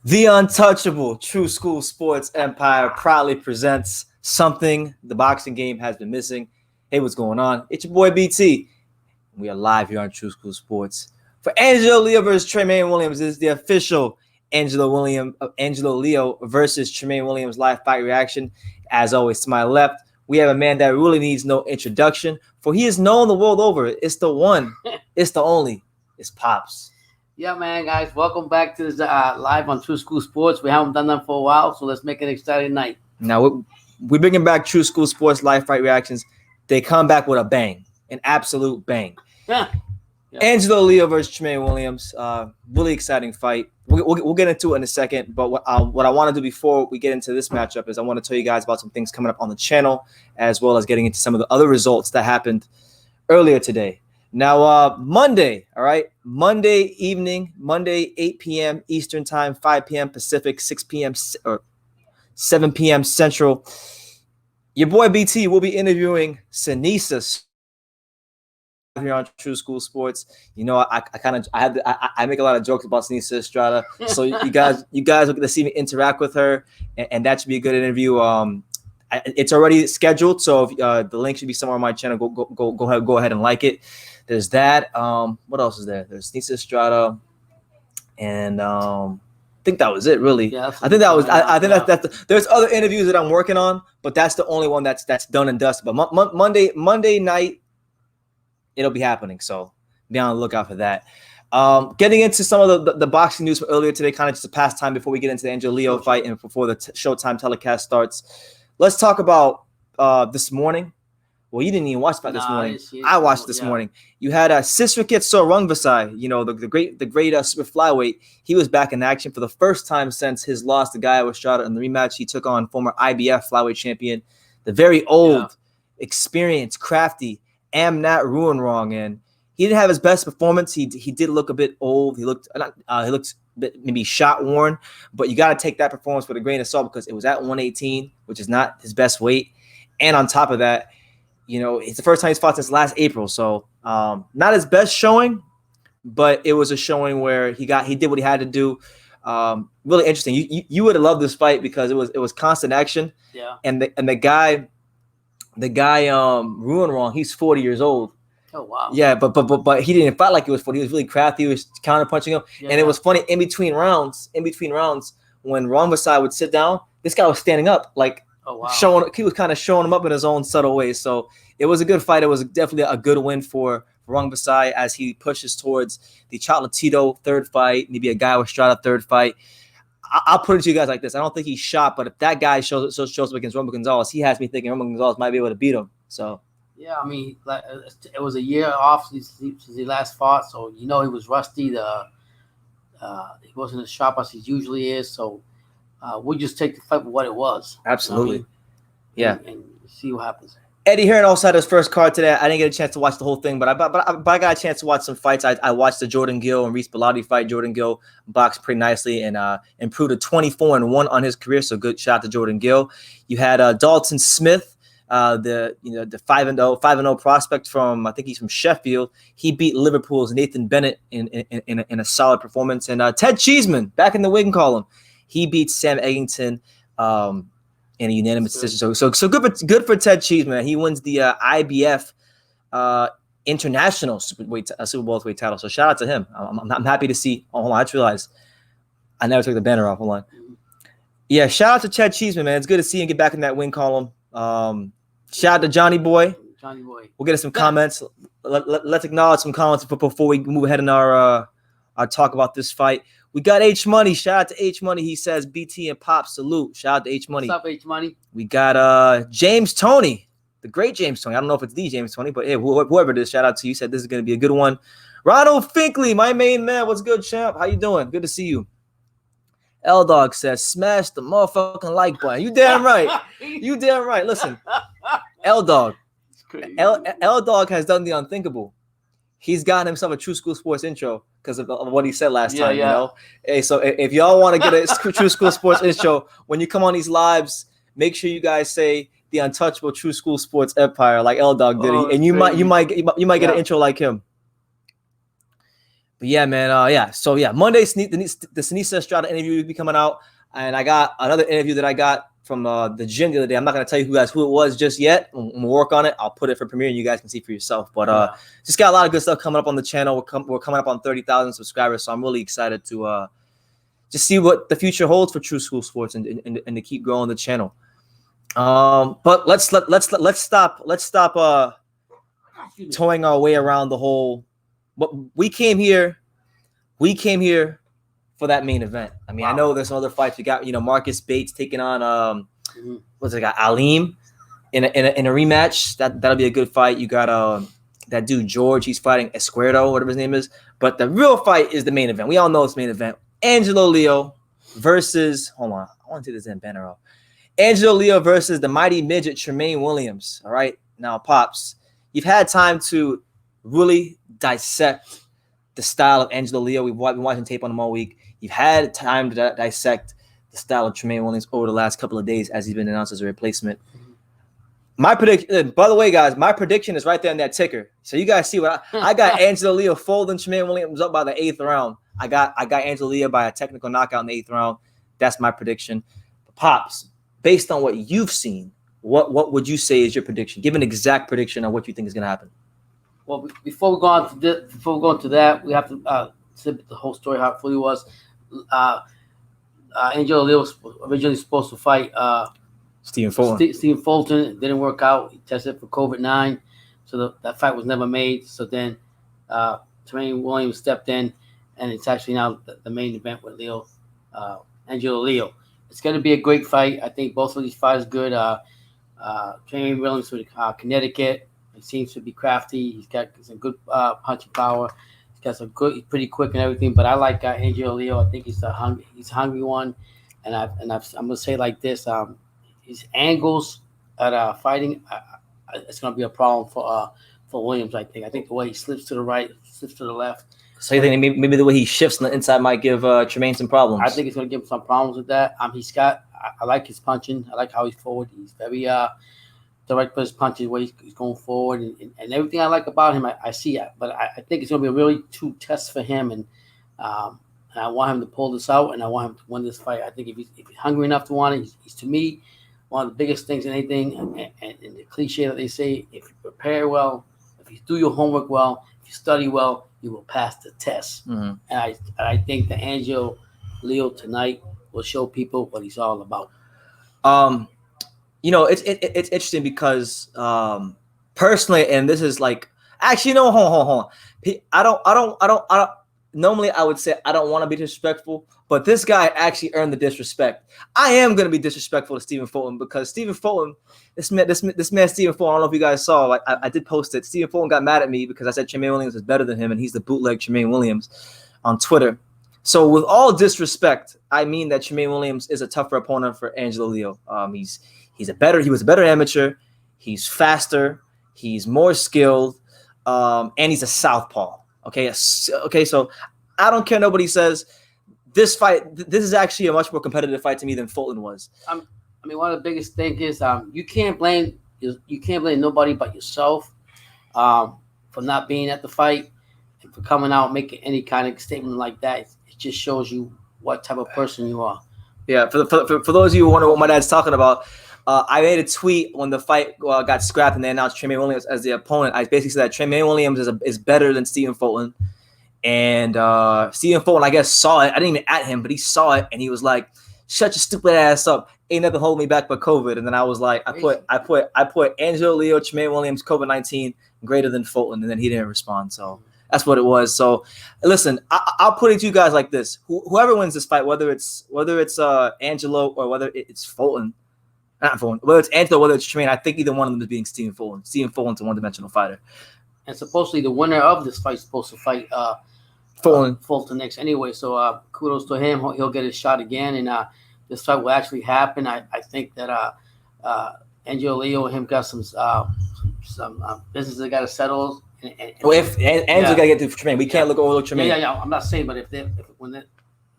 The untouchable True School Sports Empire proudly presents something the boxing game has been missing. Hey, what's going on? It's your boy BT. We are live here on True School Sports. For Angelo Leo versus Tramaine Williams, this is the official Angelo Leo versus Tramaine Williams live fight reaction. As always, to my left, we have a man that really needs no introduction, for he is known the world over. It's the one, it's the only, it's Pops. Yeah, man, guys, welcome back to this live on True School Sports. We haven't done that for a while, so let's make it an exciting night. Now, we're bringing back True School Sports live fight reactions. They come back with a bang, an absolute bang. Yeah. Angelo Leo versus Tramaine Williams. Really exciting fight. We'll get into it in a second, but what I want to do before we get into this matchup is I want to tell you guys about some things coming up on the channel, as well as getting into some of the other results that happened earlier today. Now, Monday, all right? Monday evening, Monday, 8 p.m. Eastern Time, 5 p.m. Pacific, 6 p.m. or 7 p.m. Central. Your boy BT will be interviewing Sinisa here on True School Sports. You know, I make a lot of jokes about Sinisa Estrada, so you guys will get to see me interact with her, and that should be a good interview. It's already scheduled, so if, the link should be somewhere on my channel. Go ahead and like it. There's that. What else is there? There's Sinisa Estrada, and I think that was it, really. Yeah, I think that was. I think that's. There's other interviews that I'm working on, but that's the only one that's done and dusted. But Monday night, it'll be happening. So be on the lookout for that. Getting into some of the boxing news from earlier today, kind of just a pastime before we get into the Angelo Leo fight and before the Showtime telecast starts. Let's talk about this morning. Well, you didn't even watch that this morning. I watched this morning. You had Sisrakit Sorungvasai, you know, the great super flyweight. He was back in action for the first time since his loss to Gaio Estrada in the rematch. He took on former IBF flyweight champion, the very old, experienced, crafty Amnat Ruinwrong, and he didn't have his best performance. He did look a bit old. He looked a bit maybe shot worn, but you got to take that performance with a grain of salt because it was at 118, which is not his best weight. And on top of that, you know, it's the first time he's fought since last April. So not his best showing, but it was a showing where he did what he had to do. Really interesting. You would have loved this fight because it was constant action. Yeah. And the guy Ruinwrong, he's 40 years old. Oh wow. Yeah, but he didn't fight like he was 40. He was really crafty. He was counter punching him, and it was funny in between rounds when Rongvasai would sit down, this guy was standing up, like he was kind of showing him up in his own subtle way. So it was a good fight. It was definitely a good win for Rongvasai as he pushes towards the Chocolatito third fight, maybe a Gaio Estrada third fight. I'll put it to you guys like this. I don't think he's shot, but if that guy shows up against Roman Gonzalez, he has me thinking Roman Gonzalez might be able to beat him. So yeah, I mean, it was a year off since he last fought, so you know he was rusty. He wasn't as sharp as he usually is. So we'll just take the fight for what it was. Absolutely, you know what I mean? And see what happens. Eddie Hearn also had his first card today. I didn't get a chance to watch the whole thing, but I got a chance to watch some fights. I watched the Jordan Gill and Reese Bellotti fight. Jordan Gill boxed pretty nicely and improved to 24-1 on his career. So good shot to Jordan Gill. You had Dalton Smith, the 5-0 prospect from, I think he's from Sheffield. He beat Liverpool's Nathan Bennett in a solid performance. And Ted Cheeseman, back in the wing column, he beat Sam Eggington in a unanimous decision. So good for Ted Cheeseman. He wins the IBF International Super welterweight title. So shout out to him. I'm happy to see. Oh, hold on, I just realized I never took the banner off. Hold on. Yeah, shout out to Ted Cheeseman, man. It's good to see him get back in that wing column. Shout out to Johnny Boy. We'll get some comments. Let's acknowledge some comments before we move ahead in our talk about this fight. We got H Money. Shout out to H Money. He says BT and Pop salute. Shout out to H Money. What's up, H Money? We got James Tony, the great James Tony. I don't know if it's the James Tony, but hey, whoever it is, shout out to you. Said this is going to be a good one. Ronald Finkley, my main man. What's good, champ? How you doing? Good to see you. L Dog says, smash the motherfucking like button. You damn right. You damn right. Listen, L Dog. L Dog has done the unthinkable. He's gotten himself a True School Sports intro because of what he said last time. You know, hey, so if y'all want to get a True School Sports intro when you come on these lives, make sure you guys say the untouchable True School Sports Empire like L Dog did, and you might get an intro like him. But yeah, man. Yeah. So yeah, Monday, the Sinisa Estrada interview will be coming out, and I got another interview that I got from the gym the other day. I'm not gonna tell you who it was just yet. We'll work on it. I'll put it for premiere, and you guys can see for yourself. But just got a lot of good stuff coming up on the channel. We're coming up on 30,000 subscribers, so I'm really excited to just see what the future holds for True School Sports and to keep growing the channel. But let's stop towing our way around the whole. But we came here for that main event. I mean, wow. I know there's some other fights. We got, Marcus Bates taking on what's it got, Aleem in a rematch. That'll be a good fight. You got that dude George. He's fighting Esquerdo, whatever his name is. But the real fight is the main event. We all know it's main event. Angelo Leo versus. Hold on, I want to do this in banner. Angelo Leo versus the mighty midget Tramaine Williams. All right, now Pops, you've had time to really dissect the style of Angelo Leo. We've been watching tape on him all week. You've had time to dissect the style of Tramaine Williams over the last couple of days as he's been announced as a replacement. My prediction, by the way, guys, my prediction is right there in that ticker. So you guys see what I got. Angelo Leo folding Tramaine Williams up by the 8th round. I got Angelo Leo by a technical knockout in the 8th round. That's my prediction. Pops, based on what you've seen, what would you say is your prediction? Give an exact prediction on what you think is going to happen. Well, before we go on to that, we have to see the whole story, how it fully was. Angelo Leo was originally supposed to fight Stephen Fulton. Stephen Fulton. It didn't work out. He tested for COVID-19, so that fight was never made. So then Tramaine Williams stepped in, and it's actually now the main event with Angelo Leo. It's going to be a great fight. I think both of these fighters are good. Tramaine Williams with Connecticut. He seems to be crafty. He's got some good punching power. He's got some good. He's pretty quick and everything. But I like Angelo Leo. I think he's a hungry one. And I'm gonna say it like this: his angles at fighting, it's gonna be a problem for Williams. I think the way he slips to the right, slips to the left. So you think maybe the way he shifts on the inside might give Tramaine some problems? I think it's gonna give him some problems with that. I like his punching. I like how he's forward. He's very direct with his punches, where he's going forward, and everything I like about him, I see it. But I think it's going to be a really true test for him, and I want him to pull this out, and I want him to win this fight. I think if he's hungry enough to want it, he's to me one of the biggest things in anything. And the cliche that they say, if you prepare well, if you do your homework well, if you study well, you will pass the test. Mm-hmm. And I think that Angelo Leo tonight will show people what he's all about. It's interesting because personally, and this is like, actually, no, hold on. I don't. Normally, I would say I don't want to be disrespectful, but this guy actually earned the disrespect. I am going to be disrespectful to Stephen Fulton because Stephen Fulton, this man, Stephen Fulton. I don't know if you guys saw. I did post it. Stephen Fulton got mad at me because I said Tramaine Williams is better than him, and he's the bootleg Tramaine Williams on Twitter. So, with all disrespect, I mean that Tramaine Williams is a tougher opponent for Angelo Leo. He was a better amateur. He's faster. He's more skilled, and he's a southpaw. Okay, so I don't care. Nobody says this fight. This is actually a much more competitive fight to me than Fulton was. One of the biggest things is you can't blame nobody but yourself for not being at the fight and for coming out and making any kind of statement like that. It just shows you what type of person you are. Yeah, for those of you who wonder what my dad's talking about. I made a tweet when the fight got scrapped and they announced Tramaine Williams as the opponent. I basically said that Tramaine Williams is better than Stephen Fulton. And Stephen Fulton, I guess, saw it. I didn't even at him, but he saw it and he was like, "Shut your stupid ass up. Ain't nothing holding me back but COVID." And then I was like, I put Angelo Leo, Tramaine Williams, COVID-19 greater than Fulton, and then he didn't respond. So that's what it was. So listen, I'll put it to you guys like this: whoever wins this fight, whether it's Angelo or whether it's Fulton. Not Fulton. Whether it's Angelo, whether it's Tramaine, I think either one of them is being Stephen Fulton. Stephen Fulton's a one-dimensional fighter. And supposedly the winner of this fight is supposed to fight Fulton next anyway. So kudos to him. He'll get his shot again, and this fight will actually happen. I think that Angelo Leo and him got some business they got to settle. If Angelo got to get to Tramaine, we can't overlook Tramaine. Yeah. I'm not saying, but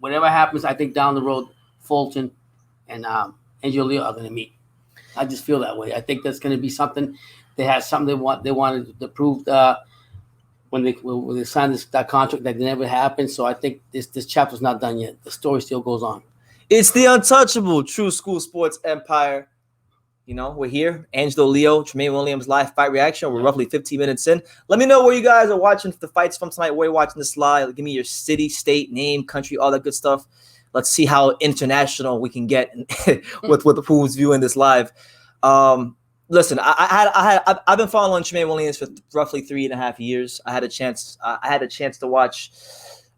whatever happens, I think down the road, Fulton and Angelo Leo are going to meet. I just feel that way. I think that's going to be something. They had something they wanted to prove when they signed that contract that never happened. So I think this chapter's not done yet. The story still goes on. It's the untouchable True School Sports Empire. You know, we're here. Angelo Leo, Tramaine Williams live fight reaction. We're roughly 15 minutes in. Let me know where you guys are watching the fights from tonight. Where you're watching this live. Give me your city, state, name, country, all that good stuff. Let's see how international we can get with who's viewing this live. Listen, I've been following Tramaine Williams for roughly 3.5 years. I had a chance to watch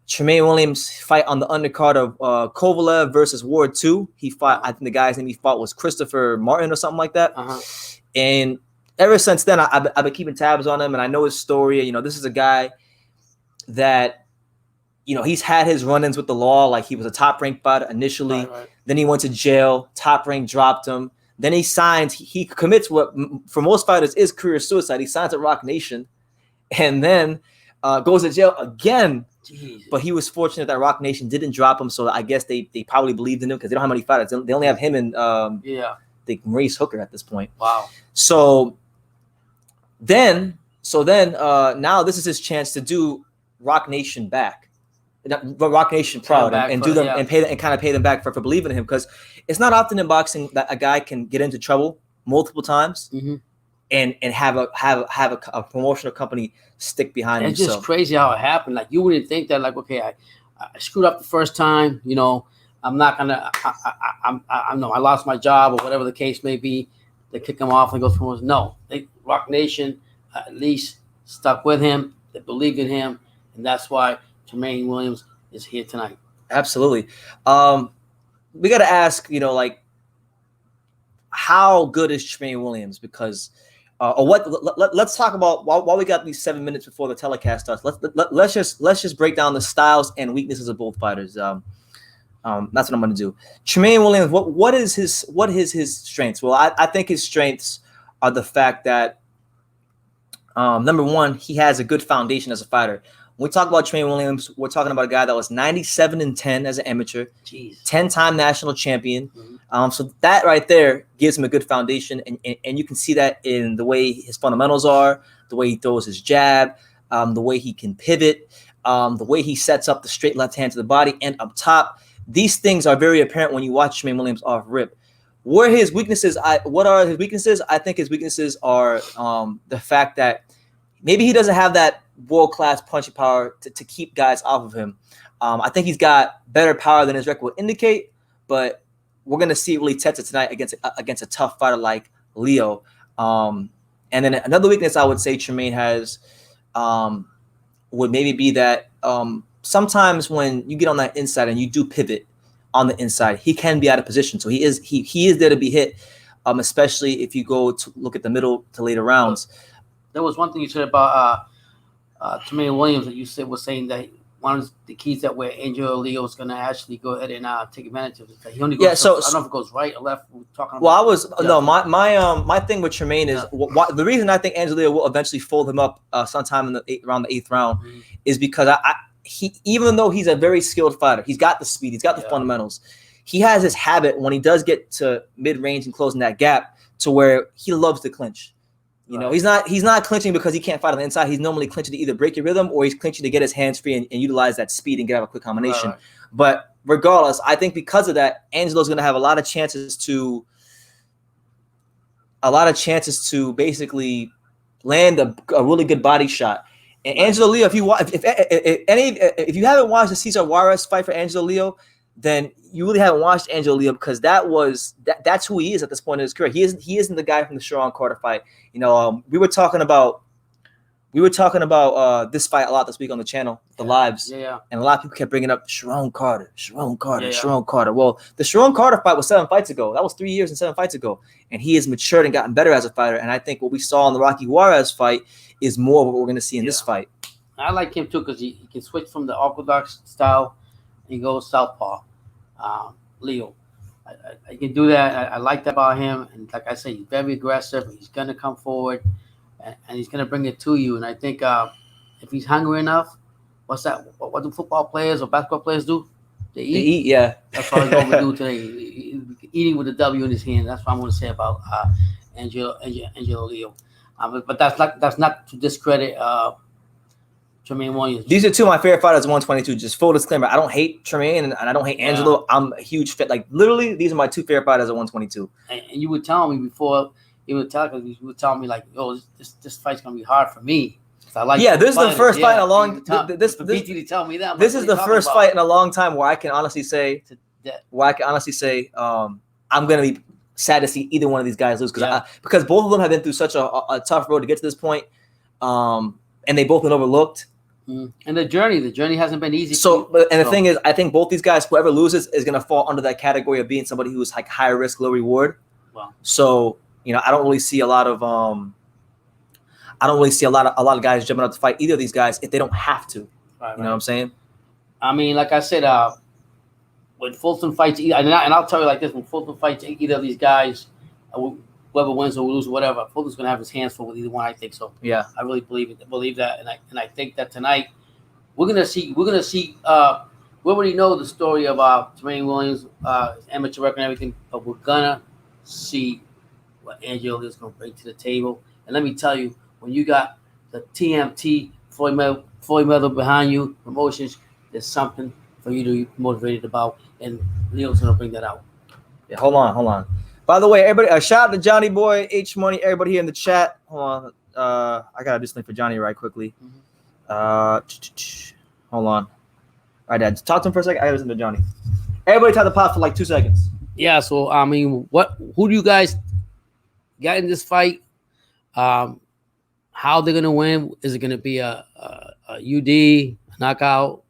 Tramaine Williams fight on the undercard of Kovalev versus Ward 2. He fought, I think the guy's name he fought was Christopher Martin or something like that. And ever since then, I've been keeping tabs on him, and I know his story. You know, this is a guy that, you know, he's had his run-ins with the law. Like, he was a top-ranked fighter initially. Right. Then he went to jail. Top Rank dropped him. Then he signs. He commits what for most fighters is career suicide. He signs at Rock Nation, and then goes to jail again. Jesus. But he was fortunate that Rock Nation didn't drop him, so I guess they probably believed in him because they don't have many fighters. They only have him and I think Maurice Hooker at this point. Wow. So then now this is his chance to do Rock Nation back. Rock Nation proud and do them and pay them and kind of pay them back for believing in him, because it's not often in boxing that a guy can get into trouble multiple times and have a promotional company stick behind him. It's just crazy how it happened. Like, you wouldn't think that, like, okay, I screwed up the first time, you know, I'm not gonna I lost my job or whatever the case may be. They kick him off and go through. No, Rock Nation at least stuck with him. They believed in him, and that's why Tramaine Williams is here tonight. Absolutely. We got to ask, you know, like, how good is Tramaine Williams? Because, let's talk about while we got these 7 minutes before the telecast starts. Let's just break down the styles and weaknesses of both fighters. That's what I'm going to do. Tramaine Williams, what is his strengths? Well, I think his strengths are the fact that, number one, he has a good foundation as a fighter. When we talk about Tramaine Williams, we're talking about a guy that was 97-10 as an amateur, 10-time national champion. So that right there gives him a good foundation, and you can see that in the way his fundamentals are, the way he throws his jab, the way he can pivot, the way he sets up the straight left hand to the body and up top. These things are very apparent when you watch Tramaine Williams off rip. What are his weaknesses? I think his weaknesses are the fact that maybe he doesn't have that world-class punching power to keep guys off of him. I think he's got better power than his record would indicate, but we're going to see it really tested tonight against a tough fighter like Leo. And then another weakness I would say Tramaine has would maybe be that sometimes when you get on that inside and you do pivot on the inside, he can be out of position. So he is there to be hit, especially if you go to look at the middle to later rounds. There was one thing you said about Tramaine Williams that you was saying that one of the keys that where Angelo Leo is going to actually go ahead and take advantage of it. He only goes, I don't know if it goes right or left. We're talking about my thing with Tramaine is the reason I think Angelo Leo will eventually fold him up sometime in around the eighth round is because he even though he's a very skilled fighter, he's got the speed, he's got the fundamentals. He has this habit when he does get to mid range and closing that gap to where he loves to clinch. You know, he's not clinching because he can't fight on the inside. He's normally clinching to either break your rhythm or he's clinching to get his hands free and utilize that speed and get out a quick combination. Right. But regardless, I think because of that, Angelo's going to have a lot of chances to basically land a really good body shot. And Angelo Leo, if you haven't watched the Cesar Juarez fight for Angelo Leo, then you really haven't watched Angelo Leo, because that's who he is at this point in his career. He isn't the guy from the Sharon Carter fight. You know, we were talking about this fight a lot this week on the channel, the lives. And a lot of people kept bringing up Sharon Carter. Sharon Carter. Well, the Sharon Carter fight was 7 fights ago. That was 3 years and 7 fights ago. And he has matured and gotten better as a fighter. And I think what we saw in the Rocky Juarez fight is more of what we're going to see in this fight. I like him too because he can switch from the orthodox style and go southpaw. Leo, I can do that. I like that about him. And like I said, he's very aggressive. He's going to come forward and he's going to bring it to you. And I think if he's hungry enough, what do football players or basketball players do? They eat. Yeah. That's what he's going to do today. Eating with a W in his hand. That's what I'm going to say about Angelo Leo. But that's not to discredit Tramaine Williams. These are two of my favorite fighters at 122. Just full disclaimer, I don't hate Tramaine and I don't hate Angelo. I'm a huge fan. Like literally, these are my two favorite fighters at 122. And you were telling me before you were telling me like, oh, this fight's gonna be hard for me. I like this is the first fight in a long. This BT tell me that. This is the first fight in a long time where I can honestly say, I'm gonna be sad to see either one of these guys lose because both of them have been through such a tough road to get to this point, and they both been overlooked. And the journey hasn't been easy. The thing is, I think both these guys, whoever loses, is gonna fall under that category of being somebody who's like high risk, low reward. Wow. So I don't really see a lot of guys jumping out to fight either of these guys if they don't have to. Right. You know what I'm saying? I mean, like I said, when Fulton fights, and I'll tell you like this: when Fulton fights either of these guys, whoever wins or loses, whatever, Fulton's gonna have his hands full with either one. I think so. Yeah, I really believe that, and I think that tonight we're gonna see. We already know the story of Tramaine Williams, amateur record and everything, but we're gonna see what Angelo is gonna bring to the table. And let me tell you, when you got the TMT Floyd Mayweather behind you, promotions, there's something for you to be motivated about, and Leo's gonna bring that out. Yeah, hold on. By the way, everybody, shout out to Johnny Boy, H Money, everybody here in the chat. Hold on, I gotta do something for Johnny right quickly. Hold on. All right, Dad, talk to him for a second. I gotta listen to Johnny. Everybody talk the pot for like 2 seconds. Yeah. So I mean, who do you guys got in this fight? How they're gonna win? Is it gonna be a UD, a knockout?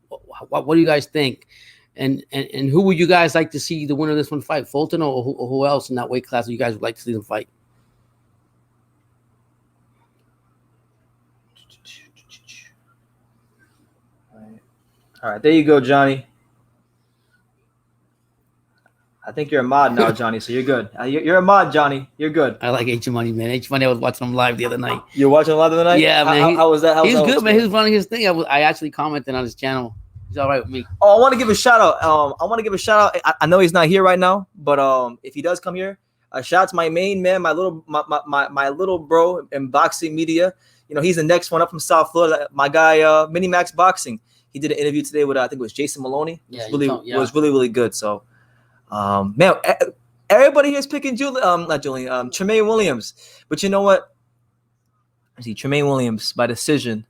What do you guys think? And who would you guys like to see the winner of this one fight? Fulton or who else in that weight class you guys would like to see them fight? All right, there you go, Johnny. I think you're a mod now, Johnny, so you're good. You're a mod, Johnny. You're good. I like H Money, man. H Money, I was watching him live the other night. You were watching him live the other night? Yeah, man. How was that? He's good, man. He was running his thing. I actually commented on his channel. He's all right with me. Oh, I want to give a shout out. I know he's not here right now, but if he does come here, shout out to my main man, my little bro in boxing media. He's the next one up from South Florida. My guy, Mini Max Boxing. He did an interview today with I think it was Jason Maloney. Yeah, it was really good. So. Man, everybody here is picking Tramaine Williams. But you know what? I see Tramaine Williams by decision.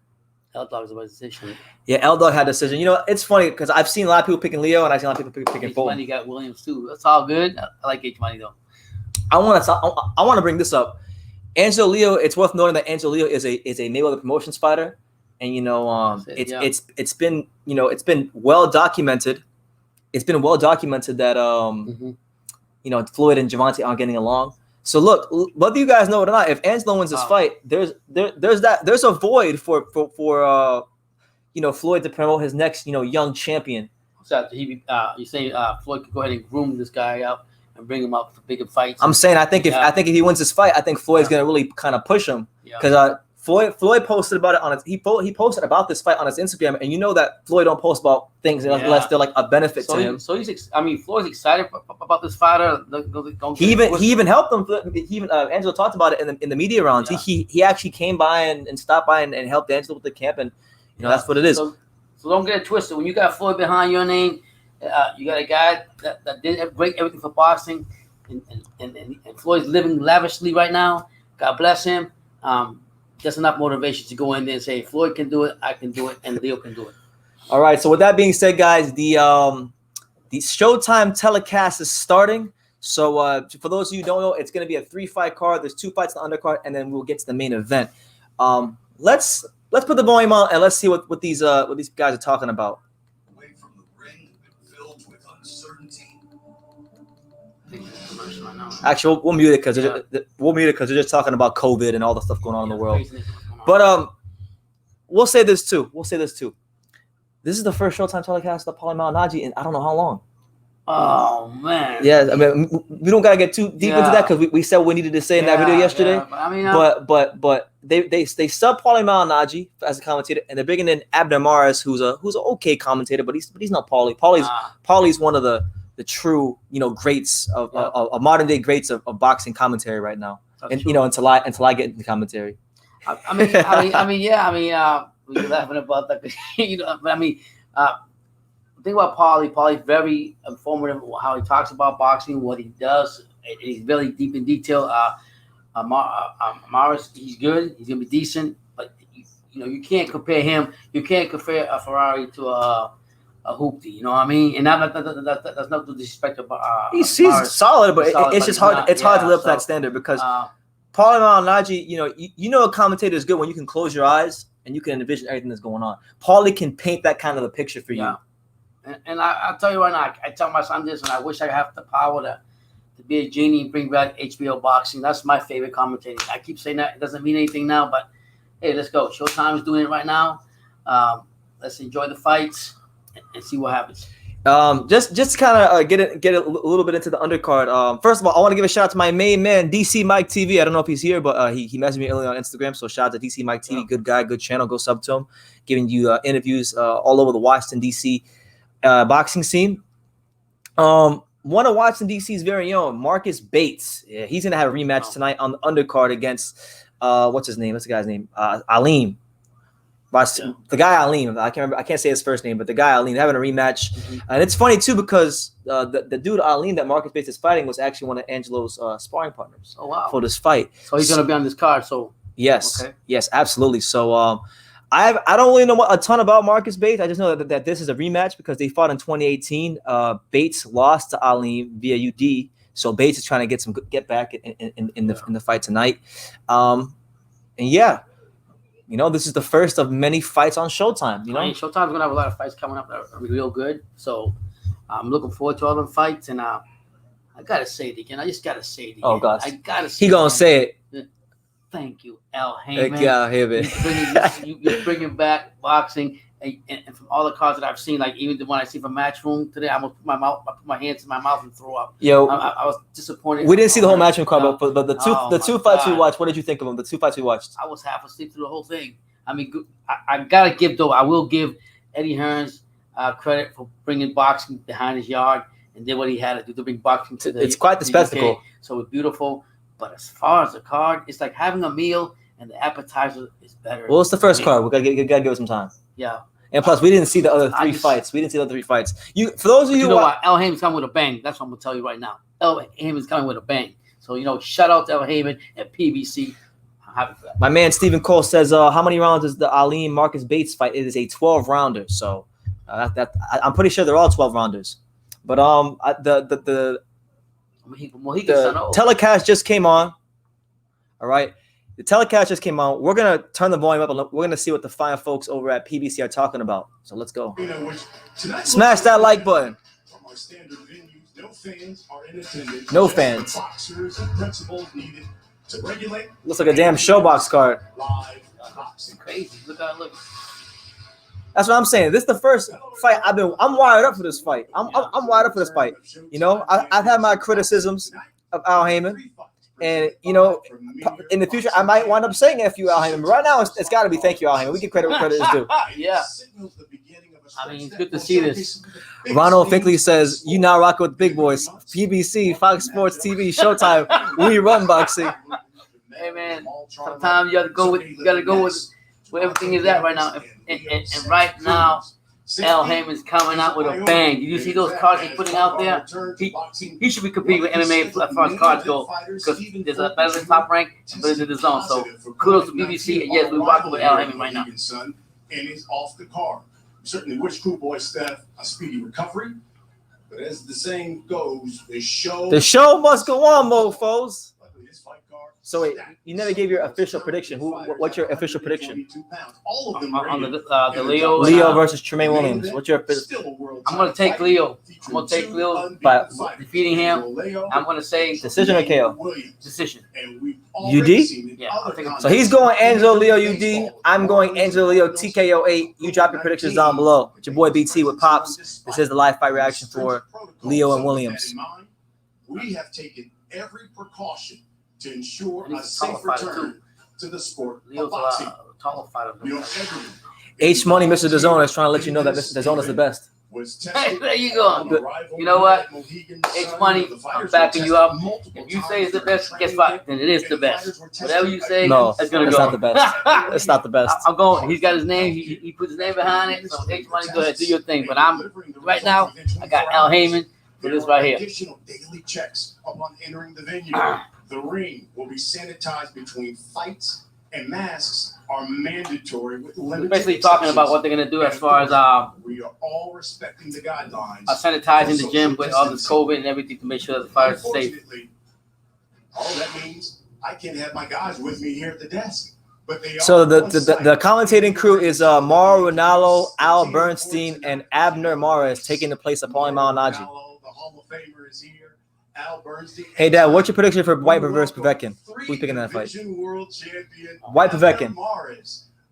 L-Dog's by decision. Yeah, L-Dog had decision. It's funny because I've seen a lot of people picking Leo and I've seen a lot of people picking Fulton. H-Money got Williams too. That's all good. I like H-Money though. I want to bring this up. Angelo Leo, it's worth noting that Angelo Leo is a Mayweather Promotions fighter. And it's been well documented. It's been well documented that Floyd and Gervonta aren't getting along. So look, whether you guys know it or not, if Angelo wins this fight, there's a void for Floyd to promote his next young champion. So you're saying Floyd could go ahead and groom this guy up and bring him up for bigger fights? I'm saying I think if he wins this fight, I think Floyd's gonna really kind of push him because Floyd posted about it on his he posted about this fight on his Instagram, and you know that Floyd don't post about things unless they're like a benefit to him. So Floyd's excited about this fighter. He even helped him. Angelo talked about it in the media rounds. Yeah. He actually came by and stopped by and helped Angelo with the camp, and that's what it is. So don't get it twisted. When you got Floyd behind your name, you got a guy that did everything for boxing, and Floyd's living lavishly right now. God bless him. Just enough motivation to go in there and say, Floyd can do it, I can do it, and Leo can do it. All right. So with that being said, guys, the Showtime telecast is starting. So for those of you who don't know, it's going to be a 3-fight card. There's 2 fights in the undercard, and then we'll get to the main event. Let's put the volume on and let's see what these guys are talking about. Away from the ring, filled with uncertainty. Actually, we'll mute it because they're just talking about COVID and all the stuff going on in the world. But we'll say this too. This is the first Showtime telecast of Paulie Malignaggi in I don't know how long. Oh man. Yeah, I mean we don't gotta get too deep into that because we said what we needed to say in that video yesterday. Yeah, but they sub Paulie Malignaggi as a commentator, and they're bringing in Abner Mares, who's an okay commentator, but he's not Paulie. Paulie's one of the true greats of modern day greats of boxing commentary right now. That's until I get into commentary. We We're laughing about that. You know, but I mean, think about Paulie. Paulie's very informative how he talks about boxing, what he does. He's really deep in detail. Morris, he's good. He's gonna be decent, but you can't compare him. You can't compare a Ferrari to a hoopty. You know what I mean? And that's not to disrespect about. He's solid, but it's just hard. It's hard to live up to that standard because Paulie Malignaggi, you know a commentator is good when you can close your eyes and you can envision everything that's going on. Paulie can paint that kind of a picture for you. And I'll tell you right now, I tell my son this, and I wish I have the power to be a genie and bring back HBO boxing. That's my favorite commentating. I keep saying that. It doesn't mean anything now, but hey, let's go. Showtime is doing it right now. Let's enjoy the fights and see what happens. Just kind of get a little bit into the undercard. First of all, I want to give a shout out to my main man, DC Mike TV. I don't know if he's here, but he messaged me earlier on Instagram. So shout out to DC Mike TV. Good guy, good channel. Go sub to him. Giving you interviews all over the Washington, DC boxing scene. One of Washington, DC's very own, Marcus Bates. Yeah, he's going to have a rematch tonight on the undercard against, what's his name? What's the guy's name? Aleem. The guy Aleem. I can't say his first name, but the guy Aleem having a rematch. And it's funny, too, because the dude Aleem that Marcus Bates is fighting was actually one of Angelo's sparring partners for this fight. So he's going to be on this card. So yes, yes, absolutely. So I don't really know a ton about Marcus Bates. I just know that this is a rematch because they fought in 2018. Bates lost to Aleem via UD, so Bates is trying to get back in the fight tonight. And yeah, this is the first of many fights on Showtime. Showtime's gonna have a lot of fights coming up that are real good. So I'm looking forward to all them fights. And I gotta say it again. I just gotta say it again. Oh gosh, I gotta say he gonna say it. Thank you, Al Heyman. You're bringing back boxing, and from all the cards that I've seen, like even the one I see from Matchroom today, I almost put my hands in my mouth and throw up. Yo, I was disappointed. We didn't see the whole Matchroom card, but the two fights we watched. What did you think of them? The two fights we watched. I was half asleep through the whole thing. I mean, I gotta give though. I will give Eddie Hearns credit for bringing boxing behind his yard and did what he had to do to bring boxing to the. It's quite the spectacle. UK. So it's beautiful. But as far as the card, it's like having a meal and the appetizer is better. Well, it's the first card. We gotta give it some time. Yeah. And plus, we didn't see the other three fights. For those of you who what, El Heyman's coming with a bang. That's what I'm gonna tell you right now. El Heyman's coming with a bang. So shout out to El Heyman at PBC. I'm happy for that. My man Stephen Cole says, how many rounds is the Aleem Marcus Bates fight? It is a 12-rounder. So I'm pretty sure they're all 12-rounders. But the telecast just came on. All right. The telecast just came on. We're going to turn the volume up and we're going to see what the fine folks over at PBC are talking about. So let's go. Smash that like button. No fans. Looks like a damn Showbox card. Crazy. Look how it looks. That's what I'm saying. This is the first fight I'm wired up for this fight. I'm wired up for this fight. I've had my criticisms of Al Heyman. And, in the future, I might wind up saying F you, Al Heyman. But right now, it's got to be thank you, Al Heyman. We give credit where credit is due. Yeah. I mean, it's good to see this. Ronald Finkley says, you now rock with big boys. PBC, Fox Sports TV, Showtime. We run boxing. Hey, man. Sometimes you got to go with where everything is at right now. And right now, Al Heyman's coming out with a bang. Did you see those cards he's putting out there? He should be competing with MMA as far as cards go because there's a better than Top Rank, but it's in the zone. So kudos to BBC. And yes, we're rocking with Al Heyman right now. And he's off the card. We certainly wish Crew Boy Steph a speedy recovery. But as the saying goes, the show must go on, mofos. So wait, you never gave your official prediction. What's your official prediction? On the Leo versus Tramaine Williams. What's your official? I'm gonna take Leo. I'm gonna take Leo by defeating him. I'm gonna say decision or KO? Decision. UD? Yeah. I'll take so he's going Angelo Leo UD. I'm going Angelo Leo TKO 8. You drop your predictions down below. It's your boy BT with Pops. This is the live fight reaction for Leo and Williams. We have taken every precaution to ensure a safe return to the sport of boxing. Taller fighter. H Money, Mr. DAZN is trying to let you know that Mr. DAZN is the best. was There you go. You know what? It's money. I'm backing you up. If you say it's the best, guess what? Then it is the best. Whatever you say, No, it's gonna it's go. not the best. It's not the best. I'm going. He's got his name. He put his name behind it. So H Money, go ahead, do your thing. But I'm right now. I got Al Heyman for this right here. Additional daily checks upon entering the venue. The ring will be sanitized between fights, and masks are mandatory with limited Basically talking about what they're gonna do as far as we are all respecting the guidelines. Sanitizing the gym with all this COVID and everything to make sure the fighters are safe. All that means I can't have my guys with me here at the desk. But they So the commentating crew is Mauro Ranallo, Al Bernstein, and Abner Mares taking the place of Paulie Malignaggi. The Hall of Famer is here. Al Bernstein. Hey, Dad, what's your prediction for White versus Povetkin? Who's picking that fight? White Povetkin.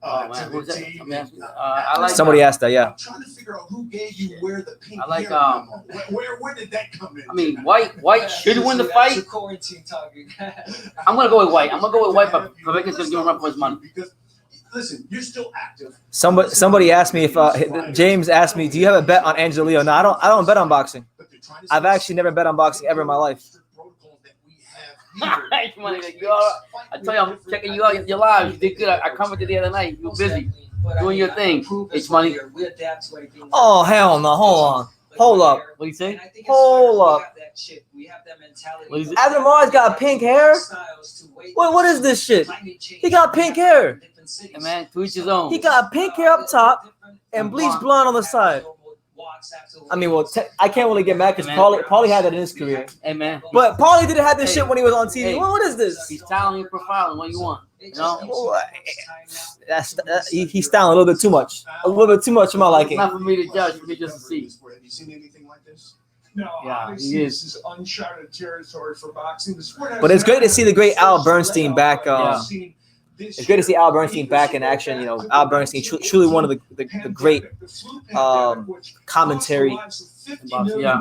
Oh man, who's that? I like. Somebody asked that, yeah. I'm trying to figure out who gave you where the pink I like, hair where did that come in? I mean, White should win the fight. Quarantine talking. I'm gonna go with White. I'm gonna go with White, but Povetkin's gonna give him up for his money. Because listen, you're still active. Somebody asked me if James asked me, do you have a bet on Angelo Leo? No, I don't bet on boxing. I've actually never bet on boxing ever in my life. I tell you, I'm checking you out. Your lives, you did good. I commented the other night. You were busy doing your thing. It's money. Oh hell no! Hold up. What do you say? Hold up. Abner Mares got pink hair. What is this shit? He got pink hair. Hey man, to each his own. He got pink hair up top and bleached blonde on the side. I mean, well, I can't really get mad because Paulie had that in his career. Hey man, but Paulie didn't have this shit when he was on TV. Hey, what is this? He's styling and profiling. What do you want? You know? He's styling a little bit too much. A little bit too much for my liking. It's not for me to judge. For me just to see. Have you seen anything like this? No, yeah, obviously this is uncharted territory for boxing. But it's great to see the great Al Bernstein back. It's great to see Al Bernstein back in action. You know, Al Bernstein, truly one of the great commentary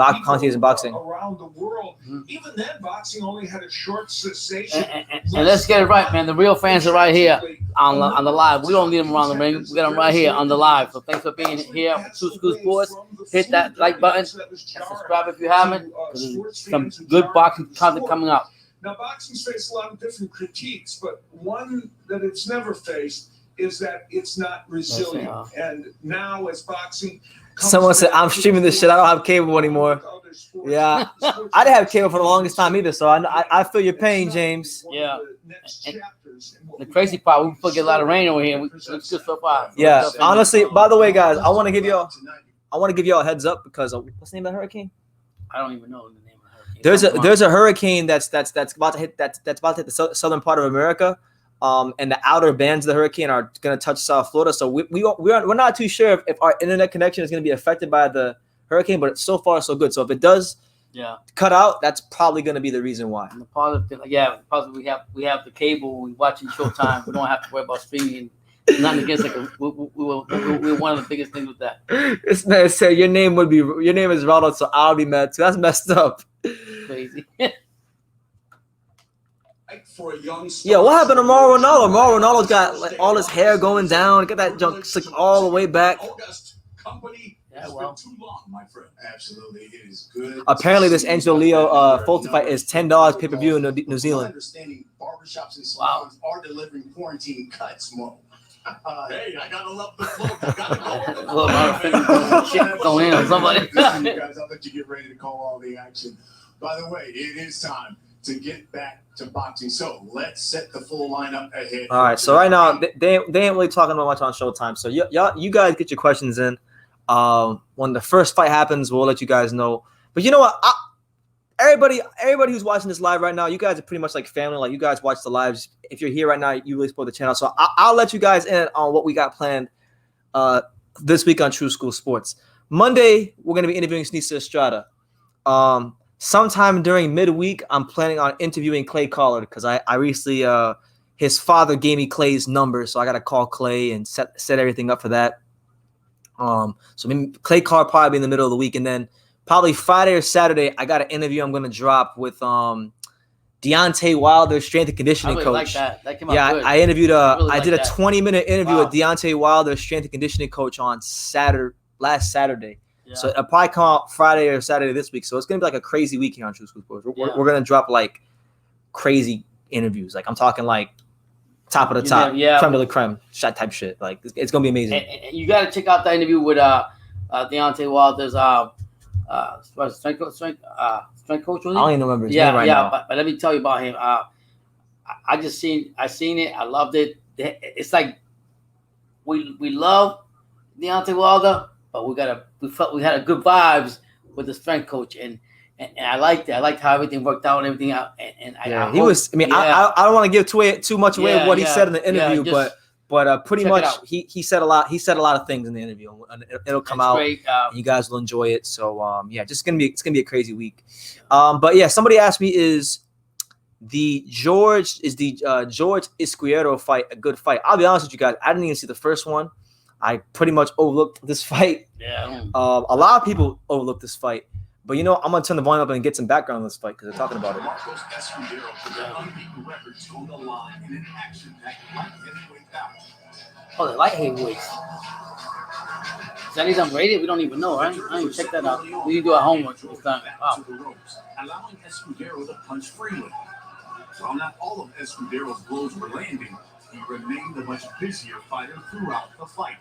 commentators in boxing. Around the world, even then, boxing only had a short cessation. And let's get it right, man. The real fans are right here on the live. We don't need them around the ring. We got them right here on the live. So thanks for being here at Tru School Sports. Hit that like button and subscribe if you haven't. There's some good boxing content coming up. Now, boxing's faced a lot of different critiques, but one that it's never faced is that it's not resilient. And now, as boxing, someone said, "I'm streaming this shit. I don't have cable anymore." Yeah, I didn't have cable for the longest time either, so I feel your pain, James. Yeah. The crazy part, we get a lot of rain over here. It's good so far. Yeah, honestly. By the way, guys, I want to give y'all a heads up because what's the name of the hurricane? I don't even know the name. There's a hurricane that's about to hit the southern part of America, and the outer bands of the hurricane are going to touch South Florida. So we're not too sure if our internet connection is going to be affected by the hurricane, but so far so good. So if it does cut out, that's probably going to be the reason why. And the positive, we have the cable. We watching Showtime. We don't have to worry about streaming. Nothing against we're one of the biggest things with that. This man said your name is Ronald, so I'll be mad too. That's messed up. Crazy. Yeah, what happened to Mauro Ranallo? Mauro Ranallo's got like all his hair going down. Get that junk slicked all the way back. Yeah, well, too long, my friend. Absolutely, it is good. Apparently, this Angelo Leo Fulton fight is $10 pay-per-view in New Zealand. Understanding barbershops and salons are delivering quarantine cuts, Mo. Hey, I gotta love the flow. Shit going in on somebody. Listen, you guys, I'll let you get ready to call all the action. By the way, it is time to get back to boxing. So let's set the full lineup ahead. All right. So right now they ain't really talking about much on Showtime. So you guys get your questions in. When the first fight happens, we'll let you guys know. But you know what? Everybody who's watching this live right now, you guys are pretty much like family. Like you guys watch the lives. If you're here right now, you really support the channel. So I'll let you guys in on what we got planned this week on Tru School Sports. Monday, we're going to be interviewing Sneesa Estrada. Sometime during midweek, I'm planning on interviewing Clay Collard because I recently his father gave me Clay's number, so I got to call Clay and set everything up for that. So maybe Clay Collard probably in the middle of the week, and then probably Friday or Saturday, I got an interview I'm going to drop with Deontay Wilder's strength and conditioning coach. Like that. That came out good. I interviewed I did a 20-minute interview with Deontay Wilder's strength and conditioning coach on last Saturday. So it'll probably come out Friday or Saturday this week. So it's gonna be like a crazy week here on True School Sports. We're gonna drop like crazy interviews. Like I'm talking like top of the top, creme de la creme, shot type shit. Like it's gonna be amazing. And you got to check out the interview with Deontay Wilder's strength coach. I don't even remember his name right now. But let me tell you about him. I seen it. I loved it. It's like we love Deontay Wilder, but we had a good vibes with the strength coach, and I liked it. I liked how everything worked out and everything out. I don't want to give too much away of what he said in the interview, but pretty much he said a lot. He said a lot of things in the interview, and it'll come out. Great. You guys will enjoy it. So it's gonna be a crazy week. But yeah, somebody asked me, is the George Escuero fight a good fight? I'll be honest with you guys. I didn't even see the first one. I pretty much overlooked this fight. Yeah. A lot of people overlooked this fight. But I'm gonna turn the volume up and get some background on this fight because they're talking about it. Oh, the light heavyweights. Is that even rated? We don't even know, right? I didn't check that out. We need to do our homework this time. Wow. Allowing Escudero to punch freely. While not all of Escudero's blows were landing, he remained a much busier fighter throughout the fight.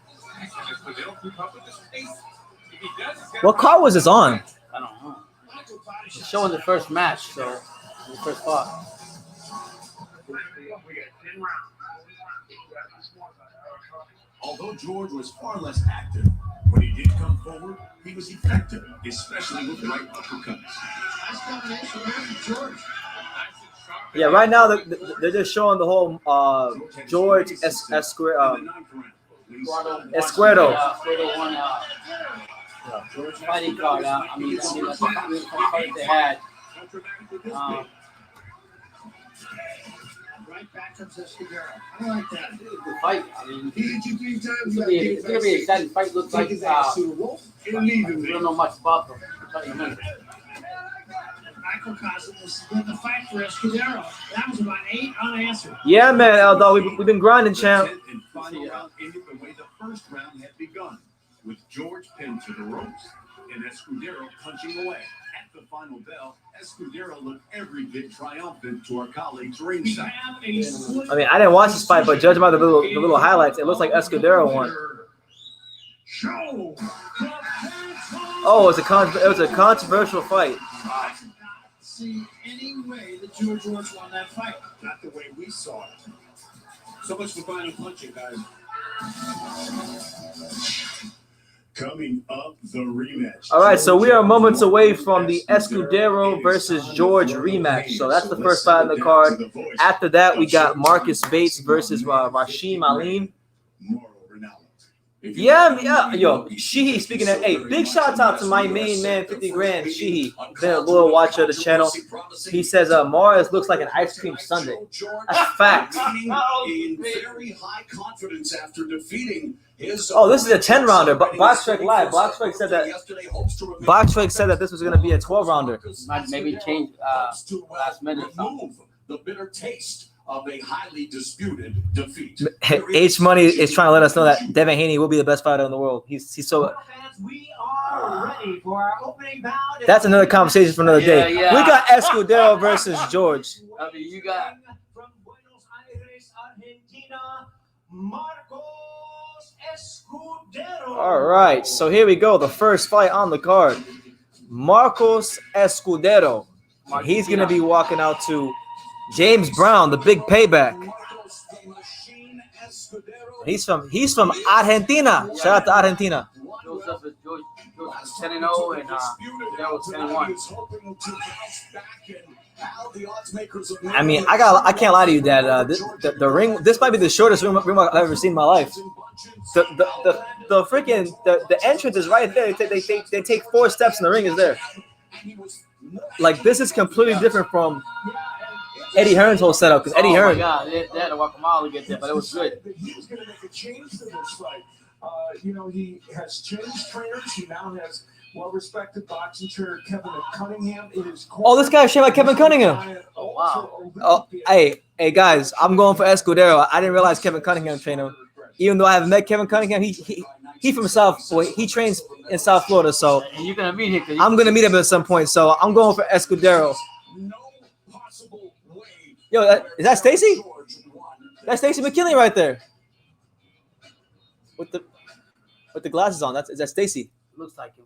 What card was this on? I don't know. It's showing the first match, so the first fight. Although George was far less active, when he did come forward, he was effective, especially with right uppercuts. Yeah, right now they're just showing the whole George Escuero. Fighting card out. I mean, that's the fight they had. Right back comes Escudero. I like that. The fight. I mean, it's gonna be an exciting fight. Looks like we don't know much about them. Microcosm was the fight for Escudero. That was about 8 unanswered. Yeah, man, Aldo, we've been grinding, champ. And final round ended the way the first round had begun, with George pinned to the ropes and Escudero punching away. At the final bell, Escudero looked every bit triumphant to our colleagues ringside. I mean, I didn't watch this fight, but judging by the little highlights, it looks like Escudero won. Oh, it was a controversial fight. See any way that George won that fight. Not the way we saw it. So much for final punching, guys. Coming up, the rematch. All right, so we are moments away from the Escudero versus George rematch. So that's the first fight on the card. After that, we got Marcus Bates versus Rashim Alim. Yeah, yo, Sheehy, speaking of, hey, big shout out to my main man, 50 grand, Sheehy, been a loyal watcher of the channel. He says, Morris looks like an ice cream sundae. That's fact. In very high confidence after defeating his this is a 10-rounder. Boxstrike Live. Boxstrike said that this was going to be a 12-rounder. Might maybe change last minute or something. The bitter taste of a highly disputed defeat. H Money is trying to let us know that Devin Haney will be the best fighter in the world. He's so. We are ready for our opening bout. That's another conversation for another day. Yeah. We got Escudero versus George. I mean, you got from Buenos Aires, Argentina, Marcos Escudero. All right, so here we go. The first fight on the card, Marcos Escudero. He's gonna be walking out to James Brown, the big payback. He's from Argentina. Shout out to Argentina. George 10-0 and that was 10-1. I mean, I can't lie to you, Dad. The ring. This might be the shortest ring I've ever seen in my life. The freaking entrance is right there. They take 4 steps and the ring is there. Like, this is completely different from Eddie Hearn's whole setup, because Eddie Hearn. Oh my God, they had to walk a mile to get there, but it was good. He was going to make a change to this fight. He has changed trainers. He now has well-respected boxing trainer Kevin Cunningham in his corner. This guy is shaped like Kevin Cunningham. Oh, wow. Oh, hey, guys, I'm going for Escudero. I didn't realize Kevin Cunningham trained him. Even though I haven't met Kevin Cunningham, he from South. Well, he trains in South Florida, so And you're gonna meet him. I'm gonna meet him at some point. So I'm going for Escudero. No possible way. Yo, is that Stacy? That's Stacy McKinley right there. With the glasses on. Is that Stacy? Looks like him.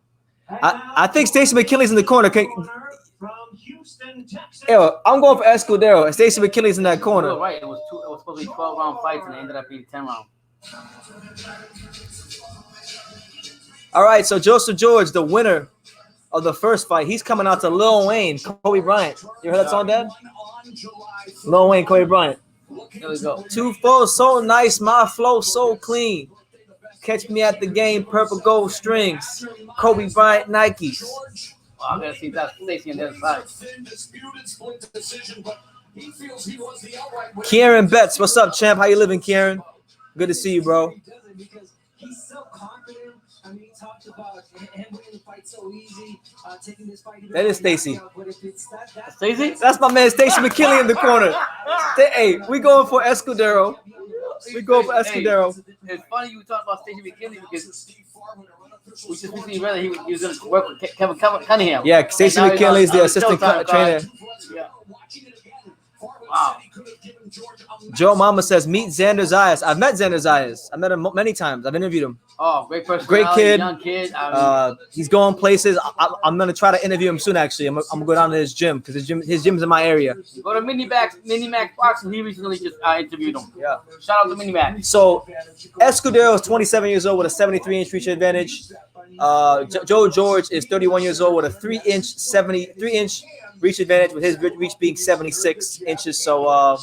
I think Stacy McKinley's in the corner. From Houston, Texas. Yo, I'm going for Escudero. And Stacy McKinley's in that You're corner. right. It was supposed to be 12-round fights, and it ended up being 10 round. All right, so Joseph George, the winner of the first fight, he's coming out to Lil Wayne, Kobe Bryant. You heard that song, Dad? Lil Wayne, Kobe Bryant. Here we go. 2-4, so nice, my flow so clean. Catch me at the game, purple gold strings. Kobe Bryant Nikes. Well, I'm gonna see that Stacy on the other side. Kieran Betts, what's up, champ? How you living, Kieran? Good to see you, bro. He's so confident. I mean, he talks about him winning the fight so easy, taking this fight. That is Stacy. Stacy? That's my man, Stacy McKinley in the corner. Hey, we going for Escudero. We going for Escudero. It's funny you talk about Stacy McKinley because we just recently read that he was going to work with Kevin Cunningham. Yeah, Stacy And now McKinley is he's the on assistant Showtime, trainer. Yeah. Wow. Joe Mama says, meet Xander Zayas. I've met Xander Zayas. I met him many times. I've interviewed him. Oh, great person. Great kid. Young kid. I mean, He's going places. I'm going to try to interview him soon, actually. I'm going to go down to his gym because his gym's in my area. go to Mini Max Boxing. He recently just interviewed him. Yeah. Shout out to Mini Max. So Escudero is 27 years old with a 73-inch reach advantage. Joe George is 31 years old with a 3-inch reach advantage, with his reach being 76 inches. So,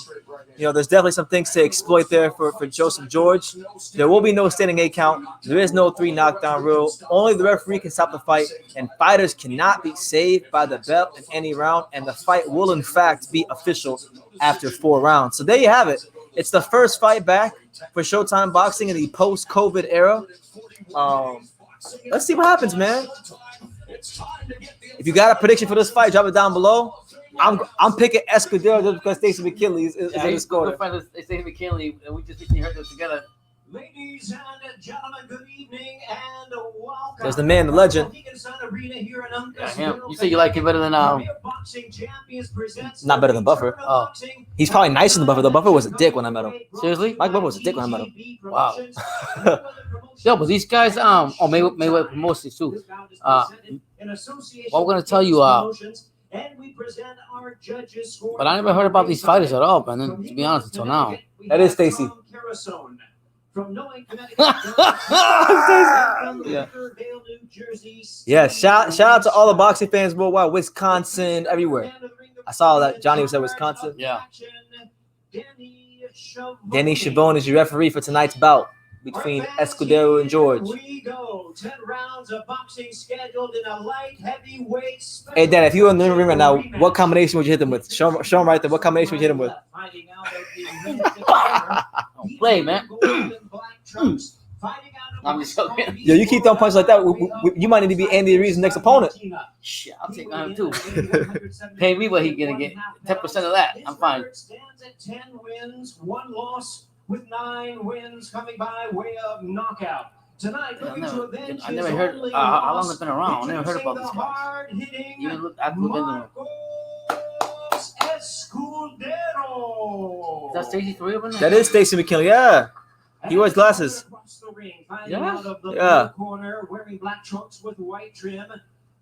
there's definitely some things to exploit there for Joseph George. There will be no standing 8 count. There is no 3 knockdown rule. Only the referee can stop the fight, and fighters cannot be saved by the belt in any round, and the fight will, in fact, be official after 4 rounds. So there you have it. It's the first fight back for Showtime Boxing in the post-COVID era. Let's see what happens, man. If you got a prediction for this fight, drop it down below. I'm picking Escudero just because Stacy McKinley is in the score. Good friend of Stacy McKinley, and we just recently heard them together. Ladies and gentlemen, good evening and welcome. There's the man, the legend. Yeah, him. You say you like him better than Not better than Buffer. Oh. He's probably nicer than Buffer. Though Buffer was a dick when I met him. Seriously? Mike Buffer was a dick when I met him. Wow. Yo, but these guys, Mayweather promotions too. What we're gonna tell you, but I never heard about these fighters at all, Brandon. To be honest, until now. That is Stacy. Yeah, shout out to all the boxing fans worldwide, Wisconsin, everywhere. I saw that Johnny was at Wisconsin. Yeah. Danny Chabon is your referee for tonight's bout between Escudero and George. We go 10 rounds of boxing scheduled in a light heavyweight. Hey, Dan, if you were in the ring right now, what combination would you hit them with? Show him right there. What combination would you hit him with? Don't play, man. I'm just joking. Yo, you keep throwing punches like that, you might need to be Andy Reid's next opponent. Shit, I'll take him too. Pay me what he's gonna get. 10% of that. I'm fine. Stands at 10 wins, 1 loss, with 9 wins coming by way of knockout. Tonight, I never heard how long it's been around. I never heard about this guy. Even look, I've looked into him. Escudero. Is that Stacey 3 of them? That is Stacy McKinley, yeah. He wears glasses. Yeah? Yeah. Corner, wearing black trunks with white trim,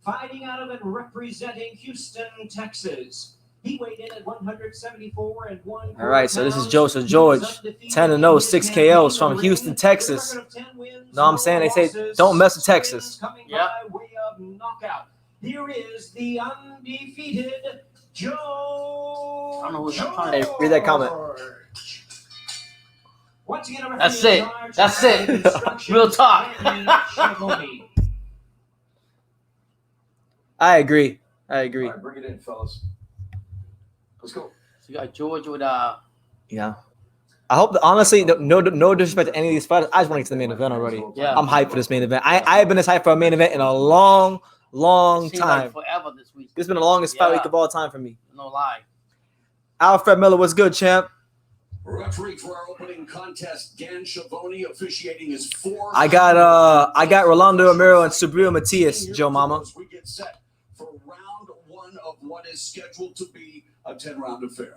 fighting out of and representing Houston, Texas. He weighed in at 174 and 1. All right, so this is Joseph George, 10-0, 6 KOs from Houston, Texas. Know what I'm saying? They say don't mess with Texas. Yeah. Here is the undefeated Joe. I don't know who's trying Hey, read that comment. That's it. That's it. Real talk. I agree. All right, bring it in, fellas. Let's go. So you got George with Yeah. I hope, honestly, no disrespect to any of these fighters. I just want to get to the main event already. Yeah. I'm hyped for this main event. I have been this hyped for a main event in a long seemed time. like forever this week. This has been the longest fight Yeah. week of all time for me. No lie. Alfred Miller, what's good, champ? Referee for our opening contest, Dan Schiavone, officiating his 4th. I got Rolando Romero and Subriel Matias, Joe Mama. We get set for round 1 of what is scheduled to be a 10-round affair.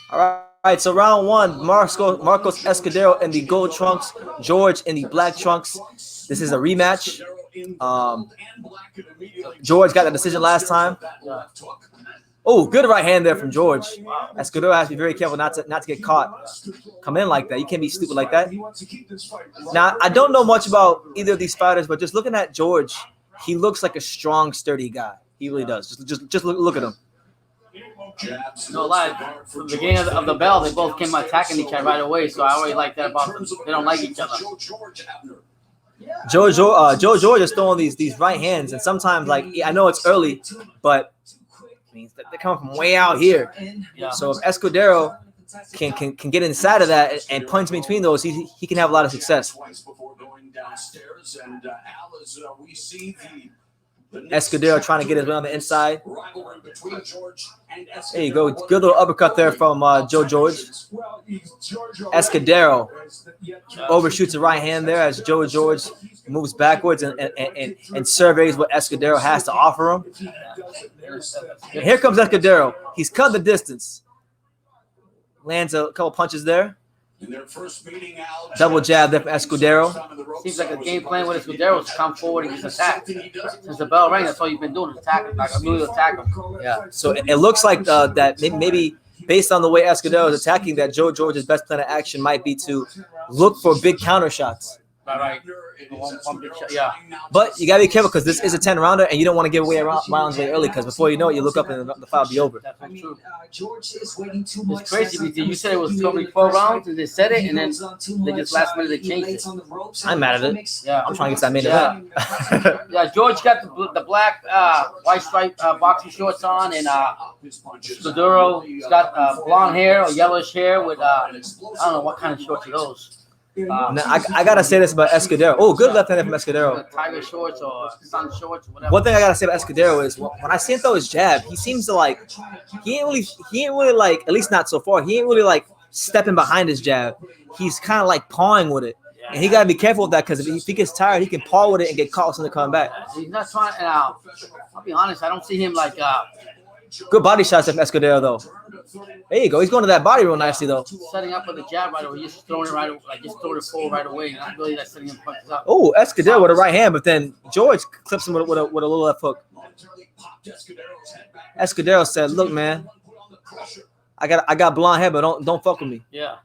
All right, so round 1, Marcos Escudero in the gold trunks, George in the black trunks. This is a rematch. George got the decision last time. Oh, good right hand there from George. Escudero has to be very careful not to get caught. Come in like that. You can't be stupid like that. Now, I don't know much about either of these fighters, but just looking at George, he looks like a strong, sturdy guy. He really does. Just look at him. No lie. From the beginning of the bell, they both came attacking each other right away. So I always like that about them. They don't like each other. Joe George is throwing these right hands, and sometimes, like, I know it's early, but they're coming from way out here. Yeah. So if Escudero can get inside of that and punch between those, he can have a lot of success. Escudero trying to get his way on the inside. There you go. Good little uppercut there from Joe George. Escudero overshoots the right hand there as Joe George moves backwards and surveys what Escudero has to offer him. And here comes Escudero. He's cut the distance. Lands a couple punches there. In their first meeting, Double jab there from Escudero. Seems like a game plan with Escudero is to come forward and just attack. Since the bell rang, that's all you've been doing, attack him, like a really attack him. Yeah. So it looks like that maybe based on the way Escudero is attacking, that Joe George's best plan of action might be to look for big counter shots. Right. One big shot, yeah. But you gotta be careful because this is a 10-rounder, and you don't want to give away rounds way early because before you know it, you look up and the fight will be over. That's true. George is waiting too much. It's crazy because you said it was 24 rounds, and they said it, and then they just last minute they changed it. I'm mad at it. Yeah, I'm trying to get that main event. Yeah, George got the black white stripe boxing shorts on, and Escudero's got blonde hair or yellowish hair with I don't know what kind of shorts are those. Now, I gotta say this about Escudero. Oh, good left hand from Escudero. Tiger shorts or sun shorts, whatever. One thing I gotta say about Escudero is when I see him throw his jab, he seems to like he ain't really like, at least not so far. He ain't really like stepping behind his jab. He's kind of like pawing with it, and he gotta be careful with that because if he gets tired, he can paw with it and get caught with something coming back. He's not trying. I'll be honest. I don't see him like. Good body shots from Escudero though. There you go. He's going to that body real nicely though. Setting up with a jab right away, just throwing it right away, like just throwing it forward right away. Not really like setting him punches up. Oh, Escudero with a right hand, but then George clips him with a little left hook. Escudero said, "Look, man, I got blonde hair, but don't fuck with me." Yeah.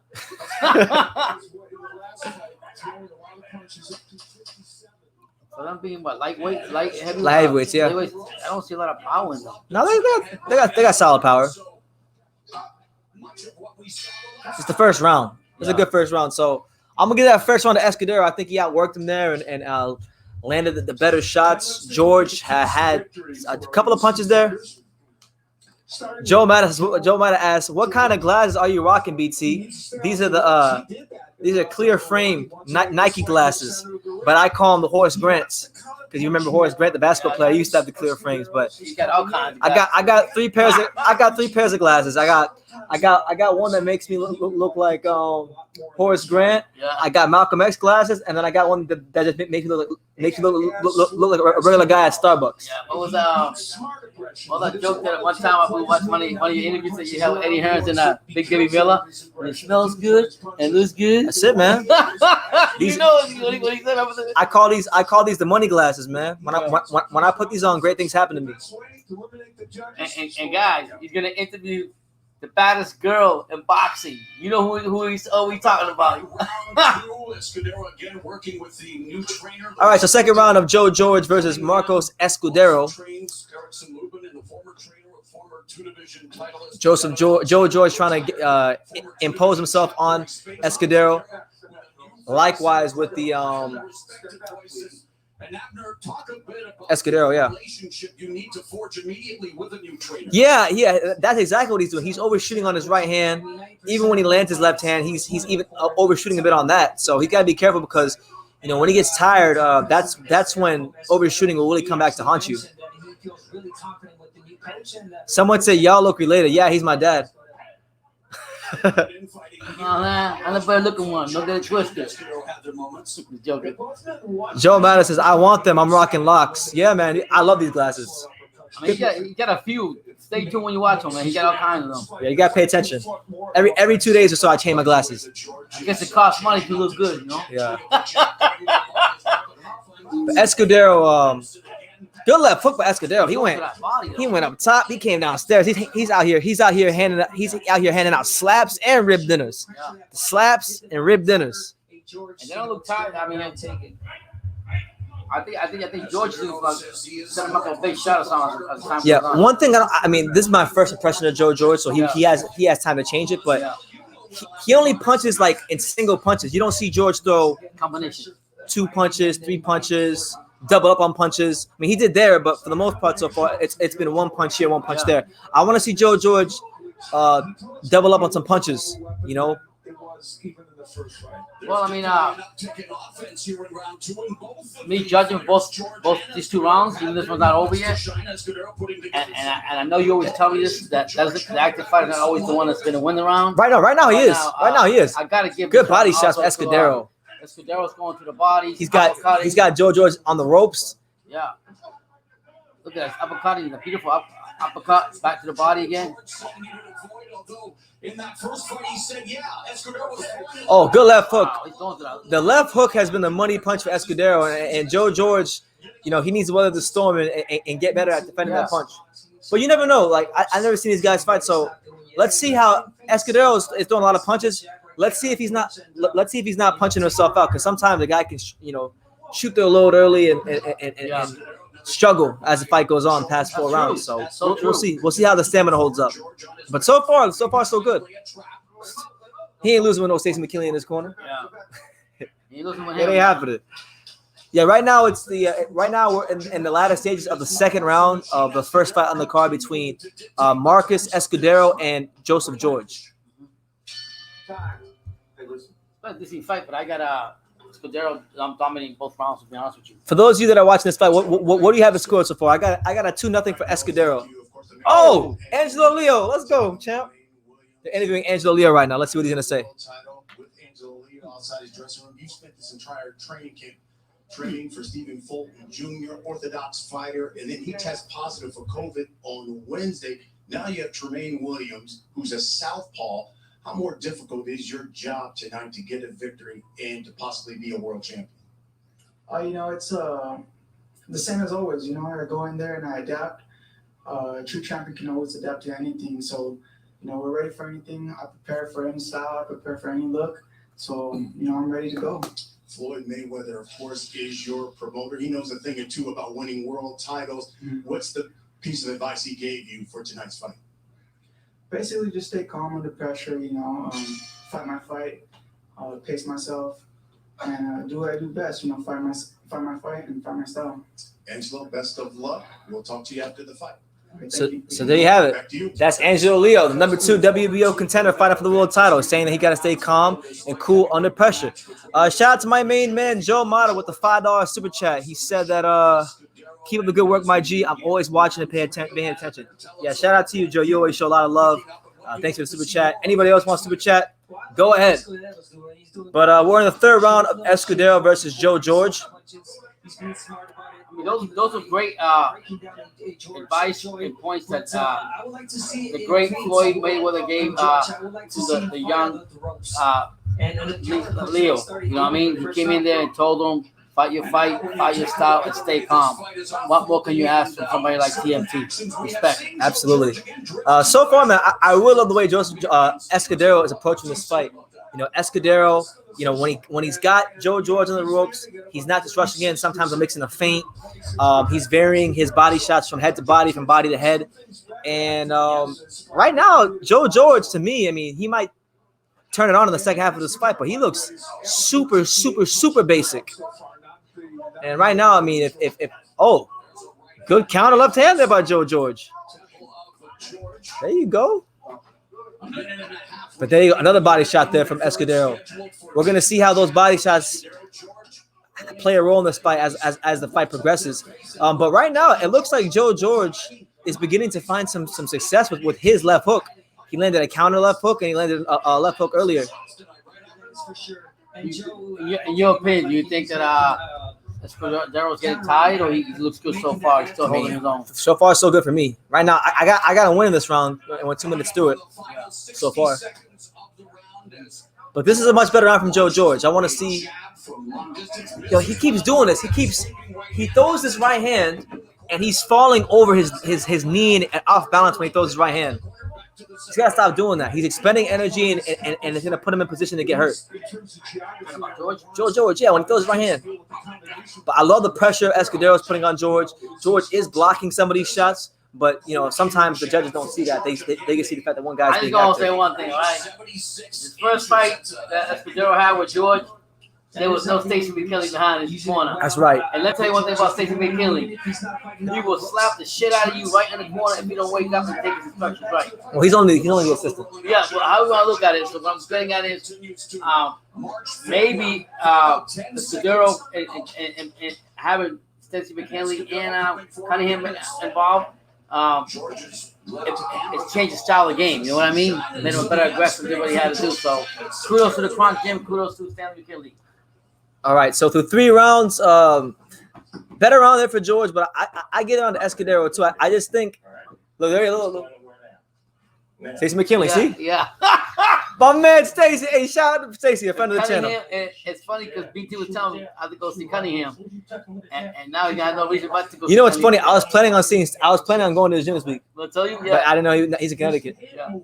So I'm being what, lightweight, heavyweight? Lightweights, yeah. I don't see a lot of power in them. No, they got solid power. It's the first round. It's a good first round. So I'm gonna give that first round to Escudero. I think he outworked him there and landed the better shots. George had a couple of punches there. Joe might have asked, "What kind of glasses are you rocking, BT?" These are clear frame Nike glasses, but I call them the Horace Grants because you remember Horace Grant, the basketball player. He used to have the clear frames, but You got all kinds. I got three pairs of glasses. I got one that makes me look like Horace Grant. Yeah. I got Malcolm X glasses, and then I got one that just makes me look like a regular guy at Starbucks. Yeah. What was that joke that one time we watched one of your interviews that you had with Eddie Hearns and Big Baby Miller? When it smells good and looks good. That's it, man. You know what he said over there? I call these the money glasses, man. When I put these on, great things happen to me. And guys, he's gonna interview the baddest girl in boxing. You know who he's talking about. All right, so second round of Joe George versus Marcos Escudero. Joe George trying to impose himself on Escudero. Likewise with the Escudero, yeah. Yeah, that's exactly what he's doing. He's overshooting on his right hand. Even when he lands his left hand, he's even overshooting a bit on that. So he's got to be careful because, you know, when he gets tired, that's when overshooting will really come back to haunt you. Someone said y'all look related. Yeah, he's my dad. I'm the better looking one. Don't get it twisted. Joking. Joe Madden says, I want them. I'm rocking locks. Yeah, man. I love these glasses. I mean, he got a few. Stay tuned when you watch them, man. He got all kinds of them. Yeah, you gotta pay attention. Every 2 days or so, I change my glasses. I guess it costs money to look good, you know? Yeah. But Escudero, good left hook by Escudero. He went up top. He came downstairs. He's out here handing out slaps and rib dinners. Yeah. Slaps and rib dinners. And they don't look tired. I mean, I think George is like set him up a big shot or something as time Yeah, goes on. one thing I mean, this is my first impression of Joe George, so he has time to change it, but Yeah. he only punches like in single punches. You don't see George throw Combination. 2 punches, 3 punches, double up on punches. I mean, he did there, but for the most part so far, it's been 1 punch here, 1 punch there. I want to see Joe George double up on some punches, you know. Well, I mean, me judging both these 2 rounds, even this one's not over yet. And I know you always tell me this that the active fighter is not always the one that's going to win the round. Right now he is. Right now he is. I gotta give Good body shots for Escudero. Escudero's going to the body. He's got Joe George on the ropes. Yeah. Look at that uppercutting, the beautiful uppercut back to the body again. In that first fight, he said, "Yeah, Escudero was." Oh, good left hook. Wow, he's going to that. The left hook has been the money punch for Escudero, and Joe George, you know, he needs to weather the storm and get better at defending that punch. But you never know. Like I never seen these guys fight, so let's see how Escudero is throwing a lot of punches. Let's see if he's not punching himself out, because sometimes the guy can shoot their load early and struggle as the fight goes on past 4 rounds. So we'll see. We'll see how the stamina holds up. But so far so good. He ain't losing with no Stacey McKinley in his corner. Yeah. He losing with It him. ain't happening. Yeah, right now we're in the latter stages of the second round of the first fight on the card between Marcus Escudero and Joseph George. It's not a decent fight, but I got Escudero dominating both rounds, to be honest with you. For those of you that are watching this fight, what do you have the score so far? I got a 2-0 for Escudero. Oh, Angelo Leo, let's go, champ. They're interviewing Angelo Leo right now. Let's see what he's gonna say. With Angelo Leo outside his dressing room, you spent this entire training camp training for Stephen Fulton Jr., Orthodox fighter, and then he tests positive for COVID on Wednesday. Now you have Tramaine Williams, who's a southpaw. How more difficult is your job tonight to get a victory and to possibly be a world champion? It's the same as always. I go in there and I adapt. A true champion can always adapt to anything. So, we're ready for anything. I prepare for any style. I prepare for any look. So, I'm ready to go. Floyd Mayweather, of course, is your promoter. He knows a thing or two about winning world titles. Mm-hmm. What's the piece of advice he gave you for tonight's fight? Basically, just stay calm under pressure, fight my fight, pace myself, and do what I do best, fight my fight and fight my style. Angelo, best of luck. We'll talk to you after the fight. So there you have it. That's Angelo Leo, the number 2 WBO contender fighting for the world title, saying that he got to stay calm and cool under pressure. Shout out to my main man, Joe Mata, with the $5 super chat. He said that keep up the good work, my G. I'm always watching and paying attention. Yeah, shout out to you, Joe. You always show a lot of love. Thanks for the super chat. Anybody else wants super chat? Go ahead. But we're in the third round of Escudero versus Joe George. I mean, those are great advice and points that the great Floyd Mayweather gave to the young Leo. You know what I mean? He came in there and told him, fight your style, and stay calm. What more can you ask from somebody like TMT? Respect. Absolutely. So far, man, I really love the way Joseph Escudero is approaching this fight. Escudero, when he's got Joe George on the ropes, he's not just rushing in. Sometimes I'm mixing a feint. He's varying his body shots from head to body, from body to head. And right now, Joe George, to me, I mean, he might turn it on in the second half of this fight, but he looks super, super, super basic. And right now, I mean, if good counter left hand there by Joe George. There you go. But there you go, another body shot there from Escudero. We're gonna see how those body shots play a role in this fight as the fight progresses. But right now, it looks like Joe George is beginning to find some success with his left hook. He landed a counter left hook, and he landed a left hook earlier. For sure. And In Joe, your opinion, do you think that Escudero's getting tired, or he looks good so far? He's still holding his own. So far, so good for me. Right now, I got to win in this round, and we're 2 minutes through it so far. But this is a much better round from Joe George. I want to see. He keeps doing this. He throws this right hand, and he's falling over his knee and off balance when he throws his right hand. He's got to stop doing that. He's expending energy, and it's going to put him in position to get hurt. George, yeah, when he throws his right hand. But I love the pressure Escudero's putting on George. George is blocking some of these shots, but, sometimes the judges don't see that. They can see the fact that one guy's being going to active. say one thing, all right? His first fight that Escudero had with George, there was no Stacey McKinley behind his corner. That's right. And let's tell you one thing about Stacey McKinley. He will slap the shit out of you right in the corner if you don't wake up and take his instructions right. Well, he's only the assistant. Yeah, well, how we want to look at it? So what I'm getting at is maybe Escudero and having Stacey McKinley and Cunningham involved. It's changed the style of the game. You know what I mean? Made him better aggressive than what he had to do. So kudos to the Crunk Gym. Kudos to Stanley McKinley. All right, so through 3 rounds, better round there for George, but I get on to Escudero too. I just think, look. Stacey McKinley, see? Yeah. My man Stacey. Hey, shout out to Stacey, a friend of the channel. It's funny because BT was telling me I had to go see Cunningham, and now he got no reason but to go. You know what's Cunningham. funny? I was planning on going to the gym this week. I'll tell you, But I didn't know he's in Connecticut. Yeah.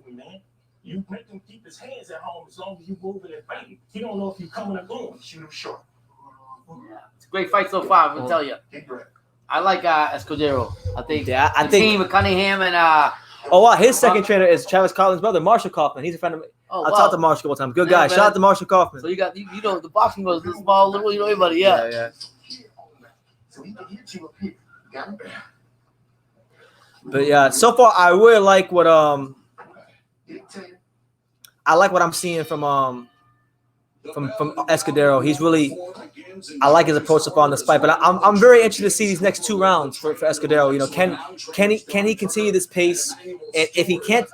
You make him keep his hands at home as long as you moving and fighting. He don't know if you coming or going. Shoot him short. It's a great fight so far. I'm gonna tell you. I like Escudero. I think. I think team with Cunningham and Oh wow, his second trainer is Travis Collins' brother, Marshall Kaufman. He's a friend of me. I talked to Marshall all the time. Good guy. Man. Shout out to Marshall Kaufman. So you got the boxing was this small little everybody. Yeah. So he can hit you up here. Got him. But yeah, so far I really like what I like what I'm seeing from Escudero. He's really, I like his approach so far on this fight, but I'm very interested to see these next 2 rounds for Escudero. Can he continue this pace? And if he can't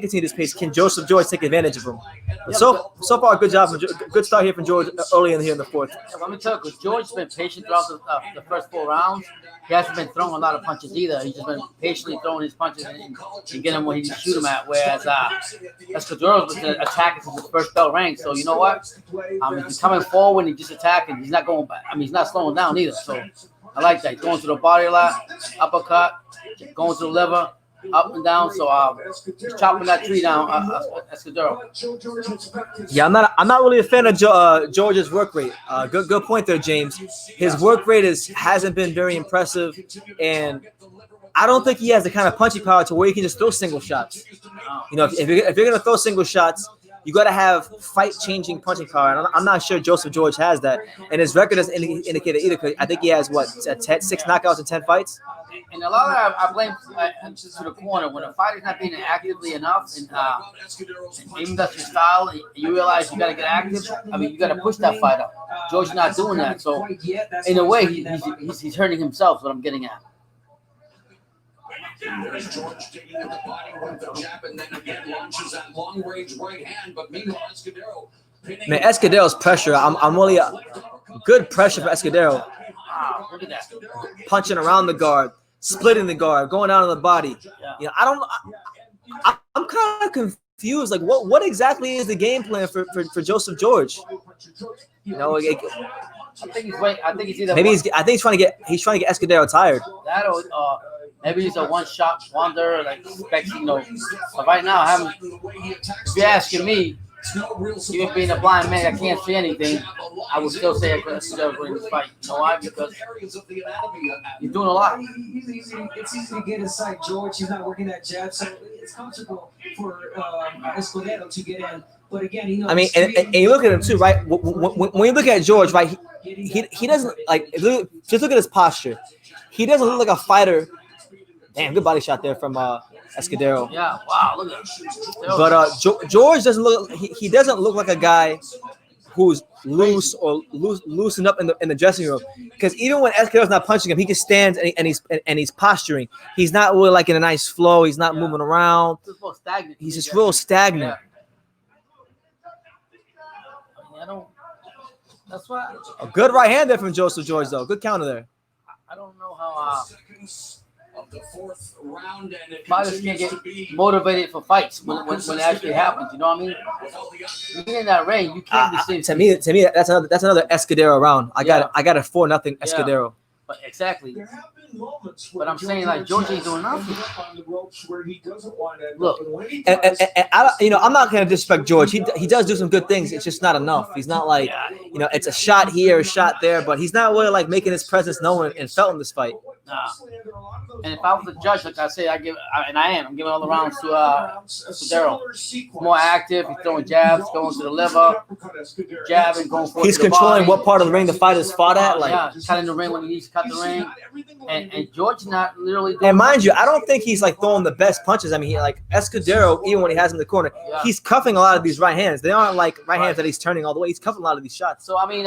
continue this pace, can Joseph George take advantage of him? But so far, good job, good start here from George early in the 4th. Yeah, let me tell you, because George's been patient throughout the first 4 rounds. He hasn't been throwing a lot of punches either. He's just been patiently throwing his punches and getting him where he can shoot him at. Whereas Escudero's been attacking since his first bell rang. So you know what? He's coming forward and he's just attacking. He's not going back. He's not slowing down either. So I like that. He's going to the body a lot, uppercut, going to the liver, up and down. So he's chopping that tree down, Escudero. Yeah, I'm not really a fan of George's work rate. Good point there, James. His work rate hasn't been very impressive, and I don't think he has the kind of punching power to where he can just throw single shots. If you're gonna throw single shots, you got to have fight-changing punching power, and I'm not sure Joseph George has that. And his record doesn't indicate it either. Cause I think he has 6 knockouts in 10 fights. And a lot of that I blame to the corner when a fighter's not being actively enough, and maybe that's your style. You realize you got to get active. You got to push that fighter. George's not doing that, so in a way, he's hurting himself. Is what I'm getting at. There's George digging in the body with the jab, and then again launches that long-range right hand. But meanwhile, Escudero pinning. Man, Escudero's pressure. I'm really good pressure for Escudero. Wow, look at that. Punching around the guard, splitting the guard, going out on the body. Yeah. I'm kind of confused. Like, what exactly is the game plan for Joseph George? I think he's either I think he's trying to get Escudero tired. that or maybe he's a one-shot wonder, like expecting, But right now, if you're asking me, even being a blind man, I can't see anything. I would still say Escudero's winning this fight. You know why? Because he's doing a lot. It's easy to get inside George. He's not working that jab, so it's comfortable for Escudero to get in. But again, he knows. And you look at him too, right? When you look at George, right? He doesn't just look at his posture. He doesn't look like a fighter. Damn, good body shot there from Escudero. Yeah, wow, look at him. But George doesn't look. He doesn't look like a guy who's loosened up in the dressing room. Because even when Escudero's not punching him, he just stands and he's posturing. He's not really like in a nice flow. He's not moving around. He's just real stagnant. Yeah. That's why. A good right hand there from Joseph George, though. Good counter there. I don't know how of the fourth round, and fighters can't get motivated for fights when it actually happens. You know what I mean? You get in that ring, you can't be serious. To me, that's another Escudero round. I got a 4-0 Escudero. But exactly. There have been moments But I'm saying like George ain't doing nothing. Look, and I'm not gonna disrespect George. He does do some good things. It's just not enough. He's not like, it's a shot here, a shot there, but he's not really like making his presence known and felt in this fight. Nah. And if I was a judge, like I say, I'm giving all the rounds to Escudero. He's more active. He's throwing jabs, going to the liver, jabbing, going for. He's controlling what part of the ring the fighters fought at. Cutting the ring when he needs to cut the ring. And George not literally. And mind you, I don't think he's like throwing the best punches. I mean, Escudero, even when he has him in the corner, he's cuffing a lot of these right hands. They aren't like right hands that he's turning all the way. He's cuffing a lot of these shots. So I mean,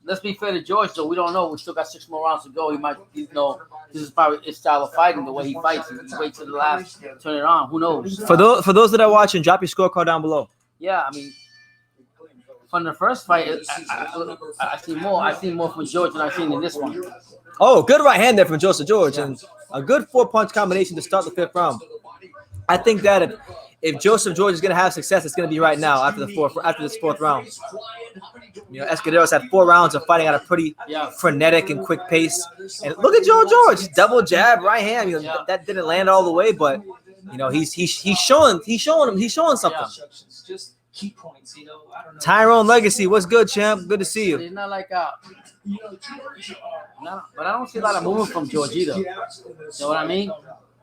let's be fair to George, though. We don't know. We still got 6 more rounds to go. He might, this is probably his style of fighting, the way he fights. He waits to the last, turn it on. Who knows? For those that are watching, drop your scorecard down below. Yeah, I mean, from the first fight, I see more. I see more from George than I've seen in this one. Oh, good right hand there from Joseph George, and a good 4-punch combination to start the 5th round. I think that if Joseph George is going to have success, it's going to be right now after this 4th round. Escudero's had 4 rounds of fighting at a pretty frenetic and quick pace. And look at Joe George, double jab, right hand. That didn't land all the way, but he's showing something. Just key points, I don't know. Tyrone Legacy, what's good, champ? Good to see you. He's not like but I don't see a lot of movement from George either. You know what I mean?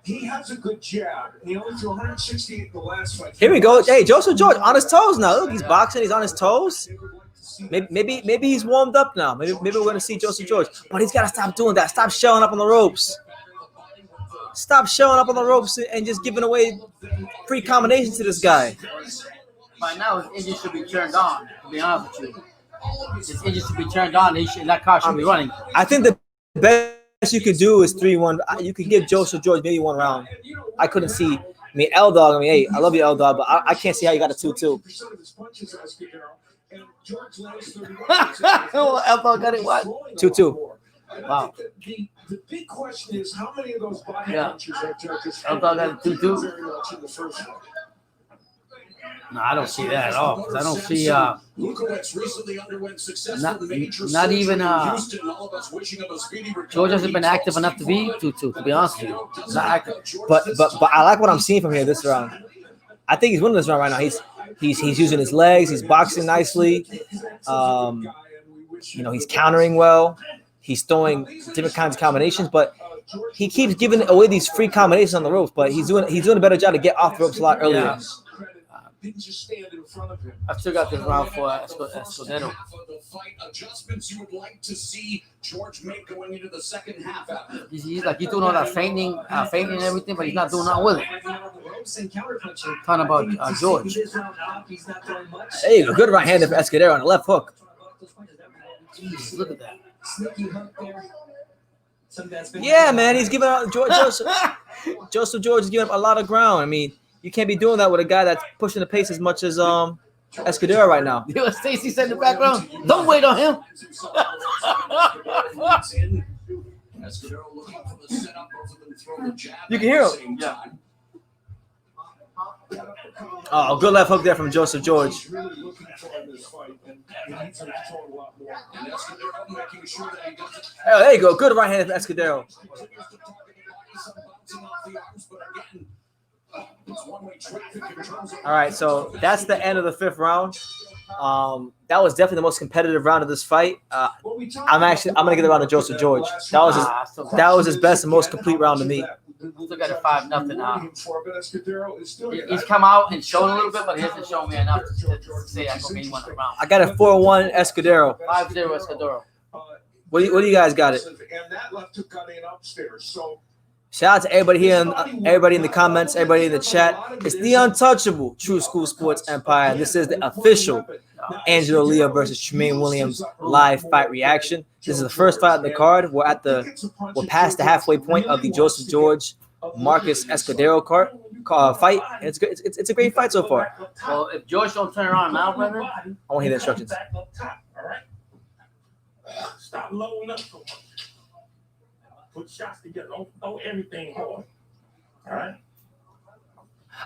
He has a good jab. He only threw 168 the last fight. Here we go. Hey, Joseph George on his toes now. Look, he's boxing. He's on his toes. Maybe he's warmed up now. Maybe we're going to see Joseph George. But he's got to stop doing that. Stop showing up on the ropes. Stop showing up on the ropes and just giving away free combinations to this guy. By now, his engine should be turned on, to be honest with you. His engine should be turned on. That car should be running. I think the best you could do is 3-1. You could give Joseph George maybe 1 round. I couldn't see. I mean, L-Dog, hey, I love you, L-Dog, but I can't see how you got a 2-2. L-Dog got it what? 2-2. Wow. The big question is how many of those body punches that judges L-Dog got a 2-2. No, I don't see that at all. Because I don't see not even George hasn't been active enough to be 2-2. To be honest with you, not active. But I like what I'm seeing from here this round. I think he's winning this round right now. He's using his legs. He's boxing nicely. He's countering well. He's throwing different kinds of combinations, but he keeps giving away these free combinations on the ropes. But he's doing a better job to get off the ropes a lot earlier. Yeah. Didn't just stand in front of him. I still got this round for Escudero. Adjustments you would like to see George make going into the second half. He's doing all that fainting and everything, but he's not doing nothing with it. Talking about George. Hey, a good right hand for Escudero on the left hook. Jeez, look at that. Yeah, man, he's giving out Joseph George is giving up a lot of ground. I mean, you can't be doing that with a guy that's pushing the pace as much as Escudero right now. You know, Stacy said in the background, don't wait on him. You can hear him. Yeah. Oh, good left hook there from Joseph George. Oh, there you go. Good right hand from Escudero. All right, so that's the end of the 5th round. That was definitely the most competitive round of this fight. I'm gonna give the round to Joseph George. That was his best and most complete round to me. Still got a 5-0 now. He's come out and shown a little bit, but he hasn't shown me enough to say he won the round. I got a 4-1 Escudero. 5-0 Escudero. What do you guys got it? Shout out to everybody here, everybody in the comments, everybody in the chat. It's the untouchable True School Sports Empire. This is the official Angelo Leo versus Tramaine Williams live fight reaction. This is the first fight on the card. We're past the halfway point of the Joseph George Marcus Escudero fight. And it's a great fight so far. Well, if George don't turn around now, brother, I want to hear the instructions. Stop loading up so much. Put shots together. Don't throw everything hard. All right.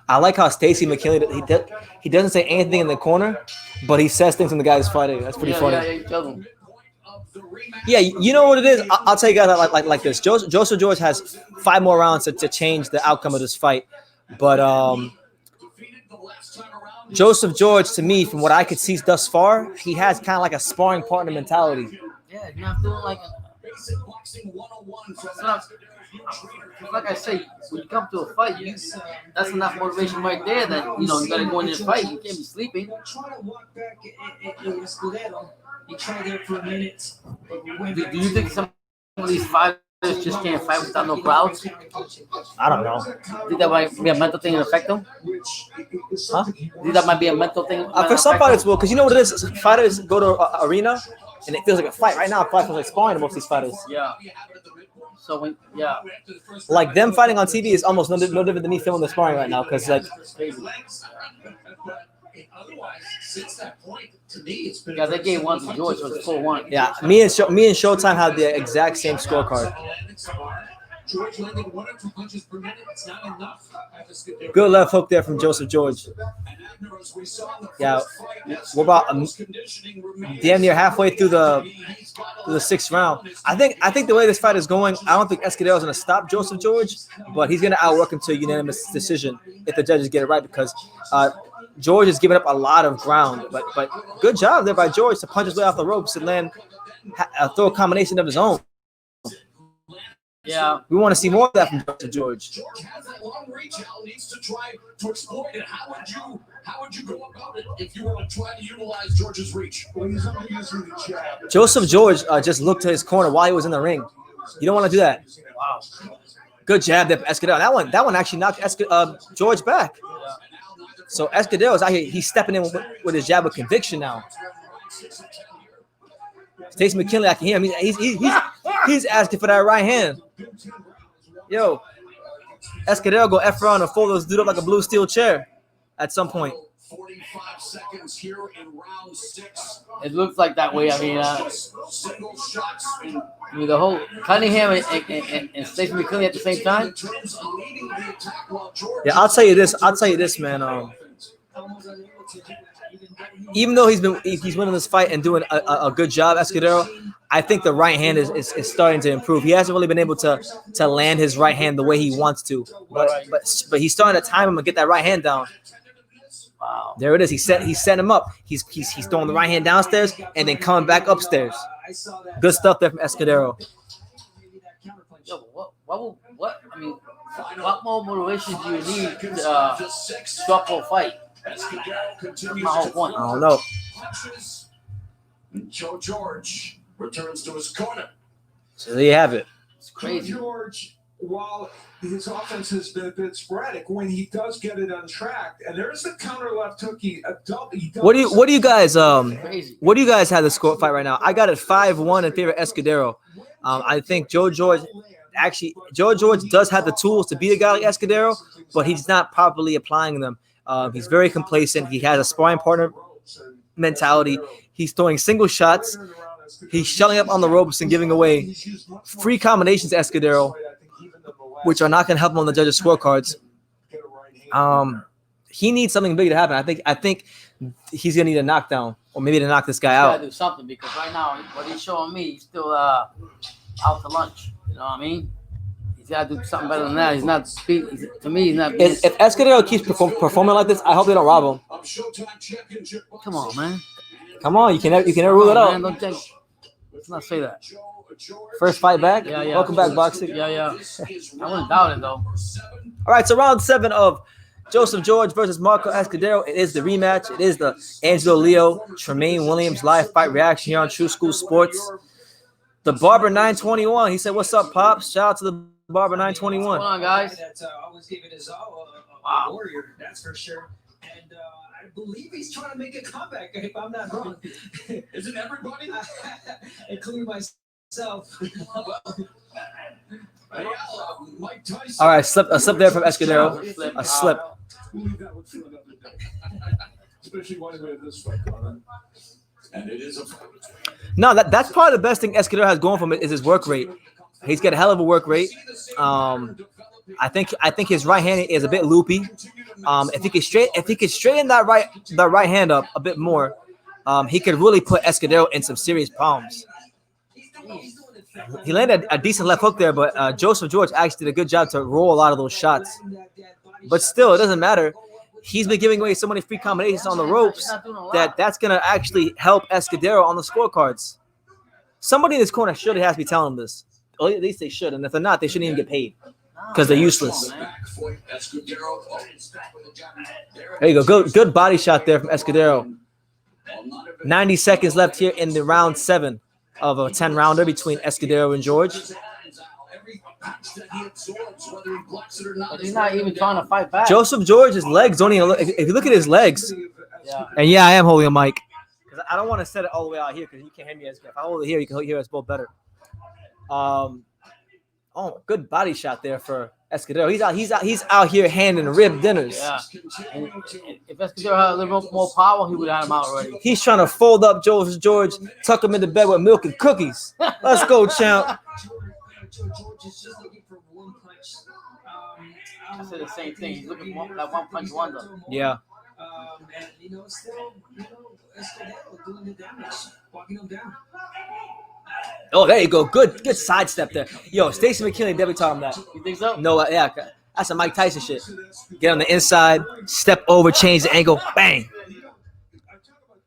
I like how Stacey McKinley, he doesn't say anything in the corner, but he says things when the guy's fighting. That's pretty funny. Yeah, you tell them. Yeah, you know what it is? I'll tell you guys like this. Joseph George has 5 more rounds to change the outcome of this fight. But Joseph George, to me, from what I could see thus far, he has kind of like a sparring partner mentality. Yeah, you're not feeling like like I say, when you come to a fight, that's enough motivation right there that, you know, you got to go in this fight. You can't be sleeping. Trying to walk back in Escudero. He tried there for a minute. Do you think some of these fighters just can't fight without no crowds? I don't know. Think that might be a mental thing and affect them? Huh? Think that might be a mental thing? For some fighters will, because you know what it is? Fighters go to an arena, and it feels like a fight. Right now, it feels like sparring to most of these fighters. Yeah. So, Like, them fighting on TV is almost no different than me filming the sparring right now, because, like, yeah, they gave one to George, so it's 4-1. yeah, me and Showtime had the exact same scorecard. Good left hook there from Joseph George. Yeah, we're about damn near halfway through the 6th round. I think the way this fight is going, I don't think Escudero is going to stop Joseph George, but he's going to outwork him to a unanimous decision if the judges get it right, because George has given up a lot of ground. But good job there by George to punch his way off the ropes and land throw a combination of his own. Yeah, we want to see more of that from George. George has that long reach out, needs to try to exploit it. How would you go about it if you were to try to utilize George's reach? Well, he's only using the jab. Joseph George just looked to his corner while he was in the ring. You don't want to do that. Wow. Good jab there, Escudero. That one actually knocked George back. So Escudero is out here. He's stepping in with his jab with conviction now. Stacey McKinley, I can hear him. He's asking for that right hand. Yo, Escudero go F around and fold those dude up like a blue steel chair at some point. 45 seconds here in round 6. It looks like that way. I mean, Single shots. the whole Cunningham and Stacey McKinley at the same time. Yeah, I'll tell you this, man. Even though he's winning this fight and doing a good job, Escudero, I think the right hand is starting to improve. He hasn't really been able to land his right hand the way he wants to, but he's starting to time him and get that right hand down. Wow. There it is. He's setting him up. He's throwing the right hand downstairs and then coming back upstairs. Good stuff there from Escudero. Yo, what? I mean, what more motivation do you need to stop a fight? That's my whole point. I don't know. Joe George returns to his corner. So there you have it. It's crazy. George, while his offense has been a bit sporadic, when he does get it untracked, and there's the counter left hook. What do you guys Crazy. What do you guys have the score fight right now? I got it 5-1 in favor of Escudero. I think Joe George does have the tools to beat a guy like Escudero, but he's not properly applying them. He's very complacent. He has a sparring partner mentality. He's throwing single shots. He's shelling up on the ropes and giving away free combinations to Escudero, which are not going to help him on the judges' scorecards. He needs something big to happen. I think he's going to need a knockdown or maybe to knock this guy out. Gotta do something, because right now what he's showing me, he's still out to lunch. You know what I mean? He's got to do something better than that. He's not speaking. To me, he's not. If Escudero keeps performing like this, I hope they don't rob him. Come on, man. Come on, you can never rule it out. Man, let's not say that. First fight back. Yeah. Welcome back, boxing. Yeah. I wouldn't doubt it though. All right, so round 7 of Joseph George versus Marco Escudero. It is the rematch. It is the Angelo Leo, Tramaine Williams live fight reaction here on True School Sports. The Barber 921. He said, "What's up, Pops?" Shout out to the Barber 921. What's going on, guys? That's always giving his all a warrior, that's for sure. And I believe he's trying to make a comeback, if I'm not wrong. Isn't everybody? Including myself. Mike Tyson. All right, a slip there from Escudero. A slip. We'll leave that one for another day. Especially one way this fight, Connor. And it is a fight. No, that's probably the best thing Escudero has going for him is his work rate. He's got a hell of a work rate. I think his right hand is a bit loopy. If he could straighten that right hand up a bit more, he could really put Escudero in some serious problems. He landed a decent left hook there, but Joseph George actually did a good job to roll a lot of those shots. But still, it doesn't matter. He's been giving away so many free combinations on the ropes that's going to actually help Escudero on the scorecards. Somebody in this corner surely has to be telling him this. Or at least they should. And if they're not, they shouldn't even get paid because they're useless. There you go. Good body shot there from Escudero. 90 seconds left here in the round 7 of a 10-rounder between Escudero and George. But he's not even trying to fight back. Joseph George's legs don't even look. If you look at his legs, and yeah, I am holding a mic because I don't want to set it all the way out here because you can't hear me as good. If I hold it here, you can hear us both better. Good body shot there for Escudero. He's out here handing rib dinners. Yeah. And if Escudero had a little more power, he would have had him out already. He's trying to fold up Joseph George, tuck him into bed with milk and cookies. Let's go, champ. George is just looking for one punch. I said the same thing. He's looking for that one punch wonder. Yeah. And still, Escudero doing the damage, walking him down. Oh, there you go. Good sidestep there. Yo, Stacey McKinley definitely taught him that. You think so? No, yeah. That's a Mike Tyson shit. Get on the inside, step over, change the angle, bang.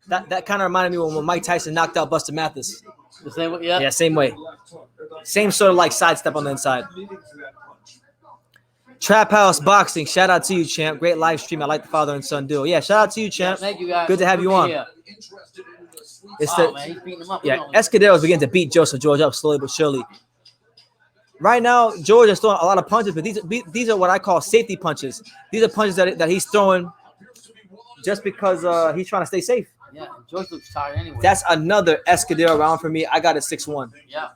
That kind of reminded me when Mike Tyson knocked out Buster Mathis. The same way, yeah. Yeah, same way. Same sort of like sidestep on the inside. Trap House Boxing, shout out to you, champ. Great live stream. I like the father and son duo. Yeah, shout out to you, champ. Thank you, guys. Good to have you on. Man, he's beating him up. Yeah, Escudero is beginning to beat Joseph George up slowly but surely. Right now, George is throwing a lot of punches, but these are what I call safety punches. These are punches that he's throwing just because he's trying to stay safe. Yeah, George looks tired anyway. That's another Escudero round for me. I got a 6-1. Yeah.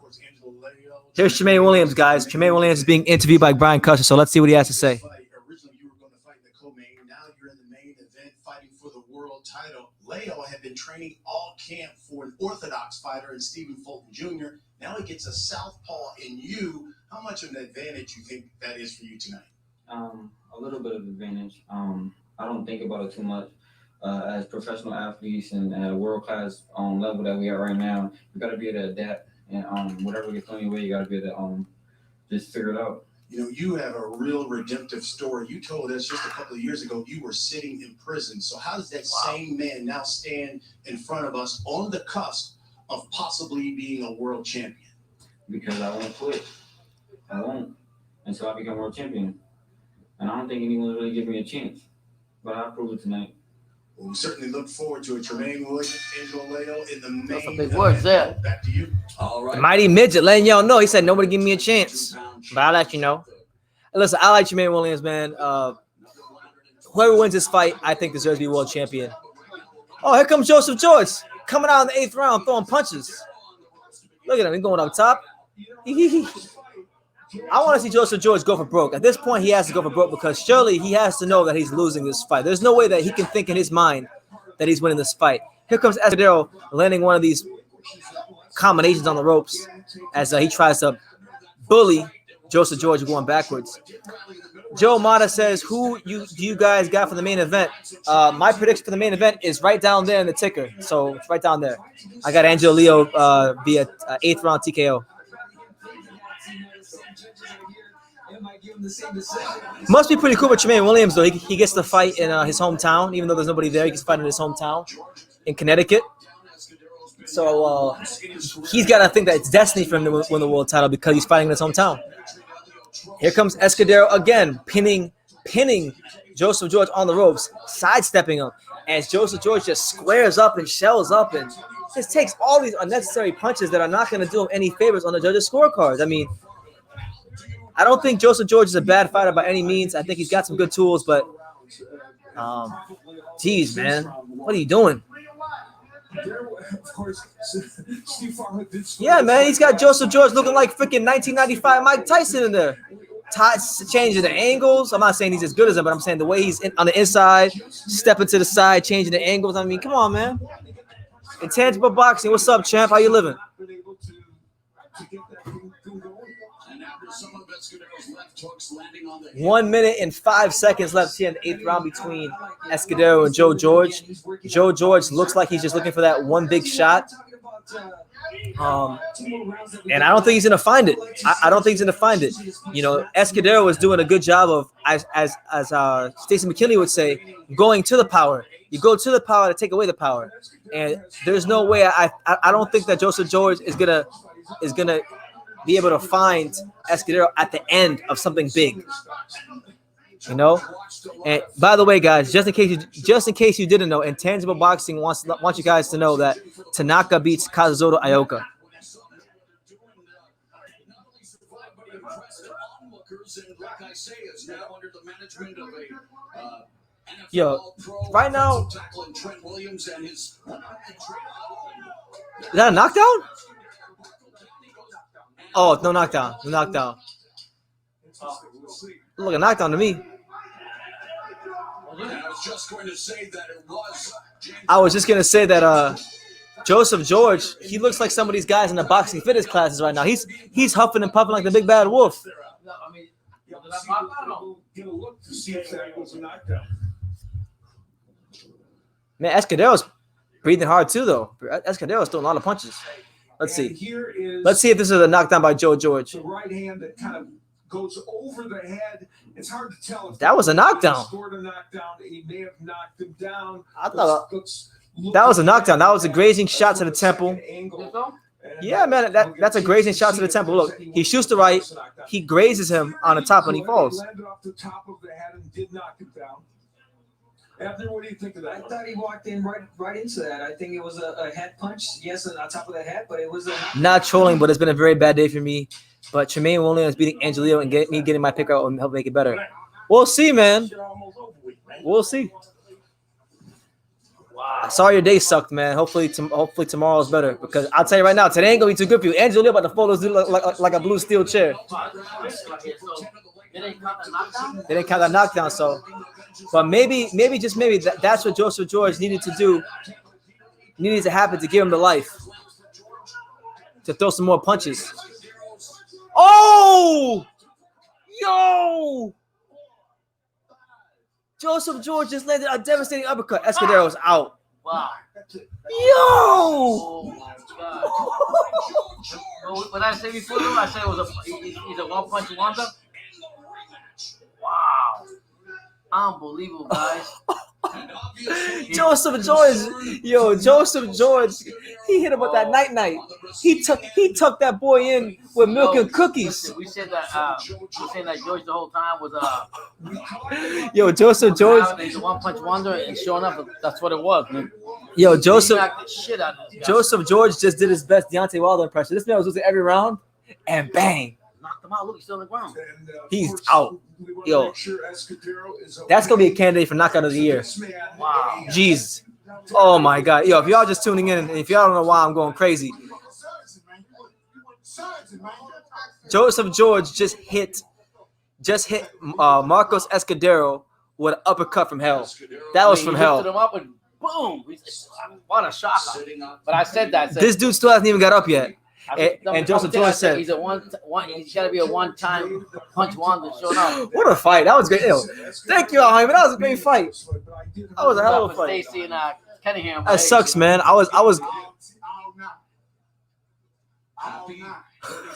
Here's Tramaine Williams, guys. Tramaine Williams is being interviewed by Brian Custer, so let's see what he has to say. Originally, you were going to fight in the co-main. Now you're in the main event fighting for the world title. Leo had been training all camp for an orthodox fighter in Stephen Fulton Jr. Now he gets a southpaw in you. How much of an advantage you think that is for you tonight? A little bit of advantage. I don't think about it too much. As professional athletes and at a world-class level that we are right now, you got to be able to adapt. And whatever gets thrown your way, you got to be able to just figure it out. You know, you have a real redemptive story. You told us just a couple of years ago you were sitting in prison. So how does that same man now stand in front of us on the cusp of possibly being a world champion? Because I won't quit. I won't until I become world champion. And I don't think anyone really give me a chance. But I'll prove it tonight. Well, we certainly look forward to it. Tramaine Williams, Angelo Leo in the main. That's some big words there. Back to you. All right. Mighty Midget letting y'all know. He said nobody give me a chance. But I'll let you know. Listen, I like Tramaine Williams, man. Whoever wins this fight, I think deserves to be world champion. Oh, here comes Joseph George. Coming out in the 8th round, throwing punches. Look at him. He's going up top. I want to see Joseph George go for broke. At this point, he has to go for broke because surely he has to know that he's losing this fight. There's no way that he can think in his mind that he's winning this fight. Here comes Escudero landing one of these combinations on the ropes as he tries to bully Joseph George going backwards. Joe Mata says, who do you guys got for the main event? My prediction for the main event is right down there in the ticker. So it's right down there. I got Angelo Leo via 8th round TKO. Must be pretty cool with Tramaine Williams, though. He gets to fight in his hometown, even though there's nobody there. He gets to fight in his hometown in Connecticut. So he's got to think that it's destiny for him to win the world title because he's fighting in his hometown. Here comes Escudero again, pinning Joseph George on the ropes, sidestepping him as Joseph George just squares up and shells up and just takes all these unnecessary punches that are not going to do him any favors on the judges' scorecards. I mean, I don't think Joseph George is a bad fighter by any means. I think he's got some good tools, but Geez, man, what are you doing? Of course, Steve Farmer did score. Yeah, man, he's got Joseph George looking like freaking 1995 Mike Tyson in there. Changing the angles. I'm not saying he's as good as him, but I'm saying the way he's on the inside, stepping to the side, changing the angles. I mean, come on, man. Intangible Boxing. What's up, champ? How you living? And after some of Escudero's left hooks landing on the 1 minute and 5 seconds left here in the 8th round between Escudero and Joe George. Joe George looks like he's just looking for that one big shot. And I don't think he's going to find it. I don't think he's going to find it. You know, Escudero was doing a good job of, as Stacey McKinley would say, going to the power. You go to the power to take away the power. And there's no way I don't think that Joseph George is gonna be able to find Escudero at the end of something big. You know? And by the way, guys, just in case you didn't know, Intangible Boxing wants you guys to know that Tanaka beats Kazuto Ioka. Yo, right now, is that a knockdown? Oh, no knockdown. No knockdown. Look, a knockdown to me. I was just gonna say that Joseph George, he looks like some of these guys in the boxing fitness classes right now. He's huffing and puffing like the big bad wolf. Man, Escudero's breathing hard too, though. Escudero's throwing a lot of punches. Let's see. Let's see if this is a knockdown by Joe George. The right hand that kind of goes over the head. It's hard to tell if that was a knockdown. Scored a knockdown. He may have knocked him down. I thought that was a knockdown. That was a grazing shot to the temple. Yeah, man, that's a grazing shot to the temple. Look, he shoots the right, he grazes him on the top, and he falls. Landed off the top of the head and did knock him down. Abner, what do you think of that? I thought he walked in right into that. I think it was a head punch, yes, on top of the head, but it was not trolling, but it's been a very bad day for me. But Tramaine Williams beating Angelo Leo and me getting my pick out will help make it better. We'll see, man. We'll see. Wow. Sorry your day sucked, man. Hopefully tomorrow's better, because I'll tell you right now, today ain't gonna be too good for you. Angelo Leo about to fold those like a blue steel chair. They didn't count that knockdown, so. But maybe that's what Joseph George needed to do. Needed to happen to give him the life. To throw some more punches. Oh! Yo! Joseph George just landed a devastating uppercut. Escudero's out. Wow. Yo! Oh my God. What I said before, though, I said he's a one-punch wonder. Wow. Unbelievable, guys. Joseph George, he hit him with that night. He tucked that boy in with milk and cookies. Listen, we said that George the whole time was Joseph George. He's a one-punch wonder, and showing up, that's what it was, man. Joseph George just did his best Deontay Wilder impression. This man was losing every round, and bang. Knocked him out. Look, he's still on the ground. He's out. Yo, that's gonna be a candidate for knockout of the year. Wow. Jeez. Oh my God. Yo, if y'all just tuning in, and if y'all don't know why I'm going crazy, Joseph George just hit Marcos Escudero with an uppercut from hell. That was from hell. Lifted him up and boom! What a shocker! But I said that. This dude still hasn't even got up yet. And Joseph George said he's he's got to be a one-time punch wonder. Show up. What a fight! That was great. Yo, thank you, Jaime. That was a great fight. That was a hell of a fight. Stacey and Cunningham. That sucks, man. I was.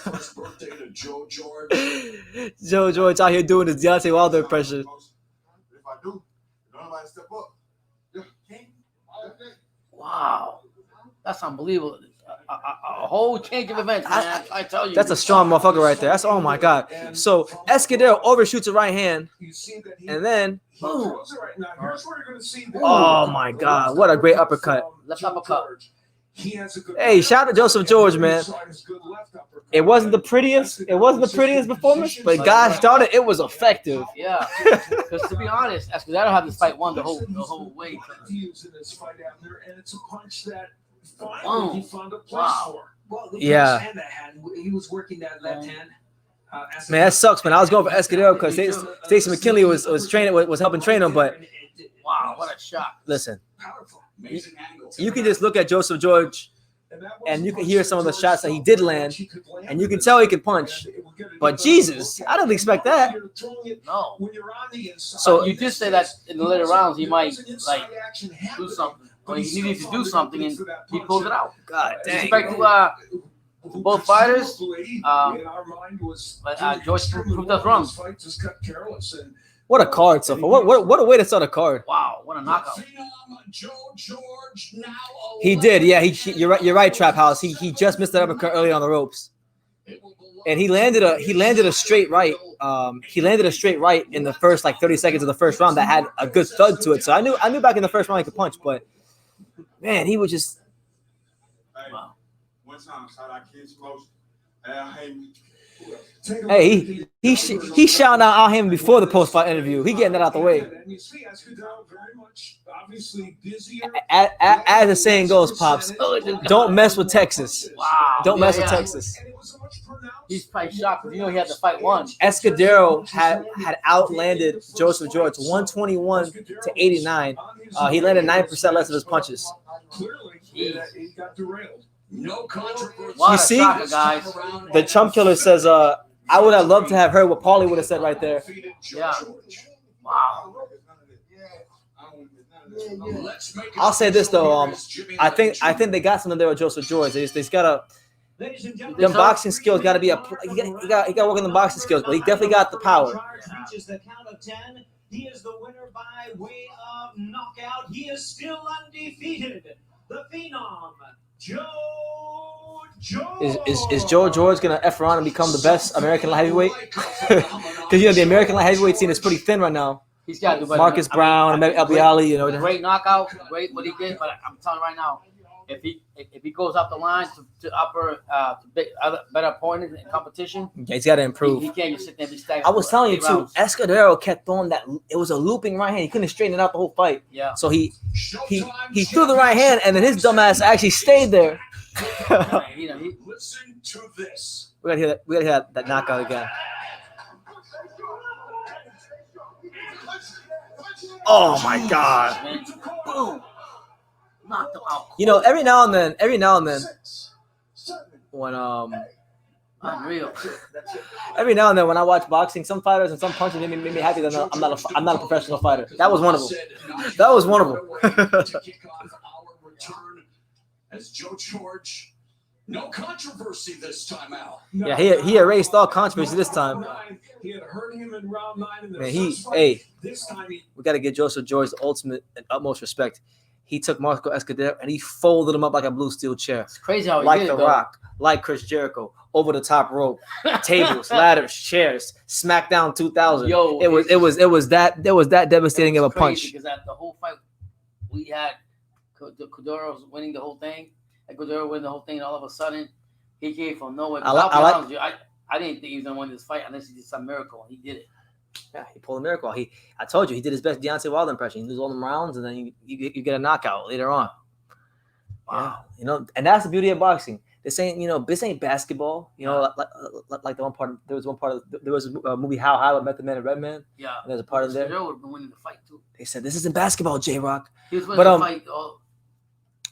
First birthday to Joe George. Joe George out here doing his Deontay Wilder impression. If I do, nobody step up. Wow, that's unbelievable. A whole change of events, man. I tell you. That's a strong motherfucker right there. That's, oh my God. So Escudero overshoots a right hand, and then boom. Oh my God, what a great uppercut. Left uppercut. Hey, shout out to Joseph George, man. It wasn't the prettiest. It wasn't the prettiest performance, but gosh darn it, it was effective. Yeah, because to be honest, Escudero had this fight won the whole way. Using this fight out there, and it's a punch that finally he found a place for. Well, the Yeah. punch and that hand, he was working that left hand. Man, that sucks, man. I was going for Escudero because Stacey McKinley was helping train him, but Wow, what a shot! listen, Powerful. Amazing angle. you can just look at Joseph George and you can hear some of the shots that he did land, and you can tell he can punch. But Jesus, I didn't expect that. No. So So you did say that in the later rounds he might like do something, or he needed to do something, and he pulled it out. God dang. Respect to both fighters, but George proved us wrong. What a card so far. What a way to start a card. Wow, what a knockout! He did, yeah. You're right, Trap House. He just missed that uppercut early on the ropes, and he landed a straight right. He landed a straight right in the first 30 seconds of the first round that had a good thud to it. So I knew back in the first round he could punch, but man, he was just. Wow. One time, shout out Kids Motion. Hey, he shouting out Al Haymon before the post-fight interview. He getting that out the way. As the saying goes, Pops, don't mess with Texas. Wow. Don't mess with Texas. He's probably shocked because he had the fight won. Escudero had outlanded Joseph George 121 to 89. He landed 9% less of his punches. He got derailed. No controversy. What You a see? shocker, guys. The Chump Killer says, I would have loved to have heard what Paulie would have said right there. Yeah. Wow. I'll say this though, I think they got something there with Joseph George. They's got Ladies and gentlemen, them boxing skills. Got to be he got to work on the boxing skills, but he definitely got the power. reaches the count of 10. He is the winner by way of knockout. He is still undefeated. The Phenom, Joe George. Is Joe George gonna F around and become the best American light heavyweight? Because the American light heavyweight scene is pretty thin right now. He's got to do better. Marcus Brown, El Bialy, Great knockout, great what he did. But I'm telling you right now, if he goes up the line to upper better opponents in competition, yeah, he's got to improve. He can't just sit there and be stagnant. I was telling you too, rounds. Escudero kept throwing that. It was a looping right hand. He couldn't straighten it out the whole fight. Yeah. So he threw the right hand, and then his dumbass actually stayed there. Listen to this. We gotta hear that knockout again. Oh my God! Man. Boom. Knocked him out. You know, every now and then, when Unreal. every now and then when I watch boxing, some fighters and some punches make me happy that I'm not a professional fighter. That was one of them. That was one of them. To kick off our return as Joe George. No controversy this time out. Yeah, he erased all controversy this time. He had hurt him in round 9 in the Man, first fight. This time we got to give Joseph George the ultimate and utmost respect. He took Marco Escudero and he folded him up like a blue steel chair. It's crazy how he Like did The it, though. Rock, like Chris Jericho, over the top rope, tables, ladders, chairs, SmackDown 2000. Yo, it was that devastating of a punch. Because at the whole fight, we had Cordero was winning the whole thing. And Cordero winning the whole thing, and all of a sudden, he came from nowhere. I didn't think he was gonna win this fight unless he did some miracle, and he did it. Yeah, he pulled a miracle. I told you, he did his best Deontay Wilder impression. He loses all them rounds, and then you get a knockout later on. Wow. Yeah, and that's the beauty of boxing. This ain't basketball. Like the one part. There was a movie How High with Method Man and Redman. Yeah. And there's a part of there. Cordero would have been winning the fight too. They said this isn't basketball, J-Rock. He was winning the fight.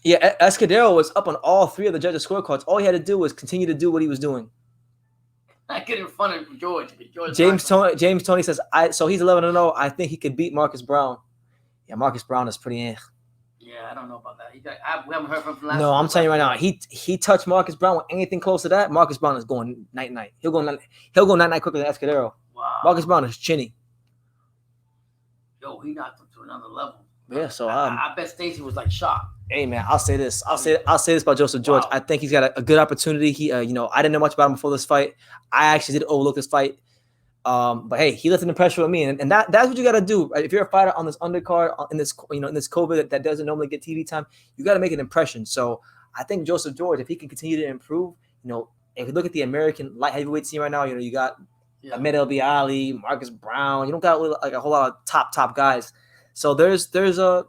Yeah, Escudero was up on all 3 of the judges' scorecards. All he had to do was continue to do what he was doing. I get in front of George. James Tony says, so he's 11-0. I think he could beat Marcus Brown. Yeah, Marcus Brown is pretty. Yeah, I don't know about that. We haven't heard from him last. No, I'm telling you right now. He touched Marcus Brown with anything close to that. Marcus Brown is going night. He'll go night quicker than Escudero. Wow. Marcus Brown is chinny. Yo, he knocked him to another level. Yeah, so I bet Stacey was like shocked. Hey man, I'll say this about Joseph George. Wow. I think he's got a good opportunity. He, I didn't know much about him before this fight. I actually did overlook this fight. But hey, he lifted the pressure with me, and that's what you got to do. Right? If you're a fighter on this undercard, in this COVID that doesn't normally get TV time, you got to make an impression. So I think Joseph George, if he can continue to improve, if you look at the American light heavyweight scene right now, you got Ahmed Ali, Marcus Brown. You don't got like a whole lot of top guys. So there's a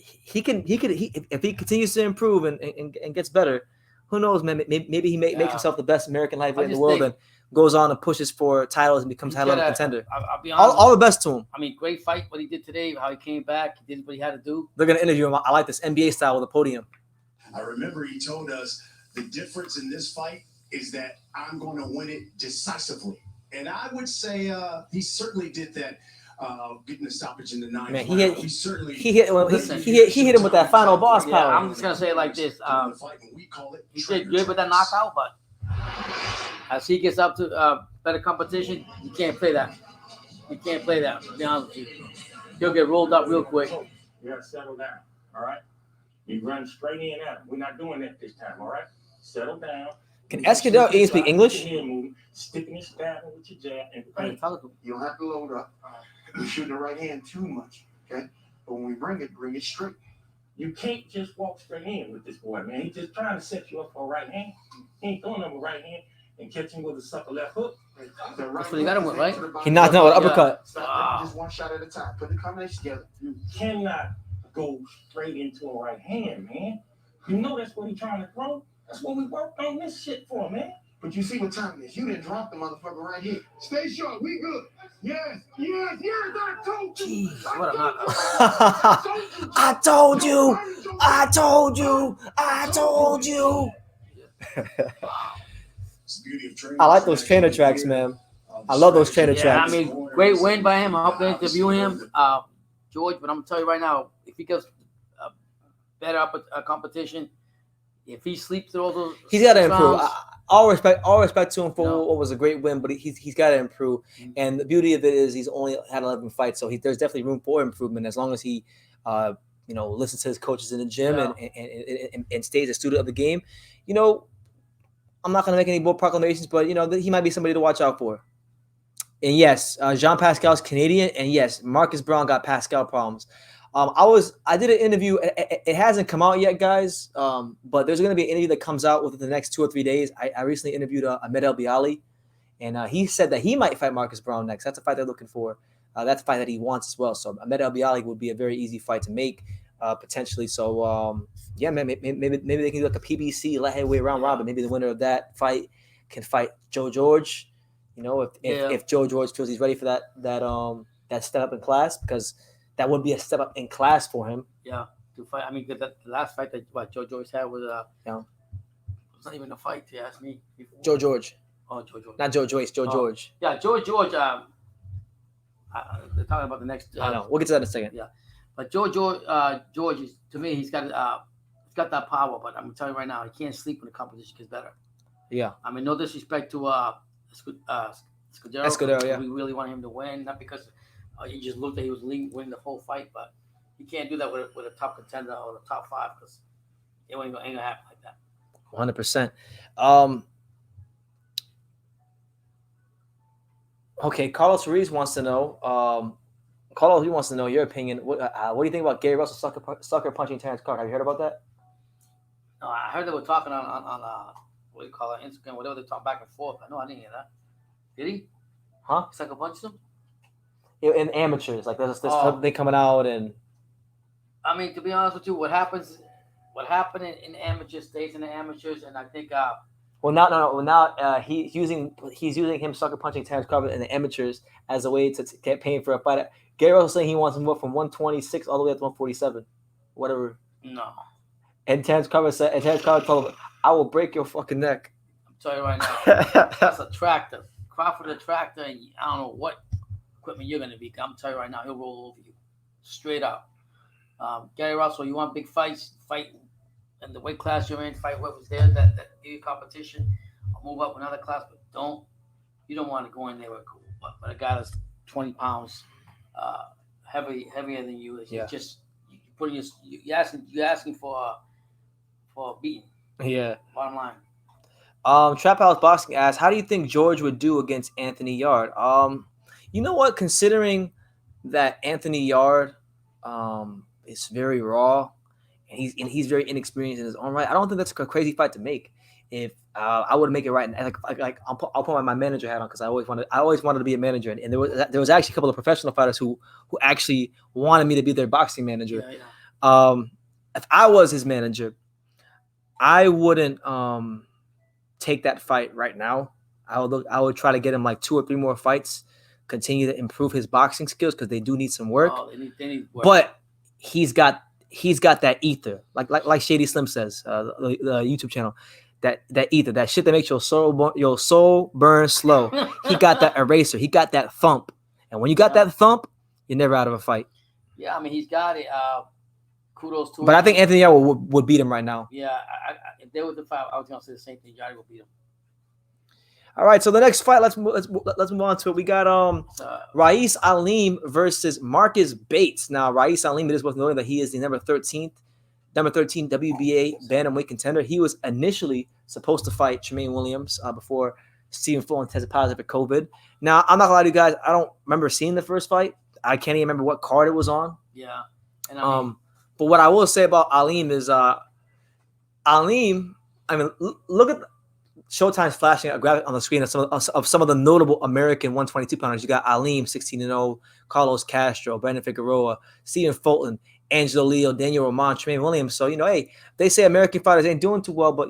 he if he continues to improve and gets better, who knows, man? Maybe he makes himself the best American lightweight in the world and goes on and pushes for titles and becomes title contender. I'll be honest, all the best to him. I mean, great fight what he did today, how he came back, he did what he had to do. They're gonna interview him. I like this NBA style with a podium. I remember he told us the difference in this fight is that I'm going to win it decisively. And I would say he certainly did that, getting the stoppage in the ninth. Man, he hit him with that final boss power. I'm just gonna say it like this: he did good with that knockout, but as he gets up to better competition, you can't play that. You can't play that. To be honest with you, he'll get rolled up real quick. You gotta settle down. All right, you run straight in at him. We're not doing that this time. All right, settle down. Can Escudero even speak English? Sticking and stabbing with your jab. And you don't have to load up. You're shooting the right hand too much, okay? But when we bring it straight. You can't just walk straight in with this boy, man. He's just trying to set you up for a right hand. He ain't throwing him a right hand and catching with a sucker left hook. That's what he got him with, right? He knocked out with an uppercut. Just one shot at a time. Put the combination together. You cannot go straight into a right hand, man. You know that's what he's trying to throw. That's what we worked on this shit for, man. But you see what time it is. You didn't drop the motherfucker right here. Stay short. We good. Yes. I told you. Jeez, what a knockout. I told you. I like those trainer tracks, man. I love those trainer tracks. I mean, great win by him. I hope they interview him, George. But I'm gonna tell you right now, if he gets better competition, if he sleeps through all those, he's got to improve. All respect to him for what was a great win, but he's got to improve. And the beauty of it is he's only had 11 fights, so there's definitely room for improvement as long as he, listens to his coaches in the gym and stays a student of the game. I'm not going to make any bold proclamations, but he might be somebody to watch out for. And yes, Jean Pascal's Canadian, and yes, Marcus Brown got Pascal problems. I did an interview. It hasn't come out yet, guys. But there's going to be an interview that comes out within the next 2 or 3 days. I recently interviewed Ahmed Ali, and he said that he might fight Marcus Brown next. That's a fight they're looking for. That's a fight that he wants as well. So Ahmed Ali would be a very easy fight to make, potentially. So maybe they can do like a PBC light heavyweight round robin. Maybe the winner of that fight can fight Joe George. If Joe George feels he's ready for that step up in class, because that would be a step up in class for him. Yeah, to fight. I mean, the last fight that Joe George had was it's not even a fight. You ask me. Joe George. Oh, Joe George. Not Joe Joyce. Joe George. Yeah, Joe George. They're talking about the next. I know. We'll get to that in a second. Yeah, but George is, to me, he's got that power. But I'm gonna tell you right now, he can't sleep when the competition gets better. Yeah. I mean, no disrespect to Escudero. Yeah. We really want him to win, not because. He just looked like he was winning the whole fight, but he can't do that with a top contender or the top 5 because it ain't gonna happen like that. 100%. Okay, Carlos Ruiz wants to know. Carlos, he wants to know your opinion. What do you think about Gary Russell sucker punching Terrence Clark? Have you heard about that? No, I heard they were talking on what do you call it, Instagram, whatever they talk back and forth. I didn't hear that. Did he? Huh? Sucker punched him? In amateurs, like there's this thing coming out, and I mean, to be honest with you, what happened in amateurs stays in the amateurs, and I think he's using him sucker punching Terrence Crawford in the amateurs as a way to get paid for a fight. Gary Russell saying he wants him up from 126 all the way up to 147, whatever. No. And Terrence Crawford told him, "I will break your fucking neck." I'm telling you right now, that's a tractor. Crawford a tractor, and I don't know what equipment you're going to be. I'm telling you right now, he'll roll over you straight up. Gary Russell, you want big fights, fight in the weight class you're in, fight what was there that give you competition. I'll move up another class, but you don't want to go in there with a guy that's 20 pounds heavier than you. It's just you're asking for a beating. Yeah. Bottom line. Trap House Boxing asks, how do you think George would do against Anthony Yard? You know what? Considering that Anthony Yard is very raw and he's very inexperienced in his own right, I don't think that's a crazy fight to make. If I would make it right. And like I'll put my manager hat on because I always wanted to be a manager. And there was actually a couple of professional fighters who actually wanted me to be their boxing manager. If I was his manager, I wouldn't take that fight right now. I would try to get him like 2 or 3 more fights, continue to improve his boxing skills because they do need some work. They need work. But he's got that ether, like Shady Slim says, the YouTube channel, that ether, that shit that makes your soul burn slow. He got that eraser. He got that thump, and when you got that thump, you're never out of a fight. Yeah, I mean he's got it. Kudos to him. But I think Anthony Yarde would beat him right now. Yeah, if they were the fight, I was gonna say the same thing. Yarde will beat him. All right, so the next fight, let's move on to it. We got Rais Aleem versus Marcus Bates. Now, Rais Aleem, it is worth noting that he is the number 13 WBA bantamweight contender. He was initially supposed to fight Tramaine Williams before Stephen Fulton tested positive for COVID. Now, I'm not gonna lie to you guys, I don't remember seeing the first fight. I can't even remember what card it was on. Yeah, and but what I will say about Aleem is Aleem. I mean, look at Showtime's flashing a graphic on the screen of some of the notable American 122 pounders. You got Aleem, 16-0, Carlos Castro, Brandon Figueroa, Stephen Fulton, Angelo Leo, Daniel Roman, Tramaine Williams. So, hey, they say American fighters ain't doing too well, but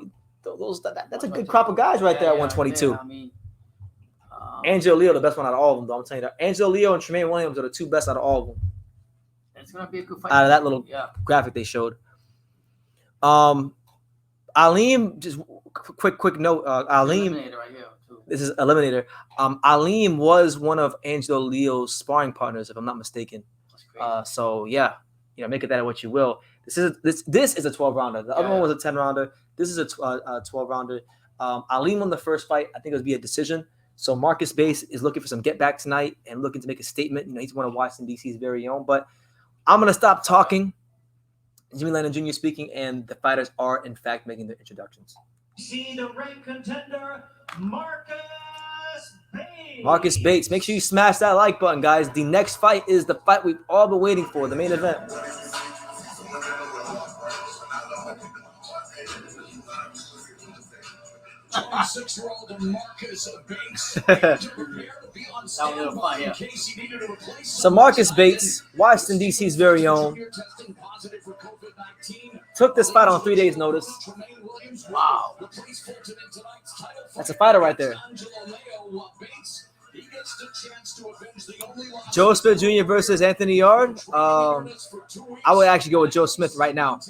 that's a good crop of guys right there at 122. Yeah, I mean, Angelo Leo, the best one out of all of them, though. I'm telling you that. Angelo Leo and Tramaine Williams are the 2 best out of all of them. It's going to be a good fight. Out of that little graphic they showed. Aleem, just quick note. Aleem, right here, too. This is Eliminator. Aleem was one of Angelo Leo's sparring partners, if I'm not mistaken. So yeah, make it that what you will. This is a 12-rounder. The other one was a 10-rounder. This is a 12-rounder. Aleem won the first fight. I think it was via decision. So Marcus Bates is looking for some get back tonight and looking to make a statement. He's one of Washington D.C.'s very own. But I'm gonna stop talking. Jimmy Lennon Jr. speaking, and the fighters are, in fact, making their introductions. See the ranked contender, Marcus Bates. Marcus Bates. Make sure you smash that like button, guys. The next fight is the fight we've all been waiting for, the main event. So Marcus Bates, Washington D.C.'s very own, took this fight on 3 days' notice. Wow, that's a fighter right there. Joe Smith Jr. versus Anthony Yarde. I would actually go with Joe Smith right now.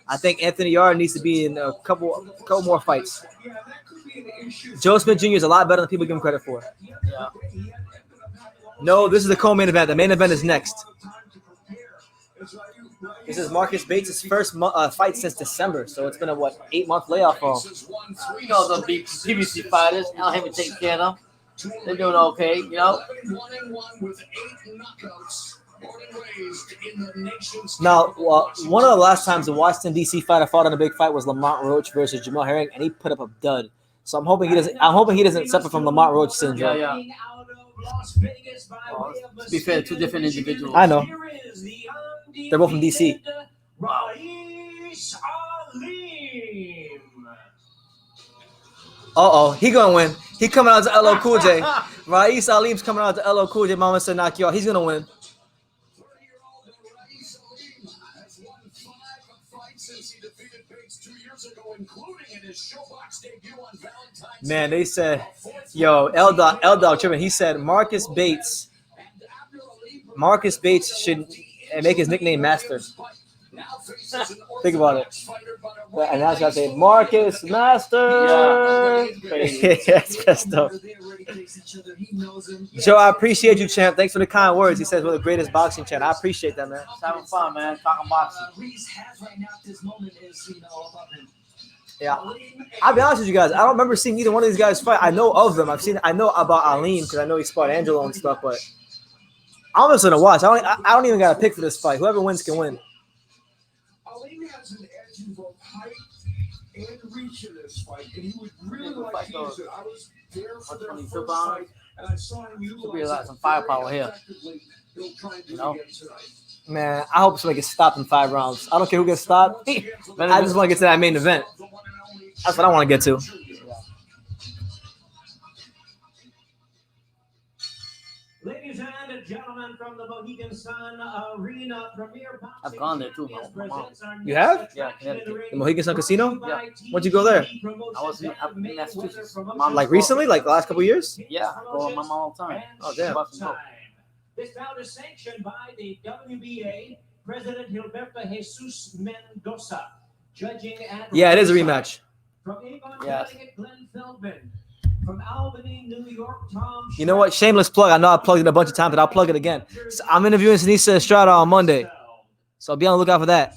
I think Anthony Yarde needs to be in a couple more fights. Joe Smith Jr. is a lot better than people give him credit for. yeah. No, this is the co-main event. The main event is next. This is Marcus Bates' first fight since December, so it's been a 8-month layoff for him. The PBC fighters, Al Hammond taking care of them. They're doing okay, Now, one of the last times the Washington D.C. fighter fought in a big fight was Lamont Roach versus Jamel Herring, and he put up a dud. So I'm hoping he doesn't suffer from Lamont Roach syndrome. Yeah. To be fair, 2 different individuals. I know. They're both from D.C. He gonna win. He coming out to LL Cool J. Rais Aleem's coming out to LL Cool J. Mama said knock you out. He's gonna win. Man, they said, L Dog tripping. He said Marcus Bates should make his nickname Master. Think about it. And that's what I say, Marcus Master. Yeah, that's messed up. Joe, I appreciate you, champ. Thanks for the kind words. He says we're the greatest boxing champ. I appreciate that, man. Just having fun, man. Talking boxing. Yeah, I'll be honest with you guys. I don't remember seeing either one of these guys fight. I know of them. I know about Aleem because I know he fought Angelo and stuff. But I'm just gonna watch. I don't even got to pick for this fight. Whoever wins can win. Aleem has an edge in both height and reach in this fight, and he would really like to use it. I was there for their first fight, and I saw him utilize some firepower here. Man, I hope somebody gets stopped in 5 rounds. I don't care who gets stopped. I just want to get to that main event. That's what I want to get to. Ladies and gentlemen, from the Mohegan Sun Arena, Premier Boxing I've gone there too, my mom. You have? Yeah, Connecticut. The Mohegan Sun Casino? Yeah. When'd you go there? I was in Massachusetts. Like recently? Like the last couple of years? Yeah, I go with my mom all the time. Oh, damn. This bout is sanctioned by the WBA President Gilberto Jesus Mendoza. Judging at Yeah, it is a rematch. From Avon, Yes. Connecticut, Glenn Feldman. From Albany, New York, Tom. You know what? Shameless plug. I know I plugged it a bunch of times, but I'll plug it again. So I'm interviewing Sinisa Estrada on Monday, so be on the lookout for that.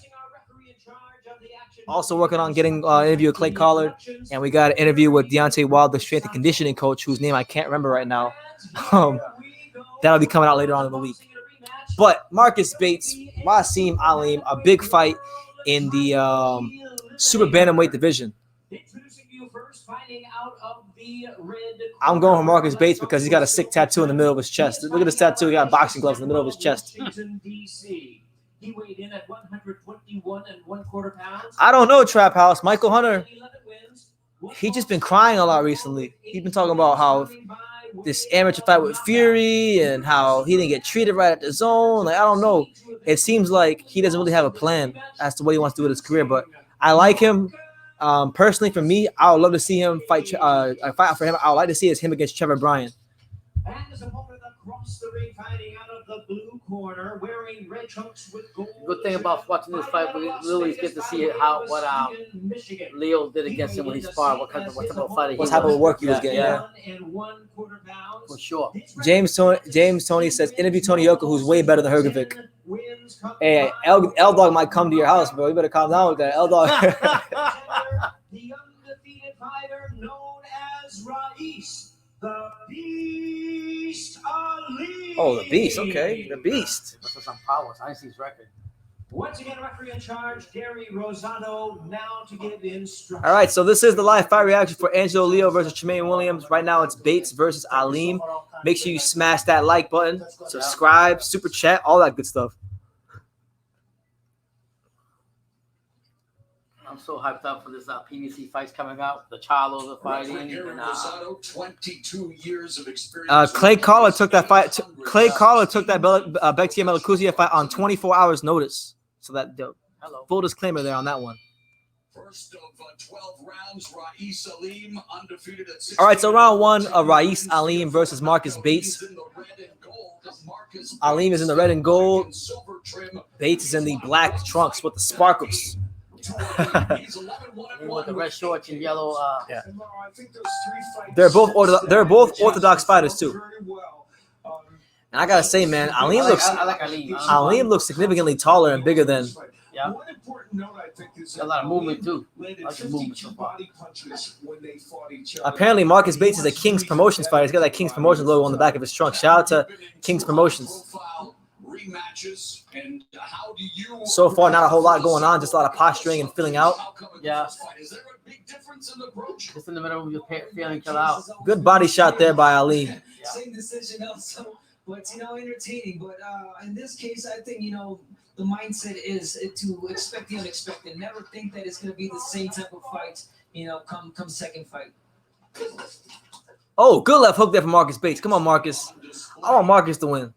Also working on getting an interview with Clay Collard, and we got an interview with Deontay Wilder, strength and conditioning coach, whose name I can't remember right now. That'll be coming out later on in the week. But Marcus Bates, Wasim Alim, a big fight in the super bantamweight division. I'm going for Marcus Bates because he's got a sick tattoo in the middle of his chest. Look at this tattoo. He got boxing gloves in the middle of his chest. He weighed in at 121 1/4 pounds. I don't know, Trap House. Michael Hunter, he just been crying a lot recently. He's been talking about how this amateur fight with Fury and how he didn't get treated right at the zone. Like, I don't know. It seems like he doesn't really have a plan as to what he wants to do with his career, but I like him. Personally, for me, I would love to see him fight. A fight for him. I would like to see him against Trevor Bryan. And his opponent across the ring, fighting out of the blue corner, wearing red trunks with gold. Good thing about watching this fight, we really get to see what Leo did against him when he sparred. What type of fighter? What type of work he was getting? Yeah, 1 1/4 pounds. for sure. James Tony says interview Tony Yoka, who's way better than Hrgovic. Hey, L Dog might come to your house, bro. You better calm down with that, L Dog. The undefeated fighter known as Rais, the Beast Ali. Oh, the Beast. Okay, the Beast. That's some powers. I didn't see his record. Once again, referee in charge, Gary Rosado, now to give instructions. All right, so this is the live fight reaction for Angelo Leo versus Tramaine Williams. Right now, it's Bates versus Alim. Make sure you smash that like button, subscribe, super chat, all that good stuff. I'm so hyped up for this PBC fights coming out. The Charlos are fighting. And, 22 years of experience. Clay Collard took that fight. Clay Collard took that Bektia Melakuzia fight on 24 hours notice. So that full disclaimer there on that one. First of 12 rounds, Rais Alim undefeated at 6. All right, so round one, Rais Alim versus Marcus Bates. Alim is in the red and gold. Bates is in the black trunks with the sparkles. with the red shorts and yellow. Yeah. They're both orthodox fighters too. And I gotta say, man, Alim looks significantly taller and bigger than. Yeah. A lot of movement too. Like the movement so far. Apparently, Marcus Bates is a King's Promotions fighter. He's got that King's Promotions logo on the back of his trunk. Shout out to King's Promotions. So far, not a whole lot going on. Just a lot of posturing and filling out. Yeah. Just in the middle of your feeling fill out. Good body shot there by Ali. Yeah. Same decision also, but entertaining. But in this case, I think the mindset is to expect the unexpected. Never think that it's going to be the same type of fight. Come second fight. Oh, good left hook there for Marcus Bates. Come on, Marcus. I want Marcus to win.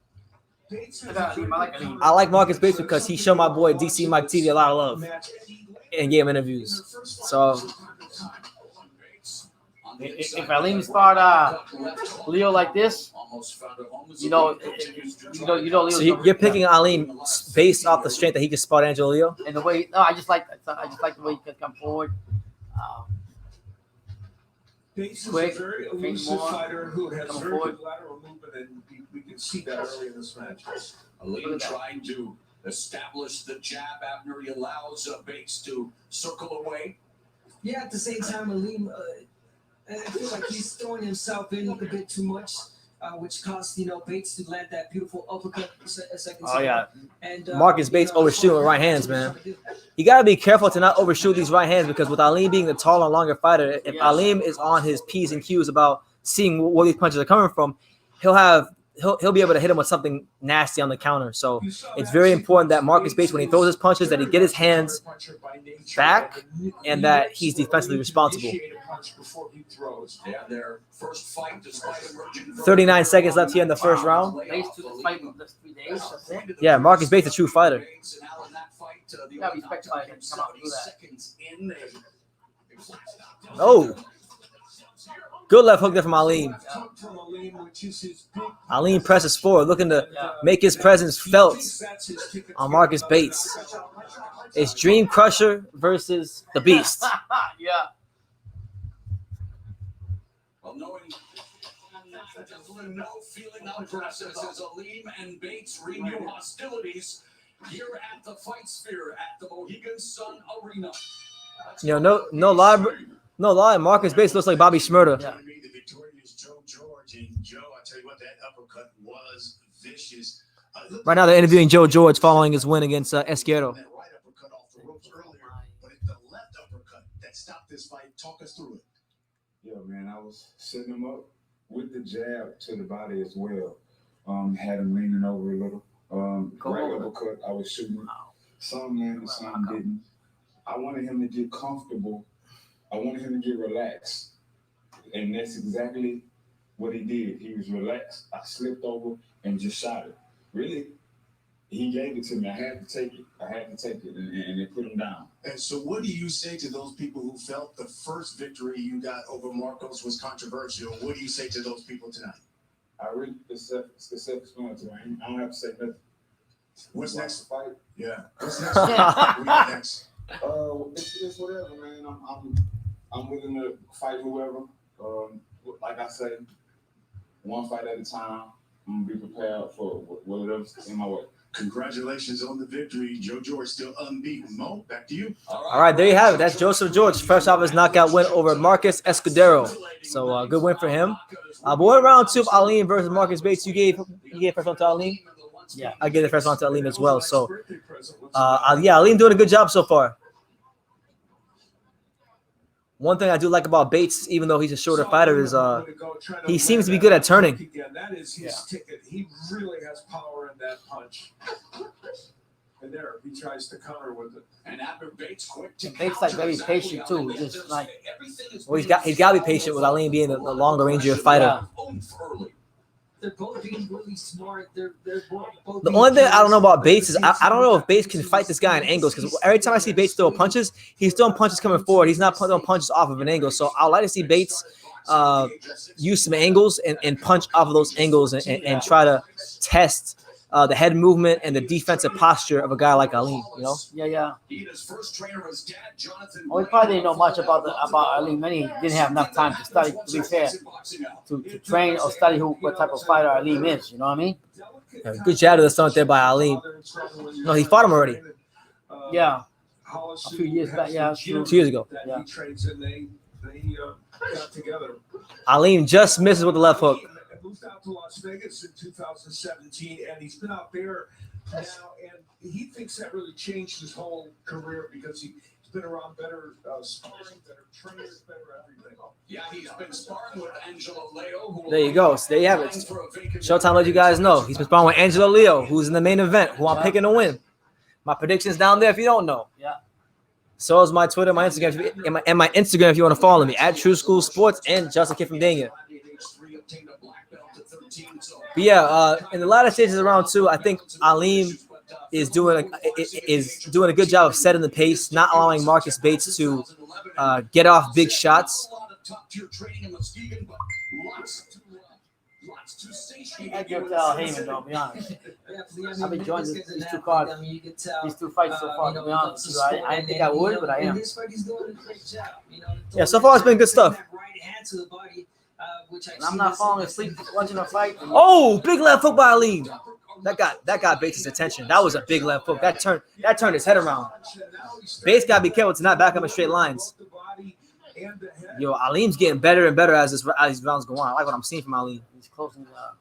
I like Marcus Bates because he showed my boy DC Mike TV a lot of love and gave him interviews. So if Alim sparred Leo like this, Leo. So you're picking Alim based off the strength that he just sparred Angelo Leo. And the way, I just like the way he can come forward. Bates is Quick, a very elusive fighter who has very good lateral movement, and we can see that early in this match. Alim trying to establish the jab after he allows Bates to circle away. Yeah, at the same time, Alim, I feel like he's throwing himself in a bit too much, which caused Bates to land that beautiful uppercut a second. Oh yeah, and Marcus Bates overshooting with right hands, man. You gotta be careful to not overshoot these right hands because with Alim being the taller and longer fighter, if Alim is on his P's and Q's about seeing where these punches are coming from, he'll be able to hit him with something nasty on the counter. So it's very important that Marcus Bates, when he throws his punches, that he get his hands back and that he's defensively responsible. punch before he throws. Yeah, their first fight despite emerging 39 seconds left here in the first round. Bates took the fight in just 3 days. That's it. Yeah, Marcus Bates a true fighter. Yeah, respect fighters come out and do that. Oh, good left hook there from Alim. Alim presses forward, looking to make his presence felt on Marcus Bates. It's Dream Crusher versus the Beast. Yeah. Well, knowing no feeling out process as Alim and Bates renew hostilities here at the Fight Sphere at the Mohegan Sun Arena. You know, no lie. Marcus Bates looks like Bobby Shmurda. Yeah. The victorious Joe George, and Joe, I tell you what, that uppercut was vicious. Right now, they're interviewing Joe George following his win against Esquerdo. That right uppercut off the ropes earlier, but it's the left uppercut that stopped this fight. Talk us through it. Yeah, man, I was setting him up with the jab to the body as well. Had him leaning over a little. Right uppercut, I was shooting. Some landed, some didn't. I wanted him to get comfortable. I wanted him to get relaxed. And that's exactly what he did. He was relaxed. I slipped over and just shot it. Really, he gave it to me. I had to take it. And it put him down. And so what do you say to those people who felt the first victory you got over Marcos was controversial? What do you say to those people tonight? I really, it's self-explanatory. I don't have to say nothing. What's next? Fight? Yeah. What's next? We got next. It's whatever, man. I'm willing to fight whoever. Like I say, one fight at a time. I'm gonna be prepared for whatever's in my way. Congratulations on the victory. Joe George still unbeaten. Mo, back to you. All right, there you have it. That's Joseph George, fresh off his knockout win over Marcus Escudero. So good win for him. But what round 2 of Alim versus Marcus Bates? You gave first one to Alim? Yeah. I gave the first one to Alim as well. So Alim doing a good job so far. One thing I do like about Bates, even though he's a shorter fighter, is he seems to be good at turning. Again, that is his ticket. He really has power in that punch. And there, he tries to counter with it. And after Bates quick to Bates like very patient too. Just like Well, he's got to be patient with Alim being the longer rangier fighter. They're both being really smart. They're both The only thing I don't know about Bates is I don't know if Bates can fight this guy in angles, because every time I see Bates throw punches, he's throwing punches coming forward. He's not throwing punches off of an angle. So I'd like to see Bates use some angles and punch off of those angles and try to test the head movement and the defensive posture of a guy like Alim. You know? Yeah. His first trainer was dad, Jonathan. Well, he probably didn't know much about Alim. Many didn't have enough time to study. To be fair, to train or study what type of fighter Alim is. You know what I mean? Yeah, good shadow that's done there by Alim. No, he fought him already. Yeah. A few years back. Yeah. 2 years ago. Yeah. He trains and they got together. Alim just misses with the left hook. Moved out to Las Vegas in 2017, and he's been out there now, and he thinks that really changed his whole career because he's been around better sparring, better trainers, better everything. Yeah, he's been sparring with Angelo Leo. There you go. So there you have it. Showtime let you guys know. He's been sparring with Angelo Leo, who's in the main event, who I'm picking to win. My prediction's down there if you don't know. Yeah. So is my Twitter, my Instagram, and my Instagram if you want to follow me, at True School Sports and Justin Kid from Dania. But yeah, in the latter stages of round 2, I think Alim is doing a good job of setting the pace, not allowing Marcus Bates to get off big shots. I give it to Al Heyman, though, I'll be honest. I've enjoyed these 2 cards, these 2 fights so far, to be honest with you. I didn't think I would, but I am. Yeah, so far it's been good stuff. And I'm not falling asleep watching a fight. Oh, big left hook by Alim. That got Bates' attention. That was a big left hook. That turned his head around. Bates got to be careful to not back up in straight lines. Yo, Alim's getting better and better as these rounds go on. I like what I'm seeing from Alim. He's closing it up.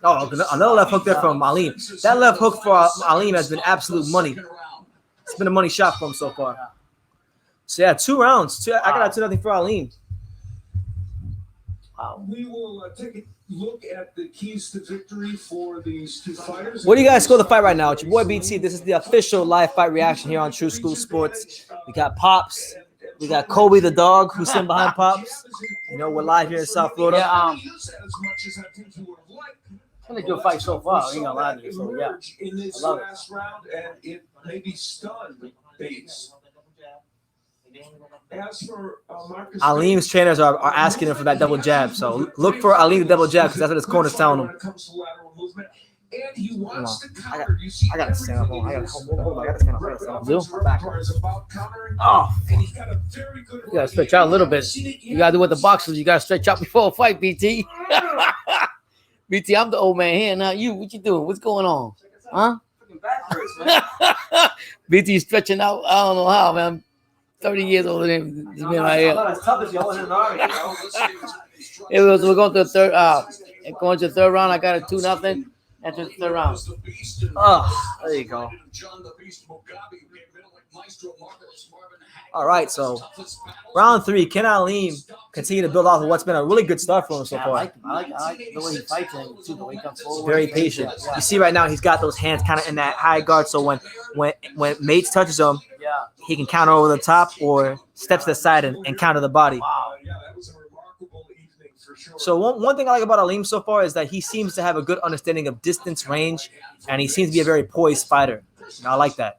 Oh, another left hook there from Alim. That left hook for Alim has been absolute money. It's been a money shot for him so far. So yeah, 2 rounds. I got 2-0 for Alim. We will take a look at the keys to victory for these 2 fighters. What do you guys score the fight right now? It's your boy BT. This is the official live fight reaction here on True School Sports. We got Pops, We got Kobe the dog who's sitting behind Pops. You know, we're live here in South Florida. Yeah, it's been a good fight so far. I ain't gonna lie to you. So yeah, in this I love it. last round, and it maybe stunned Bates. As for Marcus Aleem's trainers are asking him for that double jab. So look for Aleem to double jab because that's what his corner's telling him. when it comes to lateral movement, and he wants to I counter. You see, I gotta stand up. I gotta stand up. I gotta stand up. offensive repertoire is about countering, Oh, and he's got a very good. you gotta stretch out a little bit. You gotta do what the boxers. You gotta stretch out before a fight, BT. BT, I'm the old man here, not you. What you doing? What's going on? Huh? BT stretching out. I don't know how, man. I'm 30 years older than this man right here. We're going to the third. Going to the third round. I got a 2-0. Enter the third round. Oh, there you go. All right, so round 3. Can Aleem continue to build off of what's been a really good start for him so Yeah, I far? like the way he fights and too, the way he comes forward. Very patient. You see right now he's got those hands kind of in that high guard. So when Mates touches him, Yeah. he can counter over the top or step to the side and counter the body. Wow. Yeah, that was a remarkable evening for sure. So one thing I like about Aleem so far is that he seems to have a good understanding of distance, range, and he seems to be a very poised fighter. And I like that.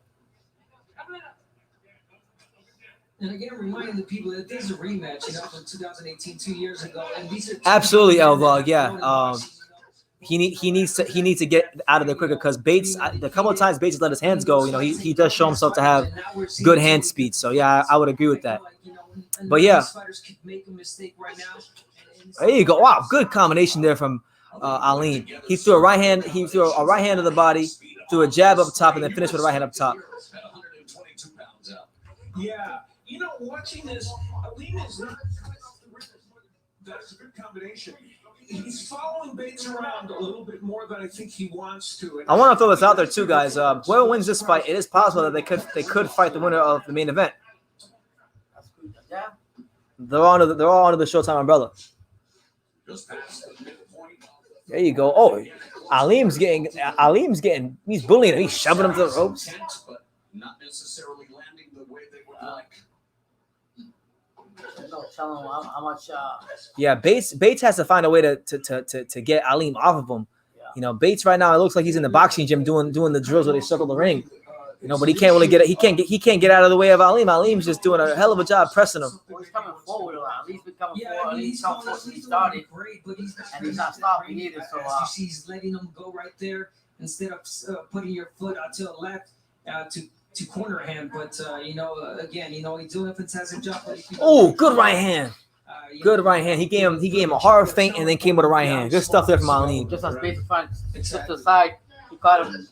And again, reminding the people that this is a rematch, from 2018, 2 years ago, and these are Absolutely, L-Vlog, yeah. He needs to get out of there quicker because Bates, the couple of times Bates has let his hands go, he does show himself to have good hand speed. So yeah, I would agree with that. But yeah, there you go. Wow, good combination there from Aleem. He threw a right hand. He threw a right hand to the body, threw a jab up top, and then finished with a right hand up top. Yeah, watching this, Aleem is not coming off the rim. That's a good combination. He's following Bates around a little bit more than I think he wants to. I want to throw this out there too, guys. Whoever wins this fight, it is possible that they could fight the winner of the main event. Yeah. They're all under the Showtime umbrella. There you go. Oh, Aleem's getting. He's bullying him. He's shoving him to the ropes. But not necessarily landing the way they would like. No, tell him how much. Yeah, Bates has to find a way to get Aleem off of him. Yeah. Bates right now it looks like he's in the boxing gym doing the drills where they circle the ring. But he can't really get it. He can't get out of the way of Aleem. Aleem's just doing a hell of a job pressing him. Well, he's coming forward a lot. At least he's coming Yeah, forward. I mean, He's coming forward since he started. Great, but he's And he's not stopping either. So you see, he's letting them go right there instead of putting your foot out to the left to corner him. But again, he's doing a fantastic job. Oh, good right hand. Good right hand. He gave him a hard feint and then came with a right hand. Good stuff there from Aleem. just as Bates front, just to the side, he caught him.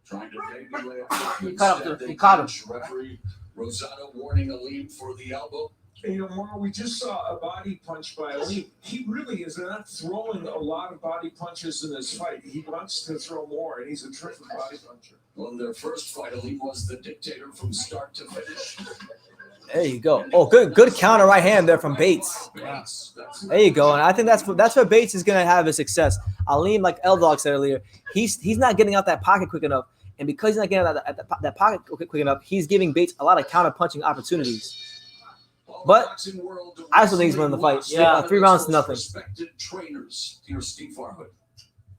Trying to He caught him. Referee Rosado warning Aleem for the elbow. Mauro, we just saw a body punch by Aleem. He really is not throwing a lot of body punches in this fight. He wants to throw more, and he's a terrific body puncher. Well, in their first fight, Aleem was the dictator from start to finish. There you go. Oh, good counter right hand there from Bates. Yeah. There you go. And I think that's where Bates is gonna have his success. Aleem, like L-Dog said earlier, he's not getting out that pocket quick enough. And because he's not getting out that pocket quick enough, he's giving Bates a lot of counter punching opportunities. But I still think he's winning the fight. Yeah, 3 rounds to nothing. Respected trainers, dear Steve Farhood.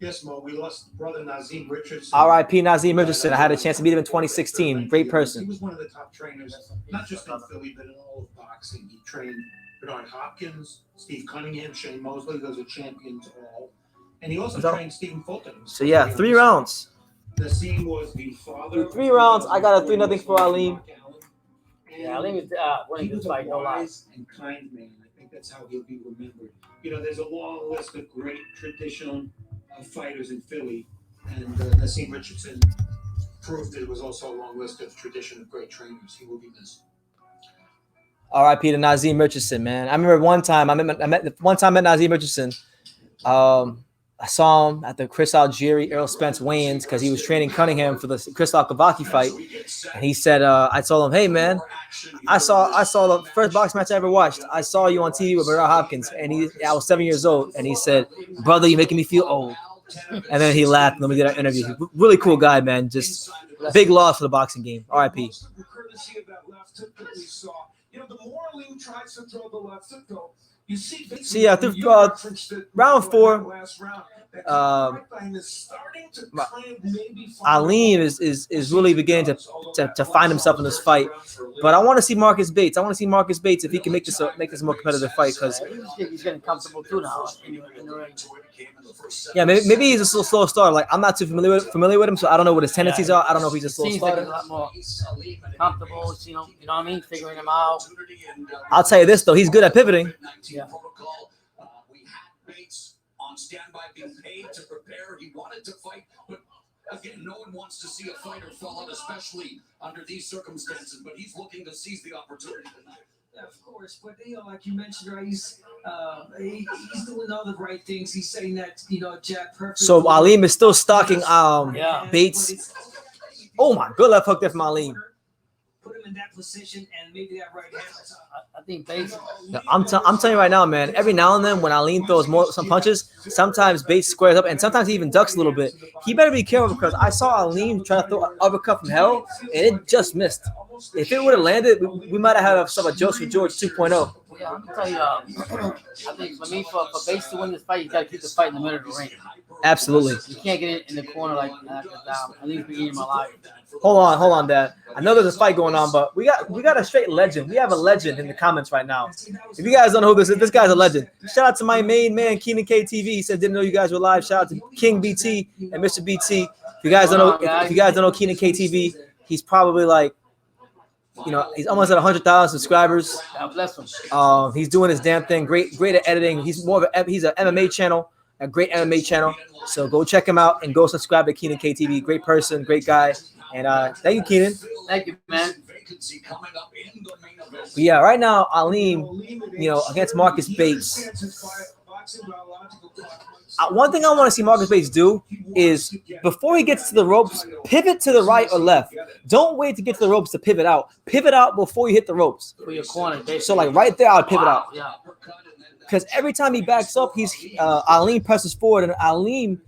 Yes, Mo, we lost brother Nazim Richardson. R.I.P. Nazim Richardson. I had a chance to meet him in 2016. Great He person. was one of the top trainers, not just in Philly, but in all of boxing. He trained Bernard Hopkins, Steve Cunningham, Shane Mosley. Those are champions all. And he also trained Stephen Fulton. So yeah, 3 rounds. Nazim was the father. 3 rounds. I got a 3-0 for Aleem. Yeah, Aleem is winning this fight, no lie. And kind man. I think that's how he'll be remembered. There's a long list of great traditional fighters in Philly, and Nazim Richardson proved it was also a long list of tradition of great trainers. He will be missed. R.I.P. to Nazim Richardson, man. I remember one time I met Nazim Richardson. I saw him at the Chris Algieri, Errol Spence weigh-ins because he was training Cunningham for the Chris Alkavaki fight. And he said, I told him, hey, man, I saw the first boxing match I ever watched. I saw you on TV with Bernard Hopkins, and I was 7 years old. And he said, brother, you're making me feel old. And then he laughed, and then we did our interview. Really cool guy, man. Just big loss for the boxing game. R.I.P. Courtesy of that left hook that we saw. You know, the more Lee tries to throw the left hook, though, you see. See, yeah, through round 4. Last round. Aleem is really beginning to find himself in this fight, but I want to see Marcus Bates. I want to see Marcus Bates if he can make this a more competitive fight, because he's getting comfortable too now. Yeah, maybe he's a slow starter. Like, I'm not too familiar with him, so I don't know what his tendencies are. I don't know if he's a slow starter. Like a lot more comfortable, you know what I mean, figuring him out. I'll tell you this though, he's good at pivoting. Yeah. We had Bates on standby, being paid to prepare. He wanted to fight, but again, no one wants to see a fighter fall out, especially under these circumstances. But he's looking to seize the opportunity tonight. Yeah, of course, but like you mentioned, right? He's doing all the right things. He's setting that jab perfect. So Aleem is still stalking Bates. Oh my, good left hook there from Aleem. Put him in that position and maybe that right hand. I think Bates. Yeah, I'm telling you right now, man. Every now and then, when Aleem throws some punches, sometimes Bates squares up, and sometimes he even ducks a little bit. He better be careful, because I saw Aleem try to throw an uppercut from hell, and it just missed. If it would have landed, we might have had a Joseph George 2.0. Yeah, I'm gonna tell you. I think for me, for Bates to win this fight, you got to keep the fight in the middle of the ring. Absolutely. You can't get it in the corner like that. At least be eating him alive. Hold on, Dad. I know there's a fight going on, but we got a straight legend. We have a legend in the comments right now. If you guys don't know who this is, this guy's a legend. Shout out to my main man, Keenan KTV. He said didn't know you guys were live. Shout out to King BT and Mr. BT. If you guys don't know Keenan KTV, he's probably like, he's almost at 100,000 subscribers. God bless him. He's doing his damn thing. Great at editing. He's he's an MMA channel, a great MMA channel. So go check him out and go subscribe to Keenan KTV. Great person, great guy. And thank you, Keenan. Thank you, man. But yeah, right now, Aleem, against Marcus Bates. One thing I want to see Marcus Bates do is, before he gets to the ropes, pivot to the right or left. Don't wait to get to the ropes to pivot out. Pivot out before you hit the ropes. For your corner, basically. So like right there, I'll pivot out. Yeah. Because every time he backs up, Aleem presses forward, and Aleem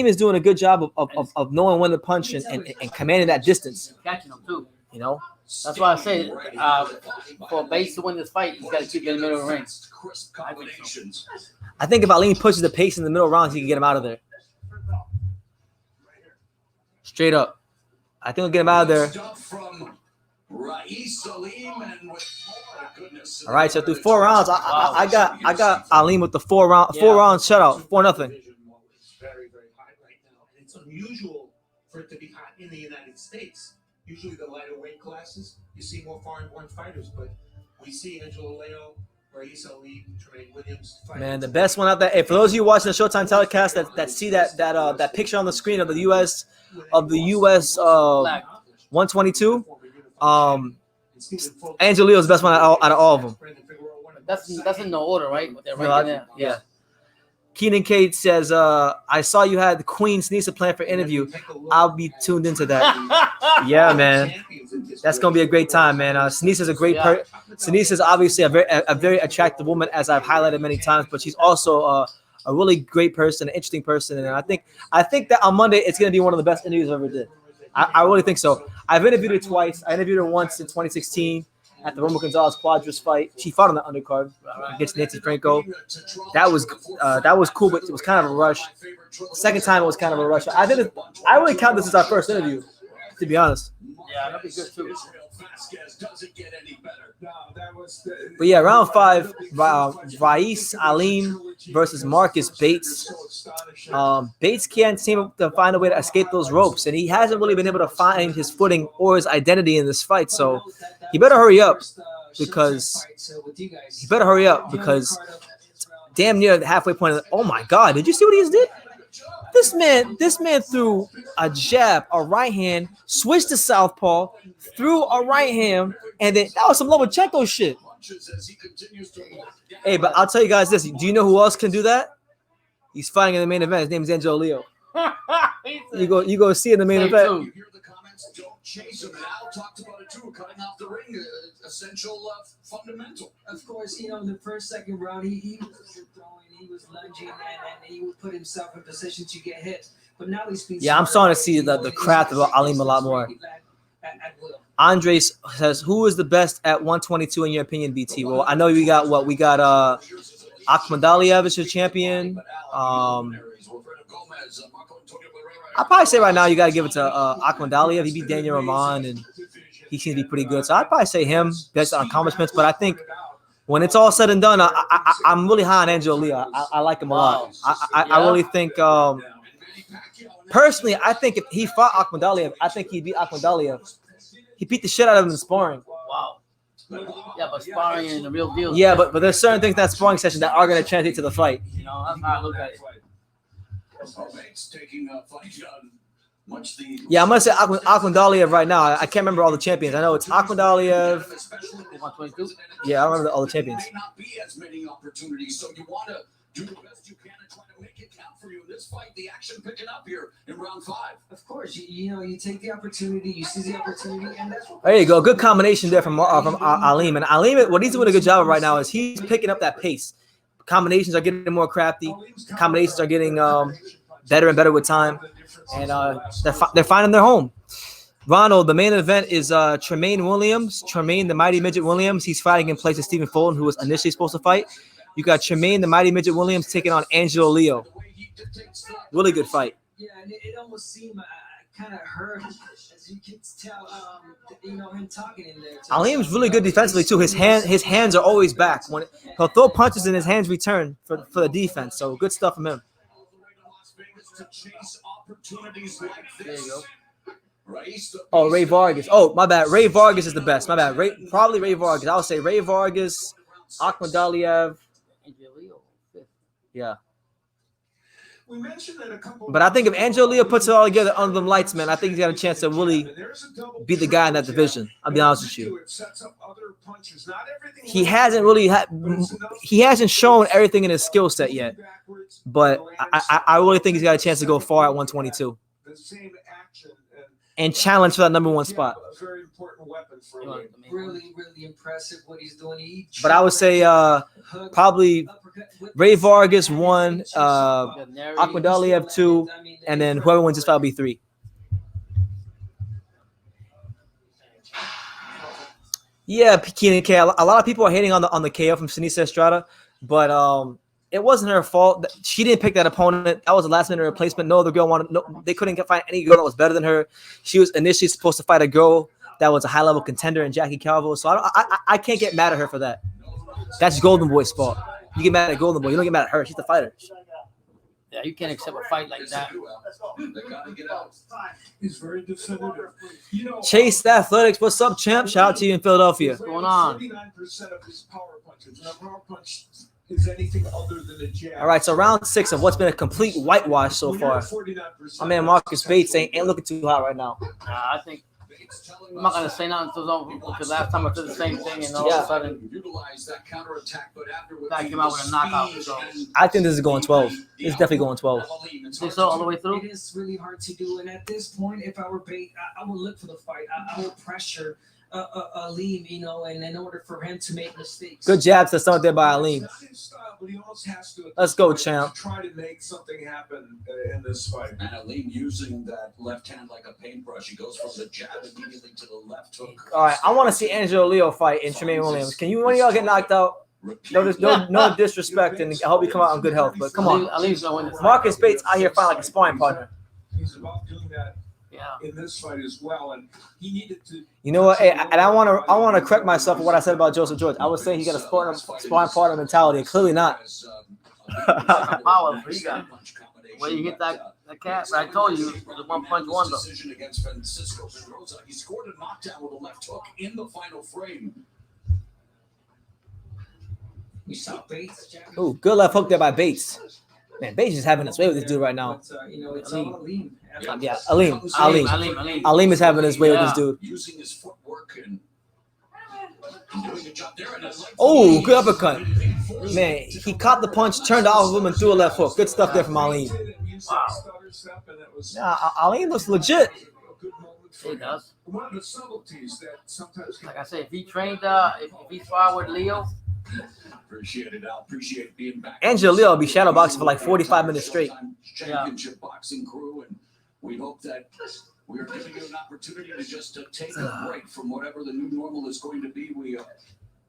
is doing a good job of knowing when to punch and commanding that distance. Catching him too. That's why I say for Bates to win this fight, he's got to keep it in the middle of the ring. I think if Aleem pushes the pace in the middle rounds, he can get him out of there. Straight up. I think we'll get him out of there. All right, so through 4 rounds, I got Aleem with the 4 round shutout, 4-0. Very, very hot right now, and it's unusual for it to be hot in the United States. Usually, the lighter weight classes, you see more foreign-born fighters, but we see Angelo Leo, Aleem, Tramaine Williams. Man, the best one out there. Hey, for those of you watching the Showtime telecast that see that picture on the screen of the U.S. 122, Angelo Leo is the best one out of all of them. That's in no order, right? They're right there. Yeah. Keenan Kate says, I saw you had the Queen Sneesa planned for interview. I'll be tuned into that. Yeah, man. That's going to be a great time, man. Sneesa's a great person. Sneesa's obviously a very attractive woman, as I've highlighted many times, but she's also a really great person, an interesting person. And I think that on Monday, it's going to be one of the best interviews I've ever did. I really think so. I've interviewed her twice. I interviewed her once in 2016. At the Romo Gonzalez Quadras fight. She fought on the undercard against Nancy Franco. That was cool, but it was kind of a rush. Second time it was kind of a rush. I really count this as our first interview, to be honest. Yeah, that'd be good too. But yeah, round 5, Rais Aleem versus Marcus Bates. Bates can't seem to find a way to escape those ropes, and he hasn't really been able to find his footing or his identity in this fight. So he better hurry up, because damn near the halfway point. Oh my God! Did you see what he just did? This man threw a jab, a right hand, switched to southpaw, threw a right hand, and then that was some Lomachenko shit. Hey, but I'll tell you guys this. Do you know who else can do that? He's fighting in the main event. His name is Angelo Leo. You go see it in the main event. You hear the comments, don't chase him. And Al talked about it too, cutting off the ring, essential, fundamental. Of course, the first, second round, he was throwing, he was lunging, and he would put himself in position to get hit. But now he's been I'm starting to see the craft of Aleem a lot more. at will. Andres says, who is the best at 122 in your opinion, BT? Well, I know we got Akhmadaliev is your champion. I'd probably say right now you got to give it to Akhmadaliev. He beat Daniel Rahman, and he seems to be pretty good. So I'd probably say him, best on accomplishments. But I think when it's all said and done, I'm really high on Angelo Leo. I like him a lot. I really think, personally, I think if he fought Akhmadaliev, I think he'd beat Akhmadaliev. He beat the shit out of him in sparring. Wow. Yeah, but sparring is the real deal. Yeah, but there's certain things in that sparring session that are going to translate to the fight. You know, that's how I look at it. Yeah, I'm going to say Akhmadaliev right now. I can't remember all the champions. I know it's Akhmadaliev. 122? Yeah, I remember all the champions. Do the best you can and try to make it count for you in this fight. The action picking up here in round 5. Of course, you take the opportunity, you see the opportunity, and that's what. There you go. Good combination there from Aleem. And Aleem, what he's doing a good job of right now is he's picking up that pace. Combinations are getting more crafty. Combinations are getting better and better with time. And they're finding their home. Ronald, the main event is Tramaine Williams. Tramaine, the Mighty Midget Williams. He's fighting in place of Stephen Fulton, who was initially supposed to fight. You got Tramaine, the Mighty Midget Williams, taking on Angelo Leo. Really good fight. Yeah, and it almost seemed I kind of heard, as you can tell, him talking in there. Aleem's really good defensively too. His hands are always back. When he'll throw punches and his hands return for the defense. So good stuff from him. There you go. Oh, Ray Vargas. Oh, my bad. Ray Vargas is the best. My bad. Probably Ray Vargas. I would say Ray Vargas, Akhmadaliev. Yeah. But I think if Angelo Leo puts it all together under them lights, man, I think he's got a chance to really be the guy in that division. I'll be honest with you. He hasn't shown everything in his skill set yet. But I really think he's got a chance to go far at 122. And challenge for that number 1 spot. Really, really impressive what he's doing. But I would say probably Ray Vargas 1, Akhmadaliev 2, and then whoever wins this fight will be 3. Yeah, Keenan K. A lot of people are hating on the KO from Sinisa Estrada, but it wasn't her fault. She didn't pick that opponent. That was a last-minute replacement. No other girl wanted. No, they couldn't find any girl that was better than her. She was initially supposed to fight a girl that was a high-level contender in Jackie Calvo. So I can't get mad at her for that. That's Golden Boy's fault. You get mad at Golden Boy. You don't get mad at her. She's the fighter. Yeah, you can't accept a fight like that. He's very definitive. Chase Athletics, what's up, champ? Shout out to you in Philadelphia. What's going on? 49% of his power punches. Now, power punch is anything other than a jab. All right, so round 6 of what's been a complete whitewash so far. My man Marcus Bates ain't looking too hot right now. I think I'm not gonna say nothing because last time I did the same thing and all of a sudden guy came out with a knockout. So I think this is going 12. It's definitely going 12. Think so all the way through? It is really hard to do, and at this point, if I were Bate, I would look for the fight. I would pressure Aleem, and in order for him to make mistakes. Good jabs to start there by Aleem. Let's go, champ. Try to make something happen in this fight. And Aleem using that left hand like a paintbrush. He goes from the jab immediately to the left hook. All right, I want to see Angelo Leo fight in Tramaine Williams. Can you, one of y'all get knocked out? No disrespect, and I hope you come out in good health. But come on, Aleem's gonna win this fight. Marcus Bates out here fighting like a sparring partner. He's about doing that in this fight as well, and he needed to. You know what? Hey, and I want to correct myself for what I said about Joseph George. I was saying he got a sparring partner mentality. Clearly not. Power for you guys. When you hit that cat, I told you, it was a 1-punch wonder. Against Francisco Pedrosa. He scored a knockdown with a left hook in the final frame. We saw Bates. Ooh, good left hook there by Bates. Man, Bates is having his way with this dude right now. But, it's all Aleem. Yeah, Aleem is having his way with this dude. Using his footwork and doing a job there. Oh, good uppercut. Man, he caught the punch, turned off of him, and threw a left hook. Good stuff there from Aleem. Wow. Yeah, Aleem looks legit. He does. One of the subtleties that sometimes, like I said, if he trained, if he fought with Leo. Appreciate it. I appreciate being back. Angelo Leo will be shadow boxing for like 45 minutes straight. Championship boxing crew, and we hope that We are giving you an opportunity to just take a break from whatever the new normal is going to be. We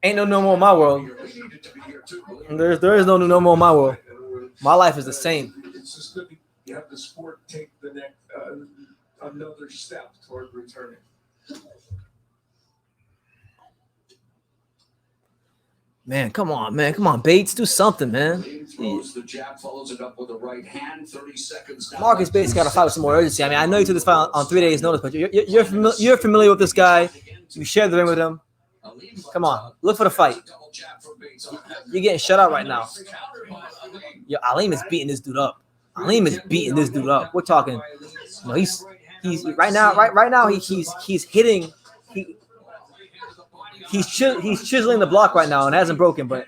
Ain't no normal in my world. There is no new normal in my world. My life is the same. It's just good to have the sport take the next another step toward returning. Man, come on, Bates, do something, man. Throws the jab, follows it up with the right hand. 30 seconds down. Marcus Bates got to fight with some more urgency. I mean, I know you took this fight on 3 days' notice, but you're familiar with this guy. You shared the ring with him. Come on, look for the fight. You're getting shut out right now. Yo, Aleem is beating this dude up. We're talking. You know, he's right now. He's hitting. He's chiseling the block right now and hasn't broken, but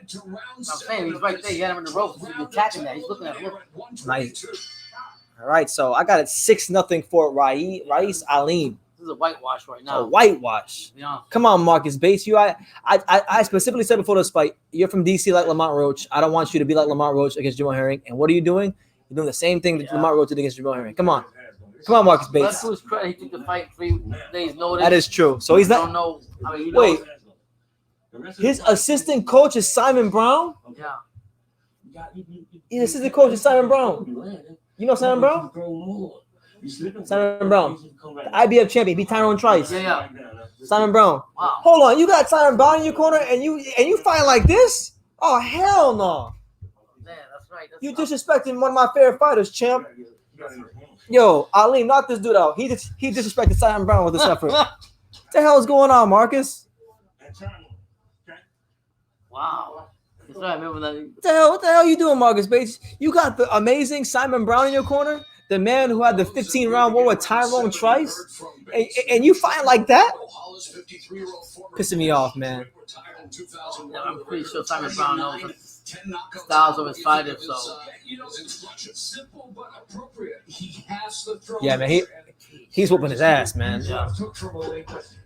I'm saying he's right there. You had him in the ropes. He's attacking that. He's looking at him. nice. All right, so I got it 6-0 for Rais Aleem. This is a whitewash right now. A whitewash. Yeah. Come on, Marcus Bates. I specifically said before this fight, you're from DC like Lamont Roach. I don't want you to be like Lamont Roach against Jamal Herring. And what are you doing? You're doing the same thing that Lamont Roach did against Jamal Herring. Come on, Marcus Bates. That's to his credit. He took the fight 3 days notice. That is true. So he's don't not. know. I mean, Wait. His assistant coach is Simon Brown. Yeah. His assistant coach is Simon Brown. You know Simon Brown? Simon Brown, the IBF champion, beat Tyrone Trice. Yeah. Simon Brown. Wow. Hold on, you got Simon Brown in your corner, and you fight like this? Oh hell no! Man, that's right. You disrespecting one of my favorite fighters, champ. Yo, Ali, knock this dude out. He disrespected Simon Brown with this effort. What the hell is going on, Marcus? Wow. That's right. Remember that? What the hell are you doing, Marcus Bates? You got the amazing Simon Brown in your corner, the man who had the 15-round war with Tyrone Trice, and you fight like that? Pissing me off, man. Yeah, I'm pretty sure Simon Brown knows the styles of his fighters. So yeah, man, he's whooping his ass, man. Yeah.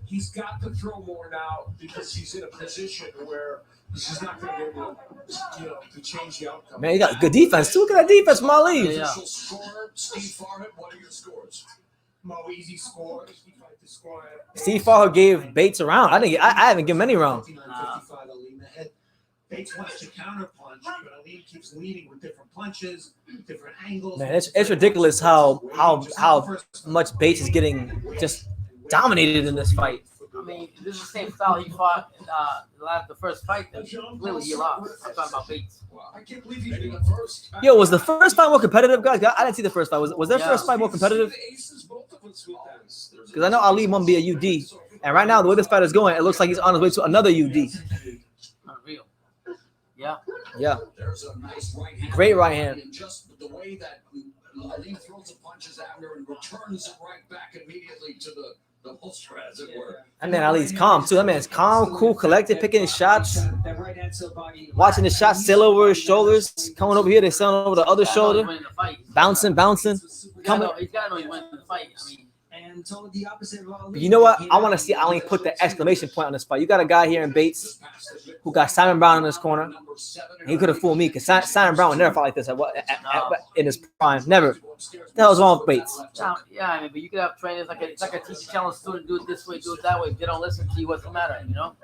He's got to throw more now because he's in a position where he's not going to be able to change the outcome. Man, he got good defense too. Look at that defense from Ali. Yeah. Steve Farhat, what are your scores? Easy score. Steve Farhat gave Bates a round. I haven't given him any round. Bates wants to counterpunch, but Ali keeps leading with different punches, different angles. Man, it's ridiculous how much Bates is getting just dominated in this fight. I mean, this is the same style he fought in the first fight that really he lost. I'm talking about Bates. I can't believe he did the first. Yo, was the first fight more competitive, guys? I didn't see the first fight. Was their first fight more competitive? Because I know Ali won't be a UD, and right now the way this fight is going, it looks like he's on his way to another UD. Unreal. Yeah. Yeah. There's a nice right hand. Great right hand. And just the way that Ali throws the punches after and returns it right back immediately to the holster, as it were. That man Ali's calm too. That man's calm, cool, collected, picking his shots, watching the shots sail over his shoulders, coming over here, they sailing over the other shoulder, bouncing. He's got to know he's winning the fight. I mean, and told the opposite of Ali. But you know what? I want to see Ali put the exclamation point on this fight. You got a guy here in Bates who got Simon Brown in his corner. And he could have fooled me because Simon Brown would never fight like this in his prime. Never. What the hell's wrong with Bates? Yeah, I mean, but you could have trainers like a teacher telling a student, do it this way, do it that way. If they don't listen to you, what's the matter, you know?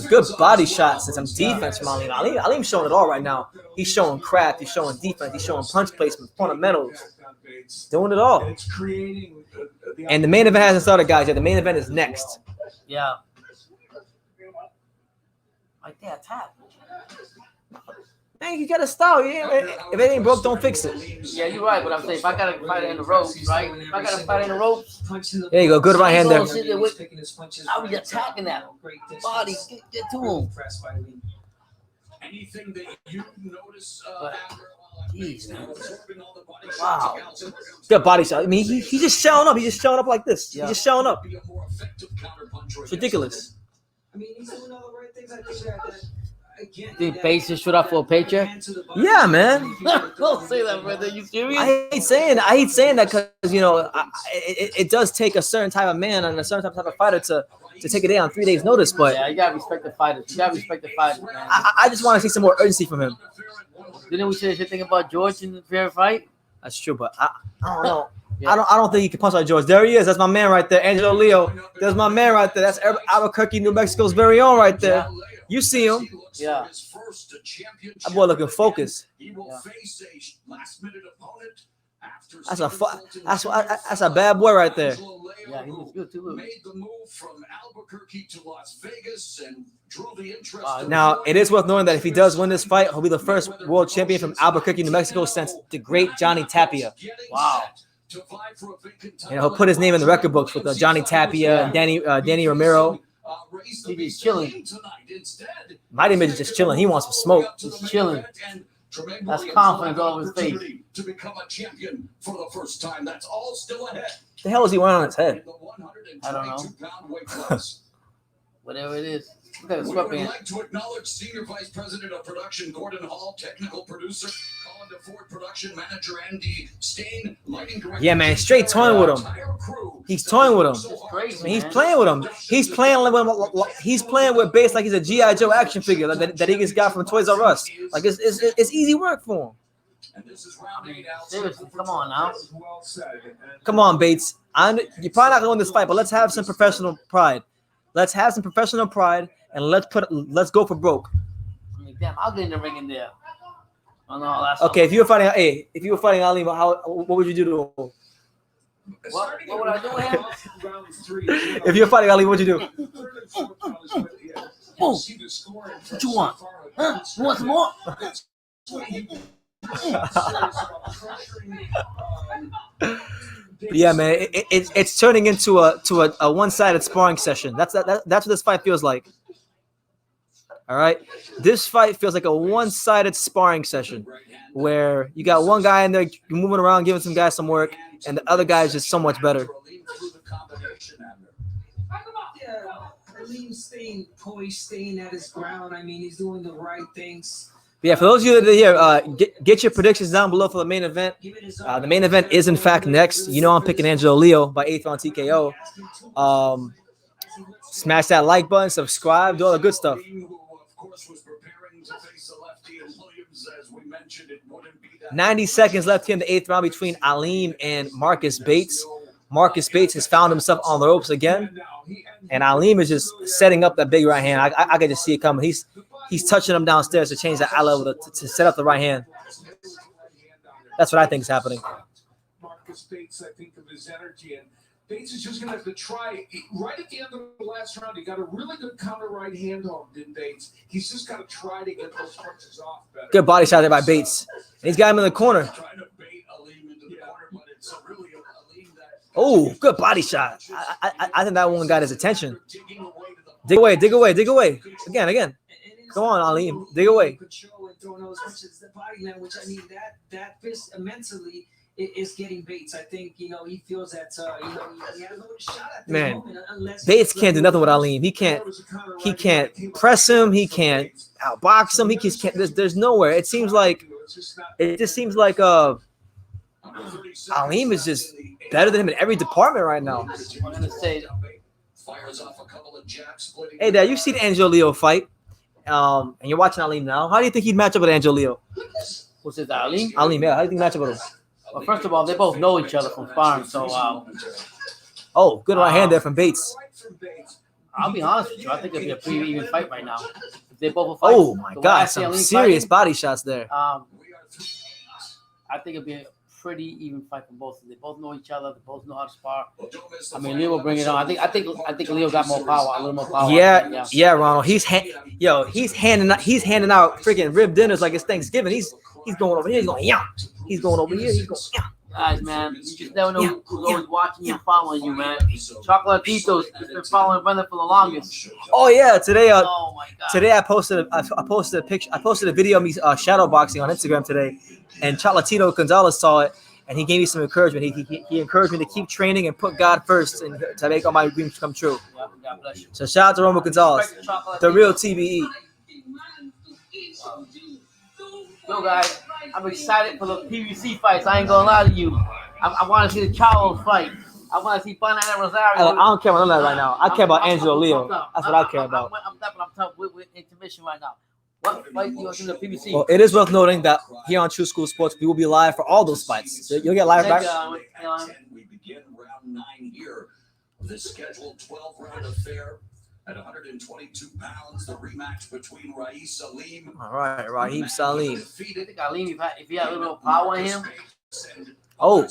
Good body shots and some defense from Ali. Ali's showing it all right now. He's showing craft. He's showing defense. He's showing punch placement, fundamentals. Doing it all. And the main event hasn't started, guys. Yet the main event is next. Yeah. Like that tap. Man, you got a style. If it ain't broke, don't fix it. Yeah, you're right. But I'm saying if I got to fight in the ropes, right? If I got to fight in the ropes. There you go. Good right hand there. I'll be attacking that body. Get to him. Anything that you notice Jeez, man. Wow. Good body shot. I mean, he's just showing up. He's just showing up like this. Yeah. He's just showing up. It's ridiculous. I mean, he's doing all the right things. I think that Think Bates just showed up for a paycheck? Yeah, man. Don't say that, brother. You serious? I hate saying that because it does take a certain type of man and a certain type of fighter to take a day on 3 days' notice. But yeah, you gotta respect the fighters. You gotta respect the fighters, man. I just want to see some more urgency from him. Didn't we say the thing about George in the fair fight? That's true, but I don't know. Yeah. I don't think he can punch like George. There he is. That's my man right there, Angelo Leo. There's my man right there. That's Albuquerque, New Mexico's very own right there. You see him? Yeah. That boy looking focused. He will face a last-minute opponent after That's a bad boy right there. Yeah, he was good too. Made the move from Albuquerque to Las Vegas and drew the interest. Now, it is worth knowing that if he does win this fight, he'll be the first world champion from Albuquerque, New Mexico since the great Johnny Tapia. Wow. And he'll put his name in the record books with Johnny Tapia and Danny Romero. He's chilling. Mighty Midge is just chilling. He wants some smoke. He's chilling. That's confidence all over his face. To become a champion for the first time. That's all still ahead. The hell is he wearing on his head? I don't know. Whatever it is. Look at the We would sweatband. like to acknowledge Senior Vice President of Production Gordon Hall, Technical Producer Colin DeFord, Production Manager Andy Stain, Lighting Director. Yeah, man, straight toying with him. He's toying with him. It's crazy, I mean, he's man. playing with him. He's playing with Bates like he's a G.I. Joe action figure that he just got from Toys R Us. Like it's easy work for him. And this is round 8 out. Seriously, come on now. Come on, Bates. You're probably not gonna win this fight, but let's have some professional pride. Let's have some professional pride and let's go for broke. I mean, damn, I'll get in the ring in there. Oh no, that's Okay, if you were fighting Ali, what would you do to him? What would I do with him? If you're fighting Ali, what would you do? Boom. What you want? Huh? You want some more? Yeah, man, it's turning into a one-sided sparring session. That's what this fight feels like. All right, this fight feels like a one-sided sparring session where you got one guy in there moving around, giving some guys some work, and the other guy is just so much better. Yeah, Aleem's staying poised, staying at his ground. I mean, he's doing the right things. Yeah, for those of you that are here, get your predictions down below for the main event. The main event is, in fact, next. You know I'm picking Angelo Leo by 8th round TKO. Smash that like button, subscribe, do all the good stuff. 90 seconds left here in the 8th round between Aleem and Marcus Bates. Marcus Bates has found himself on the ropes again. And Aleem is just setting up that big right hand. I can just see it coming. He's touching him downstairs to change that eye level to set up the right hand. That's what I think is happening. Marcus Bates, I think of his energy, and Bates is just going to have to try. Right at the end of the last round, he got a really good counter right hand on him, didn't Bates? He's just got to try to get those punches off better. Good body shot there by Bates. And he's got him in the corner. Oh, good body shot. I think that one got his attention. Dig away, dig away, dig away. Again. Come on, Aleem. Dig away. Control and throwing those punches, the body language. I mean, that fist mentally is getting Bates. I think, he feels that, he has no shot at this moment unless Bates can't do nothing with Aleem. He can't press him. He can't outbox him. He just can't. There's nowhere. It just seems like Aleem is just better than him in every department right now. I'm gonna say, hey, Dad, you see the Angelo Leo fight, and you're watching Aleem now. How do you think he'd match up with Angelo Leo? who's this, Aleem? Aleem, yeah. How do you think match up with him? Well, first of all, they both know each other from sparring, so Oh, good right hand there from Bates. I'll be honest with you. I think it'd be a pretty even fight right now. If they both fight, Oh my God, some serious body shots there. I think it'd be a pretty even fight for both. They both know each other. They both know how to spar. I mean, Leo will bring it on. I think Leo got more power, a little more power. Yeah, Ronald. He's handing out freaking rib dinners like it's Thanksgiving. He's going over here. He's going yeah. He's going over here. He's going yeah. Guys, man, you just never know who's always watching you and following you, man. Chocolatito's been following Brendan for the longest. Oh yeah, today. Oh my God. Today I posted a picture. I posted a video of me shadow boxing on Instagram today, and Chocolatito Gonzalez saw it, and he gave me some encouragement. He encouraged me to keep training and put God first, and to make all my dreams come true. Yeah, God bless you. So shout out to Romo Gonzalez, the real TBE. Yo, guys, I'm excited for the PVC fights. I ain't gonna lie to you. I want to see the Charles fight. I want to see Bantamweight and Rosario. I don't care about none of that right now. I care about Angelo Leo. That's what I care about. I'm talking with intermission right now. What fight you watching the PBC? Well, it is worth noting that here on True School Sports, we will be live for all those fights. So you'll get live back. We begin round 9 here of this scheduled 12-round affair. At 122 pounds, the rematch between Raees Salim. All right, Raheem Salim. I think Alim, if he had a little power in him. Oh,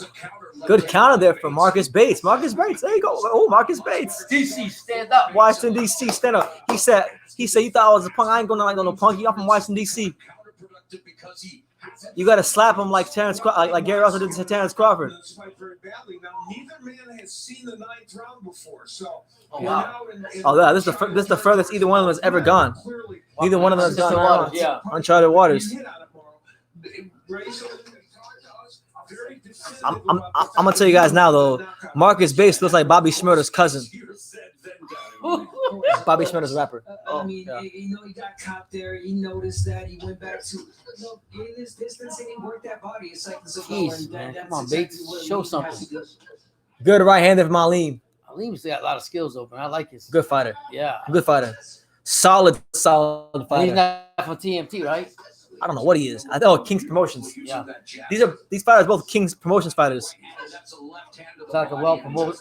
good counter there for Marcus Bates. Marcus Bates, there you go. Oh, Marcus Bates. DC, stand up. Washington, D.C., stand up. He said you thought I was a punk. I ain't gonna like no punk. I'm from Washington, D.C. You got to slap him like like Gary Russell did to Terrence Crawford. Now, neither man has seen the 9th round before, so. Oh, wow. Oh, this is the furthest either one of them has ever gone. Neither one of them has gone around. Yeah. Uncharted waters. I'm gonna tell you guys now though. Marcus Bates looks like Bobby Schmurder's cousin. Bobby Schmurder's rapper. I mean, he got caught there. He noticed that. He went back to in his distance and he worked that body. It's like the Jeez, man. Come on, Bates. Show something. Good right-hander from Alim. Alim's got a lot of skills open. I like his. Good fighter. Yeah. Good fighter. Solid He's fighter. not from TMT, right? I don't know what he is. I know King's Promotions. Yeah. These fighters both King's Promotions fighters. It's like a well-promoted,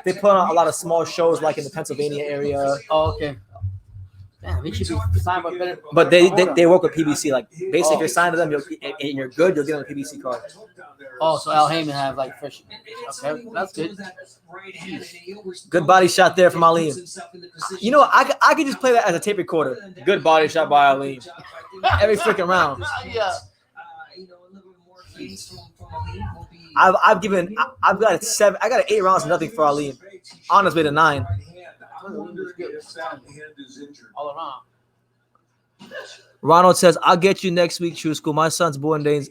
They put on a lot of small shows like in the Pennsylvania area. Oh, okay. Damn, he should be signed by better. But they work with PBC. Like basically, if you're signed to them, and you're good, you'll get on the PBC card. Oh, so Al Heyman have like fresh. Okay, that's good. Good body shot there from Alim. You know, I could just play that as a tape recorder. Good body shot by Alim. Every freaking round. Yeah. I've got 7. I got 8 rounds, nothing for Alim. On his way to 9. All around. Ronald says, "I'll get you next week, True School. My son's born days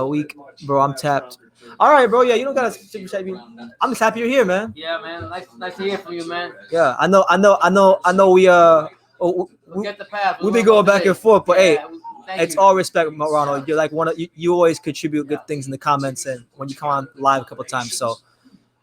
week, bro. I'm tapped." All right, bro. Yeah, you don't gotta. I'm just happy you're here, man. Yeah, man. Nice to hear from you, man. Yeah, I know. We We'll get the path. we be going back and forth, but hey, thank it's you. all respect, Ronald. You're like one of you always contribute good things in the comments and when you come on live a couple times. So,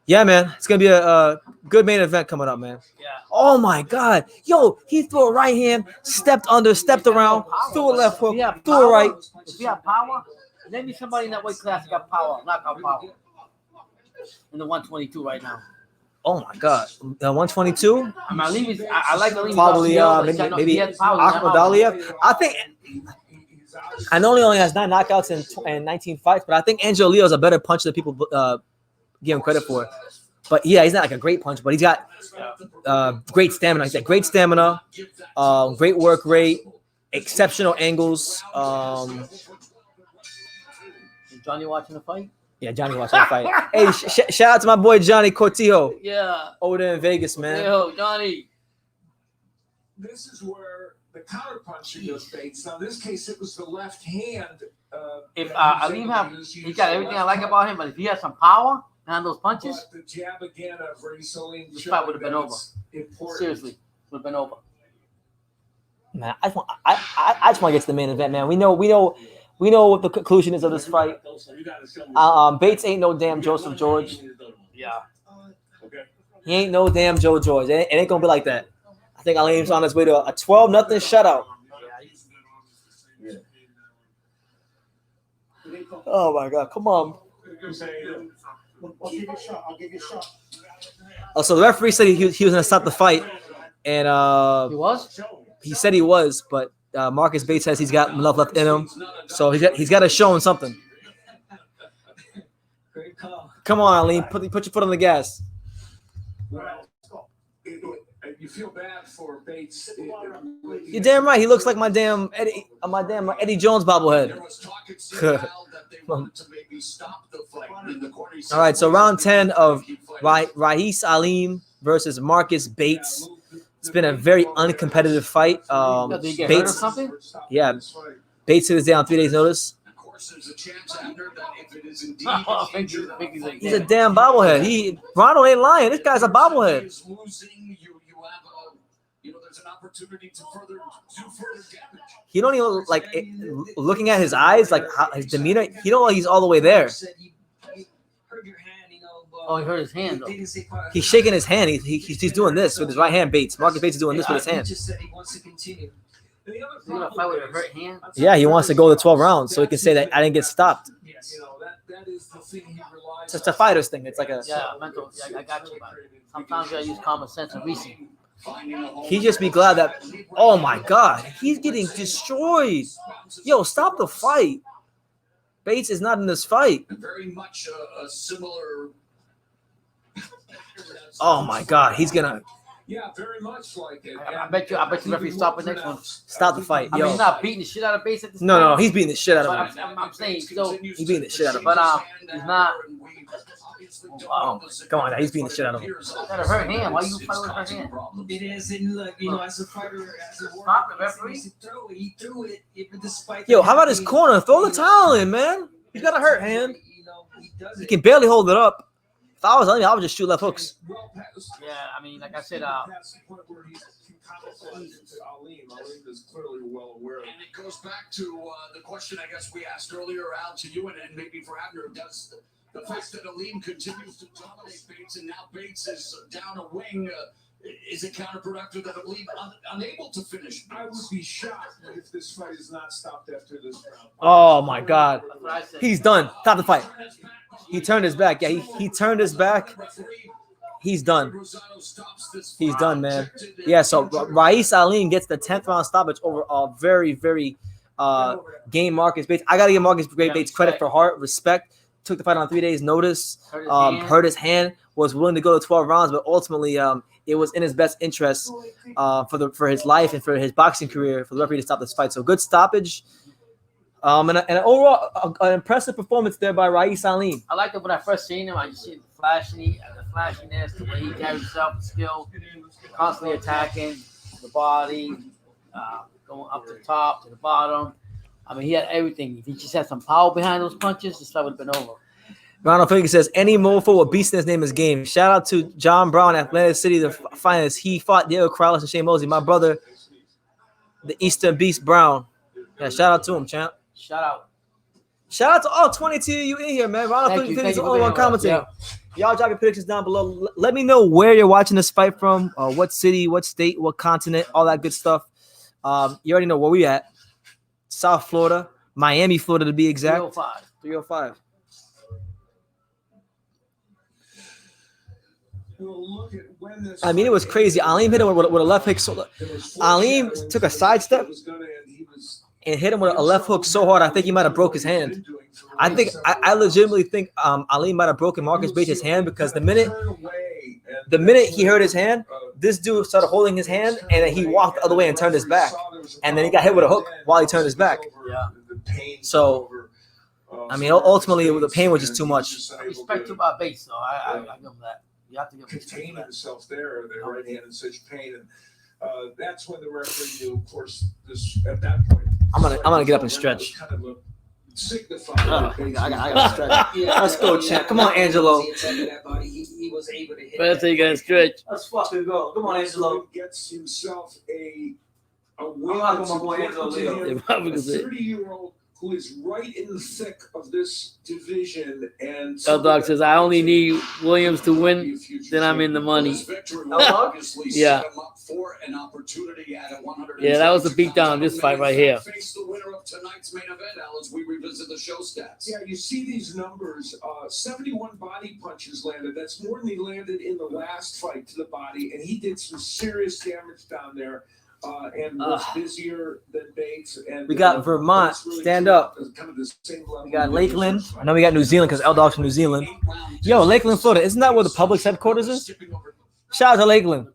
yeah, man, it's gonna be a good main event coming up, man. Yeah. Oh my God, yo, he threw a right hand, stepped under, stepped around, threw a left hook, threw a right. If you have power, name me somebody in that weight class that got power, knockout power. In the 122 right now. Oh my God, 122. I like Alim. Probably maybe Ahmed Aliev. I think I know he only has 9 knockouts and 19 fights, but I think Angelo Leo is a better puncher than people give him credit for. But yeah, he's not like a great puncher, but he's got great stamina. He's got great stamina, great work rate, exceptional angles. Is Johnny watching the fight? Yeah, Johnny watching the fight. Hey, shout out to my boy Johnny Cortijo. Yeah. Over there in Vegas, man. Yo, Johnny. This is where the counter punching goes Bates. Now, in this case, it was the left hand. If Alim he got everything I like about him, but if he has some power and those punches, the jab again of Raees Salim. this fight would have been over. Seriously, would have been over. Man, I just want to get to the main event, man. We know what the conclusion is of this fight. Bates ain't no damn Joseph George. Yeah. He ain't no damn Joe George. It ain't gonna be like that. I think Alim's on his way to a 12-0 shutout. Oh my God, come on. I'll give you a shot. Oh, so the referee said he was gonna stop the fight, and He was? he said he was, but Marcus Bates says he's got enough left in him, so he's got to show him something. Great call. Come on, Alim, put your foot on the gas. You feel bad for Bates. You're damn right. He looks like my damn Eddie Jones bobblehead. All right, so round 10 of Raees Salim versus Marcus Bates. It's been a very uncompetitive fight. Did he get hurt or something? Yeah, Bates hit his day on 3 days' notice. He's a damn bobblehead. Ronald ain't lying. This guy's a bobblehead. He don't even like looking at his eyes, like his demeanor. He don't know he's all the way there. Oh, he hurt his hand, though. He's shaking his hand. He's doing this with his right hand. Marcus Bates is doing this with his hand. He just said he wants to continue. And the other He's gonna fight with a hurt hand. Yeah, he wants to go to 12 rounds so he can say that I didn't get stopped. Yes. That is the thing he relies It's a fighter's thing. It's like a. Yeah, mental. Yeah, I got you. But sometimes you gotta use common sense and reason. He just be glad that. Oh my God, he's getting destroyed. Yo, stop the fight. Bates is not in this fight. Very much a similar. Oh my God, he's gonna Yeah, very much like it. I bet you referee stop the next one. stop the fight. I mean, Yo, he's not beating the shit out of Bates at this no, point. he's beating the shit out But of him. I'm saying, so He's beating the shit out of him. But he's not. Come on, he's beating the shit out of him. Got a hurt hand. Why you fight with a hurt hand? It is, and look, as a fighter, as a Stop the warrior, referee. he threw it. Despite Yo, how about his corner? Throw the towel in, man. He's got a hurt hand. He does He it. can barely hold it up. If I was on him, I would just shoot left hooks. Yeah, I mean, like I said, Past the point where he's compromising to Aleem. Aleem is clearly well aware of it. And it goes back to the question I guess we asked earlier, Al, to you and maybe for Abner. Does the fact that Aleem continues to dominate Bates and now Bates is down a wing, is it counterproductive that Aleem unable to finish? I would be shocked if this fight is not stopped after this round. Oh my God, that's what I said. he's done. Stop the fight. He turned his back. Yeah, he turned his back. He's done. He's done, man. Yeah, so Rais Aleem gets the 10th round stoppage over a very, very game Marcus Bates. I got to give Marcus Bates credit for heart, respect. Took the fight on 3 days' notice. Hurt his hand. Was willing to go to 12 rounds, but ultimately it was in his best interest for his life and for his boxing career for the referee to stop this fight. So good stoppage. And an overall an impressive performance there by Rais Aleem. I liked it when I first seen him. I just see the flashiness, the way he carries himself, the skill, constantly attacking the body, going up to the top, to the bottom. I mean, he had everything. If he just had some power behind those punches, this fight would have been over. Ronald Finnegan says, any mofo with beast in his name is game. Shout out to John Brown, Atlantic City, the finest. He fought Diego Corrales and Shane Mosley. My brother, the Eastern Beast Brown. Yeah, shout out to him, champ. Shout out. Shout out to all 22 of you in here, man. Ronald Finnegan is the only one commentating. Y'all drop your predictions down below. Let me know where you're watching this fight from, what city, what state, what continent, all that good stuff. You already know where we at. South Florida, Miami, Florida to be exact. 305. 305. I mean, it was crazy. Aleem hit him with a left hook. Aleem took a sidestep and hit him with a left hook so hard, I think he might have broke his hand. I legitimately think Aleem might have broken Marcus Bates' hand because the minute he hurt his hand, this dude started holding his hand and then he walked the other way and turned his back. And then he got hit with a hook while he turned his back. Yeah. So, I mean, ultimately, the pain was just too much. Respect to my base, so I give him that. You have to give him Contain himself there, their right hand in such pain, and that's when the referee knew. Of course, this at that point. I'm gonna get up and stretch. Kind of signified. I gotta stretch. Let's go, champ. Come on, Angelo. He was able to hit. Better you gotta stretch. Let's fucking go. Come on, Angelo. Gets himself a I'm not going my boy Angelo Leo. A 30-year-old who is right in the thick of this division, and Dog says, I only need Williams to win, then I'm in the money. Yeah. Yeah, that was a beatdown, this fight right here. Face the winner of tonight's main event, Al, as we revisit the show stats. Yeah, you see these numbers, 71 body punches landed. That's more than he landed in the last fight to the body, and he did some serious damage down there. And was busier than Bates. And We got Vermont. really Stand up. Kind of the same level. We got Lakeland. I know we got New Zealand because L-Dog's from New Zealand. Yo, Lakeland, Florida. Isn't that where the Publix headquarters is? Shout out to Lakeland,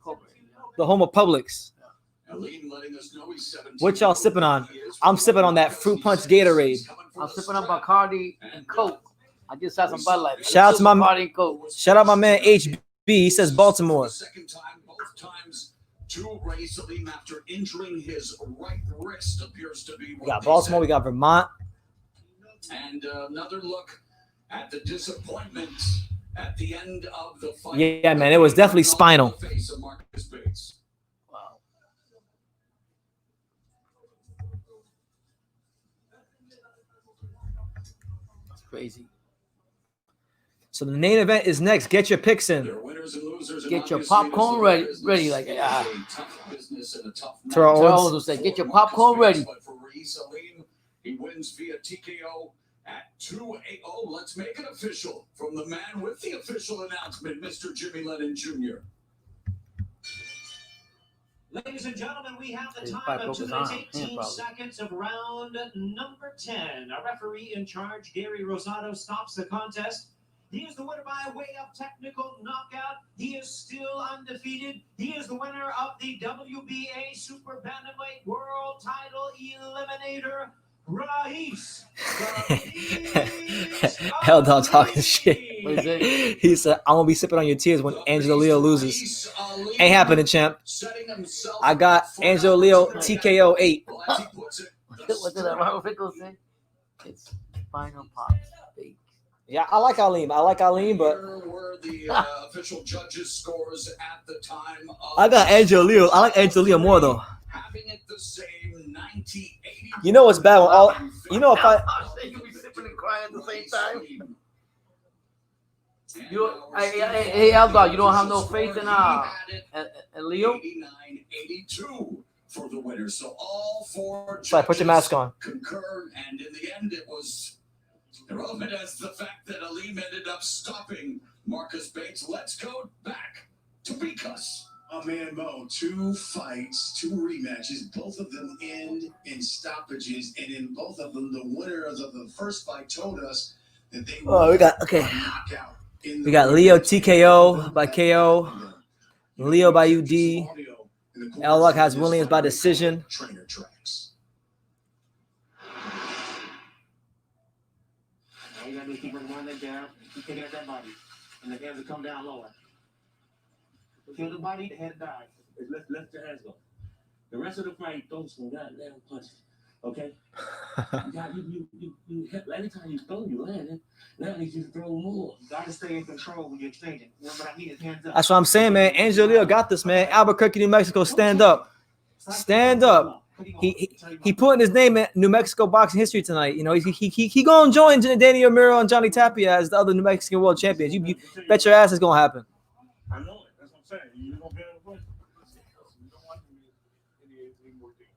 the home of Publix. What y'all sipping on? I'm sipping on that fruit punch Gatorade. I'm sipping on Bacardi and Coke. I just had some Bud Light. Shout out to my Bacardi and Coke. Shout out my man HB. He says Baltimore. Second time, both times to Rais Aleem after injuring his right wrist appears to be. We got Baltimore. We got Vermont. And another look at the disappointment at the end of the fight. Yeah, man, it was definitely spinal. Face of Marcus Bates. Wow. That's crazy. So the main event is next. Get your picks in. Their winners and losers. Get your popcorn ready. Like Terrell Charles will say, get your popcorn ready. He wins via TKO at 2-8-0. Let's make it official from the man with the official announcement, Mr. Jimmy Lennon Jr. Ladies and gentlemen, we have the time of 2 minutes 18 seconds of round number 10. A referee in charge, Gary Rosado, stops the contest. He is the winner by way of technical knockout. He is still undefeated. He is the winner of the WBA Super Bantamweight World Title Eliminator, Rais. Held on talking shit. What is it? He said, I'm going to be sipping on your tears when Angelo Leo loses. Ain't happening, champ. I got Angelo Leo TKO 8. What did Robert Pickles say? It's final pops. Yeah, I like Aleem, but Were the official judges' scores at the time of I got Angelo Leo. I like Angelo Leo more though. having it the same 90-80. You know what's bad when all you know if I You be sipping and crying at the same time. Hey, Aldo, you don't have no faith in Leo? 89-82 for the winner. So all four Sorry, put your mask on. concur, and in the end, it was irrelevant as the fact that Aleem ended up stopping Marcus Bates. Let's go back to Bikas. Man, Mo, 2 fights, 2 rematches, both of them end in stoppages, and in both of them, the winner of the first fight told us that they we got knockout. We got Leo TKO by KO, Leo by UD. L-Luck has Williams by decision. Trainer tracks. All you gotta do is keep running that down, keep picking at that body, and the hands will come down lower. Kill the body, the head dies. Let the hands go. The rest of the fight, throw some goddamn punches. Okay? Anytime you throw, you land it. Now you just throw more. You gotta stay in control when you're exchanging. What I need is hands up. That's what I'm saying, man. Angelo Leo got this, man. Albuquerque, New Mexico, stand up. Stand up. He putting his name in New Mexico boxing history tonight. You know, he gonna join Danny O'Meara and Johnny Tapia as the other New Mexican world champions. You bet your ass it's gonna happen. I know it. That's what I'm saying. You're gonna be able to play.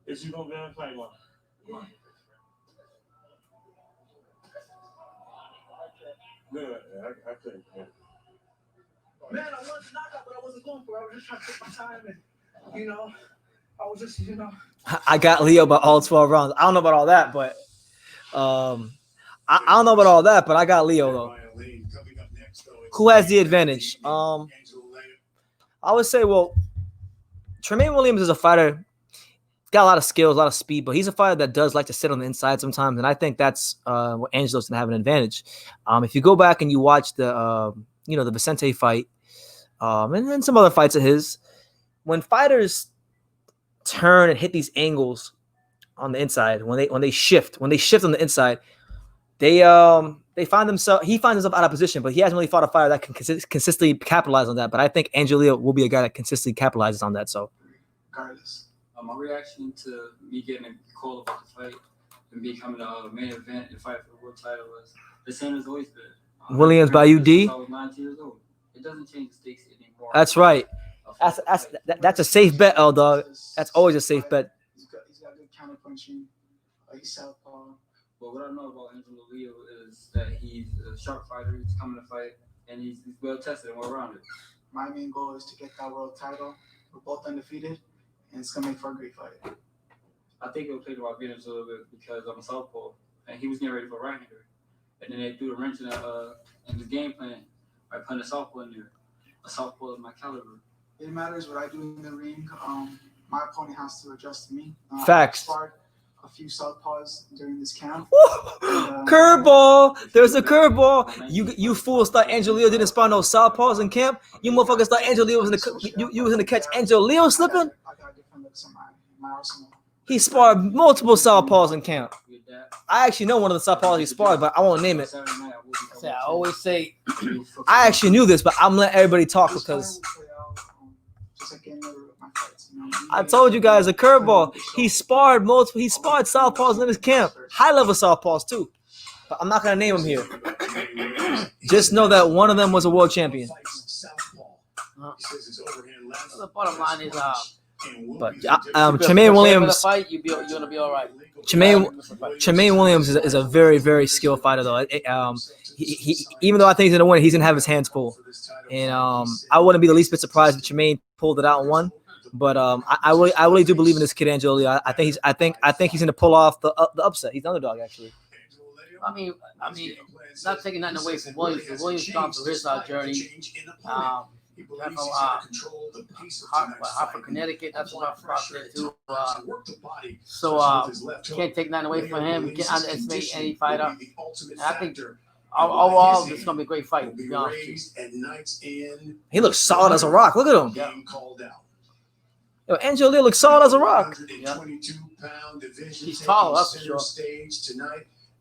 Is you gonna be able to play one? Good. I couldn't. Yeah. Man, I wanted to knock out, but I wasn't going for it. I was just trying to take my time, and I was just, I got Leo by all 12 rounds. I don't know about all that, but I don't know about all that, but I got Leo though. Who has the advantage? I would say, well, Tramaine Williams is a fighter. Got a lot of skills, a lot of speed, but he's a fighter that does like to sit on the inside sometimes, and I think that's what Angelo's gonna have an advantage. If you go back and you watch the the Vicente fight, and then some other fights of his, when fighters turn and hit these angles on the inside, when they shift on the inside, he finds himself out of position, but he hasn't really fought a fighter that can consistently capitalize on that. But I think Angelo will be a guy that consistently capitalizes on that. So, regardless. My reaction to me getting a call about the fight and becoming the main event and fight for the world title was the same as always been. Williams by UD. I was 19 years old. It doesn't change the stakes anymore. That's right. That's a safe bet, L dog. That's always a safe bet. He's got good counter punching. He's southpaw. But what I know about Angelo Leo is that he's a sharp fighter. He's coming to fight, and he's well tested and well rounded. My main goal is to get that world title. We're both undefeated. And it's gonna make for a great fight. I think it will play to our advantage a little bit because I'm a southpaw, and he was getting ready for a right-hander, and then they threw the wrench in his game plan by putting a southpaw in there. A southpaw is my caliber. It matters what I do in the ring. My opponent has to adjust to me. Facts. I sparred a few southpaws during this camp. Curveball! There's a curveball. You fools thought Angelo Leo didn't spar no southpaws in camp. You motherfuckers thought Angelo Leo was in the catch Angelo Leo slipping. He sparred multiple southpaws in camp. I actually know one of the southpaws he sparred, but I won't name it. I always say, I actually knew this, but I'm letting everybody talk because I told you guys a curveball. He sparred southpaws in his camp, high level southpaws too. But I'm not gonna name them here. Just know that one of them was a world champion. He says his overhand left. The bottom line is, But Tramaine Williams, fight, you're gonna be all right. Tramaine Williams is a very, very skilled fighter though. He even though I think he's gonna win, he's gonna have his hands full. And I wouldn't be the least bit surprised if Tramaine pulled it out and won. But I really do believe in this kid Angelo Leo. I think he's gonna pull off the upset. He's the underdog actually. I mean, not taking nothing away from Williams. But Williams gone through his journey. Hartford, Connecticut. That's a rough spot there too. So can't take nothing away from him. Can't underestimate any fighter. And I think overall, this is gonna be a great fight. To be honest with you. He looks solid as a rock. Look at him. Yeah. Yo, Angelo Leo looks solid as a rock. Yeah. He's tall, that's for sure.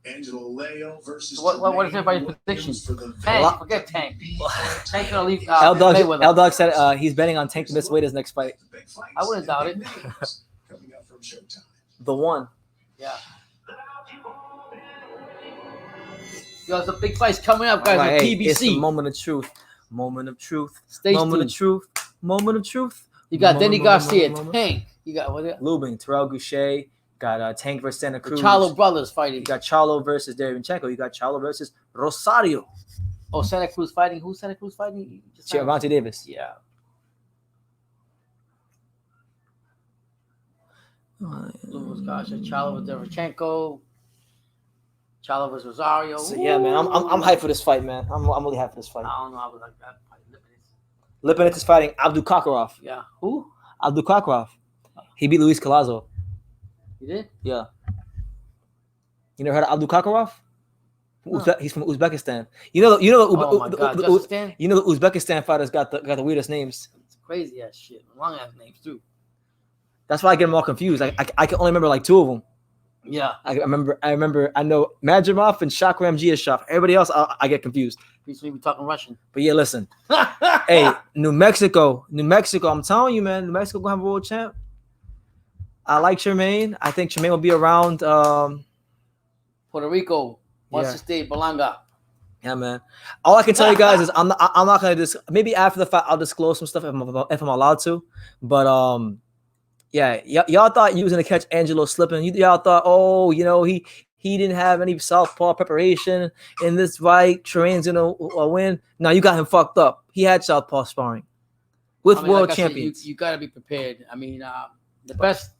Angelo Leo versus What is everybody's prediction? Tank, forget Tank. Tank's gonna leave. L-Dog said he's betting on Tank to miss weight his next fight. I wouldn't doubt it. The one. Yeah. Yo, the big fight's coming up, guys. Right, On hey, PBC. it's the moment of truth. Moment of truth. Stay moment tuned. of truth. Moment of truth. You got Denny Garcia, moment. Tank. You got what? Lubin, Terrell Goucher. Got Tank versus Santa The Cruz. Charlo brothers fighting. You got Charlo versus Derevchenko. You got Charlo versus Rosario. Oh, Santa Cruz fighting. Who's Santa Cruz fighting? Gervonta Davis. Yeah. Gosh, Charlo with Derevchenko. Charlo versus Rosario. So, yeah, man, I'm hyped for this fight, man. I'm really hyped for this fight. I don't know. I was like that. Lipinets is fighting Abdul Kakarov. Yeah. Who? Abdul Kakarov. He beat Luis Collazo. You did? Yeah. You never heard of Abdul Kakarov? No. He's from Uzbekistan. You know the Uzbekistan fighters got the weirdest names. It's crazy ass shit. Long ass names too. That's why I get them all confused. I can only remember like two of them. Yeah. I know Madrimov and Shakram Giashov. Everybody else I get confused. Recently we talking Russian. But yeah, listen. Hey, New Mexico. I'm telling you, man, New Mexico gonna have a world champ. I like Tramaine. I think Tramaine will be around Puerto Rico, Washington State, Balanga. Yeah, man. All I can tell you guys is I'm not gonna maybe after the fight I'll disclose some stuff if I'm allowed to. But yeah, y'all thought you was gonna catch Angelo slipping. Y'all thought, oh, he didn't have any southpaw preparation in this fight. Tramaine's gonna win. No, you got him fucked up. He had southpaw sparring with world champions. You gotta be prepared. I mean, the best.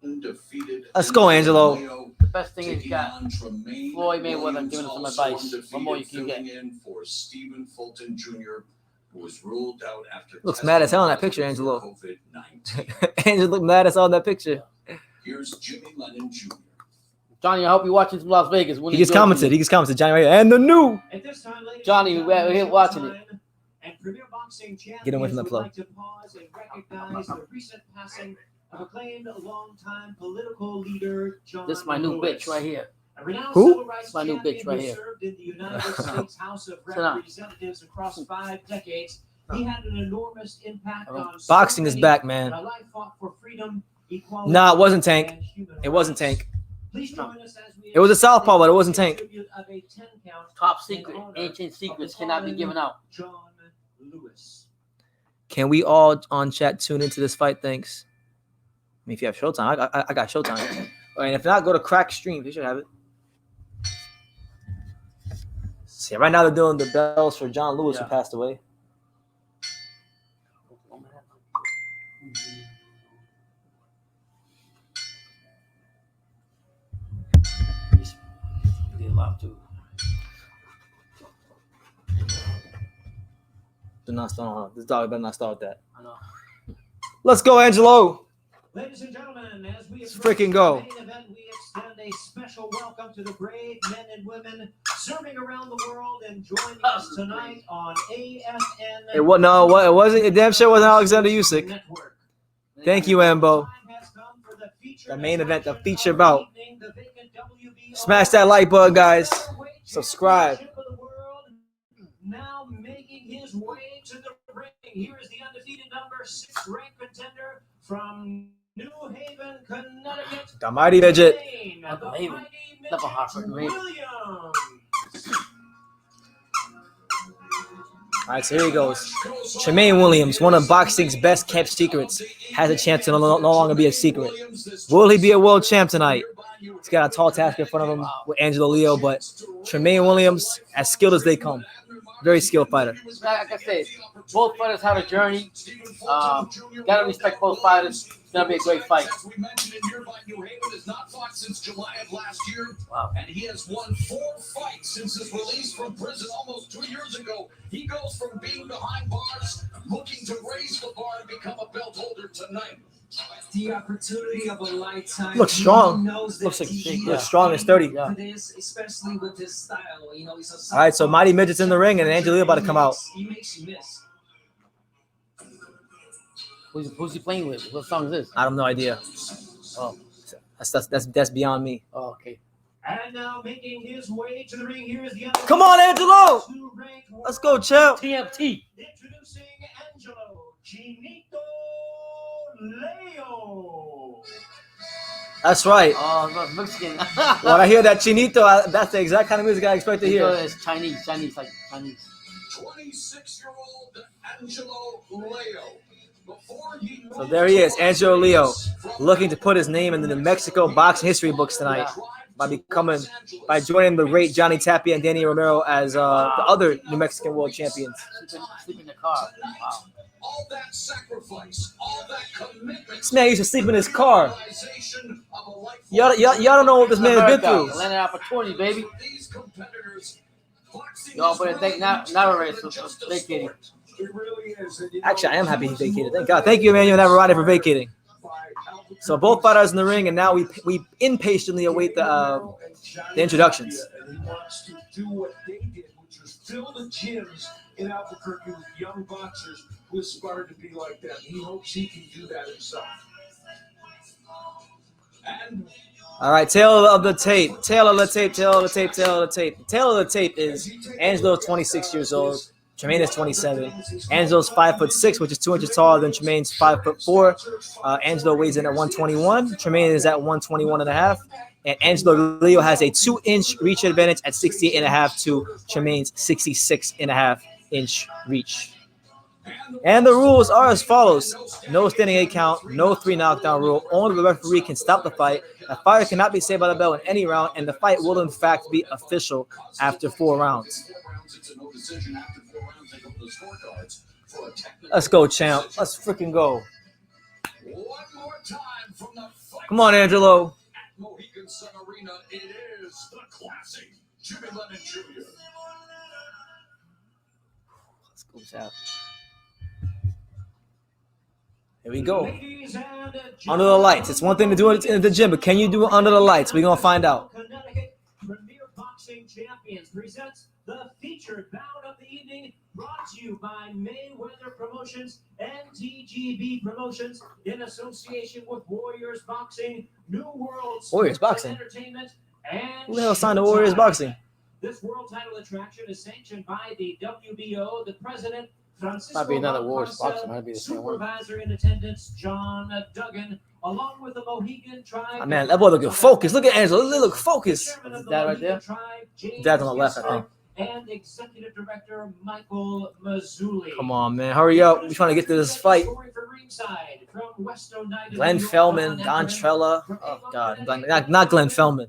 Let's go, Angelo. The best thing is you got Floyd Mayweather giving us some advice. What more you can get? For Stephen Fulton Jr., who was ruled out after looks mad as hell in that picture, Angelo. Angelo look mad as hell in that picture. Here's Jimmy Lennon Jr. Johnny, I hope you're watching from Las Vegas. He just commented, Johnny right here. And the new. Johnny, we're here watching it. Get away from the plug. Of acclaimed long-time political leader John This is my new Lewis. bitch right here. Who? It's my new bitch right here. Served in the United States House of Representatives across 5 decades. He had an enormous impact on boxing is back, man. A life fought for freedom, equality, nah, it wasn't Tank. It wasn't Tank. It was a southpaw, but it wasn't Tank. Top secret, ancient secrets cannot be given out. John Lewis. Can we all on chat tune into this fight? Thanks. I mean, if you have Showtime, I got Showtime. And if not, go to Crack Stream. You should have it. See, right now they're doing the bells for John Lewis, who passed away. Do not start on this dog. Better not start with that. I know. Let's go, Angelo. Ladies and gentlemen, as we freaking go. The main event, we extend a special welcome to the brave men and women serving around the world and joining us tonight on AFN. It wasn't. It damn sure wasn't Alexander Usyk. Thank you, Ambo. The main event, the feature bout. Smash that like button, guys. Subscribe. Now making his way to the ring. Here is the undefeated number 6 ranked contender from New Haven, Connecticut. The mighty midget. All right, so here he goes. Tramaine Williams, one of boxing's best kept secrets, has a chance to no longer be a secret. Will he be a world champ tonight? He's got a tall task in front of him with Angelo Leo, but Tramaine Williams, as skilled as they come. Very skilled fighter. Like I said, both fighters have a journey. Gotta respect both fighters. It's gonna be a great fight. As we mentioned, in nearby New Haven has not fought since July of last year. Wow. And he has won 4 fights since his release from prison almost 2 years ago. He goes from being behind bars, looking to raise the bar and become a belt holder tonight. The opportunity of a lifetime. Looks strong. He knows that Looks like he looks strong and sturdy. for this, especially with his style. You know, he's a All right, so Mighty Midget's in the ring, and Angelo Leo about to come out. He makes you miss. Who's he playing with? What song is this? I have no idea. Oh, That's beyond me. oh okay. And now making his way to the ring, here is the Come on, Angelo! Let's go, champ. TMT. Introducing Angelo Leo. That's right. Oh, no, Mexican. When I hear that Chinito, that's the exact kind of music I expect to hear. It's Chinese, like Chinese. 26-year-old Angelo Leo. So there he is, Angelo Leo, looking to put his name in the New Mexico boxing history books tonight by joining the great Johnny Tapia and Danny Romero as the other New Mexican world champions. Sleep in the car. Wow. All that sacrifice, all that commitment. This man used to sleep in his car. Y'all don't know what this man has been through. Landed opportunity, baby. Y'all better thank Navarrete for vacating. It really is. Actually, I am happy he vacated. Thank God. Thank you, Emmanuel Navarrete, for vacating. So both fighters in the ring, and now we impatiently await the introductions. And he wants to do what they did, which was fill the gyms in Albuquerque with young boxers who aspire to be like them. He hopes he can do that himself. And All right, tail of the tape. Tail of the tape is Angelo, 26 years old. Tramaine is 27. Angelo's 5'6", which is 2 inches taller than Tramaine's 5'4". Angelo weighs in at 121. Tramaine is at 121.5. And Angelo Leo has a 2-inch reach advantage at 68.5 to Tramaine's 66.5-inch reach. And the rules are as follows. No standing 8 count, no 3 knockdown rule. Only the referee can stop the fight. A fighter cannot be saved by the bell in any round, and the fight will in fact be official after 4 rounds. Let's go, champ. Let's freaking go. Come on, Angelo. Mohegan Sun Arena, it is the classic Jimmy Lennon Jr. Let's go, champ. Here we go. Under the lights. It's one thing to do it in the gym, but can you do it under the lights? We're going to find out. Connecticut Premier Boxing Champions presents the featured bout of the evening, brought to you by Mayweather Promotions and TGB Promotions in association with Warriors Boxing, New World Warriors Sports Boxing? Entertainment, and Who the hell signed to Warriors Boxing? This world title attraction is sanctioned by the WBO, the president, Francisco Might be another Warriors Barbosa, Boxing. Might be the same one. supervisor in attendance, John Duggan, along with the Mohegan tribe. Oh, man, that boy looking focused. Look at Angelo. Look focused. Chairman of the That right there? Mohegan tribe, James Dad's on the left, I think. and Executive Director Michael Mazzulli. Come on, man. Hurry up. We're trying to get to this fight. Glenn Feldman, Don Trella. Oh, God. Not Glenn Feldman.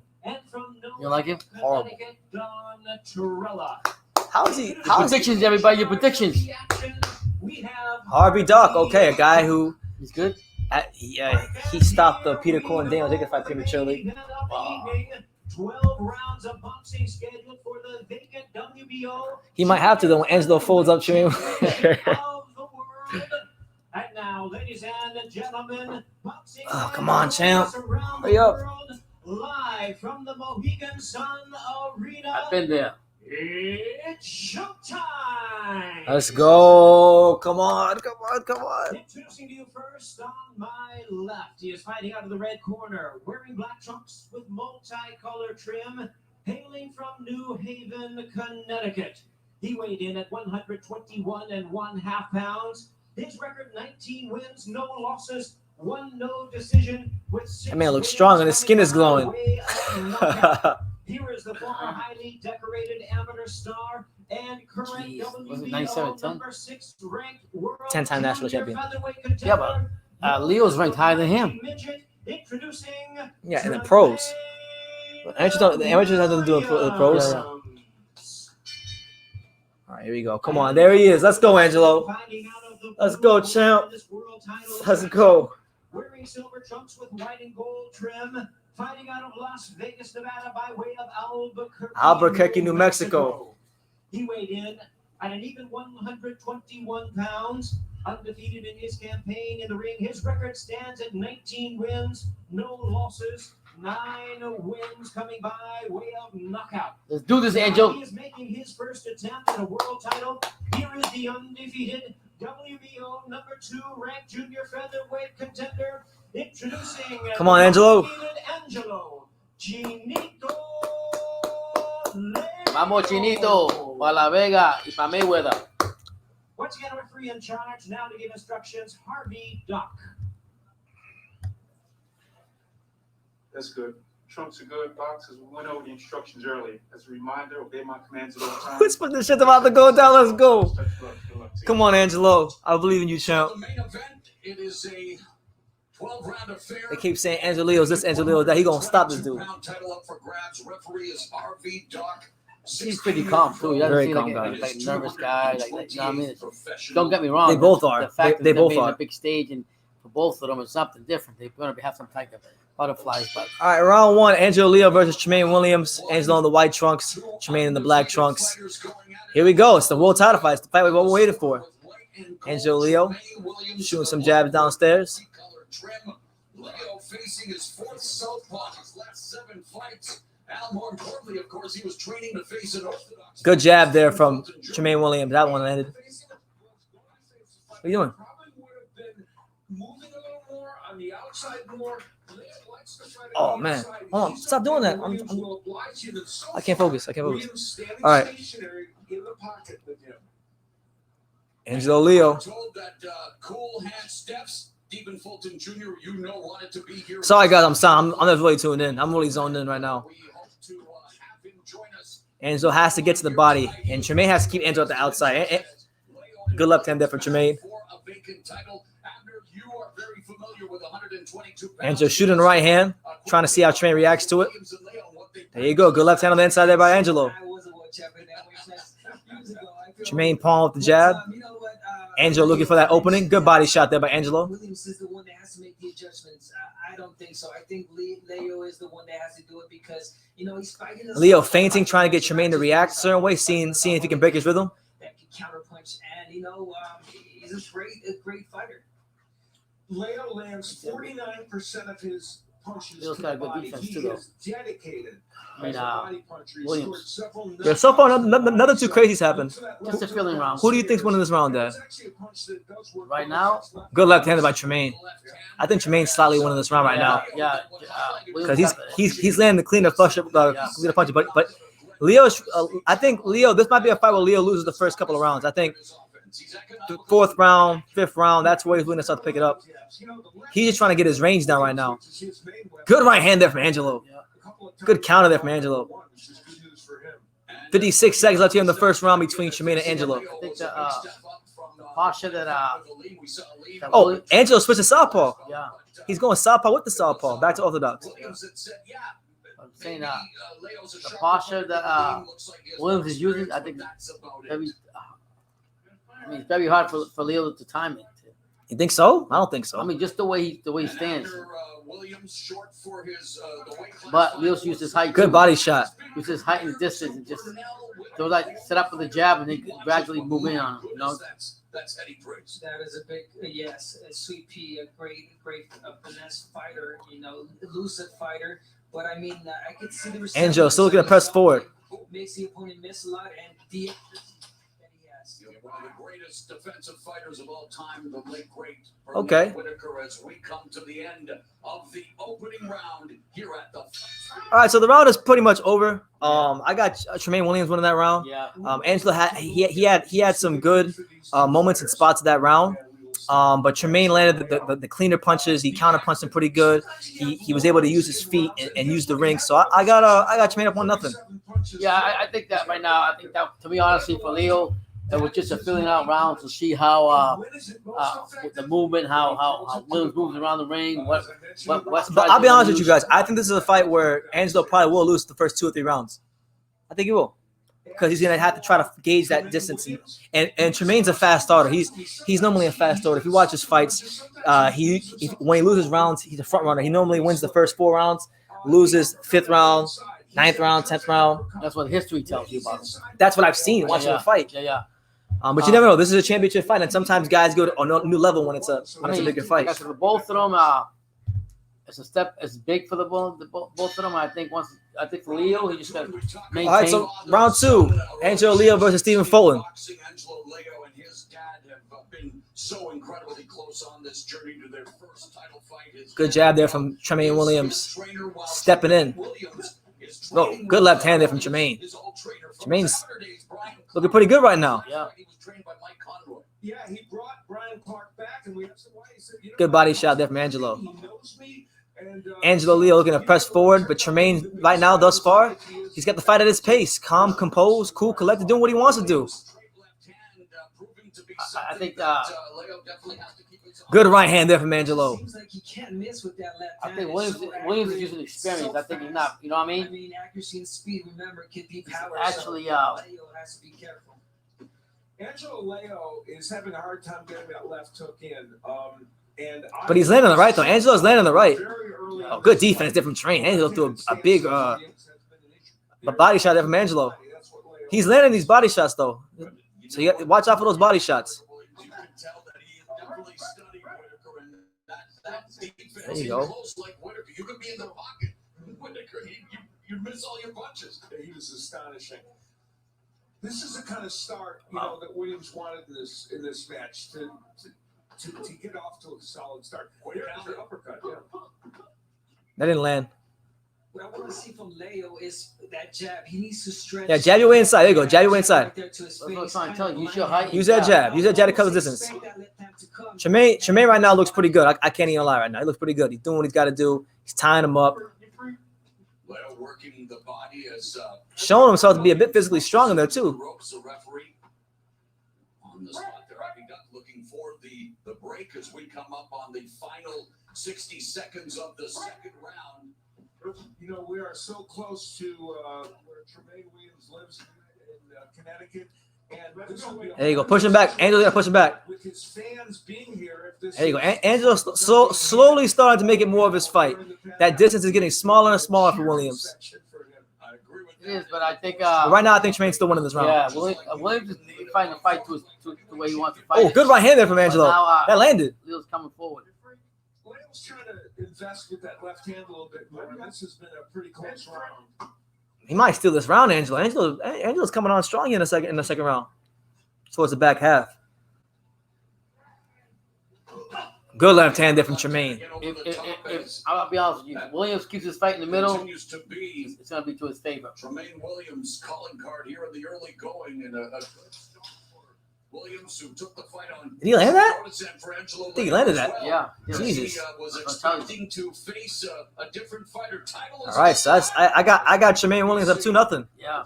You like him? Horrible. Don Trella. How is he? Your predictions, everybody. Your predictions. Harvey Duck. Okay, a guy who He's good. he stopped the Peter Cole and Daniel Jacobs fight prematurely. 12 rounds of boxing scheduled for the vacant WBO. He might have to though when Angelo folds up Tramaine. of the world. And now, ladies and gentlemen, boxing. Oh, come on, champ. around the Hurry up. world, live from the Mohegan Sun Arena. I've been there. It's showtime. Let's go. Come on. Introducing to you first on my left. He is fighting out of the red corner, wearing black trunks with multicolored trim, hailing from New Haven, Connecticut. He weighed in at 121 1/2 pounds. His record 19 wins, no losses, 1 no decision. With 6 That man looks wins strong and his skin is coming by glowing. way of knockout. Here is the former highly decorated amateur star And current Jeez, was it WBO 97, 10? number 6 ranked world 10-time national junior champion. featherweight contender, Yeah, but Leo's ranked higher than him. midget, introducing Yeah, and the pros. The amateurs have nothing to do with the pros. Yeah, yeah. All right, here we go. Come on, there he is. Let's go, Angelo. Let's go, champ. Let's go. Wearing silver trunks with white and gold trim, fighting out of Las Vegas, Nevada, by way of Albuquerque, New Mexico. He weighed in at an even 121 pounds, undefeated in his campaign in the ring. His record stands at 19 wins, no losses, 9 wins coming by way of knockout. Let's do this, Angel. He is making his first attempt at a world title. Here is the undefeated WBO number 2 ranked junior featherweight contender, introducing Come on, Angelo. Angelo Chinito Leo. Vamos, Chinito. Pa' La Vega y pa' Mayweather. Once again, referee in charge now to give instructions, Harvey Duck. That's good. Trunks are good. Boxers, we went over the instructions early. As a reminder, obey my commands at all times. Let's put this shit about to go down. Let's go. Come on, Angelo. I believe in you, champ. The main event, it is a 12-round affair. They keep saying Angelo Leo's this, Angelo Leo's that. He gonna stop this dude. Title up for grabs. Referee is RV Duck. He's pretty calm too. He doesn't Very seem calm like guy. a nervous guy. Like, you know what I mean? Don't get me wrong. They both are. The fact They that both they're on are. a big stage, and for both of them, it's something different. They're going to have some type of butterflies. But All right, round 1. Angelo Leo versus Tramaine Williams. Angelo in the white trunks, Tramaine in the black trunks. Here we go. It's the world title fight. It's the fight we've all waited for. Angelo Leo shooting some jabs downstairs. Leo facing his 4th southpaw, his last 7 fights. Al, more importantly, of course, he was training to face an orthodox. Good jab there from Tramaine Williams. That one landed. What are you doing? Probably would have been moving a little more on the outside more. Leo likes to try to Oh, be man. inside. Hold on. Stop doing that. Williams will oblige you, but so I can't far, focus. I can't focus. Williams standing All right. stationary in the pocket with him. Angelo Leo. Told that cool hand steps. Stephen Fulton Jr., you know, wanted to be here. Sorry, guys. I'm sorry. I'm not really tuned in. I'm really zoned in right now. We hope to have him join us. Angelo has to get to the body, and Tramaine has to keep Angelo at the outside. Good left hand there for Tramaine. Angelo shooting the right hand, trying to see how Tramaine reacts to it. There you go. Good left hand on the inside there by Angelo. Tramaine palm with the jab. Angelo looking for that opening. Good body shot there by Angelo. Williams is the one that has to make the adjustments. I don't think so. I think Leo is the one that has to do it because, you know, he's fighting. Leo feinting, trying to get Tramaine to react a certain way, seeing if he can break his rhythm. That can counterpunch, and you know, he's a great fighter. Leo lands 49% of his punches. Leo's to got a the good body. defense He too, though. is dedicated. I mean, as a body puncher. He Williams. scored several Yeah, so far, another 2 crazies happened. Just a feeling round. Who do you think's winning this round, Dad? Right now, Good left-handed by Tramaine. I think Tremaine's slightly winning this round right now Yeah, because he's landing the cleaner cleaner punches. But Leo's, I think Leo. This might be a fight where Leo loses the first couple of rounds. I think the 4th round, 5th round, that's where he's willing to start to pick it up. He's just trying to get his range down right now. Good right hand there from Angelo. Good counter there from Angelo. 56 seconds left here in the first round between Tramaine and Angelo. I think the posture that Oh, Angelo switched to southpaw. yeah, He's going southpaw with the southpaw. Back to orthodox. I'm saying the posture that Williams is using, I think it's very hard for Leo to time it. You think so? I don't think so. I mean, just the way he stands. But Leo's used his height. Good too. body shot. Used his height and distance, and just so like set up with a jab and then gradually move in on him. You know, That's Eddie Briggs. That is a big yes. Sweet Pea, a great finesse fighter. You know, elusive fighter. But I mean, I could see the Angelo still looking to press forward. Makes the opponent miss a lot, and the that he has. One of the greatest defensive fighters of all time, the late great Okay. Whitaker, as we come to the end of the opening round here at the. All right, so the round is pretty much over. I got Tramaine Williams winning that round. yeah. Angelo had some good moments and spots of that round. But Tramaine landed the cleaner punches. He counter punched him pretty good. He was able to use his feet and use the ring. So I got Tramaine up 1-0. Yeah, I think that right now. I think that, to be honestly, for Leo, it was just a filling out round to see how with the movement, how Williams moves around the ring. What But I'll be honest with you guys. I think this is a fight where Angelo probably will lose the first 2 or 3 rounds. I think he will, because he's gonna have to try to gauge that distance. And Tremaine's a fast starter. He's normally a fast starter. If you watch his fights, when he loses rounds, he's a front runner. He normally wins the first 4 rounds, loses 5th round, 9th round, 10th round. That's what history tells you about him. That's what I've seen watching the fight. Yeah. But you never know. This is a championship fight, and sometimes guys go to a new level when it's a bigger fight. Like for both of them, it's a step. It's big for both of them. I think for Leo, he just got to maintain. All right, so round 2, Angelo Leo versus Stephen Fulton. Angelo Leo and his dad have been so incredibly close on this journey to their first title fight. Good jab there from Tramaine Williams, stepping in. Oh, good left hand there from Tramaine. Tremaine's looking pretty good right now. Yeah. Yeah, he brought Brian Clark back, and we asked him why. He said, Good body shot there from Angelo. Angelo Leo looking to press forward, but Tramaine right now, thus far, he's got the fight at his pace. Calm, composed, cool, collected, doing what he wants to do. I think good right hand there from Angelo. Seems like he can't miss with that left I hand. think Williams is using experience. I think he's not. You know what I mean? I mean, accuracy and speed, remember, can be power. Actually, Leo has to be careful. Angelo Leo is having a hard time getting that left hook in. But he's landing on the right, though. Angelo's landing on the right. Oh, good defense there from Tramaine. Angelo threw a big body shot there from Angelo. He's landing these body shots, though. So you got to watch out for those body shots. There you go. You could be in the pocket. You miss all your punches. He was astonishing. This is the kind of start, that Williams wanted in this match to get off to a solid start. The uppercut, yeah. That didn't land. What I want to see from Leo is that jab. He needs to stretch. Yeah, jab your way inside. There you go. Jab your way inside. Right there to his That's what I'm face. trying to tell you. Use your height. Use that jab. Use that jab to cover distance. Tramaine right now looks pretty good. I can't even lie right now. He looks pretty good. He's doing what he's got to do. He's tying him up. Leo working the body as Showing himself to be a bit physically strong in there, too. ropes the referee on the spot there. I've been looking for the break as we come up on the final 60 seconds of the second round. We are so close to where Tramaine Williams lives in Connecticut. And There you go. Push him back. Angelo's got to push him back. with his fans being here, if this There you go. Angelo's slowly starting to make it more of his fight. That distance is getting smaller and smaller for Williams. It is, but I think But right now, I think Tremaine's still winning this round. yeah, Williams is fighting the fight to the way he wants to fight. Oh, good right hand there from Angelo. Now, That landed. Leo's coming forward. Leo's trying to invest with that left hand a little bit more. This has been a pretty close round. He might steal this round, Angelo. Angelo's coming on strong in the second round. Towards the back half. Good left hand there from Tramaine. If I'll be honest with you, Williams keeps his fight in the middle, Continues to be it's going to be to his favor. Tramaine Williams calling card here in the early going, and a good start for Williams, who took the fight on. Did he land that? I think he landed that. Yeah. Jesus. He was expecting to face a different fighter title. All right, so I got Tramaine Williams up 2-0. Yeah.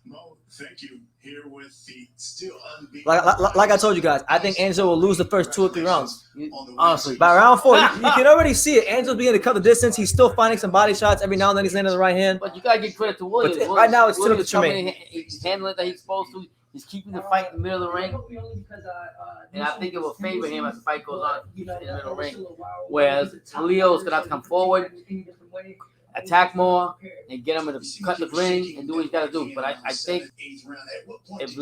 Mo, thank you. Here with the still unbeaten. Like I told you guys, I think Angelo will lose the first 2 or 3 rounds. Honestly. By round 4, you can already see it. Angelo's beginning to cut the distance. He's still finding some body shots. Every now and then he's landing the right hand. But you got to give credit to Williams. But right now it's still Williams to Tramaine. coming in, he's handling it that he's supposed to. He's keeping the fight in the middle of the ring. And I think it will favor him as the fight goes on in the middle of the ring. Whereas Leo's going to have to come forward, attack more, and get him to cut the ring and do what he's got to do. But I think if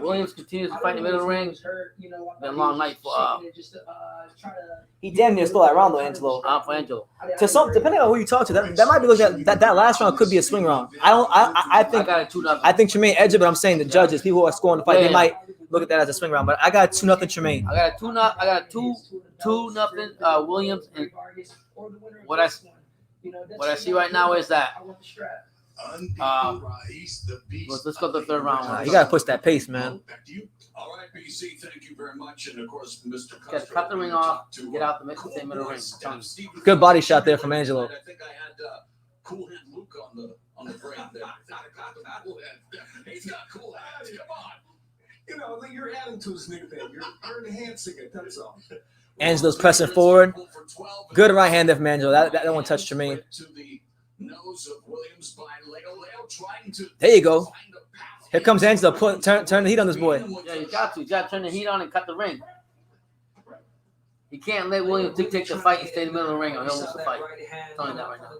Williams continues to fight in the middle of the ring, it's been a long night for He damn near stole that round though, Angelo. for Angelo. Depending on who you talk to, that might be looking at that last round could be a swing round. I think Tramaine edged it, but I'm saying the judges, people who are scoring the fight, they might look at that as a swing round. But I got 2-0 Tramaine. I got a 2-0 Williams, and what I see right now is that let's go to the third round. You gotta push that pace, man. All right, BC, thank you very much. And of course, Mr. Got to cut the ring off to get out the middle ring. Good body shot there from Angelo. I think I had cool hand Luke on the brain there. Cool hand. He's got cool hands. Come on. You know, you're adding to his nickname. You're enhancing it. That's all. Angelo's pressing forward. Good right hand there from Angelo. That one touched Tramaine. There you go. Here comes Angelo. Turn the heat on this boy. Yeah, you got to. You got to turn the heat on and cut the ring. You can't let Williams dictate the fight and stay in the middle of the ring or he'll lose the fight. I'm telling you that right now.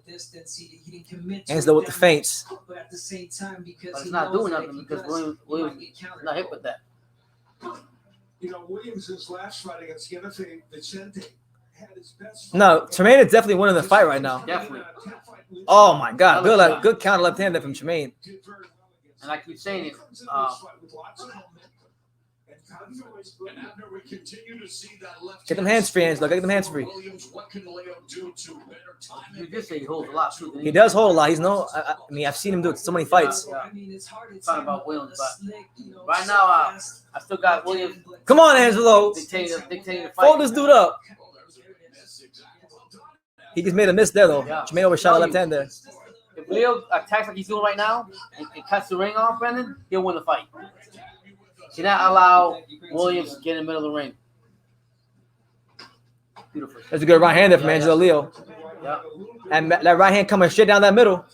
Angelo with the feints. But at the same time, because But it's not doing nothing because Williams is not hit with that. You know, Williams' last fight against Vicente had his best fight. No, Tramaine is definitely winning the fight right now. Definitely. Oh my God, good counter left hand there from Tramaine. And I keep saying it. Get them hands free, Angelo. Get them hands free. You just say he holds a lot too. He does hold a lot. He's I mean, I've seen him do it so many fights. Yeah. Talking about Williams, but right now I still got Williams. Come on, Angelo. Dictating the fight. Fold this dude up. He just made a miss there, though. Yeah. Tramaine overshot a left hand there. If Leo attacks like he's doing right now and cuts the ring off, Brendan, he'll win the fight. Cannot allow Williams to get in the middle of the ring. Beautiful. That's a good right hand there from Angelo Leo. Yeah. And that right hand coming straight down that middle.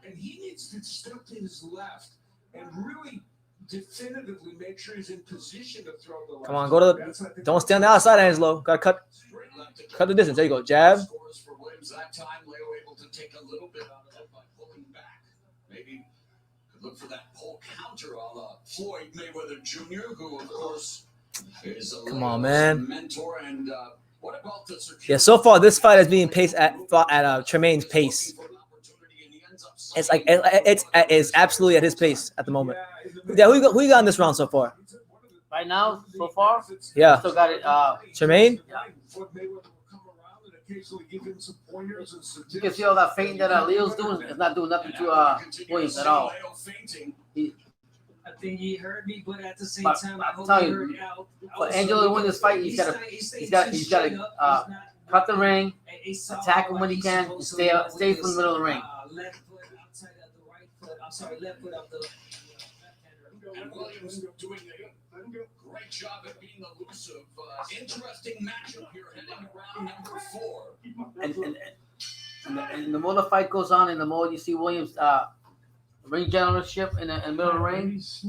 And he needs to step to his left and really definitively make sure he's in position to throw the left. Come on, go to the. Don't stand on the outside, Angelo. Gotta cut the distance. There you go. Jab. That time, Leo able to take a little bit out of it by pulling back. Maybe could look for that pull counter a la Floyd Mayweather Jr., who of course is a Come on, man. mentor. And what about the Yeah, so far this fight is being paced at Tramaine's pace. It's like it's absolutely at his pace at the moment. Yeah, who you got in this round so far? Right now, so far, Yeah, still got it. Tramaine. You can see all that fainting that Leo's doing. It's not doing nothing to Williams at all. I think he heard me, but at the same But time, I'm telling you, for Angelo to win this fight, he's got to cut the ring, attack him when he can, and stay from the middle of the ring. Left foot outside of the right foot. I'm sorry, left foot of the left hander. And Williams doing a great job at being elusive. Interesting matchup here heading around number 4. And the more the fight goes on, and the more you see Williams' ring generalship in the middle of the ring, he's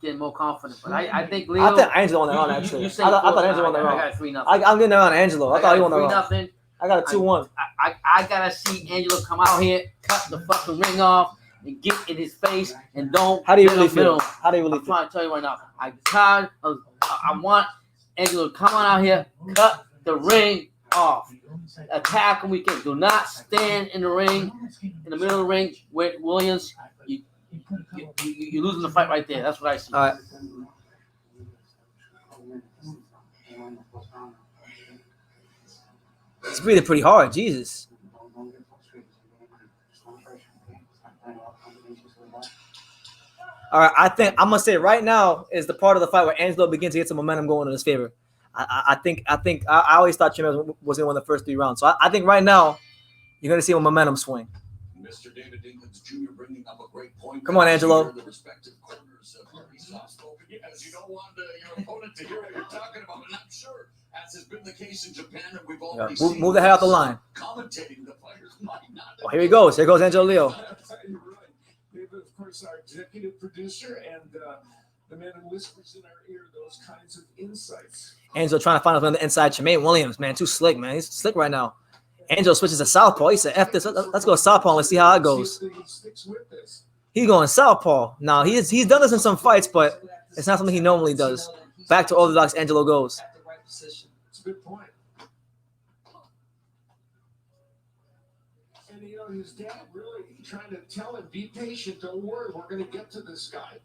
getting more confident. But I think Leo. I think Angelo won that round actually. I thought Angelo won that round. I got 3-0. I'm getting that on Angelo. I thought he won that round. 3-0. I got a 2-1. I gotta see Angelo come out here, cut the fucking ring off, and get in his face, and don't. How do you get really in the middle. feel? How do you really I'm feel? trying to tell you right now. I want Angelo to come on out here, cut the ring off, attack him. We can. Do not stand in the ring, in the middle of the ring with Williams. You're losing the fight right there. That's what I see. All right. It's breathing pretty hard. Jesus. All right, I think I'm gonna say right now is the part of the fight where Angelo begins to get some momentum going in his favor. I think I always thought Tramaine was gonna win the first 3 rounds, so I think right now you're gonna see a momentum swing. Mr. David Dinklage Jr. bringing up a great point. Come on, Angelo. The respective corners of very soft-spoken because you don't want your opponent to hear what you're talking about, and I'm sure, as has been the case in Japan, and we've already seen Move the head out the line. commentating the players might not. Oh, here he goes. Here goes Angelo Leo. David, of course, our executive producer and the man who whispers in our ear those kinds of insights. Angelo trying to find us on the inside. Tramaine Williams, man, too slick, man. He's slick right now. Angelo switches to southpaw. He said, "F this. Let's go southpaw and let's see how it goes." He sticks with this. He's going southpaw. Now he's done this in some fights, but it's not something he normally does. Back to orthodox, Angelo goes. At the right position. It's a good point. And you know, his dad really trying to tell him, "Be patient. Don't worry. We're going to get to this guy."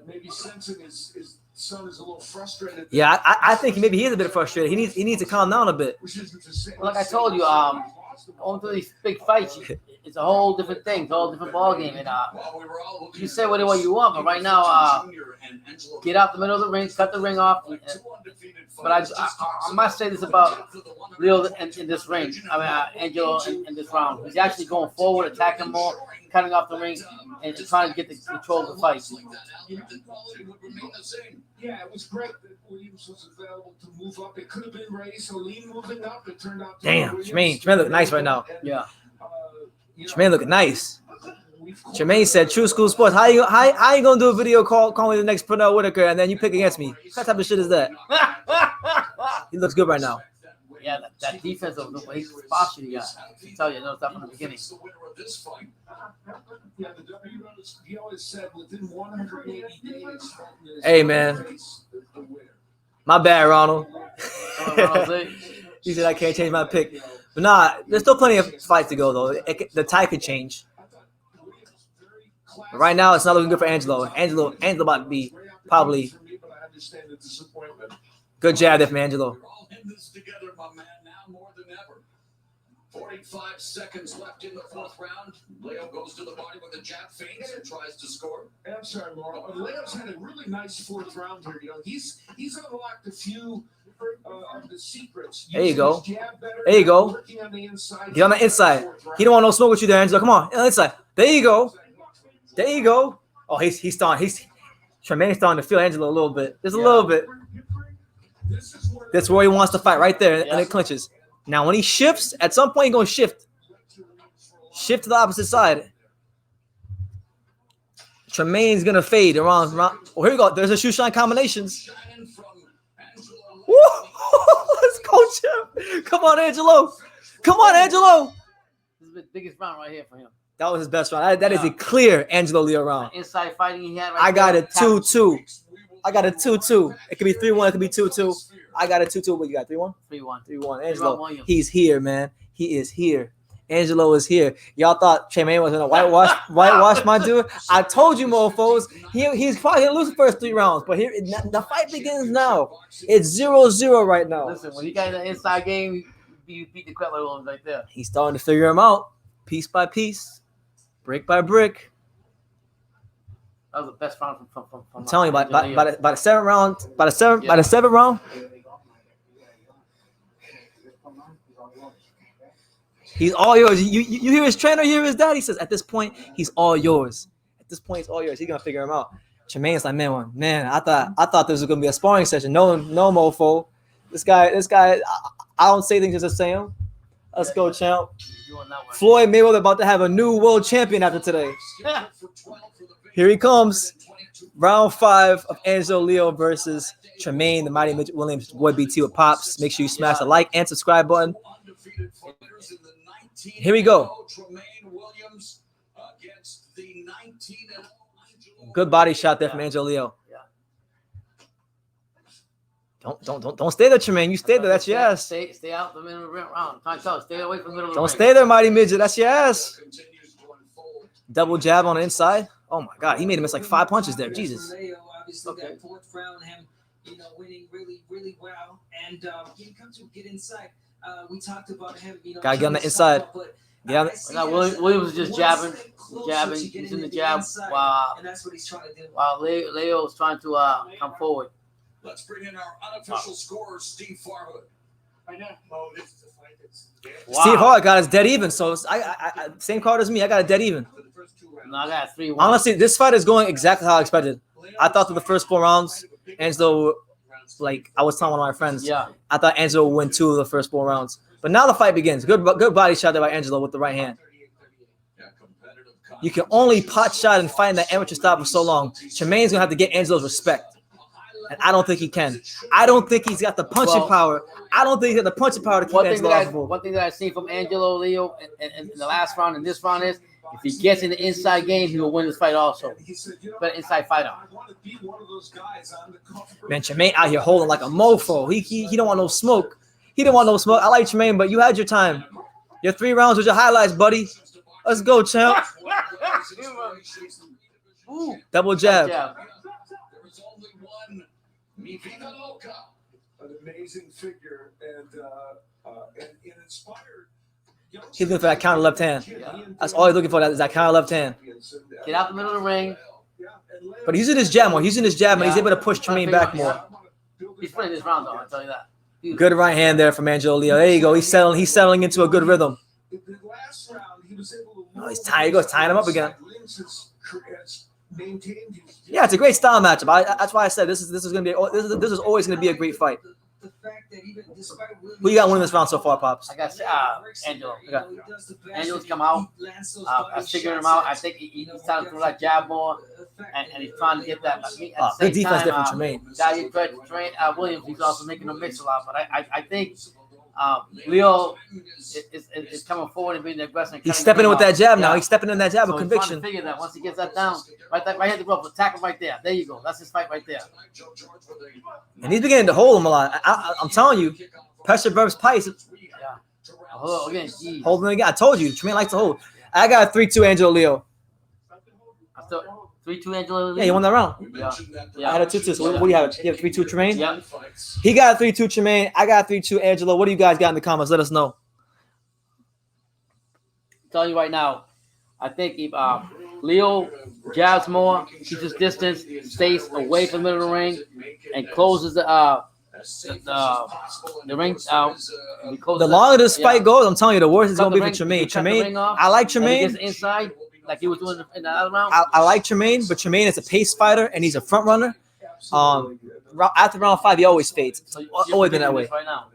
Maybe sensing his son is a little frustrated. Yeah, I think maybe he is a bit frustrated. He needs to calm down a bit. Which isn't to say, Like I told you, going to these big fights, it's a whole different thing. It's a whole different ballgame. And you say what you want, but right now, get out the middle of the ring, cut the ring off. But I must say this about Leo in this ring. I mean, Angelo in this round. He's actually going forward, attacking more, cutting off the ring, and trying to get the control of the fight. Yeah, it was great that Williams was available to move up. It could have been Ray, so Lee moving up. It turned out to Damn, Tramaine looking nice right now. Yeah. Tramaine looking nice. Tramaine said, "True School Sports. How you gonna do a video call calling the next Pernell Whitaker and then you pick against me? What type of shit is that?" He looks good right now. Yeah, that defense of the way posture he got. I tell you, I know that from the beginning. Yeah, the WBO always said within 180 days. Hey man, my bad, Ronald. He said I can't change my pick, but nah, there's still plenty of fights to go though. The tide could change. But right now, it's not looking good for Angelo. Angelo about to be probably good jab there from Angelo. 45 seconds left in the fourth round. Leo goes to the body with a jab feint and tries to score. I'm sorry, Laura. Leo's had a really nice fourth round here. You know, he's unlocked a few of the secrets. There you go. There you go. Get on the inside. He don't want no smoke with you there, Angelo. Come on, on the inside. There you go. There you go. Oh, he's starting. Tremaine's starting to feel Angelo a little bit. Just a little bit. That's where he wants to fight, right there, and it clinches. Now, when he shifts, at some point, he's going to shift. Shift to the opposite side. Tremaine's going to fade around. Oh, here we go. There's a shoe shine combinations. Woo! Let's go, Chip. Come on, Angelo. Come on, Angelo. This is the biggest round right here for him. That was his best round. That is a clear Angelo Leo round. Inside fighting he had right I got a 2-2. I got a 2-2. It could be 3-1. It could be 2-2. I got a 2-2. What you got? 3-1? 3-1. Angelo, he's here, man. He is here. Angelo is here. Y'all thought Tramaine was gonna whitewash my dude. I told you, mofos. He's probably gonna lose the first 3 rounds, but here the fight begins now. It's 0-0 right now. Listen, when you got an inside game, you beat the crap out of him right there. He's starting to figure him out, piece by piece, brick by brick. That was the best round from I'm telling you, by the 7th round, by the seventh round. He's all yours. You hear his trainer, you hear his dad. He says, at this point, he's all yours. At this point, it's all yours. He's gonna figure him out. Tremaine's like, man, I thought this was gonna be a sparring session. No, mofo. This guy, I don't say things just to say them. Let's go, champ. Floyd Mayweather about to have a new world champion after today. Here he comes. Round 5 of Angelo Leo versus Tramaine, the Mighty Mitch Williams, Boy BT with Pops. Make sure you smash the like and subscribe button. Here we go. Good body shot there from Angelo Leo. Don't stay there, Tramaine. You stay there. That's your ass. Stay out the middle of the round. I'm trying to stay away from the middle of the Don't stay there, Mighty Midget. That's your ass. Double jab on the inside. Oh my God, he made him miss like 5 punches there. Jesus. Obviously, that 4th round, him, winning really, really well. And when it comes to get inside, we talked about him, gotta get on the inside. Yeah. Williams is just jabbing. He's in the jab while Leo is trying to come forward. Let's bring in our unofficial scorer, Steve Farhood. Steve Hart got us dead even, so I same card as me. I got a dead even. No, I got 3-1. Honestly, this fight is going exactly how I expected. I thought through the first 4 rounds, Angelo, like I was telling one of my friends, I thought Angelo would win 2 of the first 4 rounds. But now the fight begins. Good body shot there by Angelo with the right hand. You can only pot shot and fight in that amateur style for so long. Tremaine's gonna have to get Angelo's respect. And I don't think he can. I don't think he's got the punching power. I don't think he's got the punching power to keep Angelo off the board. One thing that I've seen from Angelo Leo in the last round and this round is if he gets in the inside game, he will win this fight also. But inside fighter. Man, Tramaine out here holding like a mofo. He don't want no smoke. He didn't want no smoke. I like Tramaine, but you had your time. Your 3 rounds was your highlights, buddy. Let's go, champ. Double jab. An amazing figure and inspired young He's looking for that counter left hand. That's all he's looking for. Is that counter left hand. Get out the middle of the ring. But he's using his jab more. He's using his jab, and he's able to push Tramaine back more. He's playing this round, though. I'll tell you that. Good right hand there from Angelo Leo. There you go. He's settling into a good rhythm. Oh, he's tying. He goes tying him up again. Yeah, it's a great style matchup. That's why I said this is gonna be this is always gonna be a great fight. The fact that even despite Who you got winning this round so far, Pops? I got Angelo. Angelo's come out. I figured him out. I think he's trying to throw that jab more, and he's trying to get that. Good defense there from Tramaine. Tramaine Williams, he's also making a mix a lot, but I think Leo is coming forward and being aggressive. He's stepping in with that jab now. He's stepping in that jab with conviction. He's trying to figure that once he gets that down, right here the rope, attack him right there. There you go. That's his fight right there. And he's beginning to hold him a lot. I'm telling you, pressure versus pace. Yeah. Oh, again, geez. Holding again. I told you, Tramaine likes to hold. I got a 3-2 Angelo Leo. 3-2 Angelo Leo. Yeah, you won that round. Yeah. I had a 2-2. So what do you have? You have 3-2 Tramaine? Yeah. He got a 3-2 Tramaine. I got a 3-2 Angelo. What do you guys got in the comments? Let us know. I'm telling you right now, I think if Leo jabs more, keeps his distance, stays away from the middle of the ring, and closes the ring out. The longer this fight goes, I'm telling you, the worse it's going to be for Tramaine. Tramaine, I like Tramaine. He gets inside, like he was doing in the other round. I like Tramaine, but Tramaine is a pace fighter, and he's a front runner. After round 5, he always fades. So always been that way. Right now.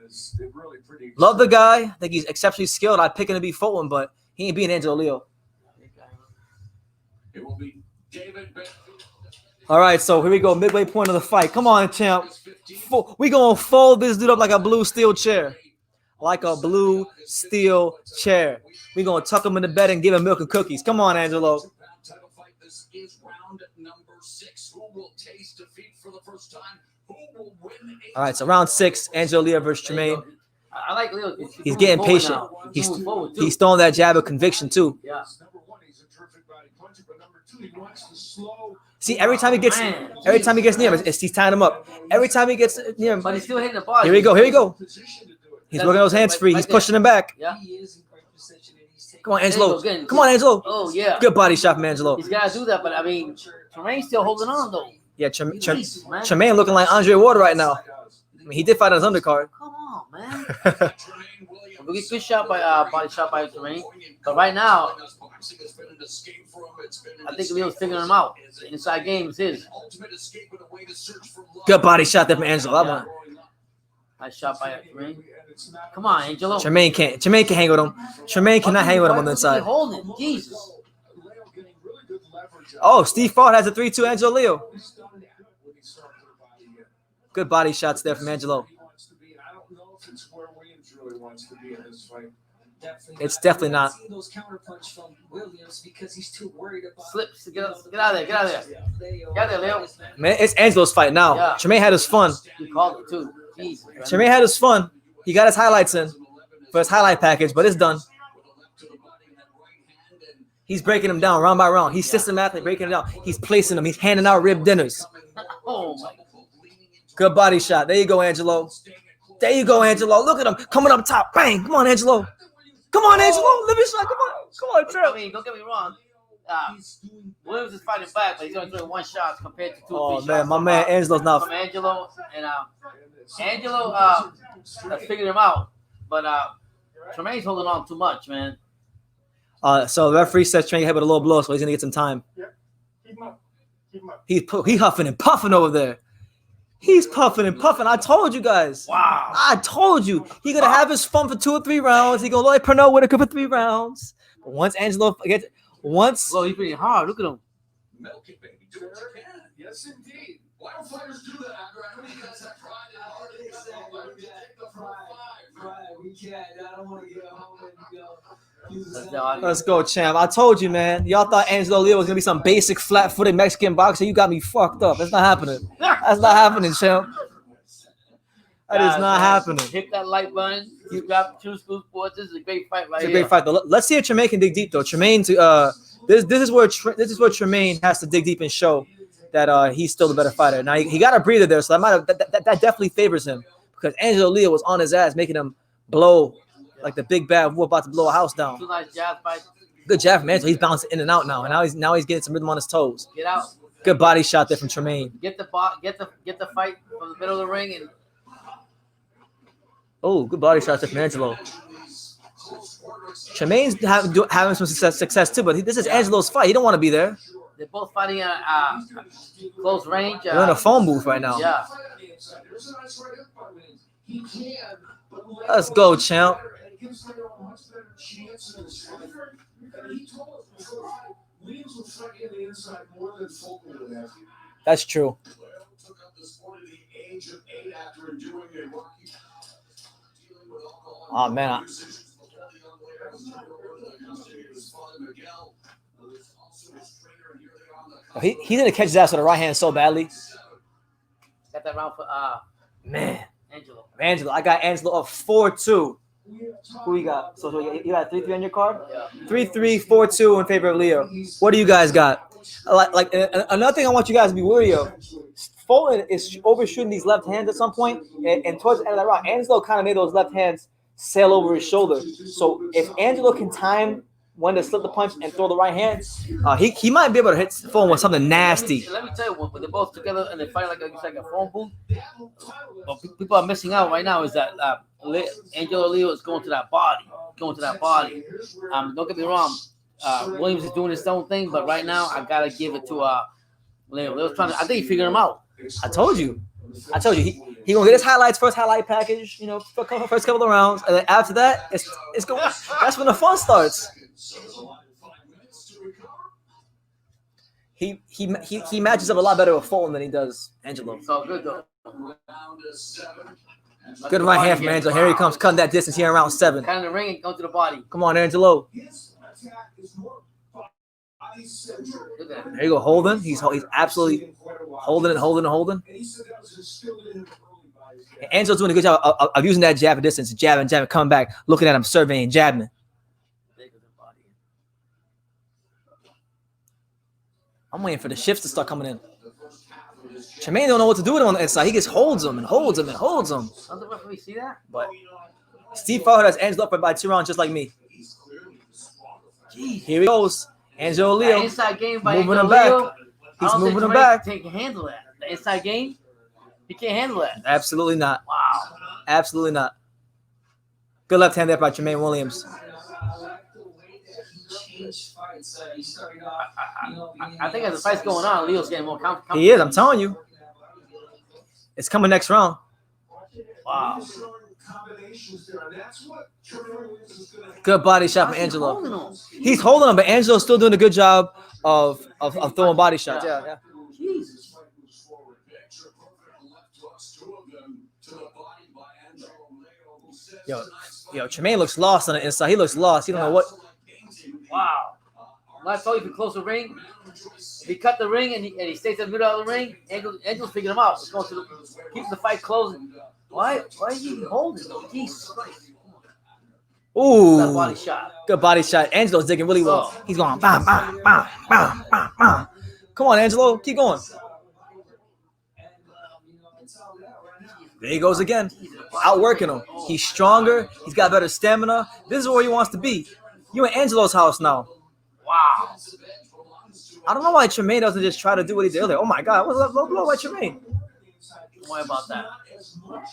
Love the guy. I think he's exceptionally skilled. I'd pick him to be Fulton, but he ain't being Angelo Leo. It will be David. All right, so here we go. Midway point of the fight. Come on, champ. We going to fold this dude up like a blue steel chair. Like a blue steel chair. We going to tuck him in the bed and give him milk and cookies. Come on, Angelo. This is round number 6. Who will taste defeat for the first time? Who will win? All right, so round 6, Angelo Leo versus Tramaine. I like Leo. He's getting patient. He's throwing that jab of conviction, too. Yeah. See, every time he gets near him, he's tying him up. Every time he gets near him, but he's still hitting the body. Here we go. He's working those hands free. He's pushing him back. Yeah. Come on, Angelo. Come on, Angelo. Oh, yeah. Good body shot from Angelo. He's got to do that, but I mean, Tramaine's still holding on, though. Yeah, Tramaine looking like Andre Ward right now. I mean, he did fight on his undercard. Come on, man. Good shot by body shot by Tramaine. But right now, I think Leo's figuring him out. The inside game is his. Good body shot there from Angelo. That one. Nice shot by Tramaine. Come on, Angelo. Tramaine can't hang with him. Tramaine cannot hang with him on the inside. Holding, Jesus. Oh, Steve Ford has a 3-2 Angelo Leo. Good body shots there from Angelo. It's definitely not. Slips. Get out of there. Get out of there. Get out of there, Leo. Man, it's Angelo's fight now. Yeah. Tramaine had his fun. He called it, too. Jesus, Tramaine had his fun. He got his highlights in for his highlight package, but it's done. He's breaking them down round by round. He's systematically breaking them down. He's placing them. He's handing out rib dinners. Oh, my. Good body shot. There you go, Angelo. There you go, Angelo. Look at him coming up top. Bang. Come on, Angelo. Come on, Angelo. Let me shot. Come on. Come on, Trip. I mean, don't get me wrong. Williams is fighting back, but he's only doing 1 shot compared to 2 Oh, 3 man. shots. My man Angelo's not. From Angelo. And Angelo has figured him out. But Tramaine's holding on too much, man. So the referee says Tramaine hit with a low blow, so he's going to get some time. He's huffing and puffing over there. He's puffing and puffing. I told you guys. Wow. I told you. He's going to have his fun for 2 or 3 rounds. He's going to let Pernod Whitaker for 3 rounds. But once Angelo gets... Once... Well, he's pretty hard. Look at him. Milk it, baby. Do what you can. Yes, indeed. Why don't fighters do that? I know you guys have pride in heart. We can't. I don't want to go home and go. Let's go, champ. I told you, man. Y'all thought Angelo Leo was going to be some basic flat-footed Mexican boxer. You got me fucked up. That's not happening. That's not happening, champ. That is not happening. Hit that like button. You got True School Sports. This is a great fight right here. It's a great fight, though. Let's see if Tramaine can dig deep, though. Tramaine, this is where Tramaine has to dig deep and show that he's still the better fighter. Now he got a breather there, so that definitely favors him because Angelo Leo was on his ass, making him blow like the big bad wolf about to blow a house down. 2 nice jabs by. Good jab from Angelo. He's bouncing in and out now, and now he's getting some rhythm on his toes. Get out. Good body shot there from Tramaine. Get the fight from the middle of the ring and. Oh, good body shot there from Angelo. Tremaine's having some success too, but this is Angelo's fight. He don't want to be there. They're both fighting at close range. They're in a phone booth right now. Yeah. Let's go, champ. That's true. Oh man. He's gonna catch his ass with a right hand so badly. Got that round for man. Angelo. I got Angelo up 4-2. Who you got? So you got 3-3 on your card? Yeah. 3-3, 4-2 in favor of Leo. What do you guys got? Like another thing I want you guys to be wary of. Fulton is overshooting these left hands at some point, and towards the end of that round, Angelo kind of made those left hands sail over his shoulder. So if Angelo can time when to slip the punch and throw the right hand, he might be able to hit Fulton with something nasty. Let me tell you, when they're both together and they fight like a phone booth, what people are missing out right now is that Angelo Leo is going to that body. Don't get me wrong. Williams is doing his own thing, but right now I gotta give it to Leo. Leo's trying to. I think he figured him out. I told you. He gonna get his first highlight package. For first couple of rounds, and then after that, it's going. That's when the fun starts. He matches up a lot better with Fulton than he does Angelo. It's all good though. Good right hand from Angelo. Here he comes, cutting that distance here in round 7. Kind of the ring and go to the body. Come on, Angelo. There you go, holding. He's absolutely holding. And Angelo's doing a good job of using that jab at distance, jabbing, coming back, looking at him, surveying, jabbing. I'm waiting for the shifts to start coming in. Tramaine don't know what to do with him on the inside. He just holds him. Does the referee see that? But Steve Farhood has Angelo up by 2 rounds just like me. Here he goes. Angelo Leo. The inside game by moving Angelo him back. Leo. He's moving him back. He can handle that. The inside game, he can't handle that. Absolutely not. Wow. Absolutely not. Good left hand there by Tramaine Williams. I think as the fight's going on, Leo's getting more comfortable. He is. I'm telling you. It's coming next round. Wow. Good body shot from Angelo. He's holding him, but Angelo's still doing a good job of throwing body shots. Yeah. Jesus. Yo, Tramaine looks lost on the inside. He looks lost. He don't know what. Wow. I told you if you close the ring, if he cut the ring and he stays in the middle of the ring, Angelo's figuring him out. It's going to keep the fight closing. Why are you holding him? Jesus Christ. Ooh. That body shot. Good body shot. Angelo's digging really well. He's going bam, bam, bam, bam, bam, bam. Come on, Angelo. Keep going. There he goes again. Outworking him. He's stronger. He's got better stamina. This is where he wants to be. You in Angelo's house now. Wow. I don't know why Tramaine doesn't just try to do what he did earlier. Oh my God. What's up? Low blow by Tramaine. Don't worry about that.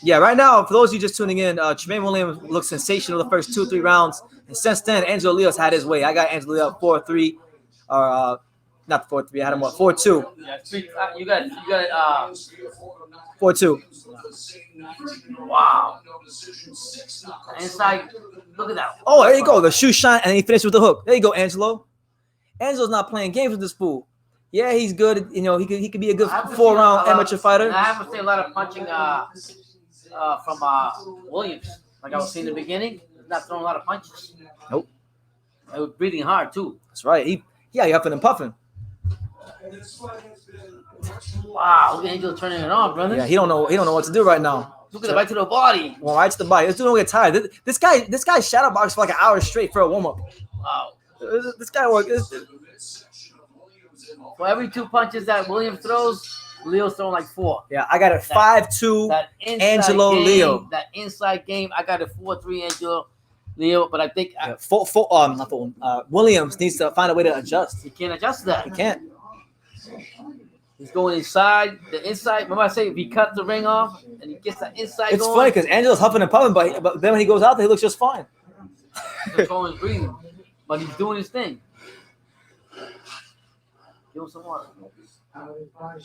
Yeah, right now, for those of you just tuning in, Tramaine Williams looked sensational the first 2-3 rounds. And since then, Angelo Leo's had his way. I got Angelo Leo up 4-3. Not 4-3. I had him up 4-2. Yeah, you got it. 4-2. Wow. Inside. Look at that. Oh, there you go. The shoe shine, and he finished with the hook. There you go, Angelo. Angelo's not playing games with this fool. Yeah, he's good. He could be a good 4-round amateur fighter. I haven't seen a lot of punching from Williams. Like I was saying in the beginning, he's not throwing a lot of punches. Nope. He was breathing hard too. That's right. He huffing and puffing. Wow, look at Angelo turning it on, brother. Yeah, he don't know what to do right now. Look at the right to the body. Well, right to the body. This dude don't get tired. This guy shadow boxed for like an hour straight for a warm up. Wow. This guy worked. For every 2 punches that Williams throws, Leo's throwing like 4. Yeah, I got it 5-2. Angelo game, Leo. That inside game, I got it 4-3 Angelo Leo, but I think Williams needs to find a way to adjust. he can't adjust that. He can't. He's going inside. The inside. Remember I say if he cut the ring off and he gets that inside It's going. funny because Angelo's huffing and puffing, but then when he goes out there, he looks just fine. He's going breathing, but he's doing his thing. Give him some water. I was body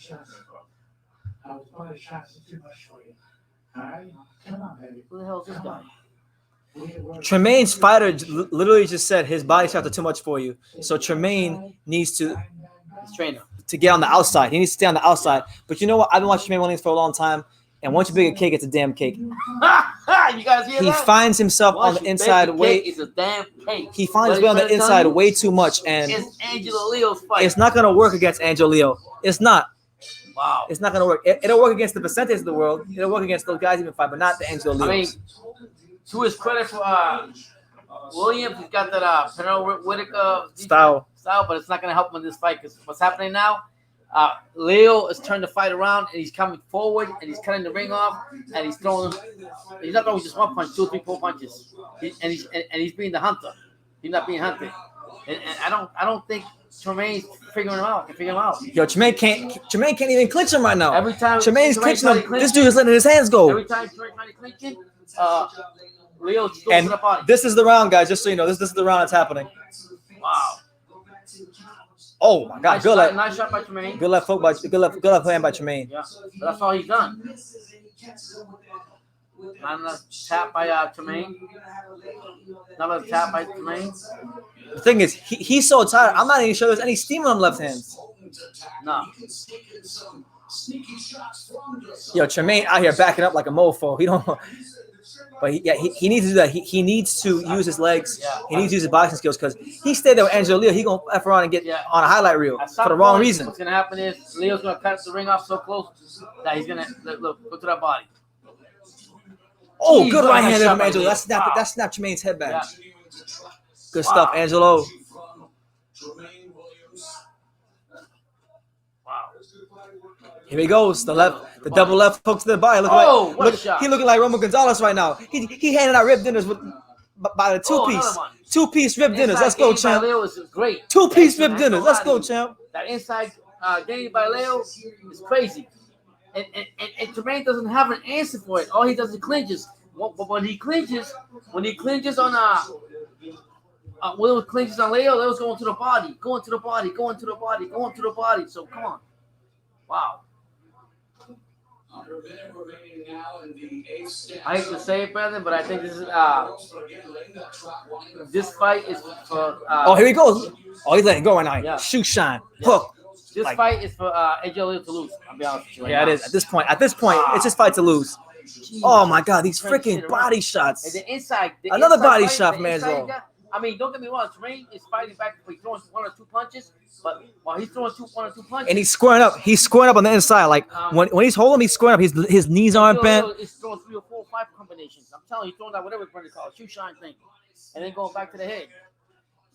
shots too much for you. All right? Come on, baby. Who the hell is this guy? Tremaine's fighter literally just said his body shots are too much for you. So Tramaine needs to get on the outside. He needs to stay on the outside. But you know what? I've been watching Tramaine Williams for a long time. And once you bake a cake, it's a damn cake. You guys hear He that? finds himself Once on the you inside bake a way. cake, it's a damn cake. He finds his way on the inside way too much, and it's Angelo Leo's fight. it's not gonna work against Angelo Leo. It's not. Wow. It's not gonna work. It'll work against the percentage of the world. It'll work against those guys even fight, but not the Angelo Leo. I mean, to his credit for Williams, he's got that Pernell Whitaker Style. but it's not gonna help him in this fight because what's happening now? Leo has turned the fight around and he's coming forward and he's cutting the ring off and he's throwing. He's not throwing just one punch, 2, 3, 4 punches, and he's being the hunter. He's not being hunted, and I don't think Tremaine's figuring him out. Can figure him out. Yo, Tramaine can't even clinch him right now. Every time Tremaine's clinching him, this dude is letting his hands go. Every time Tremaine trying to clinch him, Leo's just going And to the body. this is the round, guys. Just so you know, this is the round that's happening. Wow. Oh my God! Nice shot by Tramaine. Good left hand by Tramaine. Yeah, but that's all he's done. Another tap by Tramaine. Another tap by Tramaine. The thing is, he's so tired. I'm not even sure there's any steam on left hands. No. Yo, Tramaine out here backing up like a mofo. He don't. But he needs to do that. He needs to use his legs. Yeah. He needs to use his boxing skills because he stayed there with Angelo Leo. He gonna F around and get on a highlight reel for the wrong reason. What's gonna happen is Leo's gonna cut the ring off so close that he's gonna look go to that body. Oh, Jeez, good right hand shot from by Angelo. Leo. That snapped Tremaine's head back. Yeah. Good stuff, Angelo. Wow. Here he goes. The double left hook to the body. He looking like Roman Gonzalez right now. He handing out rib dinners by the two-piece rib dinners. Let's go, champ. Leo is great. Two-piece rib dinners. Let's go, champ. That inside game by Leo is crazy. And Tramaine doesn't have an answer for it. All he does is clinches. But when he clinches on Will clinches on Leo, Leo's going to the body. So come on. Wow. I hate to say it, brother, but I think this fight is for. Oh, here he goes. Oh, he's letting go right now. Yeah. Shoe shine, hook. This fight is for Angelo Leo to lose. I'll be honest with you. Yeah, it is. At this point, it's his fight to lose. Jeez. Oh my God, these freaking body shots. And the inside. Another body fight, shot from Angelo. I mean, don't get me wrong. Tramaine is fighting back. He's throwing 1 or 2 punches, but while he's throwing 1 or 2 punches, And he's squaring up. He's squaring up on the inside. Like when he's holding him, he's squaring up. His knees aren't bent. He's throwing 3 or 4 or 5 combinations. I'm telling you, he's throwing that whatever it's going to call it, shoe shine thing, and then going back to the head.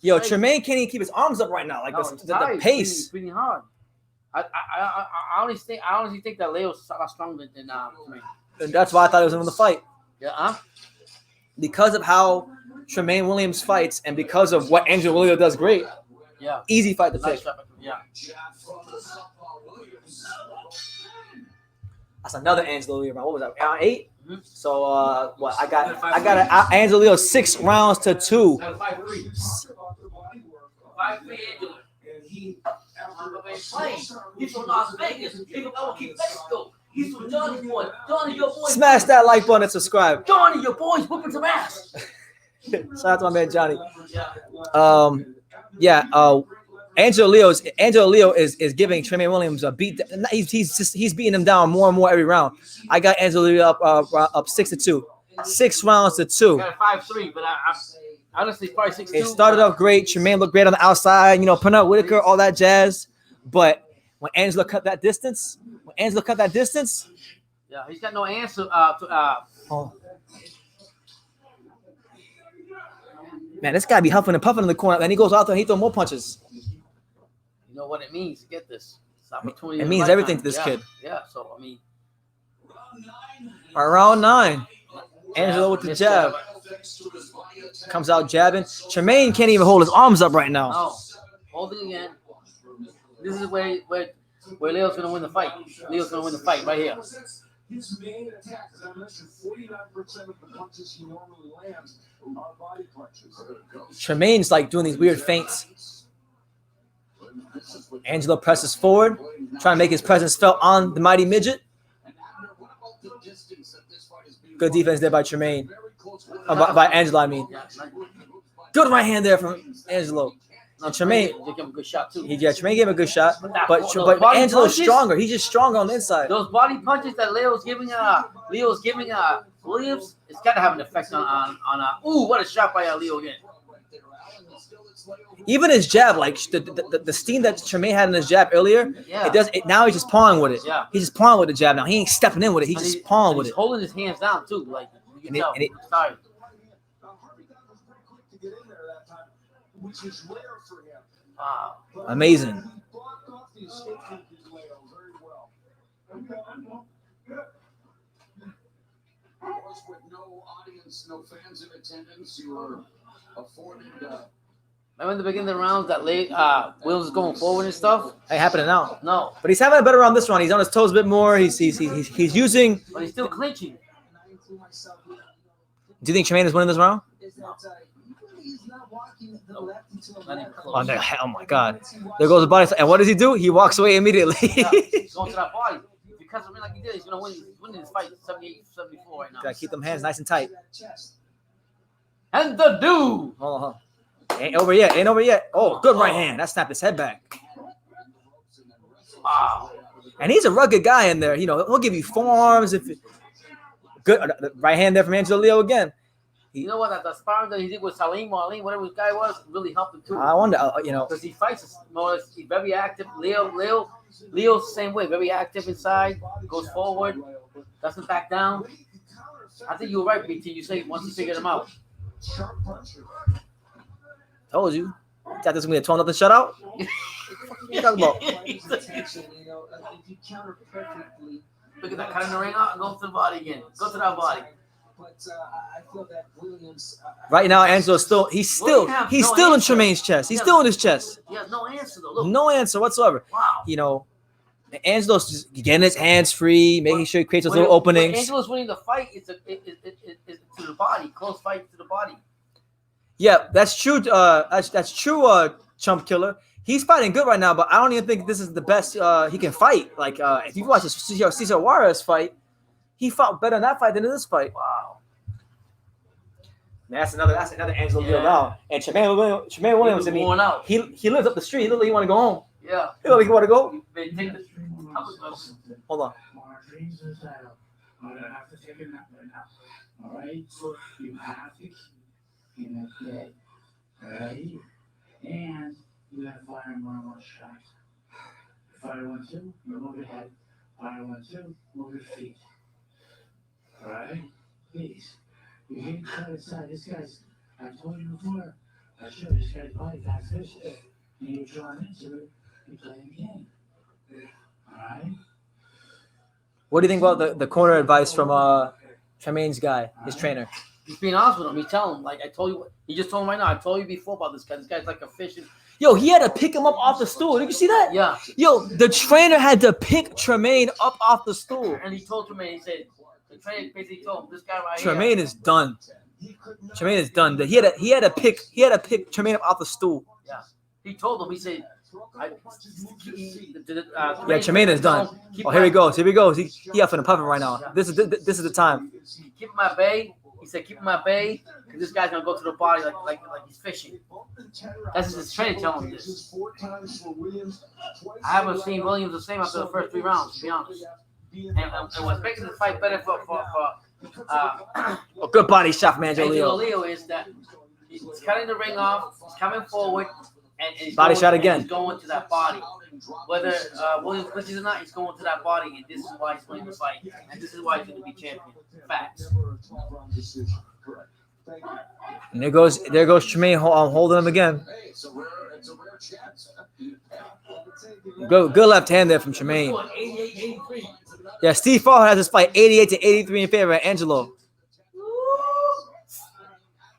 Yo, Tramaine can't even keep his arms up right now. Like the pace. It's pretty hard. I honestly think that Leo's a lot stronger than Tramaine. And that's why I thought he was in the fight. Yeah, Because of how Tramaine Williams fights and because of what Angelo Leo does great. Yeah. Easy fight to pick. Yeah. That's another Angelo Leo round. What was that? Round 8? Mm-hmm. So I got Angelo Leo 6 rounds to 2. 5-3. 5-3 Angelo. He's from Las Vegas. He's from Albuquerque, Mexico. He's from Johnny Boy. Johnny, your boy. Smash that like button and subscribe. Johnny, your boy's whooping some ass. Shout out to my man Johnny. Angelo Leo is giving Tramaine Williams a beat. He's beating him down more and more every round. I got Angelo Leo up 6-2, 6 rounds to 2. Got 5-3, but I honestly probably 6-2. It started off great. Tramaine looked great on the outside. Pernell Whitaker, all that jazz. But when Angelo cut that distance, yeah, he's got no answer. Man, this guy be huffing and puffing in the corner, and he goes out there and he throws more punches. You know what it means? Get this. It's opportunity. It means everything to this kid. Yeah. So I mean, Round 9. Angelo with the jab. Comes out jabbing. Tramaine can't even hold his arms up right now. No. Holding again. This is where Leo's going to win the fight. Leo's going to win the fight right here. His main attack, as I mentioned, 49% of the punches he normally lands are body punches. Tremaine's like doing these weird feints. Angelo presses forward, trying to make his presence felt on the mighty midget. Good defense there by Tramaine. By Angelo, I mean. Good right hand there from Angelo. And Tramaine, gave him a good shot too. Tramaine gave him a good shot, but Angelo's stronger. He's just stronger on the inside. Those body punches that Leo's giving Williams, it's got to have an effect on ooh, what a shot by Leo again. Even his jab, like the steam that Tramaine had in his jab earlier, Yeah. Now he's just pawing with it. Yeah. He's just pawing with the jab now. He ain't stepping in with it. He's just pawing with He's it. holding his hands down too, like you can tell. Sorry. Which is rare for him. Wow. Amazing. He blocked off the escape from Leo very well. Of course, with no audience, no fans in attendance, you were afforded. Remember in the beginning of the rounds that Williams is going forward and stuff? Ain't happening now. No. But he's having a better round this round. He's on his toes a bit more. He's using. But he's still clinching. Do you think Tramaine is winning this round? Oh, no, oh my God! There goes the body, and what does he do? He walks away immediately. Yeah, he's going to that body. Because I mean, like he did, he's gonna win. He's winning this fight 78-74 right now. Gotta keep them hands nice and tight. And the dude. Hold on. Ain't over yet. Ain't over yet. Oh, good right hand. That snapped his head back. Wow. And he's a rugged guy in there. You know, he'll give you forearms if good right hand there from Angelo Leo again. You know what? That sparring that he did with Salim, Marlene, whatever his guy was, really helped him too. I wonder, you know, because he fights more or less, he's very active. Leo's the same way, very active inside, goes forward, doesn't back down. I think you were right, BT. You say once you figured him out. Told you. Thought this was gonna be a 12-0 shutout. What you talking about? Look at that, cutting the ring out and go to the body again. Go to that body. But I feel that Williams. Right now, Angelo's he's still in Tremaine's chest. He's still in his chest. He has no answer though. Look. No answer whatsoever. Wow. You know, Angelo's just getting his hands free, making sure he creates those little openings. When Angelo's winning the fight, it's to the body, close fight to the body. Yeah, that's true. That's true. Chump Killer. He's fighting good right now, but I don't even think this is the best he can fight. Like if you watch the Cesar Juarez fight, he fought better in that fight than in this fight. Wow. That's another Angelo Leo now. And Tramaine Williams, I mean, he lives up the street. He literally want to go home. Yeah. He literally want to go. Hold on. I'm gonna have to take a nap right now. All right, so you have to keep in a day, right? And you gotta fire more and more shots. Fire 1, 2, you move your head. Fire 1, 2, move your feet. All right, please. You hit cut aside. This guy's. I told you before. I showed this guy's body back this shit. And you're drawn into it. You're playing the game. All right. What do you think about the corner advice from Tremaine's guy, his trainer? He's being honest with him. He's telling him, like I told you. He just told him right now. I told you before about this guy. This guy's like a fish. Yo, he had to pick him up off the stool. Did you see that? Yeah. Yo, the trainer had to pick Tramaine up off the stool. And he told Tramaine, he said, the trainer basically told him, this guy right Tramaine here. is done. Tramaine is done. He had to pick Tramaine up off the stool. Yeah. He told him. He said, Tramaine is done. Oh, here he goes. Here he goes. He up and puffing right now. This is the time. Keep him at bay. He said, keep him at bay because this guy's gonna go to the body like he's fishing. That's his trainer telling him this. I haven't seen Williams the same after the first 3 rounds, to be honest. And what's making the fight better for a good body shot from Angelo Leo is that he's cutting the ring off, he's coming forward, and he's body shot again. He's going to that body. Whether Williams clinches or not, he's going to that body, and this is why he's winning the fight. And this is why he's going to be champion. Facts. And there goes Tramaine holding him again. Good left hand there from Tramaine. Yeah, Steve Fall has this fight 88-83 in favor of Angelo.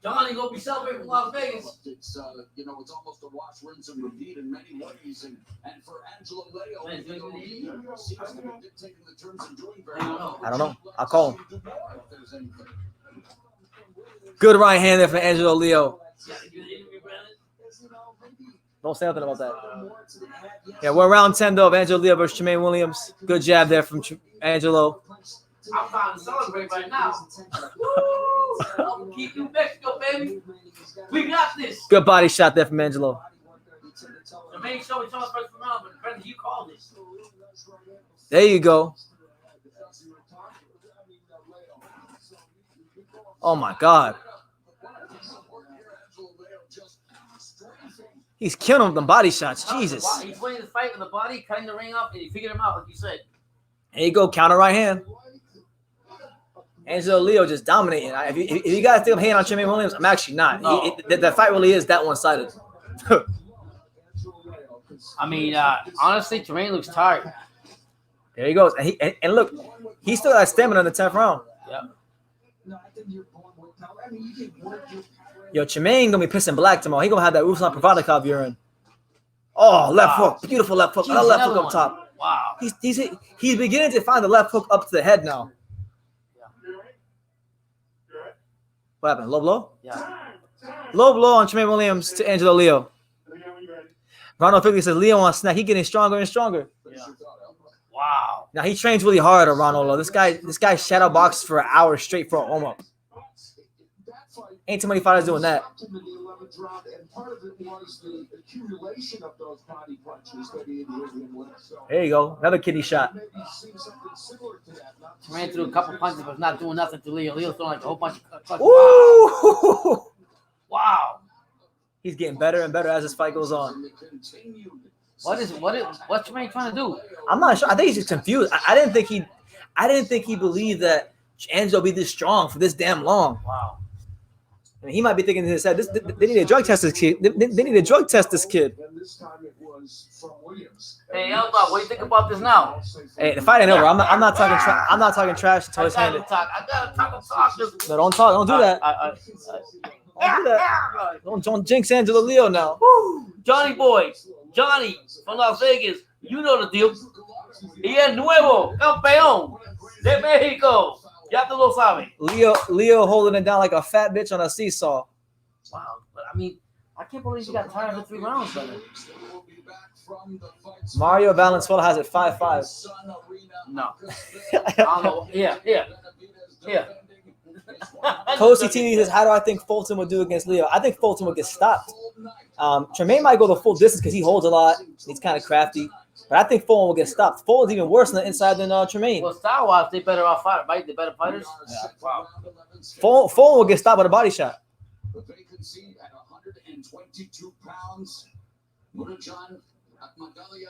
Johnny gonna be celebrating from Las Vegas. It's it's almost a wash, rinse, and repeat in many ways. And for Angelo Leo, he seems to be dictating the terms and doing very well. I don't know. I'll call him. Good right hand there for Angelo Leo. Don't say nothing about that. Yeah, we're round 10 though of Angelo Leo versus Tramaine Williams. Good jab there from Angelo. I'm trying to celebrate right now. Woo! Keep you Mexico, baby. We got this. Good body shot there from Angelo. The main show we talked first round, but Brendan, you called this. There you go. Oh my God. He's killing him with them body shots. Jesus. He's winning the fight with the body, cutting the ring up, and he figured him out, like you said. There you go. Counter right hand. Angelo Leo just dominating. If you guys think I'm hating on Tramaine Williams, I'm actually not. No. The fight really is that one-sided. I mean, honestly, Tramaine looks tired. There he goes. And look, he still got stamina in the 10th round. Yeah. Yo, Tramaine gonna be pissing black tomorrow. He gonna have that Ruslan Provodnikov urine. Oh, left hook. Beautiful left hook. Jeez, Left hook up top. Wow. He's beginning to find the left hook up to the head now. What happened? Low blow? Yeah. Low blow on Tramaine Williams to Angelo Leo. Ronald Figley says Leo on snack. He getting stronger and stronger. Yeah. Wow. Now he trains really hard, Ronald. This guy shadow boxes for an hour straight for a warm up. Ain't too many fighters doing that. There you go. Another kidney shot. Tramaine threw a couple punches, but not doing nothing to Leo. Leo's throwing like a whole bunch of punches. Ooh. Wow. He's getting better and better as this fight goes on. What's Tramaine trying to do? I'm not sure. I think he's just confused. I didn't think he believed that Angelo be this strong for this damn long. Wow. I mean, he might be thinking in his head, they need to drug test this kid. They need to drug test this kid. Hey, Elba, what do you think about this now? Hey, the fight ain't over. I'm not talking trash until it's handed. I gotta talk. No, don't talk. Don't do that. Don't do that. Don't jinx Angelo Leo now. Woo! Johnny boy, Johnny from Las Vegas. You know the deal. Y es nuevo campeón de México. Ya tú lo sabes. Leo holding it down like a fat bitch on a seesaw. Wow, but I mean, I can't believe you got tired of the 3 rounds, brother. Mario Valenzuela has it 5-5. No. I don't know. Yeah. Cozy TV says, how do I think Fulton would do against Leo? I think Fulton would get stopped. Tramaine might go the full distance because he holds a lot. He's kind of crafty. But I think Fulton will get stopped. Fulton's even worse on the inside than Tramaine. Well, style-wise, they better off fight, right? They better fighters. Yeah. Wow. Fulton will get stopped with a body shot. The vacancy at 122 pounds.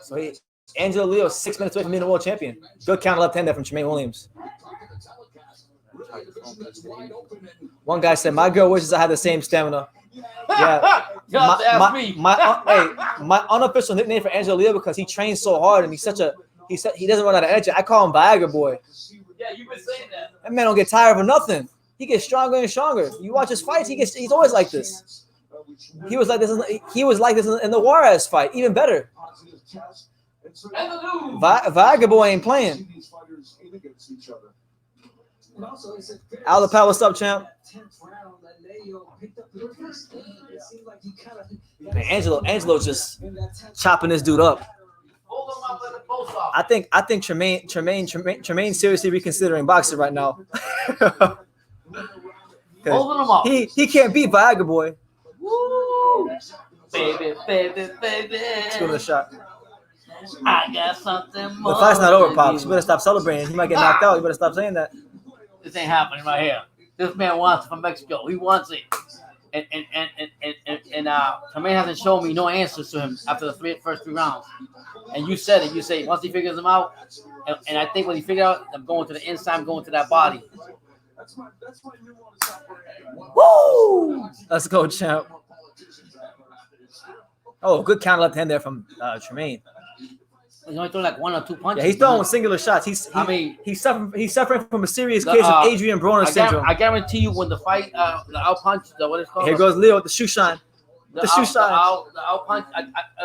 So Angelo Leo is 6 minutes away from being a world champion. Good counter left hand there from Tramaine Williams. One guy said, "My girl wishes I had the same stamina." Yeah, my unofficial nickname for Angelo Leo because he trains so hard and he doesn't run out of energy. I call him Viagra boy. Yeah, you've been saying that. That man don't get tired of nothing. He gets stronger and stronger. You watch his fights, he's always like this. He was like this in the Juarez fight, even better. Viagra boy ain't playing. Alapal, what's up, champ? Man, Angelo just chopping this dude up. I think Tramaine seriously reconsidering boxing right now. Holding him up. He can't beat Viagra boy. Woo! Baby. Let's go to the shot. I got something more. The fight's not over, Pops. You better stop celebrating. He might get knocked out. You better stop saying that. This ain't happening right here. This man wants it from Mexico. He wants it. And Tramaine hasn't shown me no answers to him after the first 3 rounds. And you said it. You say once he figures them out, and I think when he figured out, I'm going to the inside, I'm going to that body. Woo! Let's go, champ. Oh, good counter left hand there from Tramaine. He's only throwing like 1 or 2 punches. Yeah, he's throwing singular shots. He's suffering from a serious case of Adrian Broner syndrome. I guarantee you, when the fight, the out punch, what it's called. Here goes Leo with the shoe shine. The shoe shine. The out punch.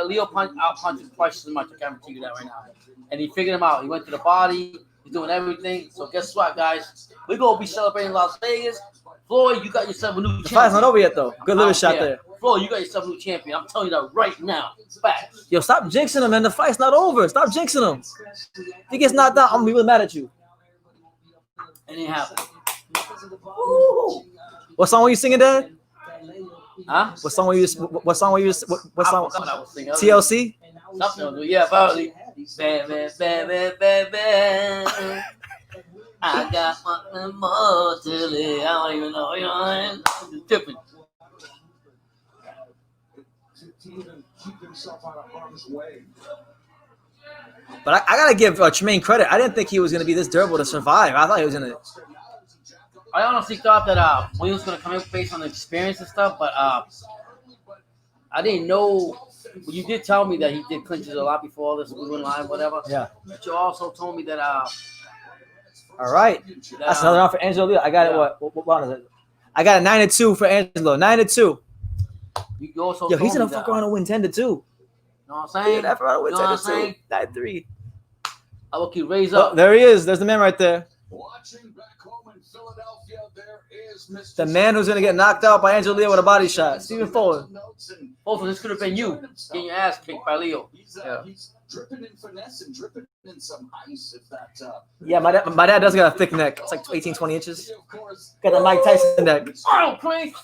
Leo out punches twice as much. I guarantee you that right now. And he figured him out. He went to the body. He's doing everything. So guess what, guys? We're gonna be celebrating Las Vegas. Floyd, you got yourself a new champion. The fight's not over yet, though. Good little shot there. Floyd, you got yourself a new champion. I'm telling you that right now. Facts. Yo, stop jinxing him, man. The fight's not over. Stop jinxing him. If he gets knocked out, I'm gonna be really mad at you. It ain't happening. What song were you singing, Dad? Huh? What song were you? What song? I was singing. TLC? Something. Yeah, probably. Bam. I got something more to live. I don't even know. You know what I mean? It's different. Keep himself out of harm's way. But I gotta give Tramaine credit. I didn't think he was gonna be this durable to survive. I thought he was gonna. I honestly thought that he was gonna come in based on the experience and stuff, but I didn't know. Well, you did tell me that he did clinches a lot before all this. We went live, whatever. Yeah. But you also told me that. All right. That's another round for Angelo Leo. I got it. What round is it? I got a 9-2 for Angelo. 9-2. You also Yo, he's gonna fuck around and win 10-2. You know what I'm saying? Yeah, that round win 10-2. 9-3. I will keep raise up. Oh, there he is. There's the man right there. Watching back home in Philadelphia, there is Mr. The man who's gonna get knocked out by Angelo Leo with a body shot. Stephen Fuller. Also, this could have been you getting your ass kicked by Leo. He's dripping in finesse and dripping in some ice. If that. Yeah, my dad does got a thick neck. It's like 18, 20 inches. Got the Mike Tyson neck. Oh, please.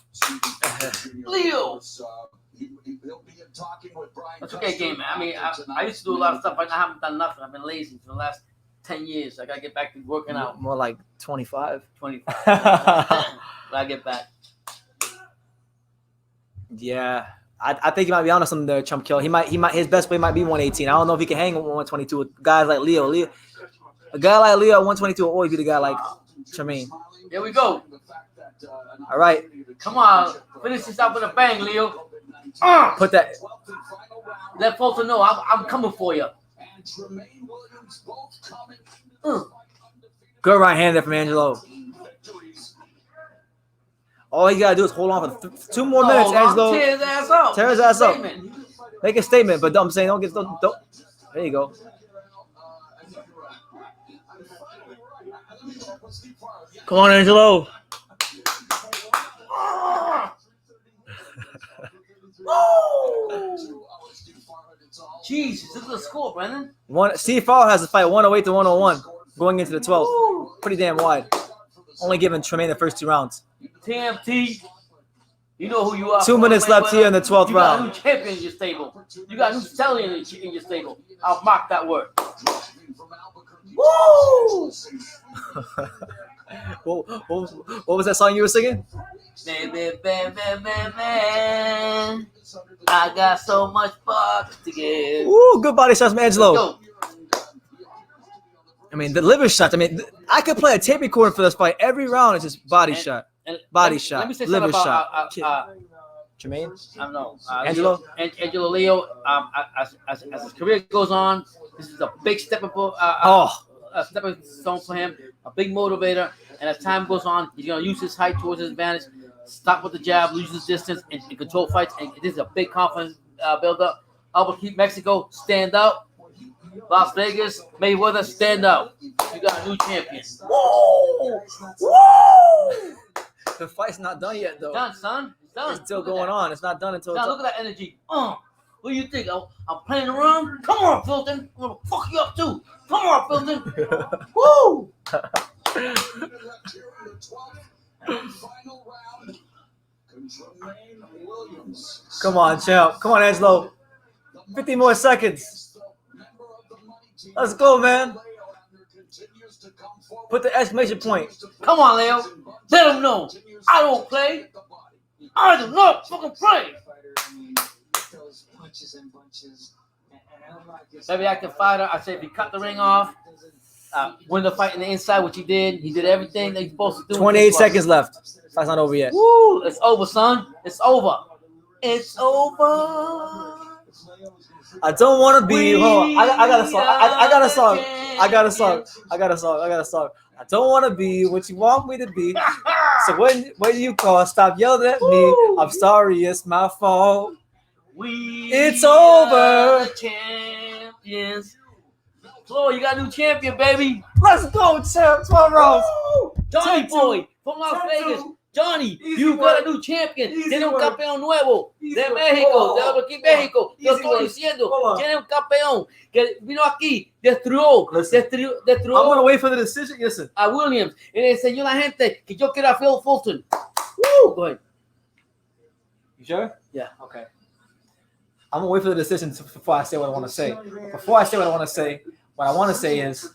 Leo. That's okay, game, man. I mean, I used to do a lot of stuff, but I haven't done nothing. I've been lazy for the last 10 years. I gotta get back to working out. More like 25. 25. I get back. Yeah, I think he might be onto something there, Chump Kill. He might. His best weight might be 118. I don't know if he can hang with 122 with guys like Leo. A guy like Leo at 122 will always be the guy like Tramaine. Here we go. All right. Come on, finish this out with a bang, Leo. Put that. Let Fulton know I'm coming for you. Good right hand there from Angelo. All he gotta do is hold on for 2 more minutes, Angelo. Tear his ass up. Tear his ass up. Make a statement, but I'm saying don't. There you go. Come on, Angelo. Jesus, this is the score, Brennan. Steve Fowler has the fight 108 to 101 going into the 12th. Pretty damn wide. Only giving Tramaine the first 2 rounds. TMT, you know who you are. 2 minutes left here in the 12th round. You got a new champion in your stable. You got a new stallion in your stable. I'll mock that word. Woo! What was that song you were singing? Baby, I got so much fuck to give. Ooh, good body shots from Angelo. I mean, the liver shots. I mean, I could play a tape recorder for this fight. Every round is just body shot. Body shot. Let me say liver something shot. about Tramaine? I don't know. Angelo? Angelo Leo, as his career goes on, this is a big stepping stone for him, a big motivator. And as time goes on, he's going to use his height towards his advantage, stop with the jab, lose his distance, and control fights. And this is a big confidence build-up. Albuquerque, Mexico, stand out. Las Vegas, Mayweather, stand out. You got a new champion. Whoa! Whoa! The fight's not done yet, though. Done, son. It's done. It's still going on. It's not done until now, look at that energy. What do you think? I'm playing around? Come on, Filton. I'm going to fuck you up, too. Come on, Filton. Woo! Come on, champ. Come on, Angelo. 50 more seconds. Let's go, man. Put the exclamation point. Come on, Leo. Let him know. I don't play. I do not fucking play. Every active fighter, I say if he cut the ring off, win the fight in the inside, which he did. He did everything that he's supposed to do. 28 seconds left. Fight's not over yet. Woo! It's over, son. It's over. It's over. I don't want to be. Hold on. I got a song. I got a song. I got a song. I got a song. I got a song. I don't want to be what you want me to be. So when you call, stop yelling at me. I'm sorry, it's my fault. It's over. Champions. Floyd, you got a new champion, baby. Let's go, champ. 12 rounds. Johnny Boy from Las Vegas. Johnny, you got a new champion. Tiene un campeón nuevo de México, de aquí México. Yo estoy diciendo, tiene un campeón que vino aquí, destruyó. I'm gonna wait for the decision. Listen, a Williams y le enseñó a la gente que yo quiero a Phil Fulton. Woo! Go ahead. You sure? Yeah. Okay. I'm gonna wait for the decision before I say what I want to say. Before I say what I want to say, what I want to say is,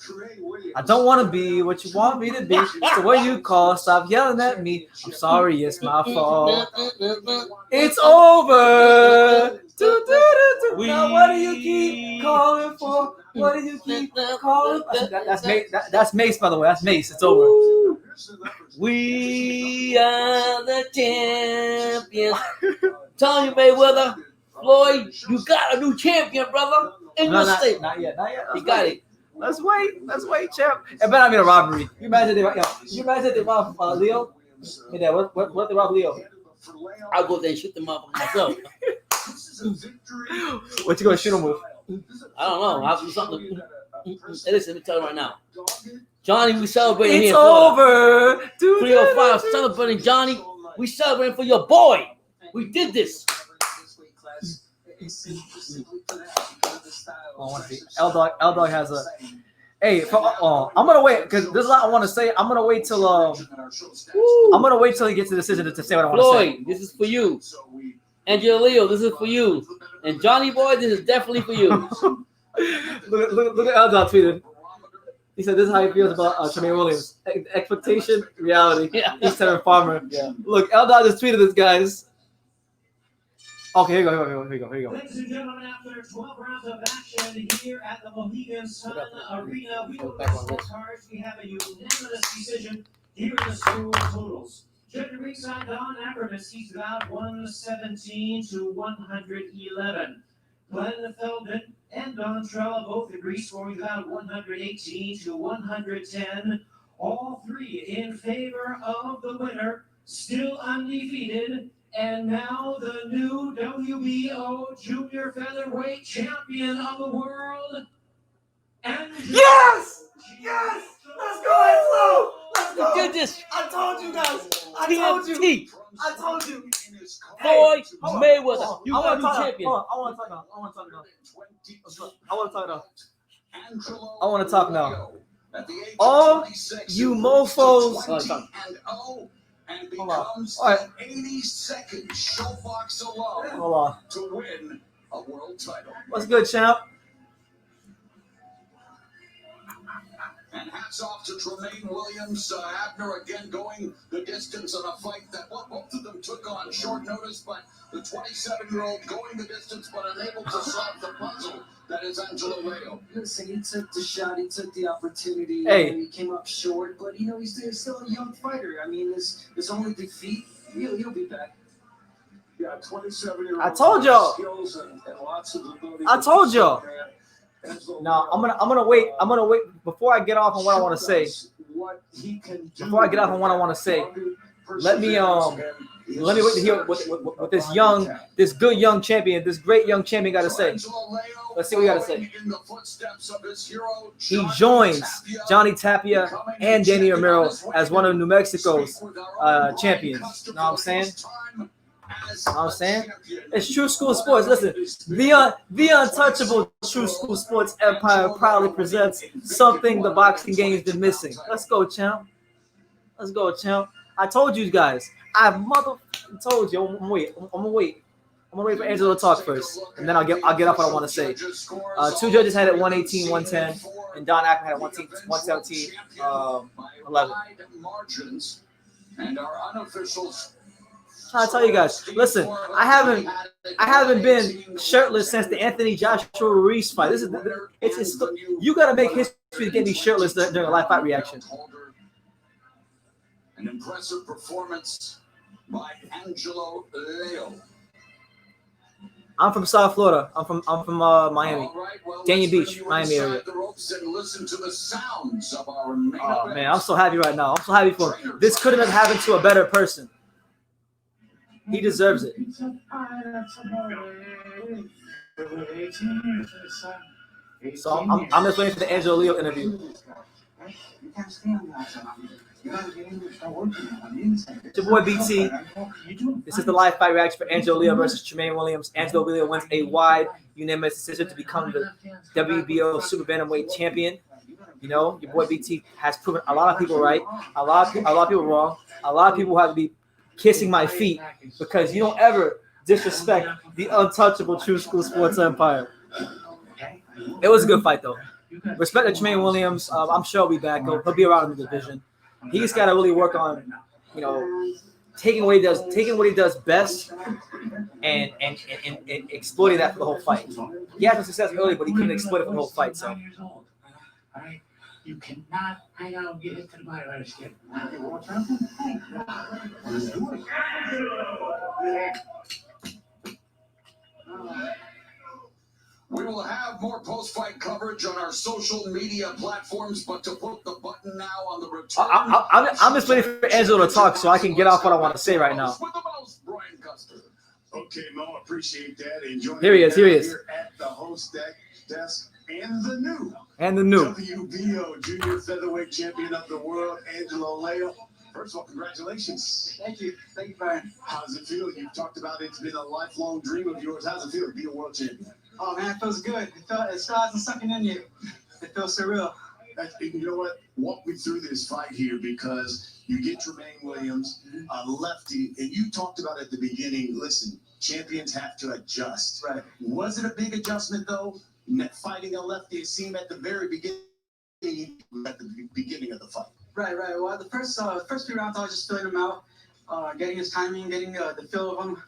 I don't want to be what you want me to be. So when you call, stop yelling at me. I'm sorry, it's my fault. It's over. Now what do you keep calling for? What do you keep calling for? That's Mace, by the way. That's Mace. It's over. We are the champions. Telling you, Mayweather, Floyd, you got a new champion, brother. In your state. Not yet. You got it. Let's wait, champ. It better not be a robbery. You imagine they rob Leo? Yeah, what they rob Leo? I'll go there and shoot them up myself. What you gonna shoot him with? I don't know. I'll do something. Hey, listen, let me tell you right now. Johnny, we celebrating it's here. Over. 305 celebrating Johnny. We celebrating for your boy. We did this. I want to see. L Dog has a. Hey, I'm gonna wait because there's a lot I want to say. I'm gonna wait till he gets the decision to say what I want to say. Floyd, this is for you. Angelo Leo, this is for you. And Johnny Boy, this is definitely for you. look at L Dog tweeted. He said, "This is how he feels about Tramaine Williams. Expectation, reality." Yeah. He's Terry Farmer. Yeah. Look, L Dog just tweeted this, guys. Okay, here you go. Ladies and gentlemen, after 12 rounds of action here at the Mohegan Sun Arena, we will cards. We have a unanimous decision here in the school totals. Judge ringside Don Ackerman sees about 117 to 111. Glenn Feldman and Don Trella both agree, scoring about 118 to 110. All three in favor of the winner, still undefeated. And now the new WBO junior featherweight champion of the world. Yes! Let's go, Angelo! Let's go! We did this. I told you guys. I told you. Floyd Mayweather, you got a new champion. I want to talk now. All you mofos. And becomes All right. an 82nd Showbox alone Hold on. to win a world title. What's good, champ? And hats off to Tramaine Williams, Abner again going the distance in a fight that both of them took on short notice, but the 27-year-old going the distance but unable to solve the puzzle that is Angelo Leo. Listen, he took the shot, he took the opportunity, Hey. he came up short, but he's still a young fighter. I mean, his only defeat, he'll be back. Yeah, 27-year-old. I told y'all. Skills and lots of ability. I told y'all. Now I'm gonna wait. Before I get off on what I want to say. Before I get off on what I want to say, let me wait to hear what this good young champion, this great young champion got to say. Let's see what he got to say. He joins Johnny Tapia and Danny Romero as one of New Mexico's champions. You know what I'm saying? It's True School Sports. Listen, the untouchable True School Sports empire proudly presents something the boxing game's been missing. Let's go, champ. I told you guys. I motherfucking told you. I'm gonna wait for Angelo to talk first, and then I'll get up what I want to say. Two judges had it 118, 110, and Don Ackman had 117, 11. And our unofficials. Trying to tell you guys, listen, I haven't been shirtless since the Anthony Joshua Ruiz fight. You gotta make history to get me shirtless during a live fight reaction. An impressive performance by Angelo Leo. I'm from South Florida. I'm from Miami, Dania Beach, Miami area. Oh man, I'm so happy right now. I'm so happy for him. This couldn't have happened to a better person. He deserves it. So I'm just waiting for the Angelo Leo interview. It's your boy BT. This is the live fight reaction for Angelo Leo versus Tramaine Williams. Angelo Leo wins a wide unanimous decision to become the WBO Super Bantamweight champion. You know, your boy BT has proven a lot of people right, a lot of people wrong. A lot of people have to be kissing my feet because you don't ever disrespect the untouchable True School Sports empire. It was a good fight though. Respect to Tramaine Williams. I'm sure he'll be back. He'll be around in the division. He's got to really work on, you know, taking what he does best, and exploiting that for the whole fight. He had some success early, but he couldn't exploit it for the whole fight. So. You cannot hang out and get hit to the body by the skin. We will have more post-fight coverage on our social media platforms, but to put the button now on the return. I'm just waiting for Angelo to talk so I can get off what I want to say right now. Okay, Mo, appreciate that. Enjoy. Here he is. Here at the host desk and the new WBO Junior Featherweight Champion of the World, Angelo Leo. First of all, congratulations. Thank you, Brian. How does it feel? You've talked about it's been a lifelong dream of yours. How does it feel to be a world champion? Oh man, it feels good. It still hasn't sunken in yet. It feels surreal. You know what? Walk me through this fight here because you get Tramaine Williams, a lefty, and you talked about at the beginning, listen, champions have to adjust. Right. Was it a big adjustment though? Fighting a lefty, it seemed at the very beginning of the fight. Right. Well, the first few rounds, I was just feeling him out, getting his timing, getting the feel of him.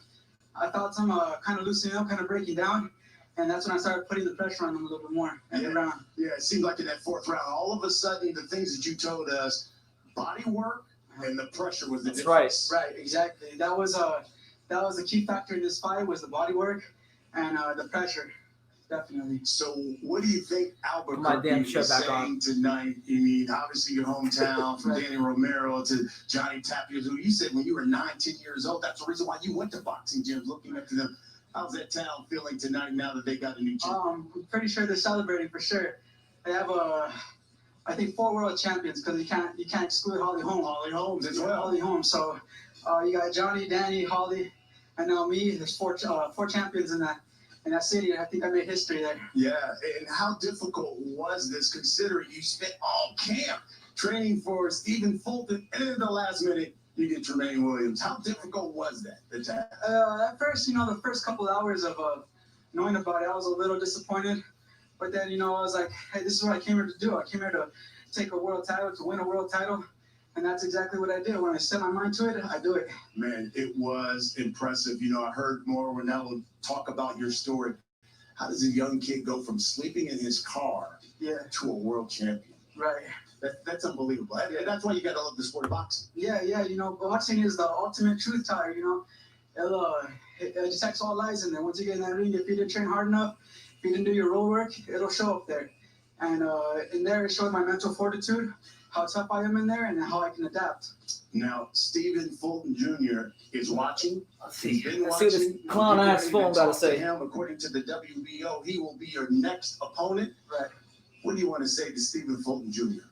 I felt him kind of loosening up, kind of breaking down. And that's when I started putting the pressure on him a little bit more every round. Yeah, it seemed like in that fourth round, all of a sudden, the things that you told us, body work and the pressure was the difference. Right, exactly. That was the key factor in this fight was the body work and the pressure, definitely. So what do you think Albuquerque is saying tonight? I mean, obviously your hometown, from Danny Romero to Johnny Tapia, who you said when you were 9, 10 years old, that's the reason why you went to boxing gyms, looking up to them. How's that town feeling tonight now that they got a new champion? I'm pretty sure they're celebrating for sure. They have I think 4 world champions because you can't exclude Holly Holm. Holly Holmes as well. Holly Holm. So you got Johnny, Danny, Holly, and now me. There's 4 champions in that city. I think I made history there. Yeah, and how difficult was this considering you spent all camp training for Stephen Fulton and in the last minute you get Tramaine Williams? How difficult was that? At first, the first couple of hours of knowing about it, I was a little disappointed. But then, I was like, hey, this is what I came here to do. I came here to take a world title, to win a world title. And that's exactly what I did. When I set my mind to it, I do it. Man, it was impressive. I heard more when I will talk about your story. How does a young kid go from sleeping in his car to a world champion? Right. That's unbelievable. That's why you got to love the sport of boxing. Yeah. Boxing is the ultimate truth teller. It detects all lies in there. Once you get in that ring, if you didn't train hard enough, if you didn't do your roll work, it'll show up there. And in there, it showed my mental fortitude, how tough I am in there, and how I can adapt. Now, Stephen Fulton Jr. is watching. He's been watching. See this clown-ass Fulton got to say. According to the WBO, he will be your next opponent. Right. What do you want to say to Stephen Fulton Jr.?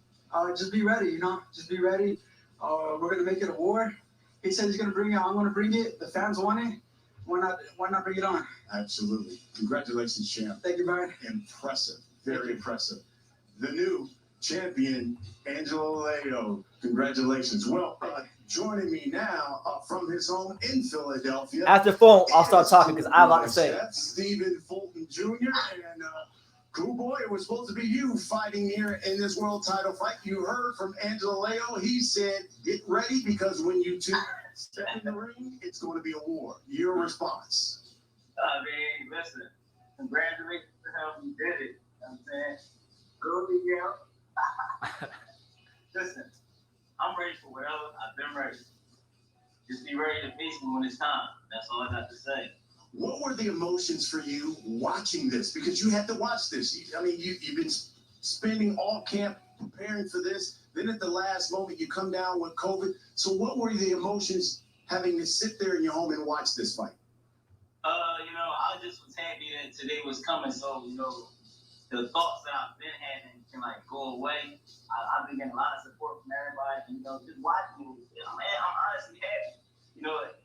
Just be ready, Just be ready. We're going to make it a war. He said he's going to bring it. I'm going to bring it. The fans want it. Why not bring it on? Absolutely. Congratulations, champ. Thank you, Brian. Impressive. Very impressive. The new champion, Angelo Leo. Congratulations. Well, joining me now from his home in Philadelphia. After phone, I'll start talking because I have a lot to say. Stephen Fulton Jr. and cool boy, it was supposed to be you fighting here in this world title fight. You heard from Angelo Leo. He said, get ready because when you two step in the ring, it's going to be a war. Your response? Listen, congratulations to him. You did it. I'm saying, go Leo. Listen, I'm ready for whatever. I've been ready. Just be ready to face me when it's time. That's all I got to say. What were the emotions for you watching this? Because you had to watch this. You've been spending all camp preparing for this. Then at the last moment, you come down with COVID. So what were the emotions having to sit there in your home and watch this fight? I just was happy that today was coming. So, the thoughts that I've been having can go away. I've been getting a lot of support from everybody. Just watching it, man, I'm honestly happy.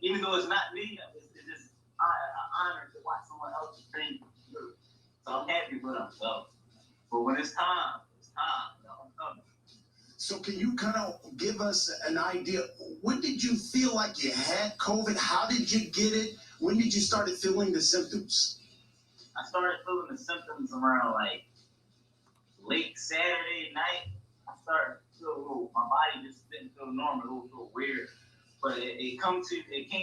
Even though it's not me, it's just an honor to watch someone else train. So I'm happy for them. So, but when it's time, I'm coming. So can you kind of give us an idea? When did you feel like you had COVID? How did you get it? When did you start feeling the symptoms? I started feeling the symptoms around late Saturday night. I started to feel my body just didn't feel normal. It was a little weird. But it came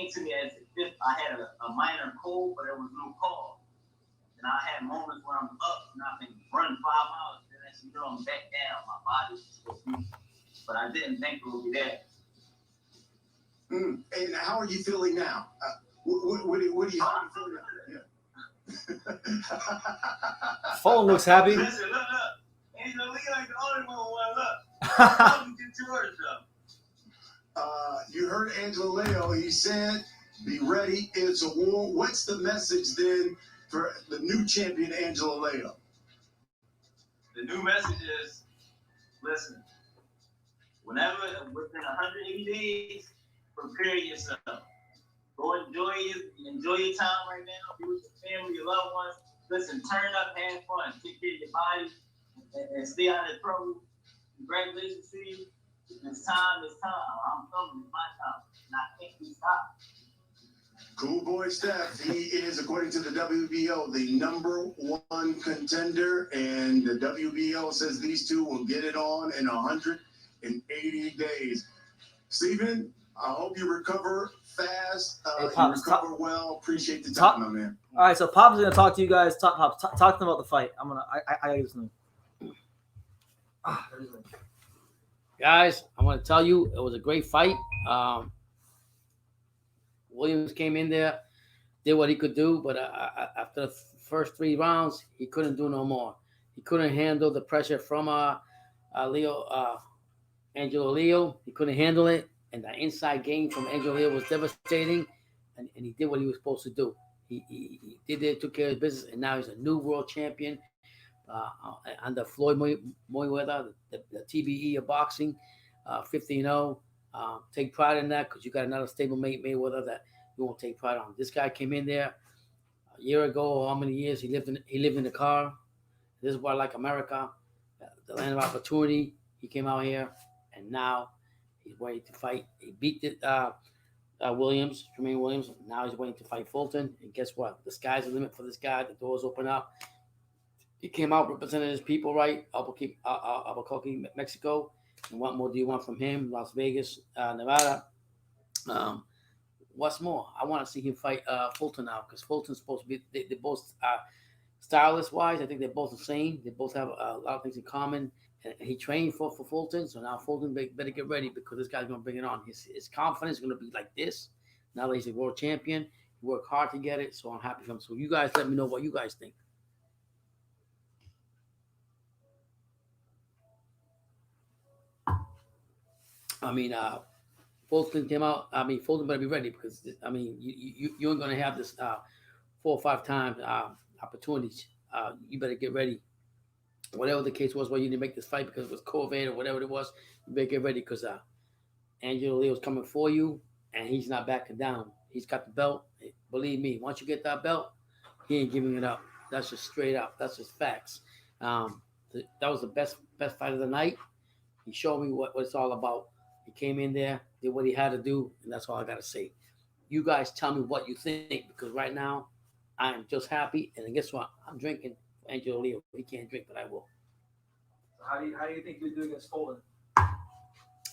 to me as if I had a minor cold, but there was no cold. And I had moments where I'm up and I can run 5 miles, and as you know, I'm back down. My body was supposed to be, but I didn't think it would be that. And how are you feeling now? What are you feeling now? Yeah. Phone looks happy. Listen, look. Angelo Leo ain't the only one who went up. How you get yours up? You heard Angelo Leo. He said, "Be ready. It's a war." What's the message then for the new champion, Angelo Leo? The new message is, listen, within 180 days, prepare yourself. Go enjoy your time right now. Be with your family, your loved ones. Listen, turn up, have fun. Take care of your body and stay out of trouble. Congratulations to you. It's time. I'm coming. It's my time. And I can't be stopped. Cool boy Steph. He is, according to the WBO, the #1 contender, and the WBO says these two will get it on in 180 days. Steven, I hope you recover fast. Hey, Pops, you recover well. Appreciate the time, my man. All right, so Pops is gonna talk to you guys. Talk to them about the fight. I just know. Guys, I want to tell you, it was a great fight. Williams came in there, did what he could do, but after the first 3 rounds, he couldn't do no more. He couldn't handle the pressure from Angelo Leo. He couldn't handle it, and the inside game from Angelo Leo was devastating, and he did what he was supposed to do. He did it, took care of his business, and now he's a new world champion under Floyd Mayweather, the TBE of boxing, 15-0. Take pride in that because you got another stablemate, Mayweather, that you won't take pride on. This guy came in there a year ago, or how many years he lived in the car. This is why I like America, the land of opportunity. He came out here, and now he's waiting to fight. He beat Tramaine Williams. Now he's waiting to fight Fulton. And guess what? The sky's the limit for this guy. The doors open up. He came out representing his people, right? Albuquerque, Mexico. And what more do you want from him? Las Vegas, Nevada. What's more? I want to see him fight Fulton now because Fulton's supposed to be. They both stylist wise. I think they're both the same. They both have a lot of things in common. And he trained for Fulton, so now Fulton better get ready because this guy's gonna bring it on. His confidence is gonna be like this. Now that he's a world champion, he worked hard to get it. So I'm happy for him. So you guys, let me know what you guys think. Fulton came out. Fulton better be ready because you ain't gonna have this 4 or 5 times opportunities. You better get ready. Whatever the case was, why you didn't make this fight because it was COVID or whatever it was, you better get ready because Angelo Leo's coming for you and he's not backing down. He's got the belt. Believe me, once you get that belt, he ain't giving it up. That's just straight up. That's just facts. That was the best fight of the night. He showed me what it's all about. He came in there, did what he had to do, and that's all I got to say. You guys tell me what you think because right now I am just happy. And then guess what? I'm drinking for Angelo Leo. He can't drink, but I will. So how do you think you're doing against Fulton?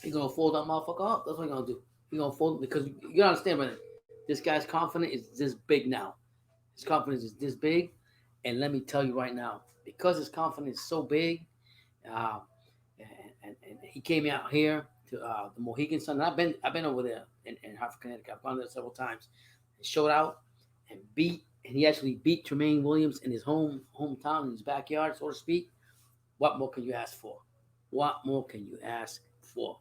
He's going to fold that motherfucker up. That's what he's going to do. He's going to fold because you got to understand, man, this guy's confidence is this big now. His confidence is this big. And let me tell you right now, because his confidence is so big, and he came out here to the Mohegan Sun. I've been over there in Hartford, Connecticut. I've gone there several times. He showed out, and he actually beat Tramaine Williams in his hometown, in his backyard, so to speak. What more can you ask for? What more can you ask for?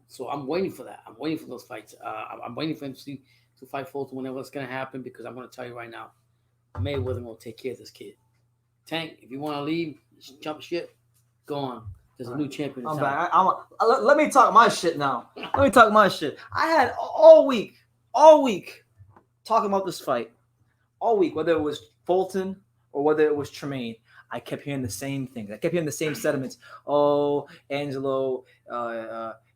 So I'm waiting for that. I'm waiting for those fights. I'm waiting for him to fight Fulton whenever it's going to happen, because I'm going to tell you right now, Mayweather will take care of this kid. Tank, if you want to leave, jump ship, go on. There's a new champion. I'm back. Let me talk my shit now. Let me talk my shit. I had all week talking about this fight. All week, whether it was Fulton or whether it was Tramaine, I kept hearing the same things. I kept hearing the same sentiments. Oh, Angelo,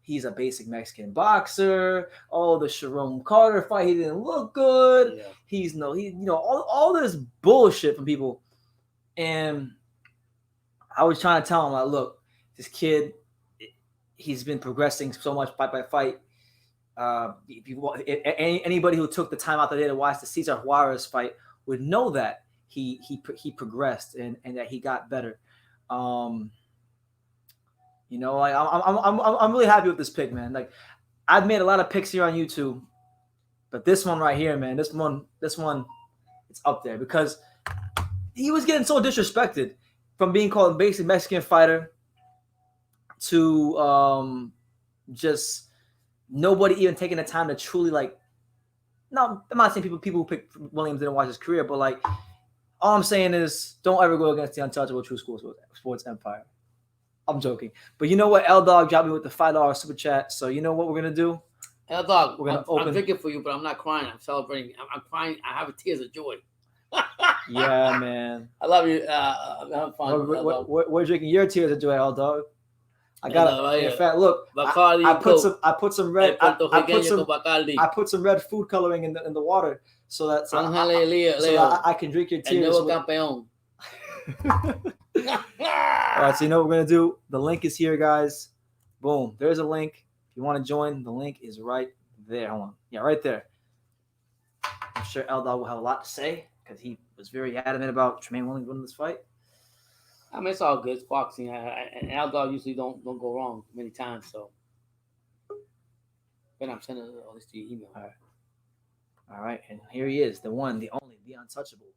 he's a basic Mexican boxer. Oh, the Sharon Carter fight, he didn't look good. Yeah. All this bullshit from people. And I was trying to tell him, like, look, this kid, he's been progressing so much fight by fight. Anybody who took the time out the day to watch the Cesar Juarez fight would know that he progressed and that he got better. I'm really happy with this pick, man. Like, I've made a lot of picks here on YouTube, but this one right here, man, this one, it's up there because he was getting so disrespected from being called a basic Mexican fighter to just nobody even taking the time to truly, like, no, I'm not saying people who pick Williams didn't watch his career, but, like, all I'm saying is don't ever go against the untouchable True School Sports Empire. I'm joking. But you know what? L-Dog dropped me with the $5 super chat. So you know what we're going to do? L-Dog, I'm drinking for you, but I'm not crying. I'm celebrating. I'm crying. I have tears of joy. Yeah, man. I love you. I'm having fun. We're drinking your tears of joy, L-Dog. I got it. In fact, look, I put some red food coloring in the water so that I can drink your tears. All right, so you know what we're gonna do? The link is here, guys. Boom. There's a link. If you want to join, the link is right there. Hold on. Yeah, right there. I'm sure L-Dog will have a lot to say because he was very adamant about Tramaine Williams winning this fight. I mean, it's all good. It's boxing. And L-Dog usually don't go wrong many times. So, but I'm sending all this to your email. All right, and here he is, the one, the only, the untouchable,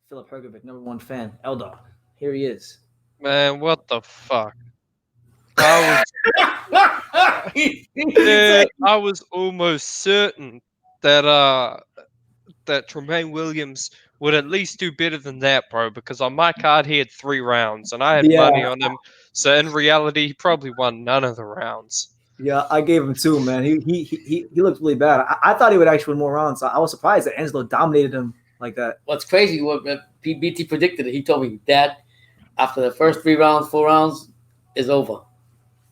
Philip Hergovic, #1 fan, L-Dog. Here he is. Man, what the fuck? I was almost certain that Tramaine Williams would at least do better than that, bro, because on my card he had 3 rounds and I had money on him. So in reality, he probably won none of the rounds. Yeah, I gave him 2, man. He looked really bad. I thought he would actually win more rounds. So I was surprised that Angelo dominated him like that. What's crazy, what BT predicted it. He told me that after the first 3 rounds, 4 rounds is over.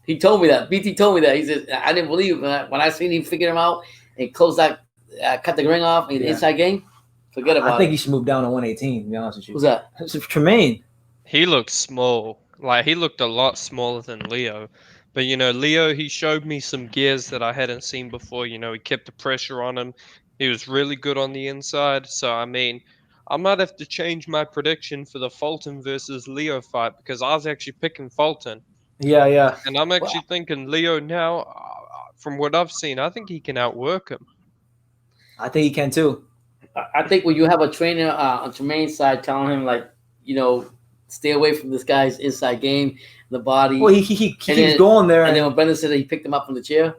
He told me that. BT told me that. He said, I didn't believe it. When I seen him figure him out and close that, cut the ring off in the inside game, forget about it. I think he should move down to 118, to be honest with you. Who's that? It's Tramaine. He looked small. Like, he looked a lot smaller than Leo. But, Leo, he showed me some gears that I hadn't seen before. He kept the pressure on him. He was really good on the inside. So, I mean, I might have to change my prediction for the Fulton versus Leo fight because I was actually picking Fulton. Yeah. And I'm actually thinking Leo now, from what I've seen, I think he can outwork him. I think he can too. I think when you have a trainer on Tremaine's side telling him, like, stay away from this guy's inside game, the body. Well, he keeps going there. And then when Brendan said that he picked him up from the chair.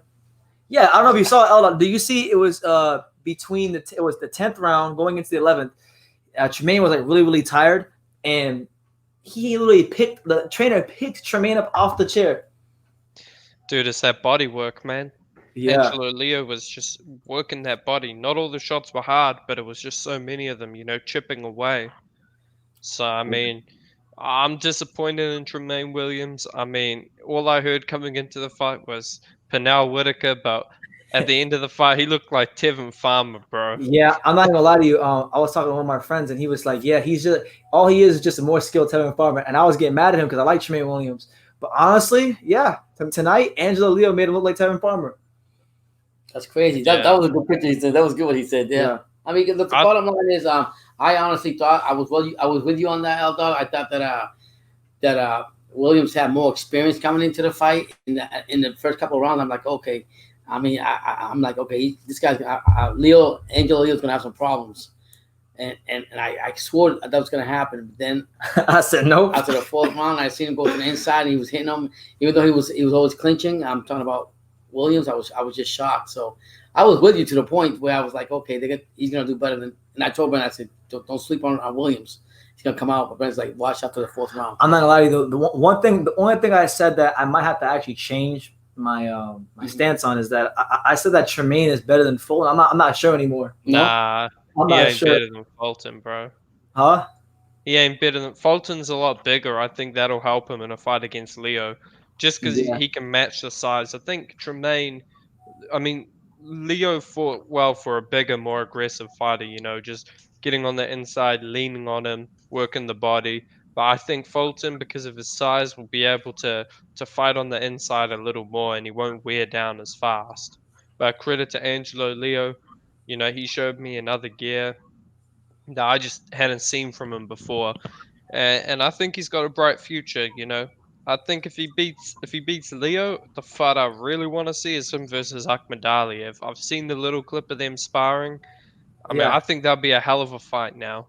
Yeah, I don't know if you saw Eldon. Do you see it was between it was the 10th round going into the 11th. Tramaine was like really, really tired, and he literally the trainer picked Tramaine up off the chair. Dude, it's that body work, man. Yeah. Angelo Leo was just working that body. Not all the shots were hard, but it was just so many of them, chipping away. So, I mean, I'm disappointed in Tramaine Williams. I mean, all I heard coming into the fight was Pernell Whitaker, but at the end of the fight, he looked like Tevin Farmer, bro. Yeah, I'm not gonna lie to you. I was talking to one of my friends, and he was like, "Yeah, he's just all he is just a more skilled Tevin Farmer." And I was getting mad at him because I like Tramaine Williams. But honestly, yeah, tonight Angelo Leo made him look like Tevin Farmer. That's crazy. That was a good picture he said. That was good what he said. Yeah. I mean, the bottom line is, I honestly thought I was with you on that, L-Dog. I thought that Williams had more experience coming into the fight in the first couple of rounds. I'm like, okay, I mean, I'm like, okay, this guy's Angelo Leo's gonna have some problems, and I swore that was gonna happen. But then I said nope. After the fourth round, I seen him go to the inside, and he was hitting him, even though he was always clinching. I'm talking about Williams. I was just shocked. So I was with you to the point where I was like, okay, he's gonna do better than. And I told Brent, I said, don't sleep on Williams. He's gonna come out. But Brent's like, watch after the fourth round. I'm not gonna lie to you. The only thing I said that I might have to actually change my stance on is that I said that Tramaine is better than Fulton. I'm not sure anymore. Nah, he ain't better than Fulton, bro. Huh? He ain't better than Fulton's a lot bigger. I think that'll help him in a fight against Leo, just because he can match the size. I think Tramaine. I mean, Leo fought well for a bigger, more aggressive fighter. You know, just getting on the inside, leaning on him, working the body. But I think Fulton, because of his size, will be able to fight on the inside a little more, and he won't wear down as fast. But credit to Angelo Leo, you know, he showed me another gear that I just hadn't seen from him before, and I think he's got a bright future. You know, I think if he beats Leo, the fight I really want to see is him versus Akhmadaliev. I've seen the little clip of them sparring. I mean, I think that'll be a hell of a fight now.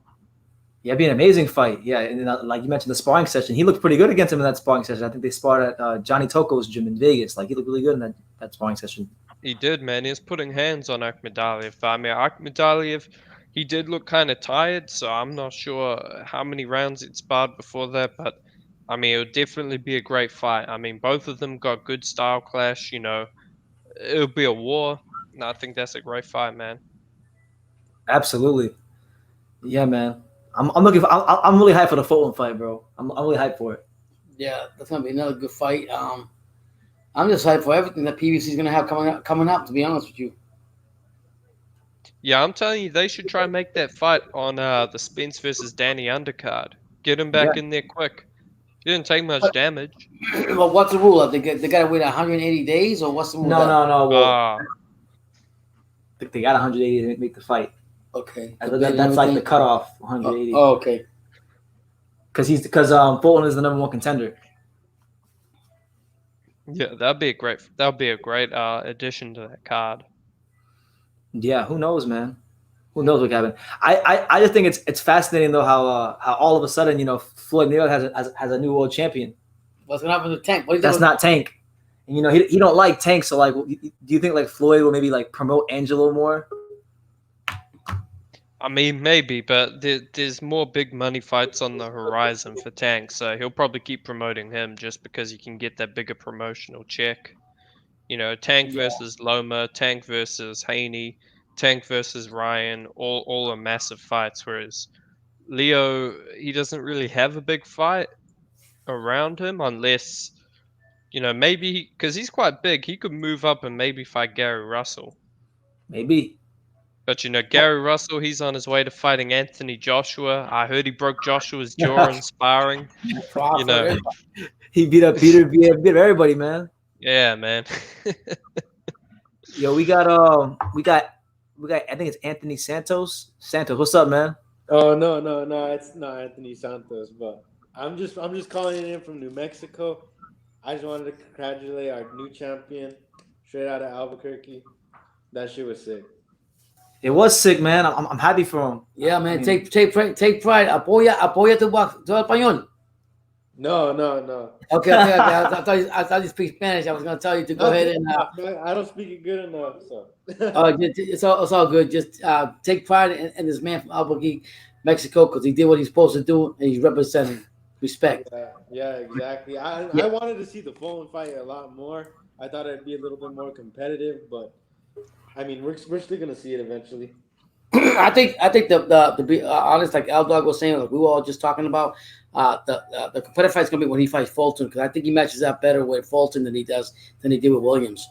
Yeah, it'd be an amazing fight. Yeah, and like you mentioned, the sparring session, he looked pretty good against him in that sparring session. I think they sparred at Johnny Toko's gym in Vegas. Like, he looked really good in that sparring session. He did, man. He was putting hands on Akhmadaliev. I mean, Akhmadaliev, he did look kind of tired, so I'm not sure how many rounds it sparred before that, but I mean, it would definitely be a great fight. I mean, both of them got good style clash, you know. It'll be a war. And I think that's a great fight, man. Absolutely. Yeah, man. I'm looking for. I'm really hyped for the Fulton fight, bro. I'm really hyped for it. Yeah, that's gonna be another good fight. I'm just hyped for everything that PBC is gonna have coming up. To be honest with you. Yeah, I'm telling you, they should try and make that fight on the Spence versus Danny undercard. Get him back in there quick. He didn't take much damage. Well, what's the rule? They got to wait 180 days, or what's the rule? No. Well, I think they got 180 to make the fight. Okay, that's like the cutoff. 180. Oh, okay. Because Fulton is the number one contender. Yeah, that'd be a great addition to that card. Yeah, who knows, man? Who knows what can happen? I just think it's fascinating though how all of a sudden, you know, Floyd Mayweather has a new world champion. What's gonna happen to Tank? That's not Tank. And, you know, he don't like Tank. So like, do you think like Floyd will maybe like promote Angelo more? I mean, maybe, but there's more big money fights on the horizon for Tank, so he'll probably keep promoting him just because he can get that bigger promotional check. You know, Tank versus Loma, Tank versus Haney, Tank versus Ryan, all are massive fights, whereas Leo, he doesn't really have a big fight around him unless, you know, maybe, because he's quite big, he could move up and maybe fight Gary Russell. Maybe. But, you know, Gary Russell, he's on his way to fighting Anthony Joshua. I heard he broke Joshua's jaw in sparring. You know, he beat everybody, man. Yeah, man. Yo, we got I think it's Anthony Santos. Santos, what's up, man? Oh no, it's not Anthony Santos, but I'm just calling in from New Mexico. I just wanted to congratulate our new champion, straight out of Albuquerque. That shit was sick. It was sick, man. I'm happy for him. Yeah, man. I mean, take pride. Apoya tu español. No. Okay. I thought you speak Spanish. I was gonna tell you to go ahead and. I don't speak it good enough, so. It's all good. Just take pride in this man from Albuquerque, Mexico, because he did what he's supposed to do, and he's representing. Respect. Yeah, exactly. I wanted to see the Fulton fight a lot more. I thought it'd be a little bit more competitive, but I mean, we're still gonna see it eventually. I think to be honest, like Al Dog was saying, like we were all just talking about, the competitive fight's gonna be when he fights Fulton, because I think he matches up better with Fulton than he did with Williams.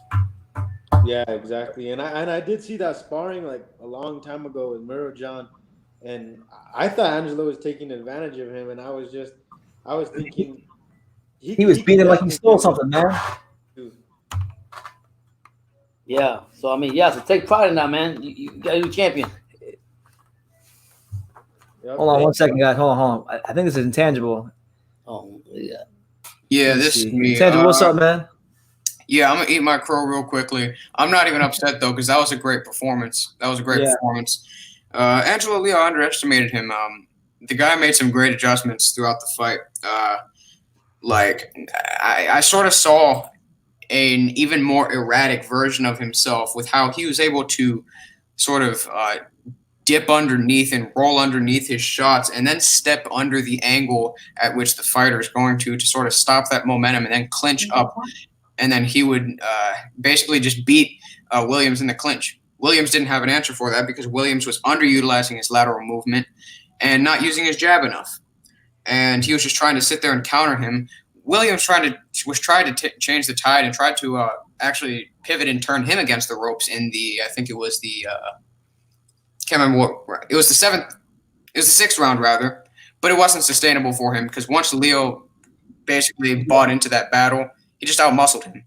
Yeah, exactly. And I did see that sparring like a long time ago with Muro John, and I thought Angelo was taking advantage of him, and I was thinking he was beating him like he stole something, man. Yeah. So I mean, so take pride in that, man. You got a new champion. Hold on 1 second, guys. Hold on. I think this is Intangible. Oh, yeah. Yeah, this is me. Intangible, what's up, man? Yeah, I'm gonna eat my crow real quickly. I'm not even upset though, because that was a great performance. Angelo Leo, I underestimated him. The guy made some great adjustments throughout the fight. I sort of saw an even more erratic version of himself with how he was able to sort of dip underneath and roll underneath his shots and then step under the angle at which the fighter is going to sort of stop that momentum and then clinch up. And then he would basically just beat Williams in the clinch. Williams didn't have an answer for that because Williams was underutilizing his lateral movement and not using his jab enough. And he was just trying to sit there and counter him. Williams was trying to change the tide and tried to actually pivot and turn him against the ropes in I think it was can't remember what, it was the sixth round rather, but it wasn't sustainable for him because once Leo basically bought into that battle, he just outmuscled him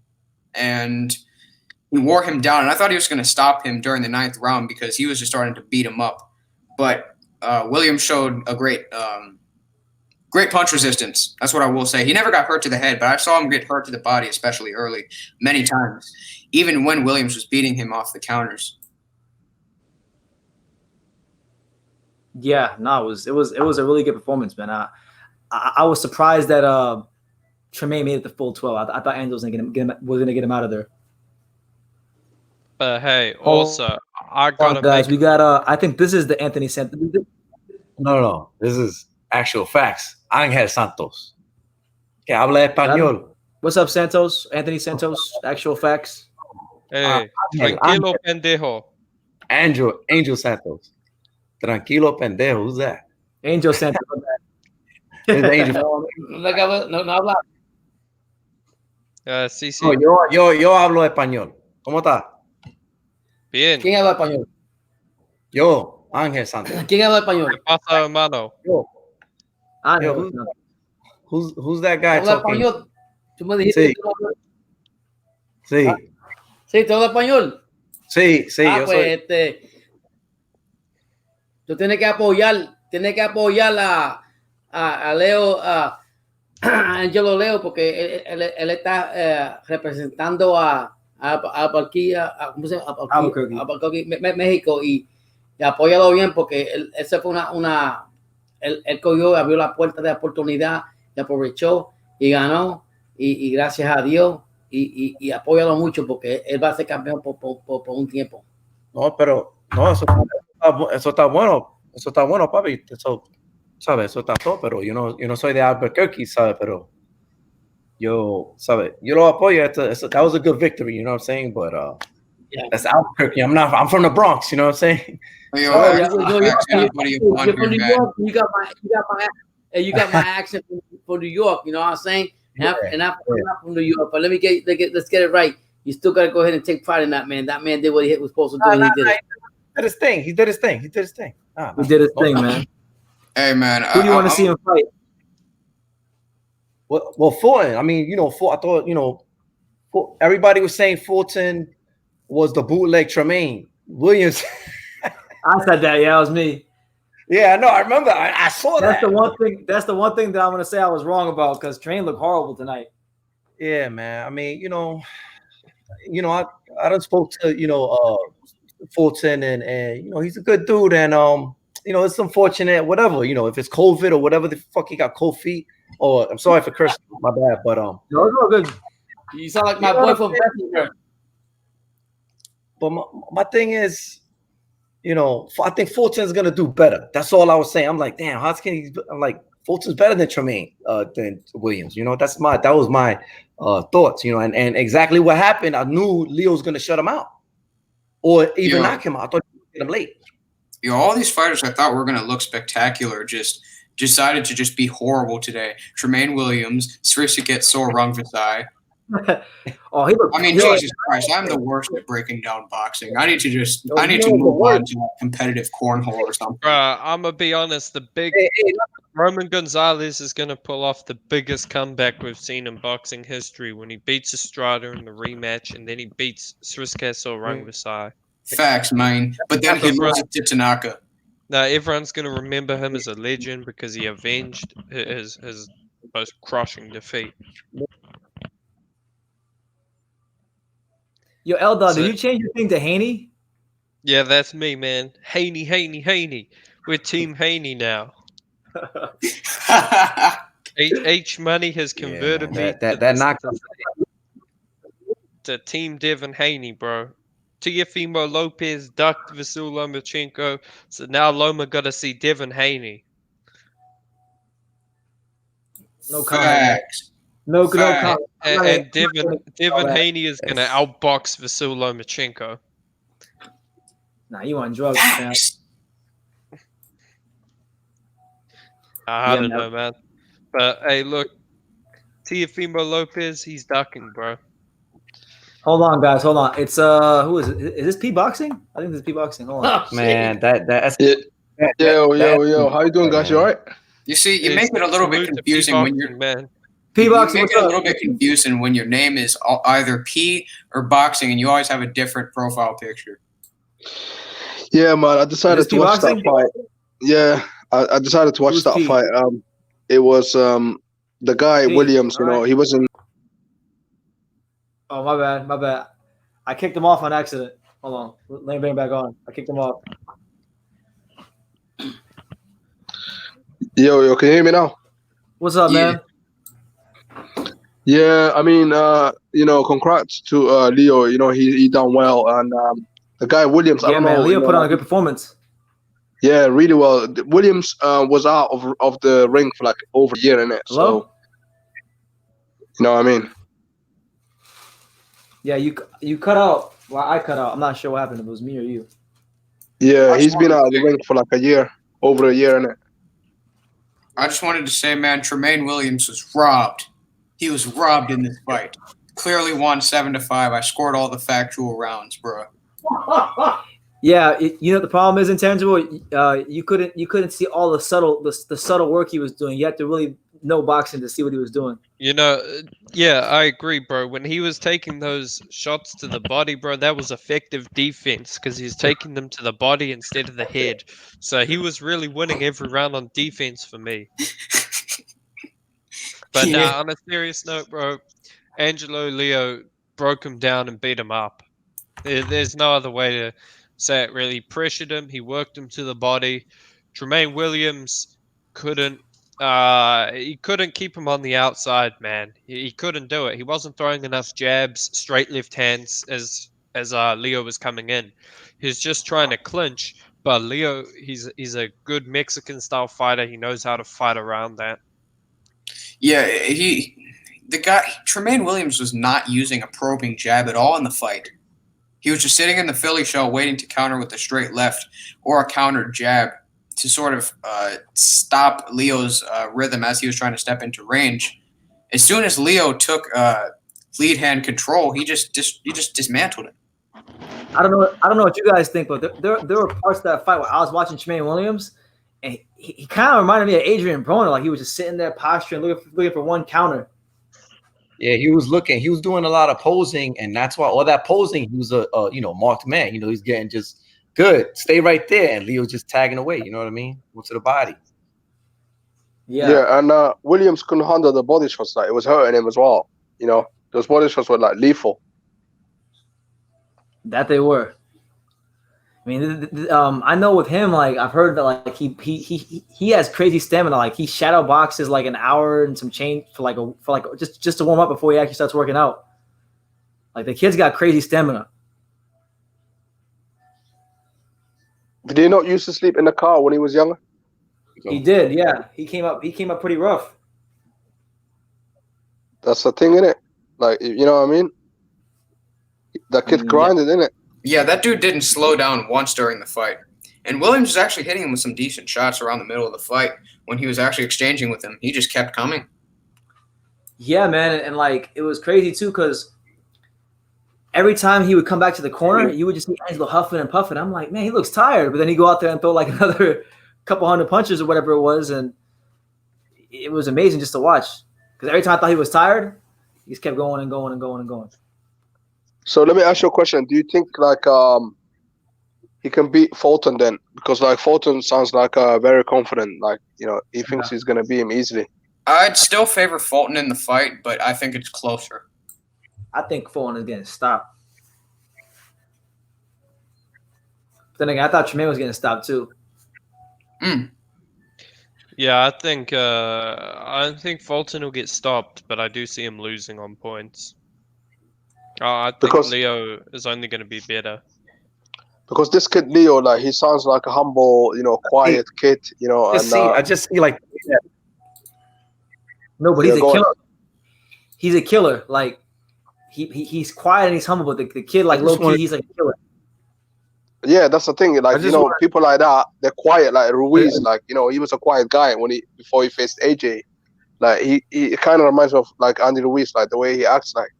and he wore him down. And I thought he was going to stop him during the 9th round because he was just starting to beat him up. But Williams showed a great punch resistance. That's what I will say. He never got hurt to the head, but I saw him get hurt to the body, especially early, many times, even when Williams was beating him off the counters. Yeah, no, it was a really good performance, man. I was surprised that Tramaine made it the full 12. I thought Angelo was gonna get him out of there. But hey, also I gotta guys, we got I think this is the Anthony Santos. No. This is actual facts. Ángel Santos. Que habla español. What's up, Santos? Anthony Santos, actual facts. Hey, tranquilo, pendejo. Angel Santos. Tranquilo, pendejo. Who's that? Angel Santos. Angel. No habla. Sí. Oh, yo hablo español. ¿Cómo está? Bien. ¿Quién habla español? Yo, Ángel Santos. ¿Quién habla español? ¿Qué pasa, hermano? Yo, who's that guy ¿Habla talking? español? ¿Tú me dijiste? Sí. Sí, ¿tú hablas español? Sí, yo pues soy. Tú tienes que apoyar a Leo, a Angelo Leo, porque él está representando a Albuquerque, México, y apóyalo bien porque él se fue él cogió, abrió la puerta de oportunidad y aprovechó y ganó y gracias a Dios y apóyalo mucho porque él va a ser campeón por un tiempo. No, pero no, eso está bueno, papi. Eso, ¿sabes? Eso está todo, pero yo no soy de Albuquerque, ¿sabes? Pero yo lo apoyo. That was a good victory, you know what I'm saying? But that's Albuquerque. I'm from the Bronx, you know what I'm saying? You're from New York. You got my accent from New York. You know what I'm saying? And I'm from New York. But let's get it right. You still got to go ahead and take pride in that man. That man did what he was supposed to do. And he did it. He did his thing. He did his thing, man. Hey, man. Who do you want to see him fight? Well, Fulton. I mean, I thought, everybody was saying Fulton was the bootleg Tramaine. Williams. I said that. Yeah, it was me. Yeah, I know. I remember. I saw that. That's the one thing that I'm going to say I was wrong about because Tramaine looked horrible tonight. Yeah, man. I mean, I done spoke to, Fulton and he's a good dude. And, it's unfortunate, whatever, if it's COVID or whatever the fuck he got cold feet. Or I'm sorry for cursing, my bad. But no, it's all good. You sound like my boy from Bethlehem. But my thing is, I think Fulton's gonna do better. That's all I was saying. I'm like, damn, I'm like, Fulton's better than Tramaine than Williams. That was my thoughts. And exactly what happened. I knew Leo was gonna shut him out, or even knock him out. I thought he would get him late. All these fighters I thought were gonna look spectacular just decided to just be horrible today. Tramaine Williams, Srisaket Rungvisai. Jesus Christ, I'm the worst at breaking down boxing. I need to move on to competitive cornhole or something. I'm gonna be honest. The big Roman Gonzalez is gonna pull off the biggest comeback we've seen in boxing history when he beats Estrada in the rematch, and then he beats Srisaket Rungvisai. Facts, man. But then he loses to Tanaka. Now everyone's gonna remember him as a legend because he avenged his most crushing defeat. Yo, Eldon, So- did you change your thing to Haney? Yeah, that's me, man. Haney. We're Team Haney now. H Money has converted me That to Team Devin Haney, bro. Teofimo Lopez ducked Vasyl Lomachenko, so now Loma got to see Devin Haney. No comment. No comment. And Devin Haney is going to outbox Vasyl Lomachenko. Nah, you on drugs, fam. I don't know, man. But hey, look, Teofimo Lopez, he's ducking, bro. Hold on, guys. Hold on. It's who is it? Is this P Boxing? I think this is P Boxing. Hold on. Man, that's Yo, how you doing, guys? You all right? You see, you make it a little bit confusing when you're man. You make it a little bit confusing when your name is either P or Boxing, and you always have a different profile picture. Yeah, man. I decided to watch that fight. Yeah, I decided to watch that fight. It was the guy Williams. You know, he was in. Oh, my bad. I kicked him off on accident. Hold on. Let me bring it back on. I kicked him off. Yo, can you hear me now? What's up, man? Yeah, I mean, congrats to Leo. You know, he done well, and the guy Williams. I don't know. Leo put on a good performance. Yeah, really well. Williams was out of the ring for like over a year, innit? Hello? So, you know what I mean? Yeah, you cut out. Well, I cut out. I'm not sure what happened. If it was me or you. Yeah, he's been out of the ring for like over a year, innit? I just wanted to say, man, Tramaine Williams was robbed. He was robbed in this fight. Clearly won 7-5. I scored all the factual rounds, bro. Yeah, you know the problem is intangible. You couldn't see all the subtle work he was doing. You had to really know boxing to see what he was doing. You know, yeah, I agree, bro. When he was taking those shots to the body, bro, that was effective defense because he's taking them to the body instead of the head. So he was really winning every round on defense for me. But nah, on a serious note, bro, Angelo Leo broke him down and beat him up. There's no other way to say it, really. He pressured him. He worked him to the body. Tramaine Williams couldn't keep him on the outside, man. He couldn't do it. He wasn't throwing enough jabs, straight left hands as Leo was coming in. He was just trying to clinch. But Leo, he's a good Mexican style fighter. He knows how to fight around that. Yeah, Tramaine Williams was not using a probing jab at all in the fight. He was just sitting in the Philly shell waiting to counter with a straight left or a counter jab to sort of stop Leo's rhythm as he was trying to step into range. As soon as Leo took lead hand control, he just dismantled him. I don't know what you guys think, but there were parts of that fight where I was watching Tramaine Williams, and he kind of reminded me of Adrian Broner. Like he was just sitting there posturing, looking for one counter. Yeah, he was doing a lot of posing, and that's why all that posing, he was a marked man. You know, he's getting just good. Stay right there, and Leo's just tagging away. You know what I mean? Go to the body. Yeah, and Williams couldn't handle the body shots. Like it was hurting him as well. You know, those body shots were like lethal. That they were. I mean, I know with him, like I've heard that like he has crazy stamina. Like he shadow boxes like an hour and some change for just to warm up before he actually starts working out. Like the kid's got crazy stamina. Did he not used to sleep in the car when he was younger? He did, yeah. He came up pretty rough. That's the thing, innit? Like, you know what I mean? That kid grinded, innit? Yeah, that dude didn't slow down once during the fight. And Williams was actually hitting him with some decent shots around the middle of the fight when he was actually exchanging with him. He just kept coming. Yeah, man. And like, it was crazy too, because every time he would come back to the corner, you would just see Angelo huffing and puffing. I'm like, man, he looks tired. But then he'd go out there and throw like another couple hundred punches or whatever it was. And it was amazing just to watch. Because every time I thought he was tired, he just kept going and going and going and going. So let me ask you a question. Do you think like he can beat Fulton then? Because like Fulton sounds like very confident. Like, you know, he thinks he's gonna beat him easily. I'd still favor Fulton in the fight, but I think it's closer. I think Fulton is getting stopped. Then again, I thought Tramaine was getting stopped too. Yeah, I think Fulton will get stopped, but I do see him losing on points. I think Because- Leo is only going to be better. Because this kid Leo, like he sounds like a humble, quiet kid, I just see like No, but Yeah, he's a go killer. ahead. He's a killer. Like he's quiet and he's humble, but the kid, like I low just key, wanna- he's like a killer. Yeah, that's the thing. Like just wanna- people like that, they're quiet. Like Ruiz, like he was a quiet guy before he faced AJ. Like he kind of reminds me of like Andy Ruiz, like the way he acts. Like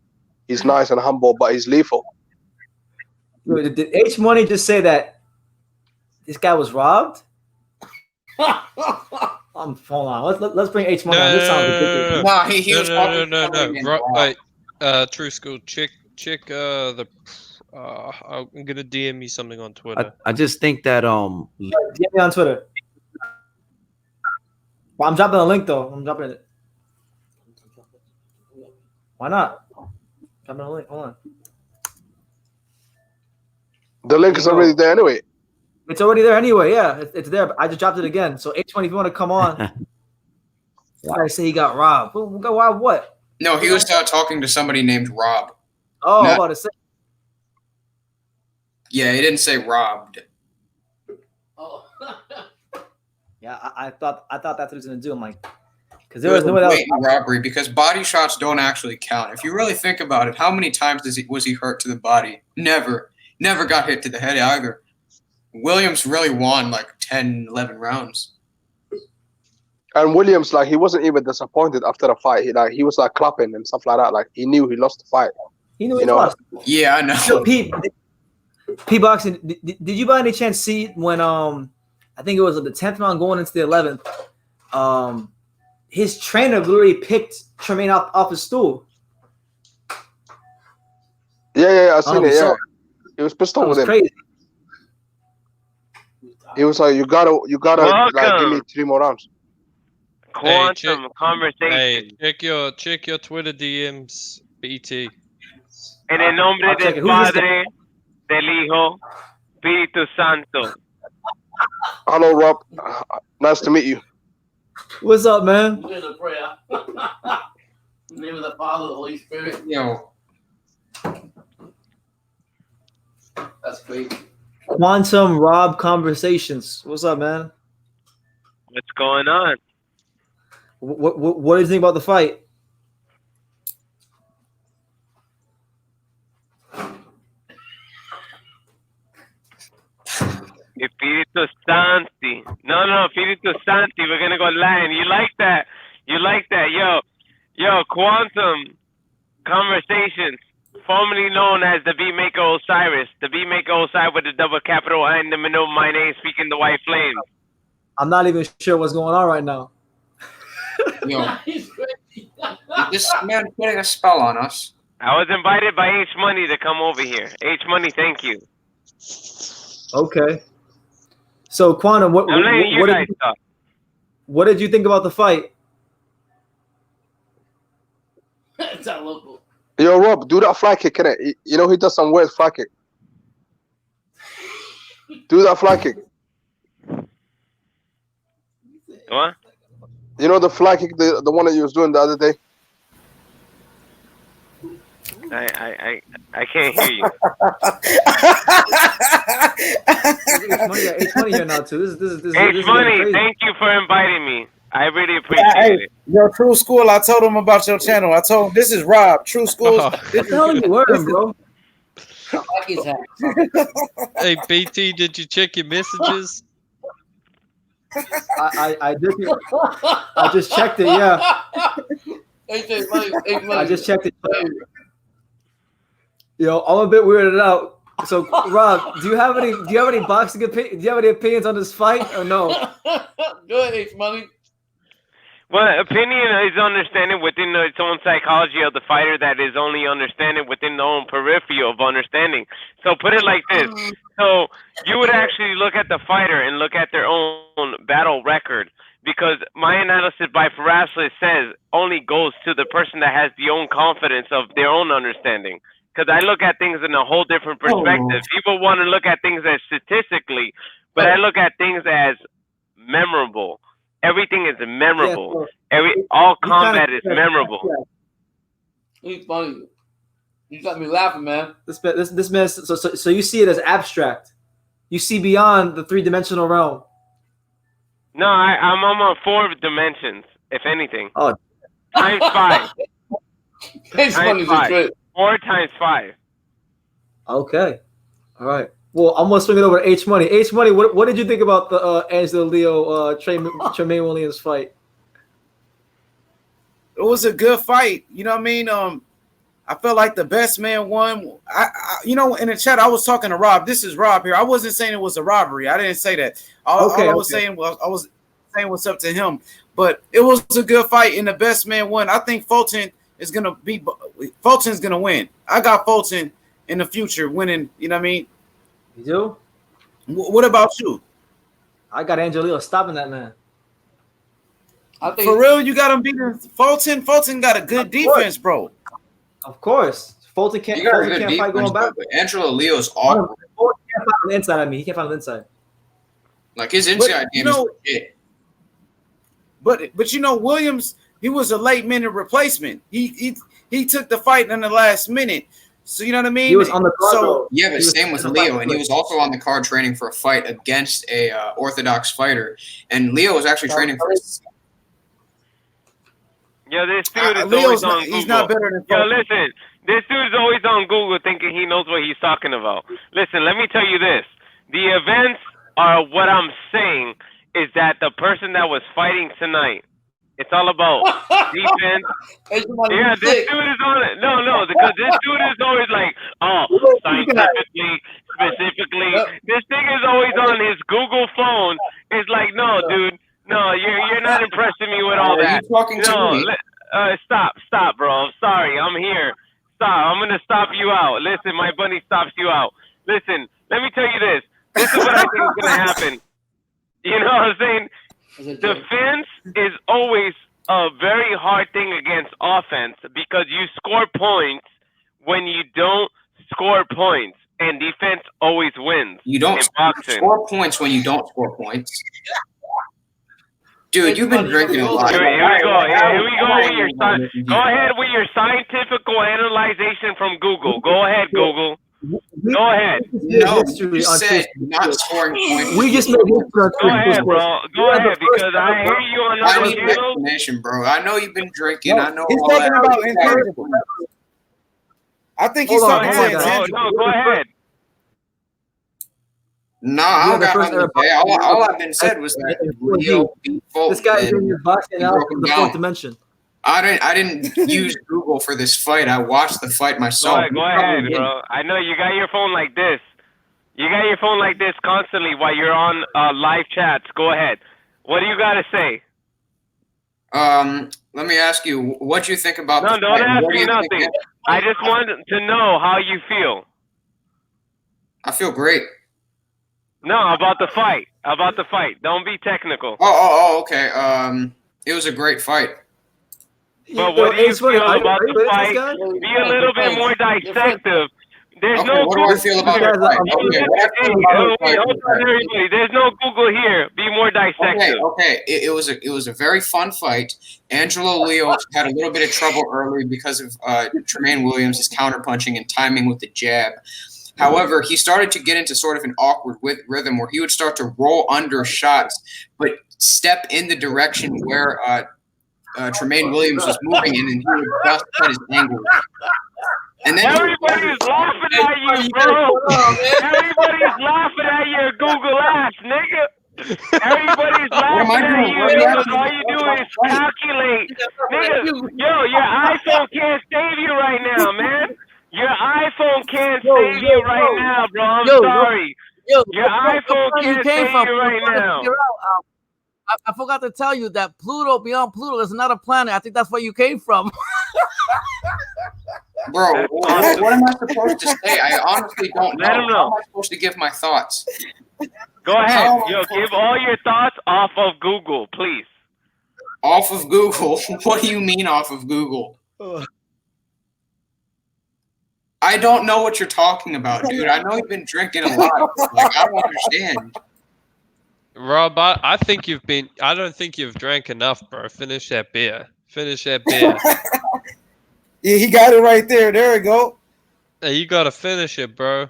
he's nice and humble, but he's lethal. Did H Money just say that this guy was robbed? Hold on. Let's bring H Money on. This sounds ridiculous. No. Wait, True School. Check the. I'm gonna DM you something on Twitter. I just think that DM me on Twitter. Well, I'm dropping a link though. I'm dropping it. Why not? Dropping a link. Hold on. The link is already there anyway. It's already there anyway. Yeah, it's there. But I just dropped it again. So H20, if you want to come on, I say he got robbed. Who got robbed? What? No, he was talking to somebody named Rob. Oh, I'm about to say. Yeah, he didn't say robbed. Oh. Yeah, I thought that's what he was gonna do. I'm like, because there was no way that blatant robbery, because body shots don't actually count. If you really think about it, how many times was he hurt to the body? Never got hit to the head either. Williams really won like 10, 11 rounds. And Williams, like he wasn't even disappointed after the fight. He was like clapping and stuff like that. Like he knew he lost the fight. He knew he lost. Yeah, I know. So P Boxing, did you by any chance see when I think it was the 10th round going into the 11th, his trainer literally picked Tramaine off his stool. Yeah, I seen it. Yeah, he was pissed off with him. Crazy. He was like, "You gotta, like, give me 3 more rounds." Quantum conversation. Hey, check your Twitter DMs, BT. En el nombre del Padre, del Hijo, Espíritu Santo. Hello, Rob. Nice to meet you. What's up, man? We're in a prayer. In the name of the Father, the Holy Spirit. Yo. That's great. Quantum Rob Conversations. What's up, man? What's going on? What do you think about the fight? Espíritu Santi. No, Espíritu Santi. We're gonna go Latin. You like that? Yo, Quantum Conversations, formerly known as the Beatmaker Osiris. The Beatmaker Osiris with the double capital I in the middle of my name, speaking the white flames. I'm not even sure what's going on right now. Yo, this man putting a spell on us. I was invited by H Money to come over here. H Money, thank you. Okay. So Quantum, what did you think about the fight? It's our local. Yo, Rob, do that fly kick, innit? You know he does some weird fly kick. Do that fly kick. What? You know the fly kick, the one that you was doing the other day. I can't hear you. H Money here now too. This is H Money, crazy. thank you for inviting me. I really appreciate it. Yo, True School, I told him about your channel. I told him this is Rob, True School. What the hell are you wearing, bro? Hey, BT, did you check your messages? I just checked it. Yeah, I just checked it. Yo, I'm a bit weirded out. So, Rob, do you have any boxing opinions? Do you have any opinions on this fight or no? Go ahead, H Money. Well, opinion is understanding within its own psychology of the fighter that is only understanding within the own periphery of understanding. So put it like this. So you would actually look at the fighter and look at their own battle record, because my analysis by Ferrazlis says only goes to the person that has the own confidence of their own understanding. because I look at things in a whole different perspective. People want to look at things as statistically, but I look at things as memorable. Everything is memorable. All combat is memorable. He's funny. You got me laughing, man. This man. So you see it as abstract. You see beyond the 3-dimensional realm. No, I'm on 4 dimensions, if anything. Oh, times 5. Times 5. 4 times 5. Okay. All right. Well, I'm gonna swing it over to H Money. H Money, what did you think about the Angelo Leo Tramaine Williams fight? It was a good fight. You know what I mean? I felt like the best man won. In the chat, I was talking to Rob. This is Rob here. I wasn't saying it was a robbery. I didn't say that. All I was saying was I was saying what's up to him. But it was a good fight, and the best man won. I think Fulton's gonna win. I got Fulton in the future winning. You know what I mean? You do? What about you? I got Angelo Leo stopping that man. For real, you got him beating Fulton. Fulton got a good defense, bro. Of course, Fulton can't fight going back. But Angelo Leo's awkward. Fulton can't fight on the inside. I mean, he can't fight on the inside. Like his inside game is legit. But Williams, he was a late minute replacement. He took the fight in the last minute. So you know what I mean? He was on the card. Yeah, but same with Leo, and he was also on the card training for a fight against a orthodox fighter. And Leo was actually training for. Yo, this dude is always on Google. He's not better than. Yo, listen, this dude is always on Google thinking he knows what he's talking about. Listen, let me tell you this: the events are what I'm saying is that the person that was fighting tonight. It's all about defense. Yeah, this dude is on it. No, because this dude is always like, scientifically, specifically. This thing is always on his Google phone. It's like, no, dude, no, you're not impressing me with all that. You talking to me? Stop, bro. I'm sorry, I'm here. Stop. I'm gonna stop you out. Listen, my bunny stops you out. Listen, let me tell you this. This is what I think is gonna happen. You know what I'm saying? Defense is always a very hard thing against offense because you score points when you don't score points, and defense always wins. You don't score points when you don't score points. Dude, you've been drinking a lot. Here we go with your go ahead with your scientific analyzation from Google. Go ahead, Google. Go ahead. No, you said not scoring points. We just made history. Go ahead, bro. Go ahead, because I hear you on I other need an channels. explanation, bro. I know you've been drinking. I know He's all talking that. about intangible. I think he's talking about intangible. No, go ahead. No, I don't got nothing to say. All I've been said was that Leo beat Fulton. This guy is in your boxing out in the 4th dimension. I didn't use Google for this fight. I watched the fight myself. Go ahead, bro. I know you got your phone like this. You got your phone like this constantly while you're on live chats. Go ahead. What do you got to say? Let me ask you, what do you think about No, the don't fight? ask What do me you think nothing. I just want to know how you feel. I feel great. No, about the fight. About the fight. Don't be technical. Oh, okay. It was a great fight. But what do you feel about the fight? Be a little bit more dissective. There's no what do I feel about the fight? Hold on, everybody. There's no Google here. Be more dissective. Okay. It was a very fun fight. Angelo Leo had a little bit of trouble early because of Tramaine Williams' counterpunching and timing with the jab. However, he started to get into sort of an awkward rhythm where he would start to roll under shots, but step in the direction where Tramaine Williams was moving in, and he would just cut his angle. And then everybody's laughing at you, bro. Everybody's laughing at your Google ass, nigga. Everybody's laughing at you because all you do is calculate. Nigga, yo, your iPhone can't save you right now, man. Your iPhone can't save you right now, bro. I'm sorry. Your iPhone can't save you right now. I forgot to tell you that Pluto, beyond Pluto, is not a planet. I think that's where you came from. Bro, what am I supposed to say? I honestly don't know. Let him know. How am I supposed to give my thoughts? Go ahead. Yo, give all your thoughts off of Google, please. Off of Google? What do you mean off of Google? I don't know what you're talking about, dude. I know you've been drinking a lot. Like, I don't understand. Rob, I think you've been. I don't think you've drank enough, bro. Finish that beer. Finish that beer. Yeah, he got it right there. There we go. Hey, you gotta finish it, bro.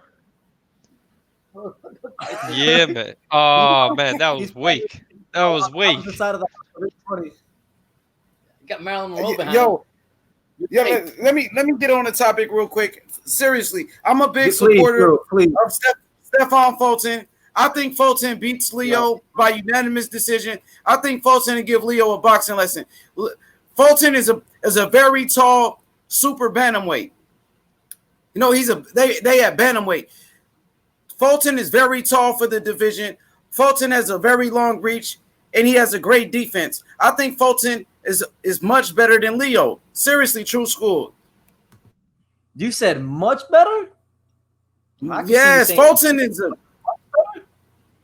Yeah, man. Oh man, that was weak. That was weak. Opposite side of the house. Funny. Got Marilyn Monroe behind Yo, him. let me get on the topic real quick. Seriously, I'm a big Please, supporter bro, please. of Stephon Fulton. I think Fulton beats Leo by unanimous decision. I think Fulton will give Leo a boxing lesson. Fulton is a very tall super bantamweight. You know, they at bantamweight. Fulton is very tall for the division. Fulton has a very long reach, and he has a great defense. I think Fulton is much better than Leo. Seriously, True School. You said much better? Yes, Fulton is a.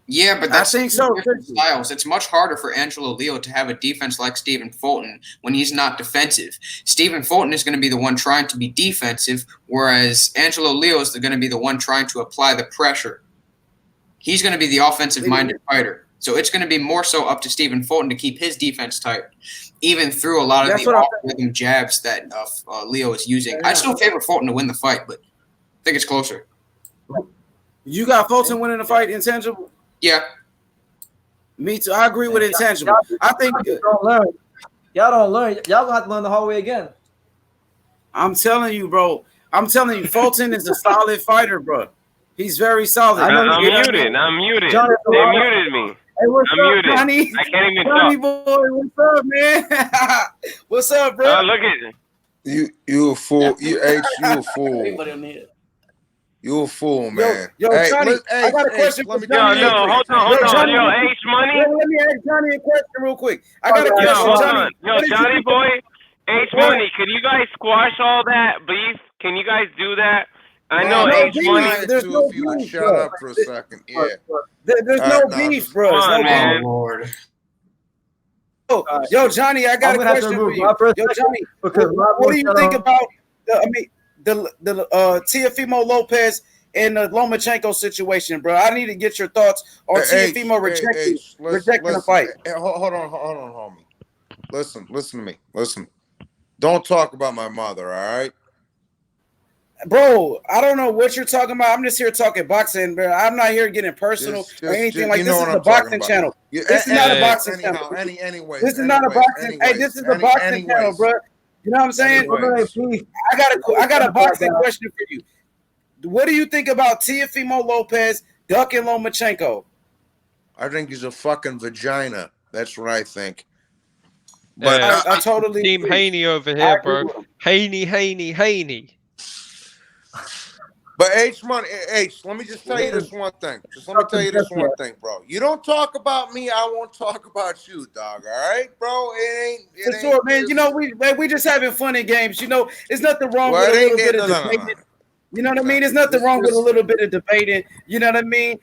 Yeah, but that's I think so. Different styles. It's much harder for Angelo Leo to have a defense like Stephen Fulton when he's not defensive. Stephen Fulton is going to be the one trying to be defensive, whereas Angelo Leo is going to be the one trying to apply the pressure. He's going to be the offensive-minded fighter. So it's going to be more so up to Stephen Fulton to keep his defense tight, even through a lot of the off-rhythm jabs that Leo is using. I'd still favor Fulton to win the fight, but I think it's closer. You got Fulton winning the fight intangible? Yeah. Me too. I agree with intangible. I think y'all don't learn. Y'all gonna have to learn the hard way again. I'm telling you, bro. I'm telling you, Fulton is a solid fighter, bro. He's very solid. I'm muted. Johnny, They muted me. Hey, what's I'm up, muted. Johnny? I can't even Johnny talk. boy, what's up, man? What's up, bro? Oh, look at it. You a fool. You a fool. Everybody on here. You a fool, man. Yo, Johnny, I got a question for Johnny. Hold on. Yo, H Money. Let me ask Johnny a question real quick. I got a question, hold Johnny. on. Yo, Johnny boy, H Money, can you guys squash all that beef? Can you guys do that? I know H Money. There's no If you would beef, shut bro. up for a second, yeah. There's no beef, bro. Come on, man. Lord. Yo, Johnny, I got a question for you. Yo, Johnny, what do you think about the Teofimo Lopez and the Lomachenko situation, bro? I need to get your thoughts on Teofimo rejecting the fight. Hold on, homie. Listen to me. Listen. Don't talk about my mother, all right? Bro, I don't know what you're talking about. I'm just here talking boxing, bro. I'm not here getting personal or anything like this. Is a boxing channel. This is not a boxing channel. This is not a boxing. Hey, this is a boxing channel, bro. You know what I'm saying? I got a boxing question for you. What do you think about Teofimo Lopez ducking Lomachenko? I think he's a fucking vagina. That's what I think. But I totally Team Haney over here, bro. Haney. But H, let me just tell you this one thing. Bro. You don't talk about me, I won't talk about you, dog. All right, bro? It For ain't sure, man. You know, we just having fun in games. You know, there's nothing wrong with a little bit of debating. You know what I mean? There's nothing wrong with a little bit of debating. You know what I mean?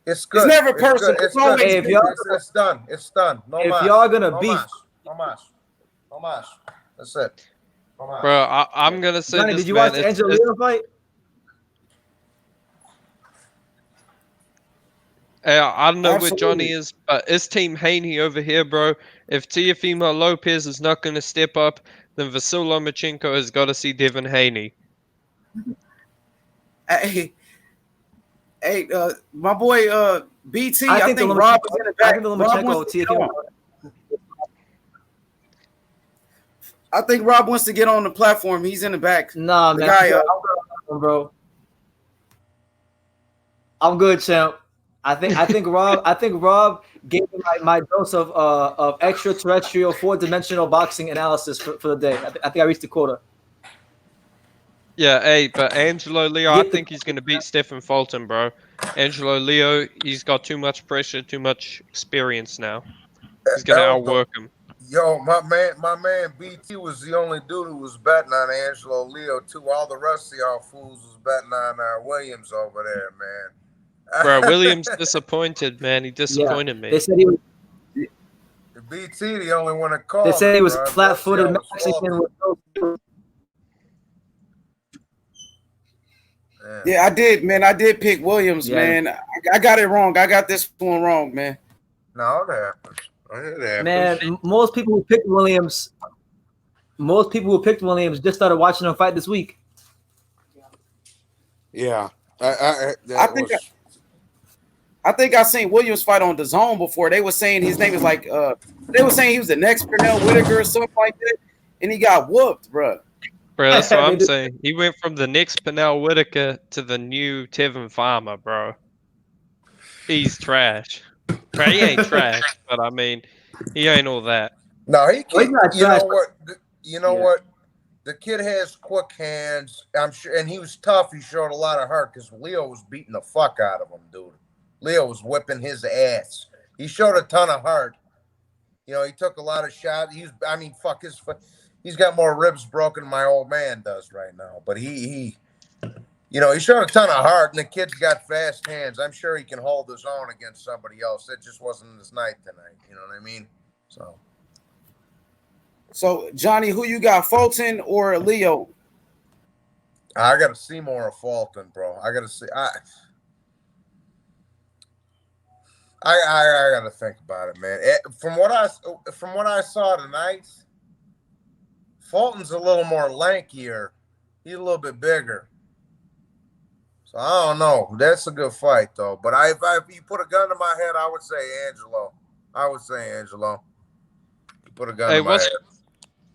It's good. It's never personal. It's always done. It's done. No if mas. y'all gonna beef, no mas. That's it. No mas. Bro, I'm gonna say Johnny, this, did you man. watch the Angelo Leo fight? I don't know where Johnny Absolutely. is, but it's Team Haney over here, bro. If Teofimo Lopez is not going to step up, then Vasyl Lomachenko has got to see Devin Haney. Hey, my boy, BT. I think Rob is in the back. I think Rob wants to get on the platform. He's in the back. Nah, man. Bro. I'm good, champ. I think Rob gave me my dose of extraterrestrial 4-dimensional boxing analysis for the day. I think I reached the quota. Yeah, hey, but Angelo Leo, I think he's going to beat Stephen Fulton, bro. Angelo Leo, he's got too much pressure, too much experience now. He's going to outwork him. Yo, my man BT was the only dude who was betting on Angelo Leo too. All the rest of y'all fools was betting on Williams over there, man. Bro, Williams disappointed, man. He disappointed me. They said he was. BT the only one that called. They said he was bro. flat-footed Mexican with no. Yeah, I did, man. I did pick Williams, man. I got it wrong. I got this one wrong, man. No, it happens. It happens. Man, most people who picked Williams just started watching him fight this week. Yeah, I think I seen Williams fight on DAZN before. They were saying his name is like they were saying he was the next Pernell Whitaker or something like that, and he got whooped, bro. Bro, that's what I'm saying. He went from the next Pernell Whitaker to the new Tevin Farmer, bro. He's trash. Bro, he ain't trash, but I mean, he ain't all that. No, he can't. not You know trash, what? You know what? The kid has quick hands. I'm sure, and he was tough. He showed a lot of heart because Leo was beating the fuck out of him, dude. Leo was whipping his ass. He showed a ton of heart. You know, he took a lot of shots. He's got more ribs broken than my old man does right now. But he showed a ton of heart, and the kid's got fast hands. I'm sure he can hold his own against somebody else. It just wasn't his night tonight. You know what I mean? So Johnny, who you got, Fulton or Leo? I got to see more of Fulton, bro. I got to see. I got to think about it, man. From what I saw tonight, Fulton's a little more lankier. He's a little bit bigger. So I don't know. That's a good fight, though. But if you put a gun to my head, I would say Angelo. You put a gun to my head.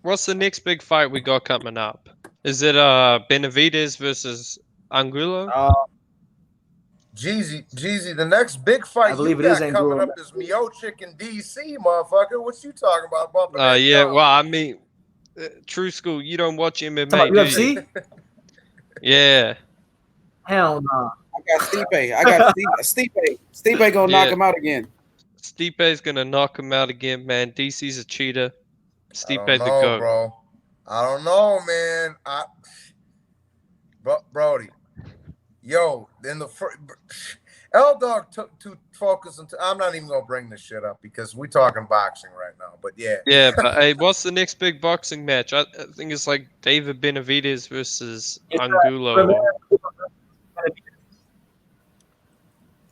What's the next big fight we got coming up? Is it Benavidez versus Angulo? Jeezy, the next big fight I believe you it is got coming Angulo. up is Miocic in DC, motherfucker. What you talking about? Bumping that Yeah, dog? well, I mean, True School, you don't watch MMA, Talking do about you? UFC? Yeah. Hell no. I got Stipe. Stipe gonna knock him out again. Stipe's gonna knock him out again, man. DC's a cheater. Stipe the No, goat. bro. I don't know, man. Brody. Yo, in the first, L-Dog took too focus into. I'm not even gonna bring this shit up because we're talking boxing right now. But yeah. Yeah, but hey, what's the next big boxing match? I think it's like David Benavidez versus Angulo.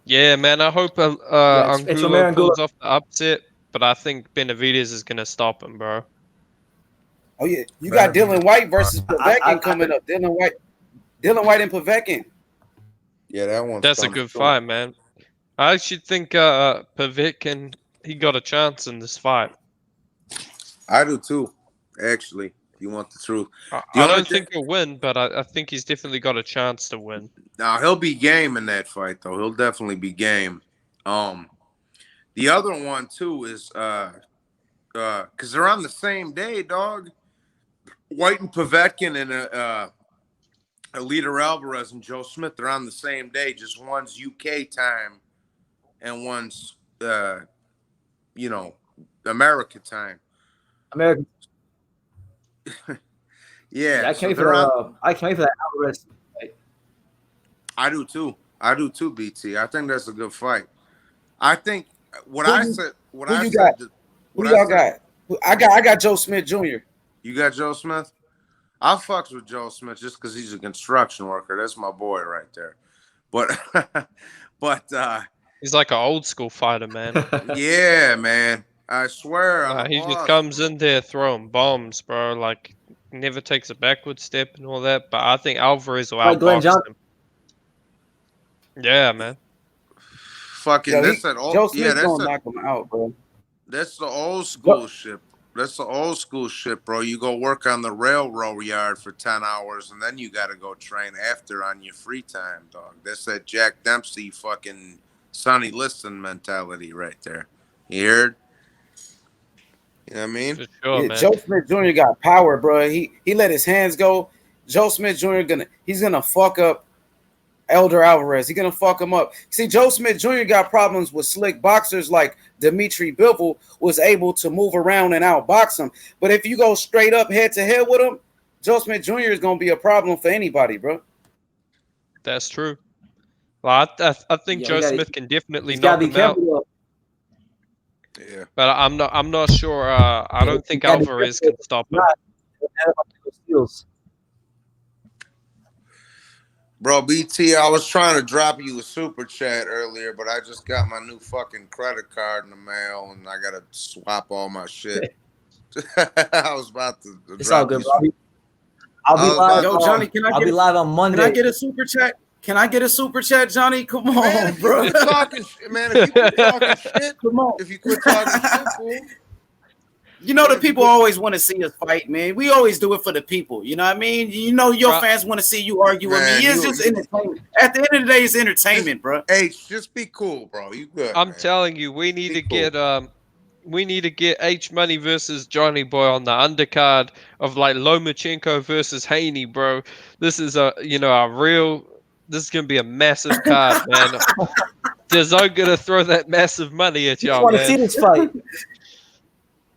Yeah, man. I hope it's Angulo Angulo. pulls off the upset, but I think Benavidez is gonna stop him, bro. Oh yeah, you got Dylan White versus Povetkin coming up. Dylan White and Povetkin. Yeah, that one's. That's a good fight, man. I actually think Povetkin, he got a chance in this fight. I do too, actually. If you want the truth, I don't think he'll win, but I think he's definitely got a chance to win. Now he'll be game in that fight, though. He'll definitely be game. The other one too is because they're on the same day, dog. White and Povetkin and Alida Alvarez and Joe Smith, they're on the same day. Just one's UK time and one's America time. American. Yeah, I can't wait for that. I can't wait for that Alvarez fight. I do too, BT. I think that's a good fight. I think what Who I you- said. What Who I you said. got? What Who I y'all said- got? I got Joe Smith Jr. You got Joe Smith? I fucks with Joe Smith just because he's a construction worker. That's my boy right there. But He's like an old school fighter, man. yeah, man. I swear. He just comes in there throwing bombs, bro. Like, never takes a backward step and all that. But I think Alvarez will Like Glenn outbox Johnson. him. Yeah, man. Fucking Joe Smith that's gonna knock him out, bro. That's the old school shit. That's the old school shit, bro. You go work on the railroad yard for 10 hours and then you got to go train after on your free time, dog. That's that Jack Dempsey fucking Sonny Liston mentality right there. You heard? You know what I mean? For sure, Yeah, man. Joe Smith Jr. got power, bro. He let his hands go. Joe Smith Jr. he's gonna fuck up Elder Alvarez. He's gonna fuck him up. See, Joe Smith Jr. got problems with slick boxers like Dimitri Bivol was able to move around and outbox him. But if you go straight up head to head with him, Joe Smith Jr. is gonna be a problem for anybody, bro. That's true. Well, I think Yeah, Joe you gotta- Smith can definitely He's got knock to be him out. careful. Though. Yeah. But I'm not sure. I don't think gotta be Alvarez careful. can stop him. Not steals. Bro, BT, I was trying to drop you a super chat earlier, but I just got my new fucking credit card in the mail, and I gotta swap all my shit. I was about to It's all drop good, you. bro. I'll be live. Yo, Johnny, I'll be live on Monday. Can I get a super chat? Can I get a super chat, Johnny? Come on, Man, if bro. you quit talking, man, if you quit talking shit, come on. If you quit talking shit, fool. You know, the people always want to see us fight, man. We always do it for the people. You know what I mean? You know, your fans want to see you argue with me. It's just entertainment. At the end of the day, it's entertainment, bro. Hey, just be cool, bro. You good? I'm telling you, we need to get H Money versus Johnny Boy on the undercard of like Lomachenko versus Haney, bro. This is a this is gonna be a massive card, man. They're gonna throw that massive money at y'all, want man. to see this fight.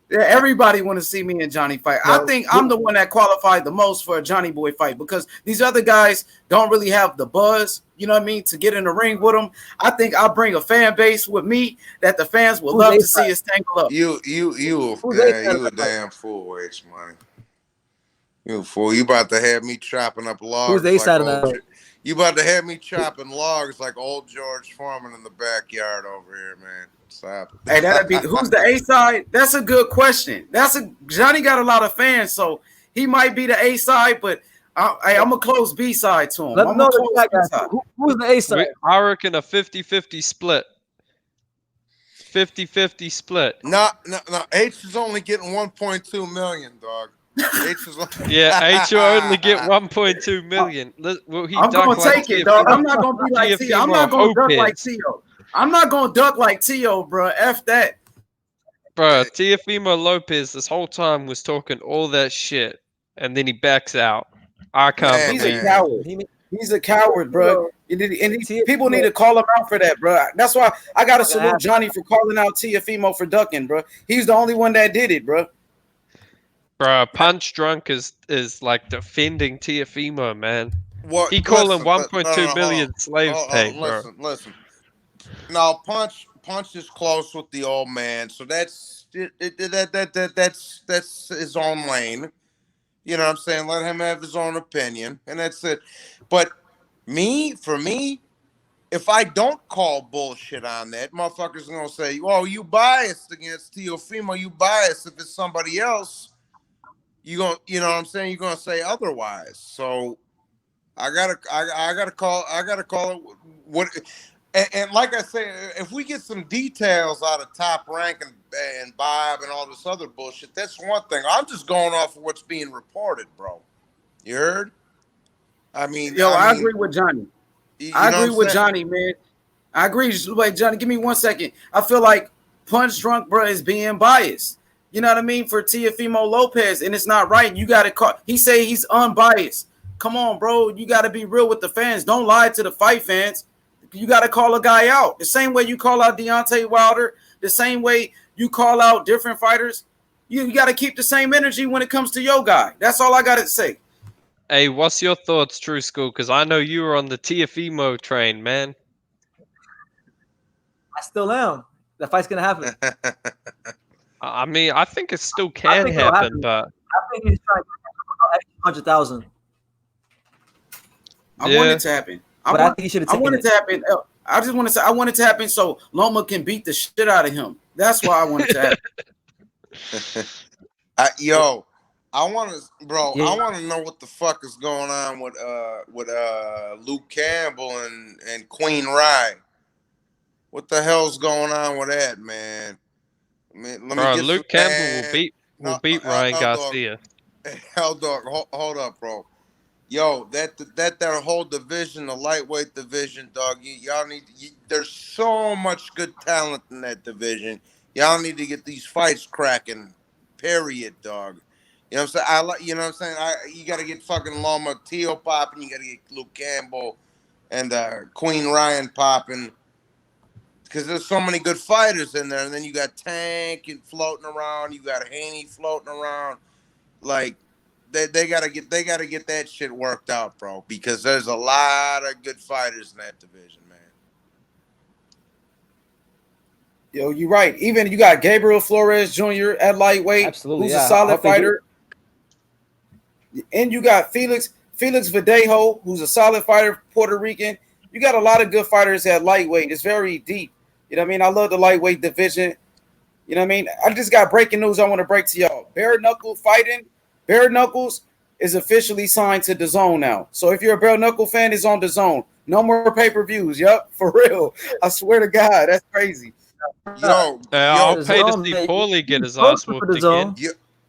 Yeah, everybody want to see me and Johnny fight. I think I'm the one that qualified the most for a Johnny Boy fight because these other guys don't really have the buzz, you know what I mean, to get in the ring with them. I think I'll bring a fan base with me that the fans will love to see us tangle up. You a damn fool, H Money. You a fool. You about to have me chopping up logs. Who's the side of that? You about to have me chopping logs like old George Foreman in the backyard over here, man. Stop. Hey, that'd be who's the A side? That's a good question. Johnny got a lot of fans, so he might be the A side, but I'm a close B side to him. Let me know who's the A side. I reckon a 50-50 split. 50-50 split. No. H is only getting 1.2 million, dog. H is yeah, H will only get 1.2 million. I'm gonna take it, dog. I'm not gonna be like Tio. I'm not gonna duck like Tio. I'm not gonna duck like Tio, bro. F that. Bro, Teofimo Lopez this whole time was talking all that shit, and then he backs out. I can't He's believe a coward. He's a coward, bro. People need to call him out for that, bro. That's why I gotta salute Johnny for calling out Teofimo for ducking, bro. He's the only one that did it, bro. Bro, Punch Drunk is like defending Teofimo, man. What? He called him 1.2 million slave pay, bro. Listen. Now, Punch is close with the old man, so that's his own lane. You know what I'm saying? Let him have his own opinion, and that's it. But for me, if I don't call bullshit on that, motherfuckers gonna say, "Oh, you biased against Teofimo. You biased if it's somebody else." You know what I'm saying? You're gonna say otherwise. So I gotta call it what. And like I say, if we get some details out of Top Rank and Bob and all this other bullshit, that's one thing. I'm just going off of what's being reported, bro. You heard? I agree with Johnny. I agree with Johnny, man. I agree. Wait, Johnny, give me 1 second. I feel like Punch Drunk, bro, is being biased. You know what I mean? For Teofimo Lopez, and it's not right. You got to call. He say he's unbiased. Come on, bro. You got to be real with the fans. Don't lie to the fight fans. You got to call a guy out. The same way you call out Deontay Wilder, the same way you call out different fighters. You got to keep the same energy when it comes to your guy. That's all I got to say. Hey, what's your thoughts, True School? Because I know you were on the Teofimo train, man. I still am. That fight's going to happen. I mean, I think it still can happen, but I think he's trying to get 100,000. I want it to happen. I think he should have taken it to happen. I just want to say I want it to happen so Loma can beat the shit out of him. That's why I want it to happen. I want to know what the fuck is going on with Luke Campbell and Queen Rye. What the hell's going on with that, man? Luke Campbell will beat Ryan Garcia. Hold up, bro. Yo, that whole division, the lightweight division, dog. There's so much good talent in that division. Y'all need to get these fights cracking. Period, dog. You know what I'm saying? You know what I'm saying? You got to get fucking Loma Teo popping. You got to get Luke Campbell and Queen Ryan popping. Because there's so many good fighters in there, and then you got Tank and floating around, you got Haney floating around. Like they gotta get that shit worked out, bro. Because there's a lot of good fighters in that division, man. Yo, you're right. Even you got Gabriel Flores Jr. at lightweight, who's a solid fighter. And you got Felix Felix Verdejo, who's a solid fighter, Puerto Rican. You got a lot of good fighters at lightweight. It's very deep. You know what I mean? I love the lightweight division. You know what I mean? I just got breaking news I want to break to y'all. Bare Knuckle fighting. Bare Knuckles is officially signed to DAZN now. So if you're a Bare Knuckle fan, it's on DAZN. No more pay-per-views. Yep, for real. I swear to God, that's crazy. Yo, I'll pay to see Paulie get his ass whooped again.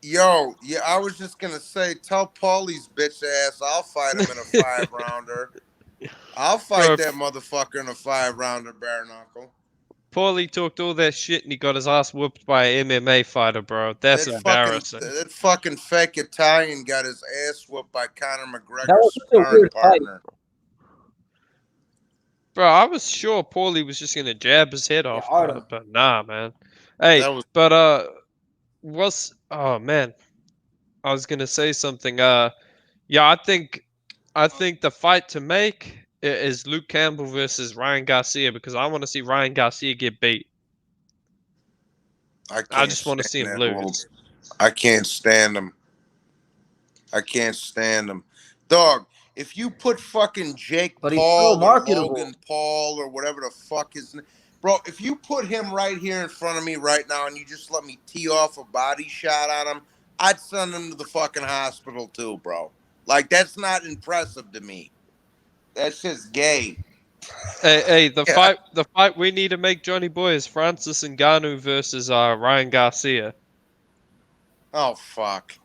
Yo, I was just gonna say, tell Paulie's bitch ass I'll fight him in a 5-rounder. I'll fight that motherfucker in a 5-rounder, bare knuckle. Paulie talked all that shit and he got his ass whooped by an MMA fighter, bro. That's embarrassing. That fucking fake Italian got his ass whooped by Conor That McGregor's was such a sparring weird fight. partner. Bro, I was sure Paulie was just gonna jab his head off, but nah, man. Hey, oh man, I was gonna say something. Yeah, I think the fight to make is Luke Campbell versus Ryan Garcia because I want to see Ryan Garcia get beat. I just want to see him lose. I can't stand him. I can't stand him, dog. If you put fucking Jake Paul or Logan Paul or whatever the fuck his name, bro, if you put him right here in front of me right now and you just let me tee off a body shot on him, I'd send him to the fucking hospital too, bro. Like, that's not impressive to me. That's just gay. Hey, the fight we need to make Johnny Boy is Francis Ngannou versus Ryan Garcia. Oh fuck.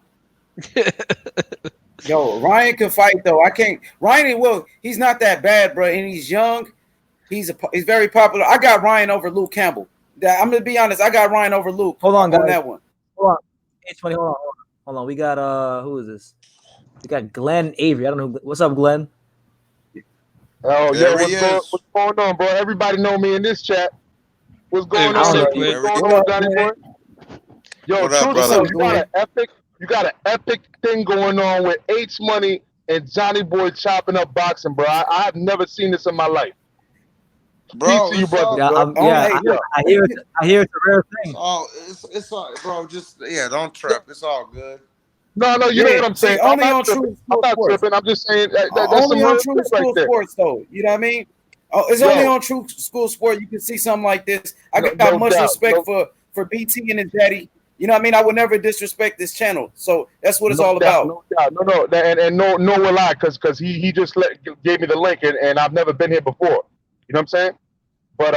Yo, Ryan can fight though. I can't. Ryan will. He's not that bad, bro, and he's young. He's very popular. I got Ryan over Luke Campbell. I'm gonna be honest. I got Ryan over Luke. Hold on, guys. On that one. Hold on. H20, hold on. We got who is this? We got Glenn Avery. I don't know. What's up, Glenn? Oh yeah, what's going on, bro? Everybody know me in this chat. What's going on? What's going on, Johnny Boy? Yo, True, you got an epic thing going on with H Money and Johnny Boy chopping up boxing, bro. I have never seen this in my life. Bro, peace to you, brother. I hear it's a rare thing. It's all, bro. Just don't trip. It's all good. No, you know what I'm saying. Only on True School Sports. Tripping. I'm just saying that's only some on real True shit School Sports, though. You know what I mean? It's only on True School Sports you can see something like this. I got much respect for BT and his daddy. You know what I mean? I would never disrespect this channel. So that's what it's all about. No doubt. And no will I, because he just gave me the link, and I've never been here before. You know what I'm saying? But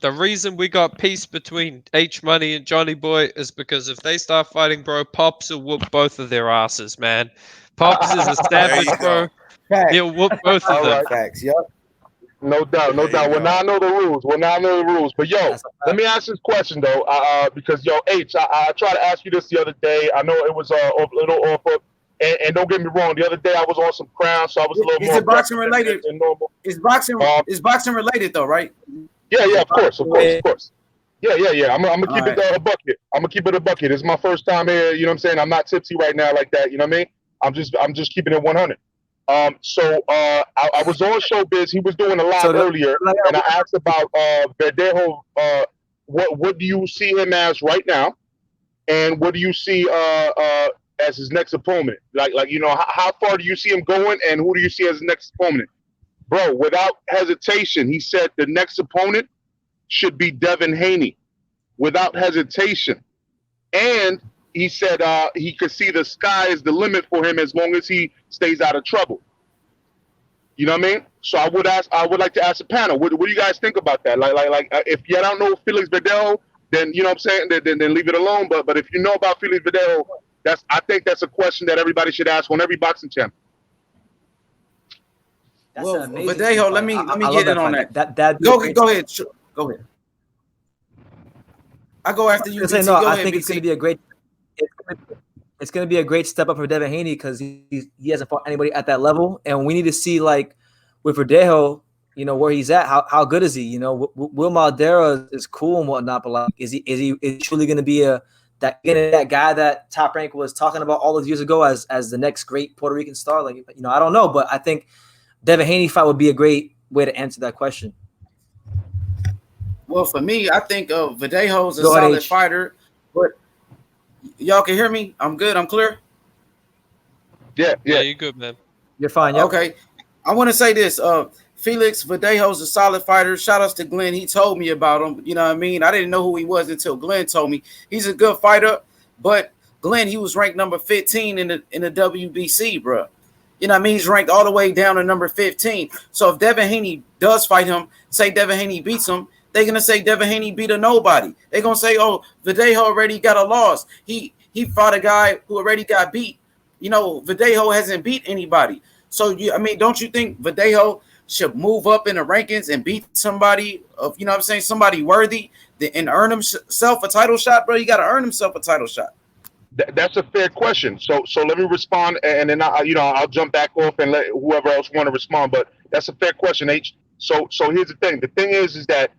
the reason we got peace between H Money and Johnny Boy is because if they start fighting, bro, Pops will whoop both of their asses, man. Pops is a savage, bro. He'll whoop both of them. Facts, yep. No doubt. Well, now I know the rules. But yo, let me ask this question though, because yo, H, I tried to ask you this the other day. I know it was a little off of, and don't get me wrong. The other day I was on some Crown, so I was a little more. Is it boxing related? Than normal. Is boxing related though, right? Yeah, of course. Yeah. I'm gonna keep it a bucket. I'm gonna keep it a bucket. It's my first time here. You know what I'm saying? I'm not tipsy right now like that. You know what I mean? I'm just keeping it 100. So I was on Showbiz. He was doing a live earlier, and I asked about Verdejo. What do you see him as right now, and what do you see as his next opponent? Like how far do you see him going, and who do you see as his next opponent? Bro, without hesitation, he said the next opponent should be Devin Haney, without hesitation, and he said he could see the sky is the limit for him as long as he stays out of trouble. You know what I mean? So I would like to ask the panel, what do you guys think about that? Like if you don't know Felix Verdejo, then you know what I'm saying, then leave it alone. But if you know about Felix Verdejo, I think that's a question that everybody should ask on every boxing champ. Well, Verdejo, let me get in on that. Go ahead. Go ahead. I go after you. I think it's going to be a great. It's going to be a great step up for Devin Haney because he hasn't fought anybody at that level, and we need to see like with Verdejo, where he's at. How good is he? Will Maldera is cool and whatnot, but like, is he truly going to be that guy that Top Rank was talking about all those years ago as the next great Puerto Rican star? Like, I don't know, but I think Devin Haney fight would be a great way to answer that question. Well, for me, I think Verdejo's a solid fighter, but Y'all can hear me? I'm good. I'm clear. Yeah, Yeah, you're good, man. You're fine. Yep. Okay. I want to say this. Felix Verdejo's a solid fighter. Shout outs to Glenn. He told me about him. You know what I mean? I didn't know who he was until Glenn told me. He's a good fighter, but Glenn, he was ranked number 15 in the WBC, bro. You know what I mean? He's ranked all the way down to number 15. So if Devin Haney does fight him, say Devin Haney beats him, they're gonna say Devin Haney beat a nobody. They're gonna say, oh, Verdejo already got a loss. He fought a guy who already got beat. You know, Verdejo hasn't beat anybody. So don't you think Verdejo should move up in the rankings and beat somebody of, you know what I'm saying, somebody worthy and earn himself a title shot, bro? You got to earn himself a title shot. That's a fair question. So let me respond, and then I'll jump back off and let whoever else want to respond. But that's a fair question, H. So here's the thing. The thing is that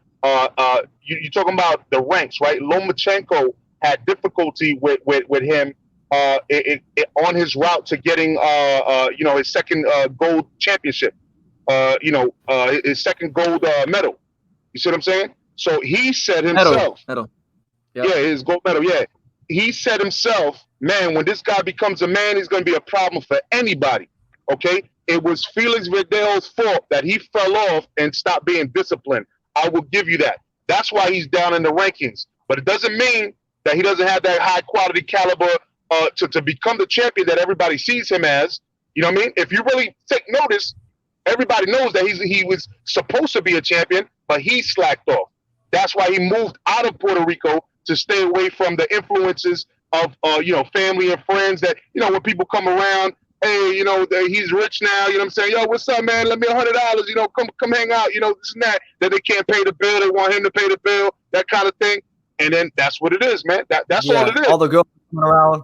you're talking about the ranks, right? Lomachenko had difficulty with him on his route to getting his second gold championship. His second gold medal. You see what I'm saying? So he said himself, medal. Yep. Yeah, his gold medal. Yeah, he said himself, man, when this guy becomes a man, he's going to be a problem for anybody. Okay, it was Felix Verdejo's fault that he fell off and stopped being disciplined. I will give you that. That's why he's down in the rankings. But it doesn't mean that he doesn't have that high quality caliber to become the champion that everybody sees him as. You know what I mean? If you really take notice, everybody knows that he was supposed to be a champion, but he slacked off. That's why he moved out of Puerto Rico to stay away from the influences of family and friends that, when people come around, hey, he's rich now, you know what I'm saying? Yo, what's up, man? Let me $100, come hang out, this and that. That they can't pay the bill, they want him to pay the bill, that kind of thing. And then that's what it is, man. That's all it is. All the girls coming around.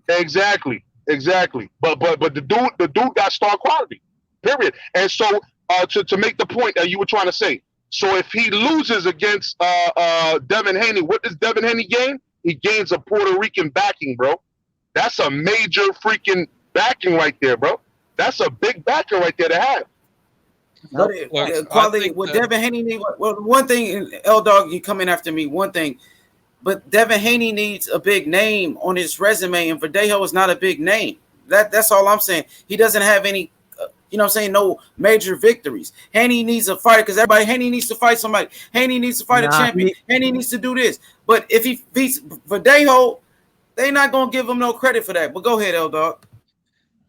Exactly. But the dude got star quality. Period. And so to make the point that you were trying to say, so if he loses against Devin Haney, what does Devin Haney gain? He gains a Puerto Rican backing, bro. That's a major freaking backing right there, bro. That's a big backing right there to have. But quality with Devin Haney, one thing, L Dog, you coming after me. One thing, but Devin Haney needs a big name on his resume, and Verdejo is not a big name. That's all I'm saying. He doesn't have any. No major victories. Haney needs a fight because Haney needs to fight somebody. Haney needs to fight a champion. Haney needs to do this. But if he beats Verdejo, they're not going to give him no credit for that. But go ahead, L-Dog.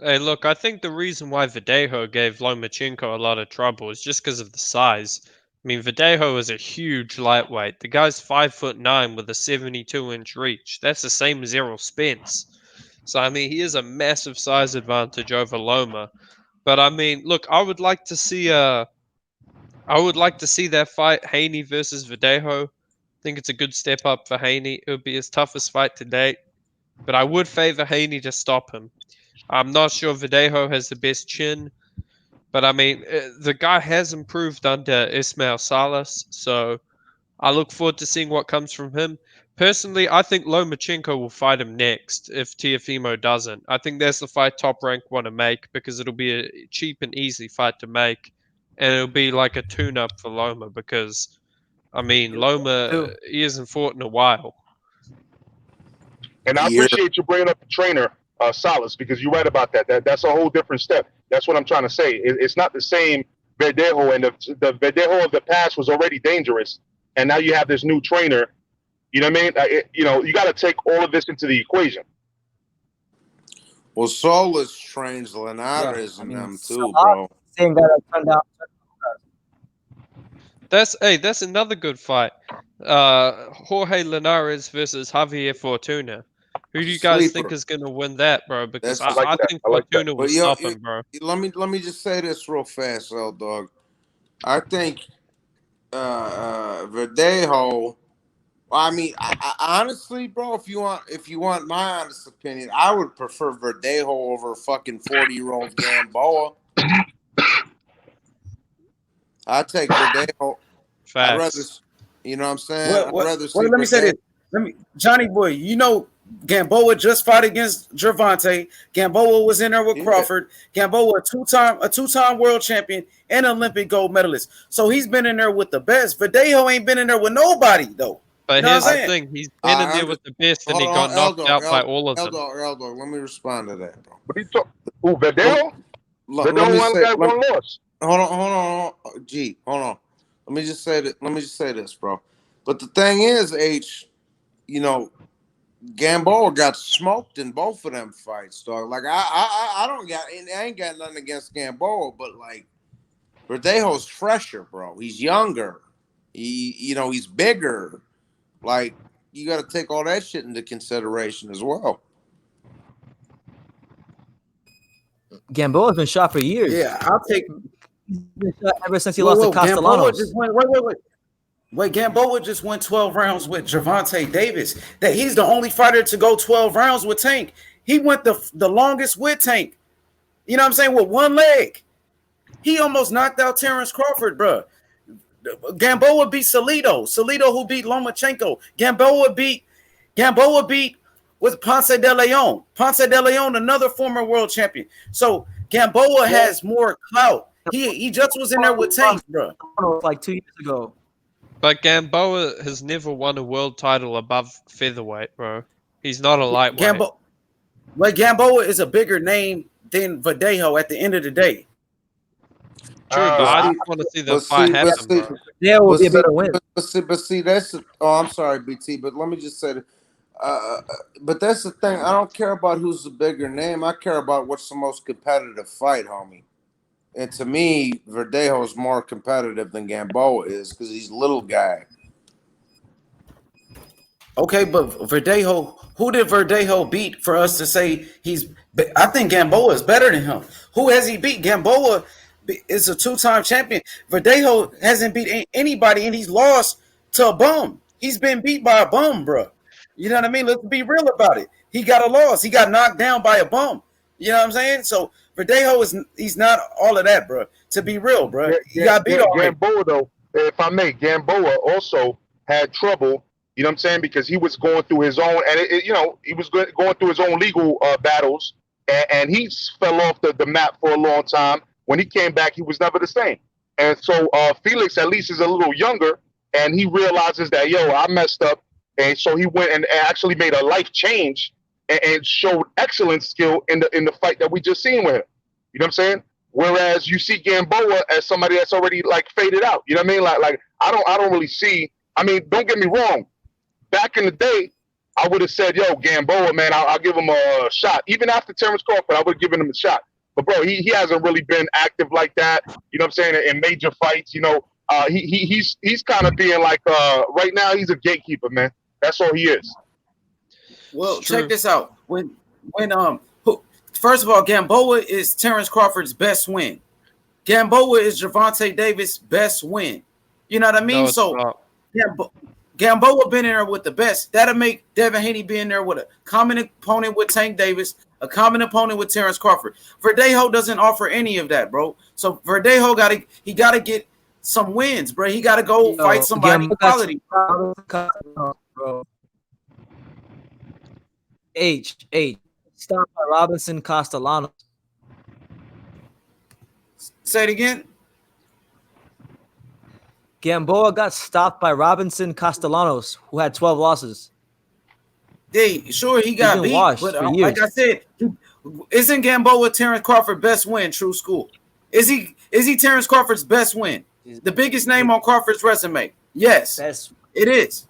Hey, look, I think the reason why Verdejo gave Lomachenko a lot of trouble is just because of the size. I mean, Verdejo is a huge lightweight. The guy's 5'9" with a 72-inch reach. That's the same as Errol Spence. So, I mean, he has a massive size advantage over Loma. But I mean, look, I would like to see that fight, Haney versus Verdejo. I think it's a good step up for Haney. It would be his toughest fight to date, but I would favor Haney to stop him. I'm not sure Verdejo has the best chin, but I mean, the guy has improved under Ismail Salas, so I look forward to seeing what comes from him. Personally, I think Lomachenko will fight him next if Teofimo doesn't. I think that's the fight Top Rank want to make because it'll be a cheap and easy fight to make, and it'll be like a tune-up for Loma because, I mean, Loma, he hasn't fought in a while. And I appreciate you bringing up the trainer, Salas, because you're right about that. That's a whole different step. That's what I'm trying to say. It's not the same Verdejo, and the Verdejo of the past was already dangerous, and now you have this new trainer. You know what I mean? You got to take all of this into the equation. Well, Solis trains Linares and them too, bro. Same guy that turned out. That's another good fight. Jorge Linares versus Javier Fortuna. Who do you guys think is going to win that, bro? Because I think Fortuna will stop him, bro. Let me just say this real fast, L Dog. I think Verdejo. I mean, I honestly, bro, if you want my honest opinion, I would prefer Verdejo over fucking 40-year-old Gamboa. I take Verdejo. Facts. I'd rather, you know what I'm saying? Let me say this. Johnny Boy, Gamboa just fought against Gervonta. Gamboa was in there with Crawford. Gamboa, a two-time world champion and Olympic gold medalist. So he's been in there with the best. Verdejo ain't been in there with nobody, though. But You know here's what I'm the saying? thing: he's been in there with the best, and he got knocked out by all of them. Eldor, let me respond to that, bro. What are you talking? Who, Verdejo? Let Verdejo me one say, got one loss. hold on. G, hold on. Let me just say that. Let me just say this, bro. But the thing is, H, you know, Gamboa got smoked in both of them fights, dog. Like I ain't got nothing against Gamboa, but like Verdejo's fresher, bro. He's younger. He's bigger. Like you got to take all that shit into consideration as well. Gamboa's been shot for years. Yeah, I'll take. He's been shot ever since he lost to Gamboa Castellanos. just went. Wait, Gamboa just went 12 rounds with Gervonta Davis. That he's the only fighter to go 12 rounds with Tank. He went the longest with Tank. You know what I'm saying? With one leg. He almost knocked out Terrence Crawford, bro. Gamboa beat Salido. Salido who beat Lomachenko. Gamboa beat with Ponce de Leon. Ponce de Leon, another former world champion. So Gamboa has more clout. He just was in there with Tank, bro. Like 2 years ago. But Gamboa has never won a world title above featherweight, bro. He's not a lightweight. Gamboa is a bigger name than Verdejo at the end of the day. True, but I just want to see the fight happen, bro. There will be a better win. But see, that's. Oh, I'm sorry, BT, but let me just say that. But that's the thing. I don't care about who's the bigger name. I care about what's the most competitive fight, homie. And to me, Verdejo is more competitive than Gamboa is because he's a little guy. Okay, but Verdejo, who did Verdejo beat for us to say he's? I think Gamboa is better than him. Who has he beat? Gamboa is a two-time champion. Verdejo hasn't beat anybody, and he's lost to a bum. He's been beat by a bum, bro. You know what I mean? Let's be real about it. He got a loss. He got knocked down by a bum. You know what I'm saying? So Verdejo he's not all of that, bro. To be real, bro. He got beat already. Gamboa, though, if I may, Gamboa also had trouble. You know what I'm saying? Because he was going through his own, and he was going through his own legal battles, and he fell off the map for a long time. When he came back, he was never the same. And so Felix at least is a little younger, and he realizes that, I messed up. And so he went and actually made a life change and showed excellent skill in the fight that we just seen with him. You know what I'm saying? Whereas you see Gamboa as somebody that's already like faded out. You know what I mean? Like I don't really see. I mean, don't get me wrong. Back in the day, I would have said, Gamboa, man, I'll give him a shot. Even after Terrence Crawford, I would have given him a shot. But bro, he hasn't really been active like that. You know what I'm saying? In major fights, he's kind of being like right now he's a gatekeeper, man. That's all he is. Well, check this out. First of all, Gamboa is Terrence Crawford's best win. Gamboa is Gervonta Davis' best win. You know what I mean? Gamboa been in there with the best. That'll make Devin Haney be in there with a common opponent with Tank Davis, a common opponent with Terrence Crawford. Verdejo doesn't offer any of that, bro. So Verdejo gotta get some wins, bro. He gotta go fight somebody quality. Bro. H stopped by Robinson Castellanos. Say it again. Gamboa got stopped by Robinson Castellanos, who had 12 losses. Sure, he got beat, but like I said, isn't Gamboa Terrence Crawford's best win? True School. Is he Terrence Crawford's best win? The biggest name on Crawford's resume? Yes, it is.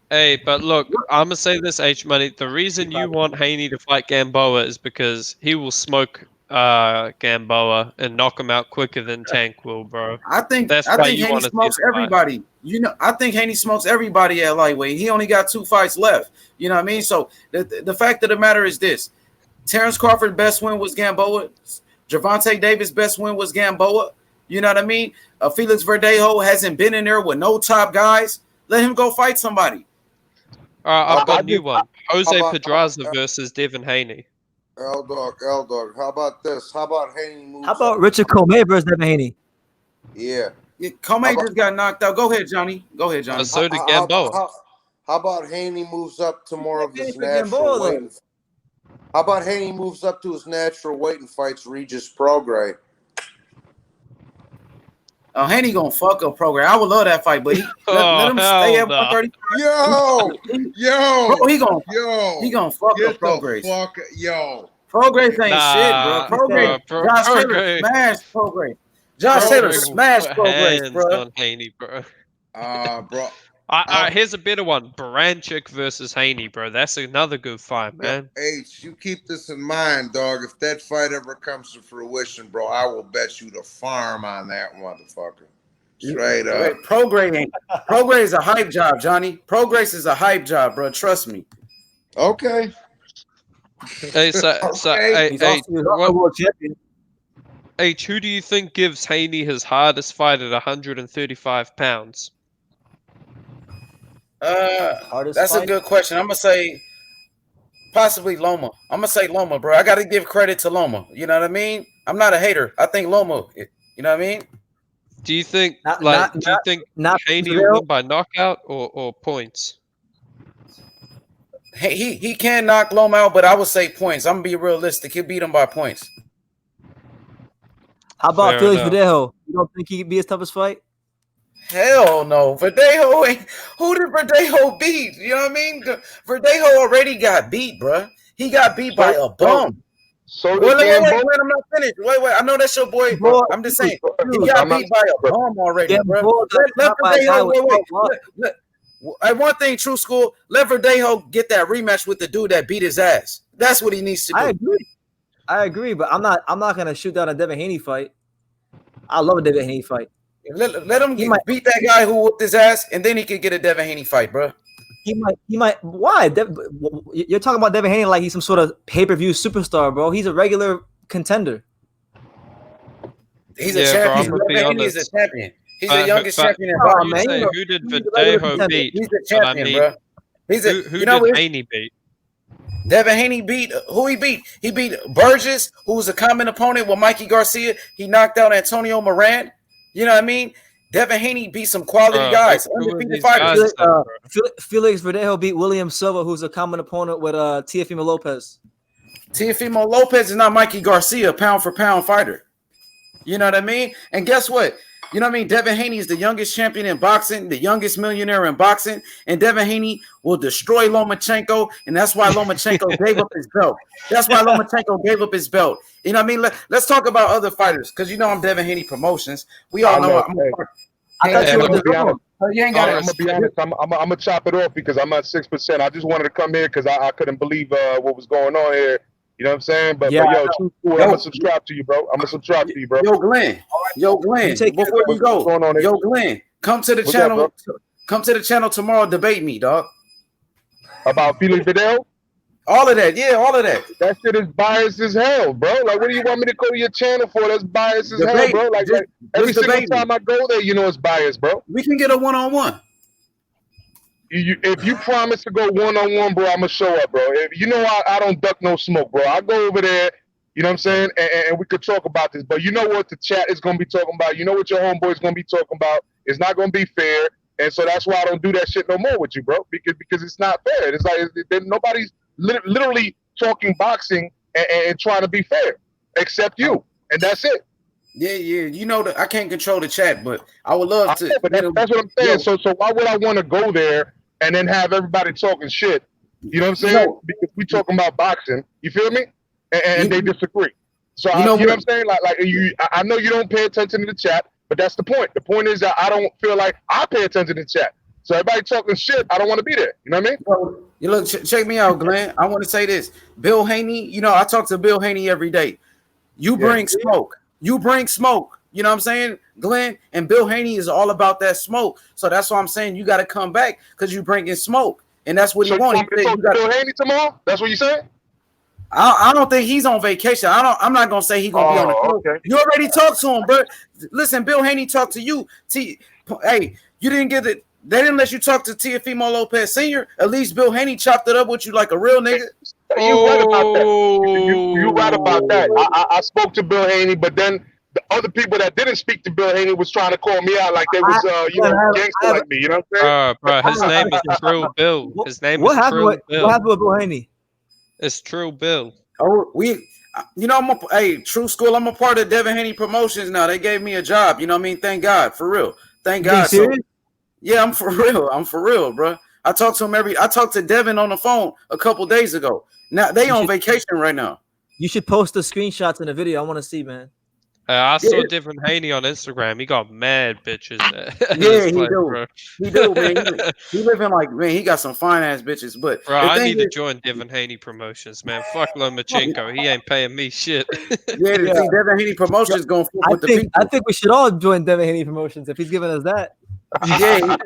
Hey, but look, I'm gonna say this, H Money. The reason you want Haney to fight Gamboa is because he will smoke Gamboa and knock him out quicker than Tank will, bro. I think Haney smokes everybody. I think Haney smokes everybody at lightweight. He only got 2 fights left. You know what I mean? So the fact of the matter is this: Terrence Crawford's best win was Gamboa. Gervonta Davis' best win was Gamboa. You know what I mean? Felix Verdejo hasn't been in there with no top guys. Let him go fight somebody. I've got a new one. Jose Pedraza versus Devin Haney. L-Dog. How about this? How about Haney moves? How about Richard Comey versus Devin Haney? Yeah. Comey just got knocked out. Go ahead, Johnny. So did Gamboa. How about Haney moves up to more of his natural weight? How about Haney moves up to his natural weight and fights Regis Prograis? Haney gonna fuck up Program. I would love that fight, but let him stay at 135. Yo, Bro, he gonna fuck get up Progress. yo. Progress ain't shit, bro. Nah, Progress. bro, Josh Taylor Progress. smashed Progress. Josh Taylor smashed Progress, hands bro. on Haney, bro. Bro. Here's a better one: Baranchik versus Haney, bro. That's another good fight, man. H, you keep this in mind, dog. If that fight ever comes to fruition, bro, I will bet you the farm on that motherfucker. Straight up. Progress is a hype job, Johnny. Progress is a hype job, bro. Trust me. Okay. Hey, He's also a world champion. H, who do you think gives Haney his hardest fight at 135 pounds? That's a good question. I'm gonna say possibly Loma. I'm gonna say Loma, bro. I gotta give credit to Loma. You know what I mean? I'm not a hater. I think Loma. You know what I mean? Do you think Haney will win by knockout or points? He can knock Loma out, but I would say points. I'm gonna be realistic. He'll beat him by points. How about Fair Felix enough. Verdejo? You don't think he could be his toughest fight? Hell no. Verdejo ain't. Who did Verdejo beat? You know what I mean? Verdejo already got beat, bro. He got beat by a bum. So wait, I'm not finished. Wait. I know that's your boy. Bro. I'm just saying. He got beat by a bum already, bro. Let Verdejo. One thing, True School. Let Verdejo get that rematch with the dude that beat his ass. That's what he needs to do. I agree, but I'm not gonna shoot down a Devin Haney fight. I love a Devin Haney fight. Let him beat that guy who whooped his ass, and then he could get a Devin Haney fight, bro. He might. Why? You're talking about Devin Haney like he's some sort of pay-per-view superstar, bro. He's a regular contender. He's a champion. Devin Haney is a champion. He's the youngest champion in boxing. Who did Verdejo beat? He's the champion, bro. Who did Haney beat? Devin Haney beat who he beat? He beat Burgess, who was a common opponent with Mikey Garcia. He knocked out Antonio Moran. You know what I mean? Devin Haney beat some quality guys, undefeated fighters. Felix Verdejo beat William Silva, who's a common opponent with Teofimo Lopez. Teofimo Lopez is not Mikey Garcia, pound for pound fighter. You know what I mean? And guess what? You know what I mean? Devin Haney is the youngest champion in boxing, the youngest millionaire in boxing, and Devin Haney will destroy Lomachenko, and that's why Lomachenko gave up his belt. That's why Lomachenko gave up his belt. You know what I mean? Let's talk about other fighters, because you know I'm Devin Haney Promotions. We all know I'm gonna be honest. I'm gonna chop it off because I'm at 6%. I just wanted to come here because I couldn't believe what was going on here. You know what I'm saying? But yo, True School, I'm gonna subscribe to you, bro. Yo, Glenn. Before you go, Glenn, come to the channel. Come to the channel tomorrow. Debate me, dog. About Felix Verdejo? All of that, yeah, all of that. That shit is biased as hell, bro. Like, what do you want me to go to your channel for? That's biased as hell, bro. Like every single time I go there, you know it's biased, bro. We can get a one-on-one. If you promise to go one-on-one, bro, I'm gonna show up, bro. You know I don't duck no smoke, bro. I go over there, you know what I'm saying, and we could talk about this. But you know what the chat is gonna be talking about. You know what your homeboy is gonna be talking about. It's not gonna be fair, and so that's why I don't do that shit no more with you, bro. Because it's not fair. It's like nobody's literally talking boxing and trying to be fair, except you, and that's it. Yeah. You know that I can't control the chat, but I would love to. But that's what I'm saying. So why would I want to go there and then have everybody talking shit? You know what I'm saying? Because we talking about boxing. You feel me? And they disagree. So you know what I'm saying? Like I know you don't pay attention to the chat, but that's the point. The point is that I don't feel like I pay attention to the chat. So everybody talking shit, I don't want to be there. You know what I mean? Bro, you look, check me out, Glenn. I want to say this. Bill Haney, you know, I talk to Bill Haney every day. You bring smoke. You bring smoke. You know what I'm saying, Glenn? And Bill Haney is all about that smoke. So that's why I'm saying you got to come back because you bring in smoke. And that's what he wants. Bill Haney tomorrow? That's what you saying? I don't think he's on vacation. I'm not gonna say he's gonna be on the show. Okay. You already talked to him, bro. Listen, Bill Haney talked to you. Hey, you didn't get it. They didn't let you talk to Teofimo Lopez Sr. At least Bill Haney chopped it up with you like a real nigga. You right about that. You right about that. I spoke to Bill Haney, but then the other people that didn't speak to Bill Haney was trying to call me out like they was gangster like me. You know what I'm saying? Bro, his name is True Bill. His name What is happened True with Bill. What happened with Bill Haney? It's True Bill. Oh, You know, hey, True School, I'm a part of Devin Haney Promotions now. They gave me a job. You know what I mean? Thank God, for real. Thank You being God. serious? Yeah, I'm for real. I'm for real, bro. I talked to him I talked to Devin on the phone a couple days ago. Now they on vacation right now. You should post the screenshots in the video. I want to see, man. I saw Devin Haney on Instagram. He got mad bitches at Yeah, his he place, do. bro. He do, man. He living like, man, he got some fine ass bitches. But Bro, the I thing need to is, join Devin Haney Promotions, man. Fuck Lomachenko. He ain't paying me shit. yeah, the thing Devin Haney Promotions going to fuck with the people. I think we should all join Devin Haney Promotions if he's giving us that. Yeah,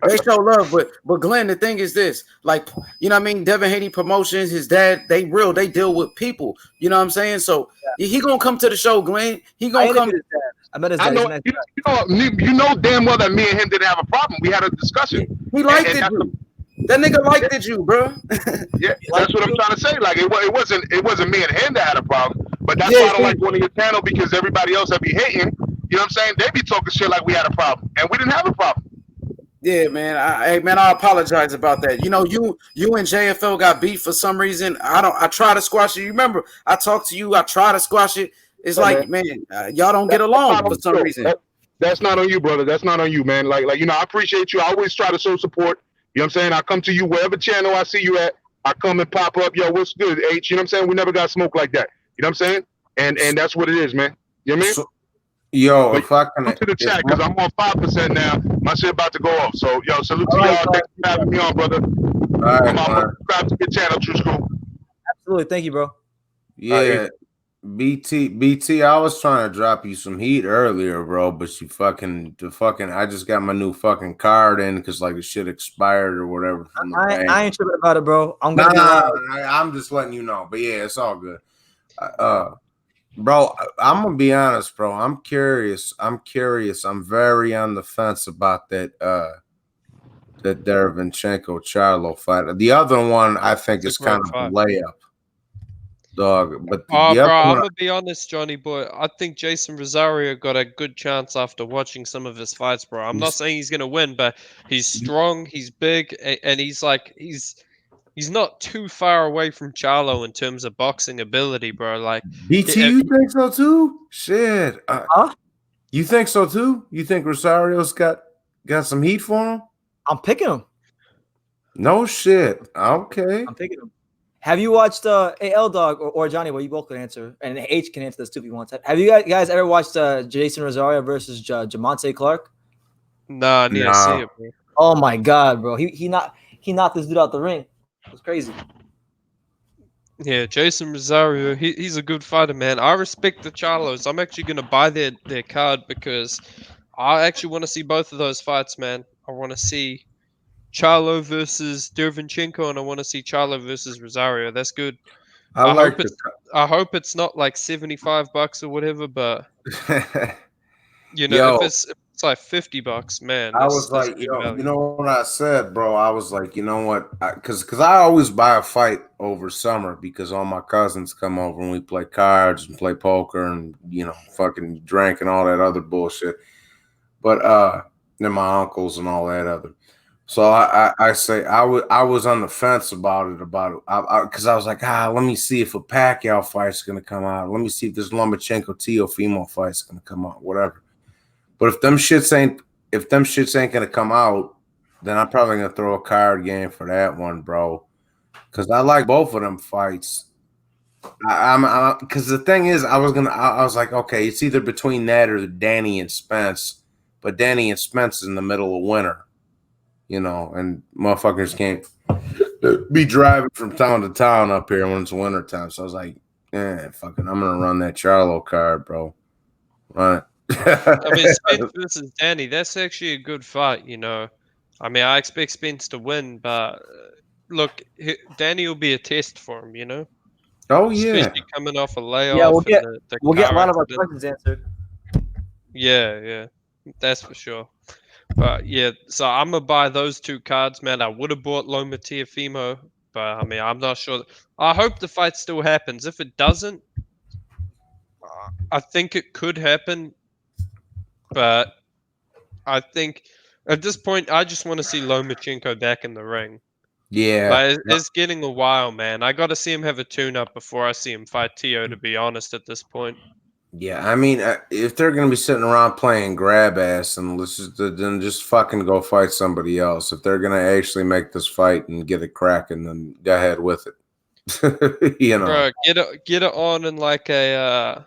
they show love, but Glenn, the thing is this, like, you know what I mean? Devin Haney Promotions, his dad, they deal with people. You know what I'm saying? So he gonna come to the show, Glenn. He gonna come. I met his dad. I know, you know damn well that me and him didn't have a problem. We had a discussion. He liked you. That nigga liked you, bro. Yeah, that's what I'm trying to say. Like it wasn't me and him that had a problem. But that's why I don't like going to your channel, because everybody else that be hating, you know what I'm saying? They be talking shit like we had a problem, and we didn't have a problem. Yeah, man. I apologize about that. You know, you and JFL got beef for some reason. I try to squash it. You remember, I talked to you. I try to squash it. It's like, man, y'all don't get along for some reason. That's not on you, brother. That's not on you, man. Like you know, I appreciate you. I always try to show support. You know what I'm saying? I come to you wherever channel I see you at. I come and pop up. Yo, what's good, H? You know what I'm saying? We never got smoke like that. You know what I'm saying? And that's what it is, man. You know what I mean? Yo, but if I can to the chat, because I'm on 5% now. My shit about to go off. So yo, salute to y'all. Thanks for having me on, brother. All right, I'm gonna subscribe to your channel, True School. Absolutely, thank you, bro. Yeah, BT. I was trying to drop you some heat earlier, bro, but you I just got my new fucking card in because like the shit expired or whatever. From the bank. I ain't tripping about it, bro. I'm just letting you know. But yeah, it's all good. Bro, I'm gonna be honest, bro. I'm curious. I'm very on the fence about that Derevchenko Charlo fight. The other one I think is kind of a layup. Dog, but bro, I'm gonna be honest, Johnny boy. I think Jason Rosario got a good chance after watching some of his fights, bro. I'm not saying he's gonna win, but he's strong, he's big, and he's not too far away from Charlo in terms of boxing ability, bro. Like BT, you think so too? Shit. You think so too? You think Rosario's got some heat for him? I'm picking him. No shit. Okay. I'm picking him. Have you watched L Dog or Johnny? Well, you both can answer, and H can answer this too if you want. Have you guys ever watched Jason Rosario versus Jamonte Clark? Nah, I need to see it, bro. Oh my god, bro! He knocked this dude out the ring. It was crazy. Yeah, Jason Rosario, he's a good fighter, man. I respect the Charlos. I'm actually gonna buy their card because I actually want to see both of those fights, man. I want to see Charlo versus Derevchenko, and I want to see Charlo versus Rosario. That's good. I hope it's not like $75 or whatever, but you know, if it's like $50, man. I was like, yo, you know what I said, bro? I was like, you know what? Because I always buy a fight over summer because all my cousins come over and we play cards and play poker and, you know, fucking drink and all that other bullshit. But then my uncles and all that other. So I say I was on the fence about it because I was like, let me see if a Pacquiao fight's gonna come out. Let me see if this Lomachenko Teofimo fight's gonna come out, whatever. But if them shits ain't gonna come out, then I'm probably gonna throw a card game for that one, bro. Because I like both of them fights. Because the thing is, I was like, okay, it's either between that or Danny and Spence, but Danny and Spence is in the middle of winter. You know, and motherfuckers can't be driving from town to town up here when it's winter time. So I was like, fucking, I'm gonna run that Charlo card, bro. Run it. I mean, Spence versus Danny, that's actually a good fight, you know. I mean, I expect Spence to win, but look, Danny will be a test for him, you know. Oh yeah, especially coming off a layoff. Yeah, we'll and get a lot of our questions answered. Yeah, that's for sure. But yeah, so I'm gonna buy those two cards, man. I would have bought Loma Teofimo, but I mean, I'm not sure. I hope the fight still happens. If it doesn't, I think it could happen, but I think at this point, I just want to see Lomachenko back in the ring. Yeah. Like, it's getting a while, man. I got to see him have a tune-up before I see him fight Tio, to be honest, at this point. Yeah, I mean, if they're gonna be sitting around playing grab ass, and then just fucking go fight somebody else. If they're gonna actually make this fight and get it cracking, then go ahead with it. You know, Bro, get it on in like a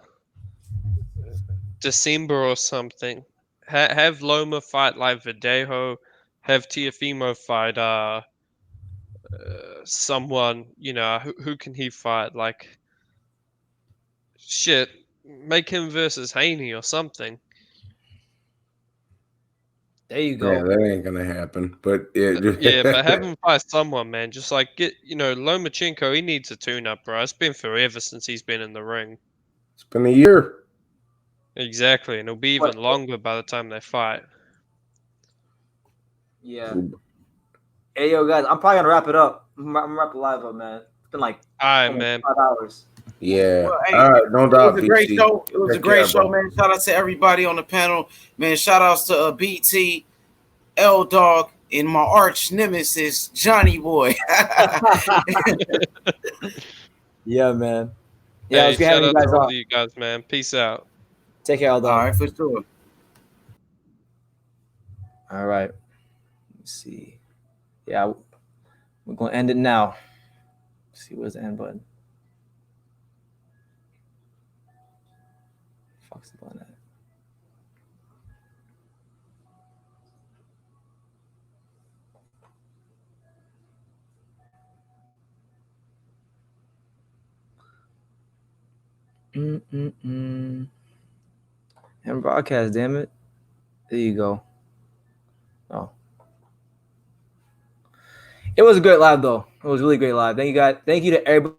December or something. Have Loma fight like Verdejo. Have Tiafimo fight someone. You know, who can he fight? Like, shit, make him versus Haney or something. There you yeah, go. that ain't gonna happen. But Yeah, but have him fight someone, man. Just like Lomachenko, he needs a tune-up, bro. It's been forever since he's been in the ring. It's been a year. Exactly, and it'll be even longer by the time they fight. Yeah. Hey, yo, guys, I'm probably gonna wrap it up. I'm gonna wrap the live up, man. It's been like almost man. 5 hours. Yeah. Well, hey, all right, no doubt. It was a great BT. show. It was a Take great care, show, bro. man. Shout out to everybody on the panel, man. Shout outs to BT, L Dog, and my arch nemesis Johnny Boy. Yeah, man. Yeah, Hey, let's get shout you out guys to all off. of you guys, man. Peace out. Take care, Aldo. All right, for sure. All right. Let's see. Yeah, we're gonna end it now. Let's see, where's the end button? Fuck's the button at? And broadcast, damn it. There you go. Oh. It was a great live though. It was really great live. Thank you guys. Thank you to everybody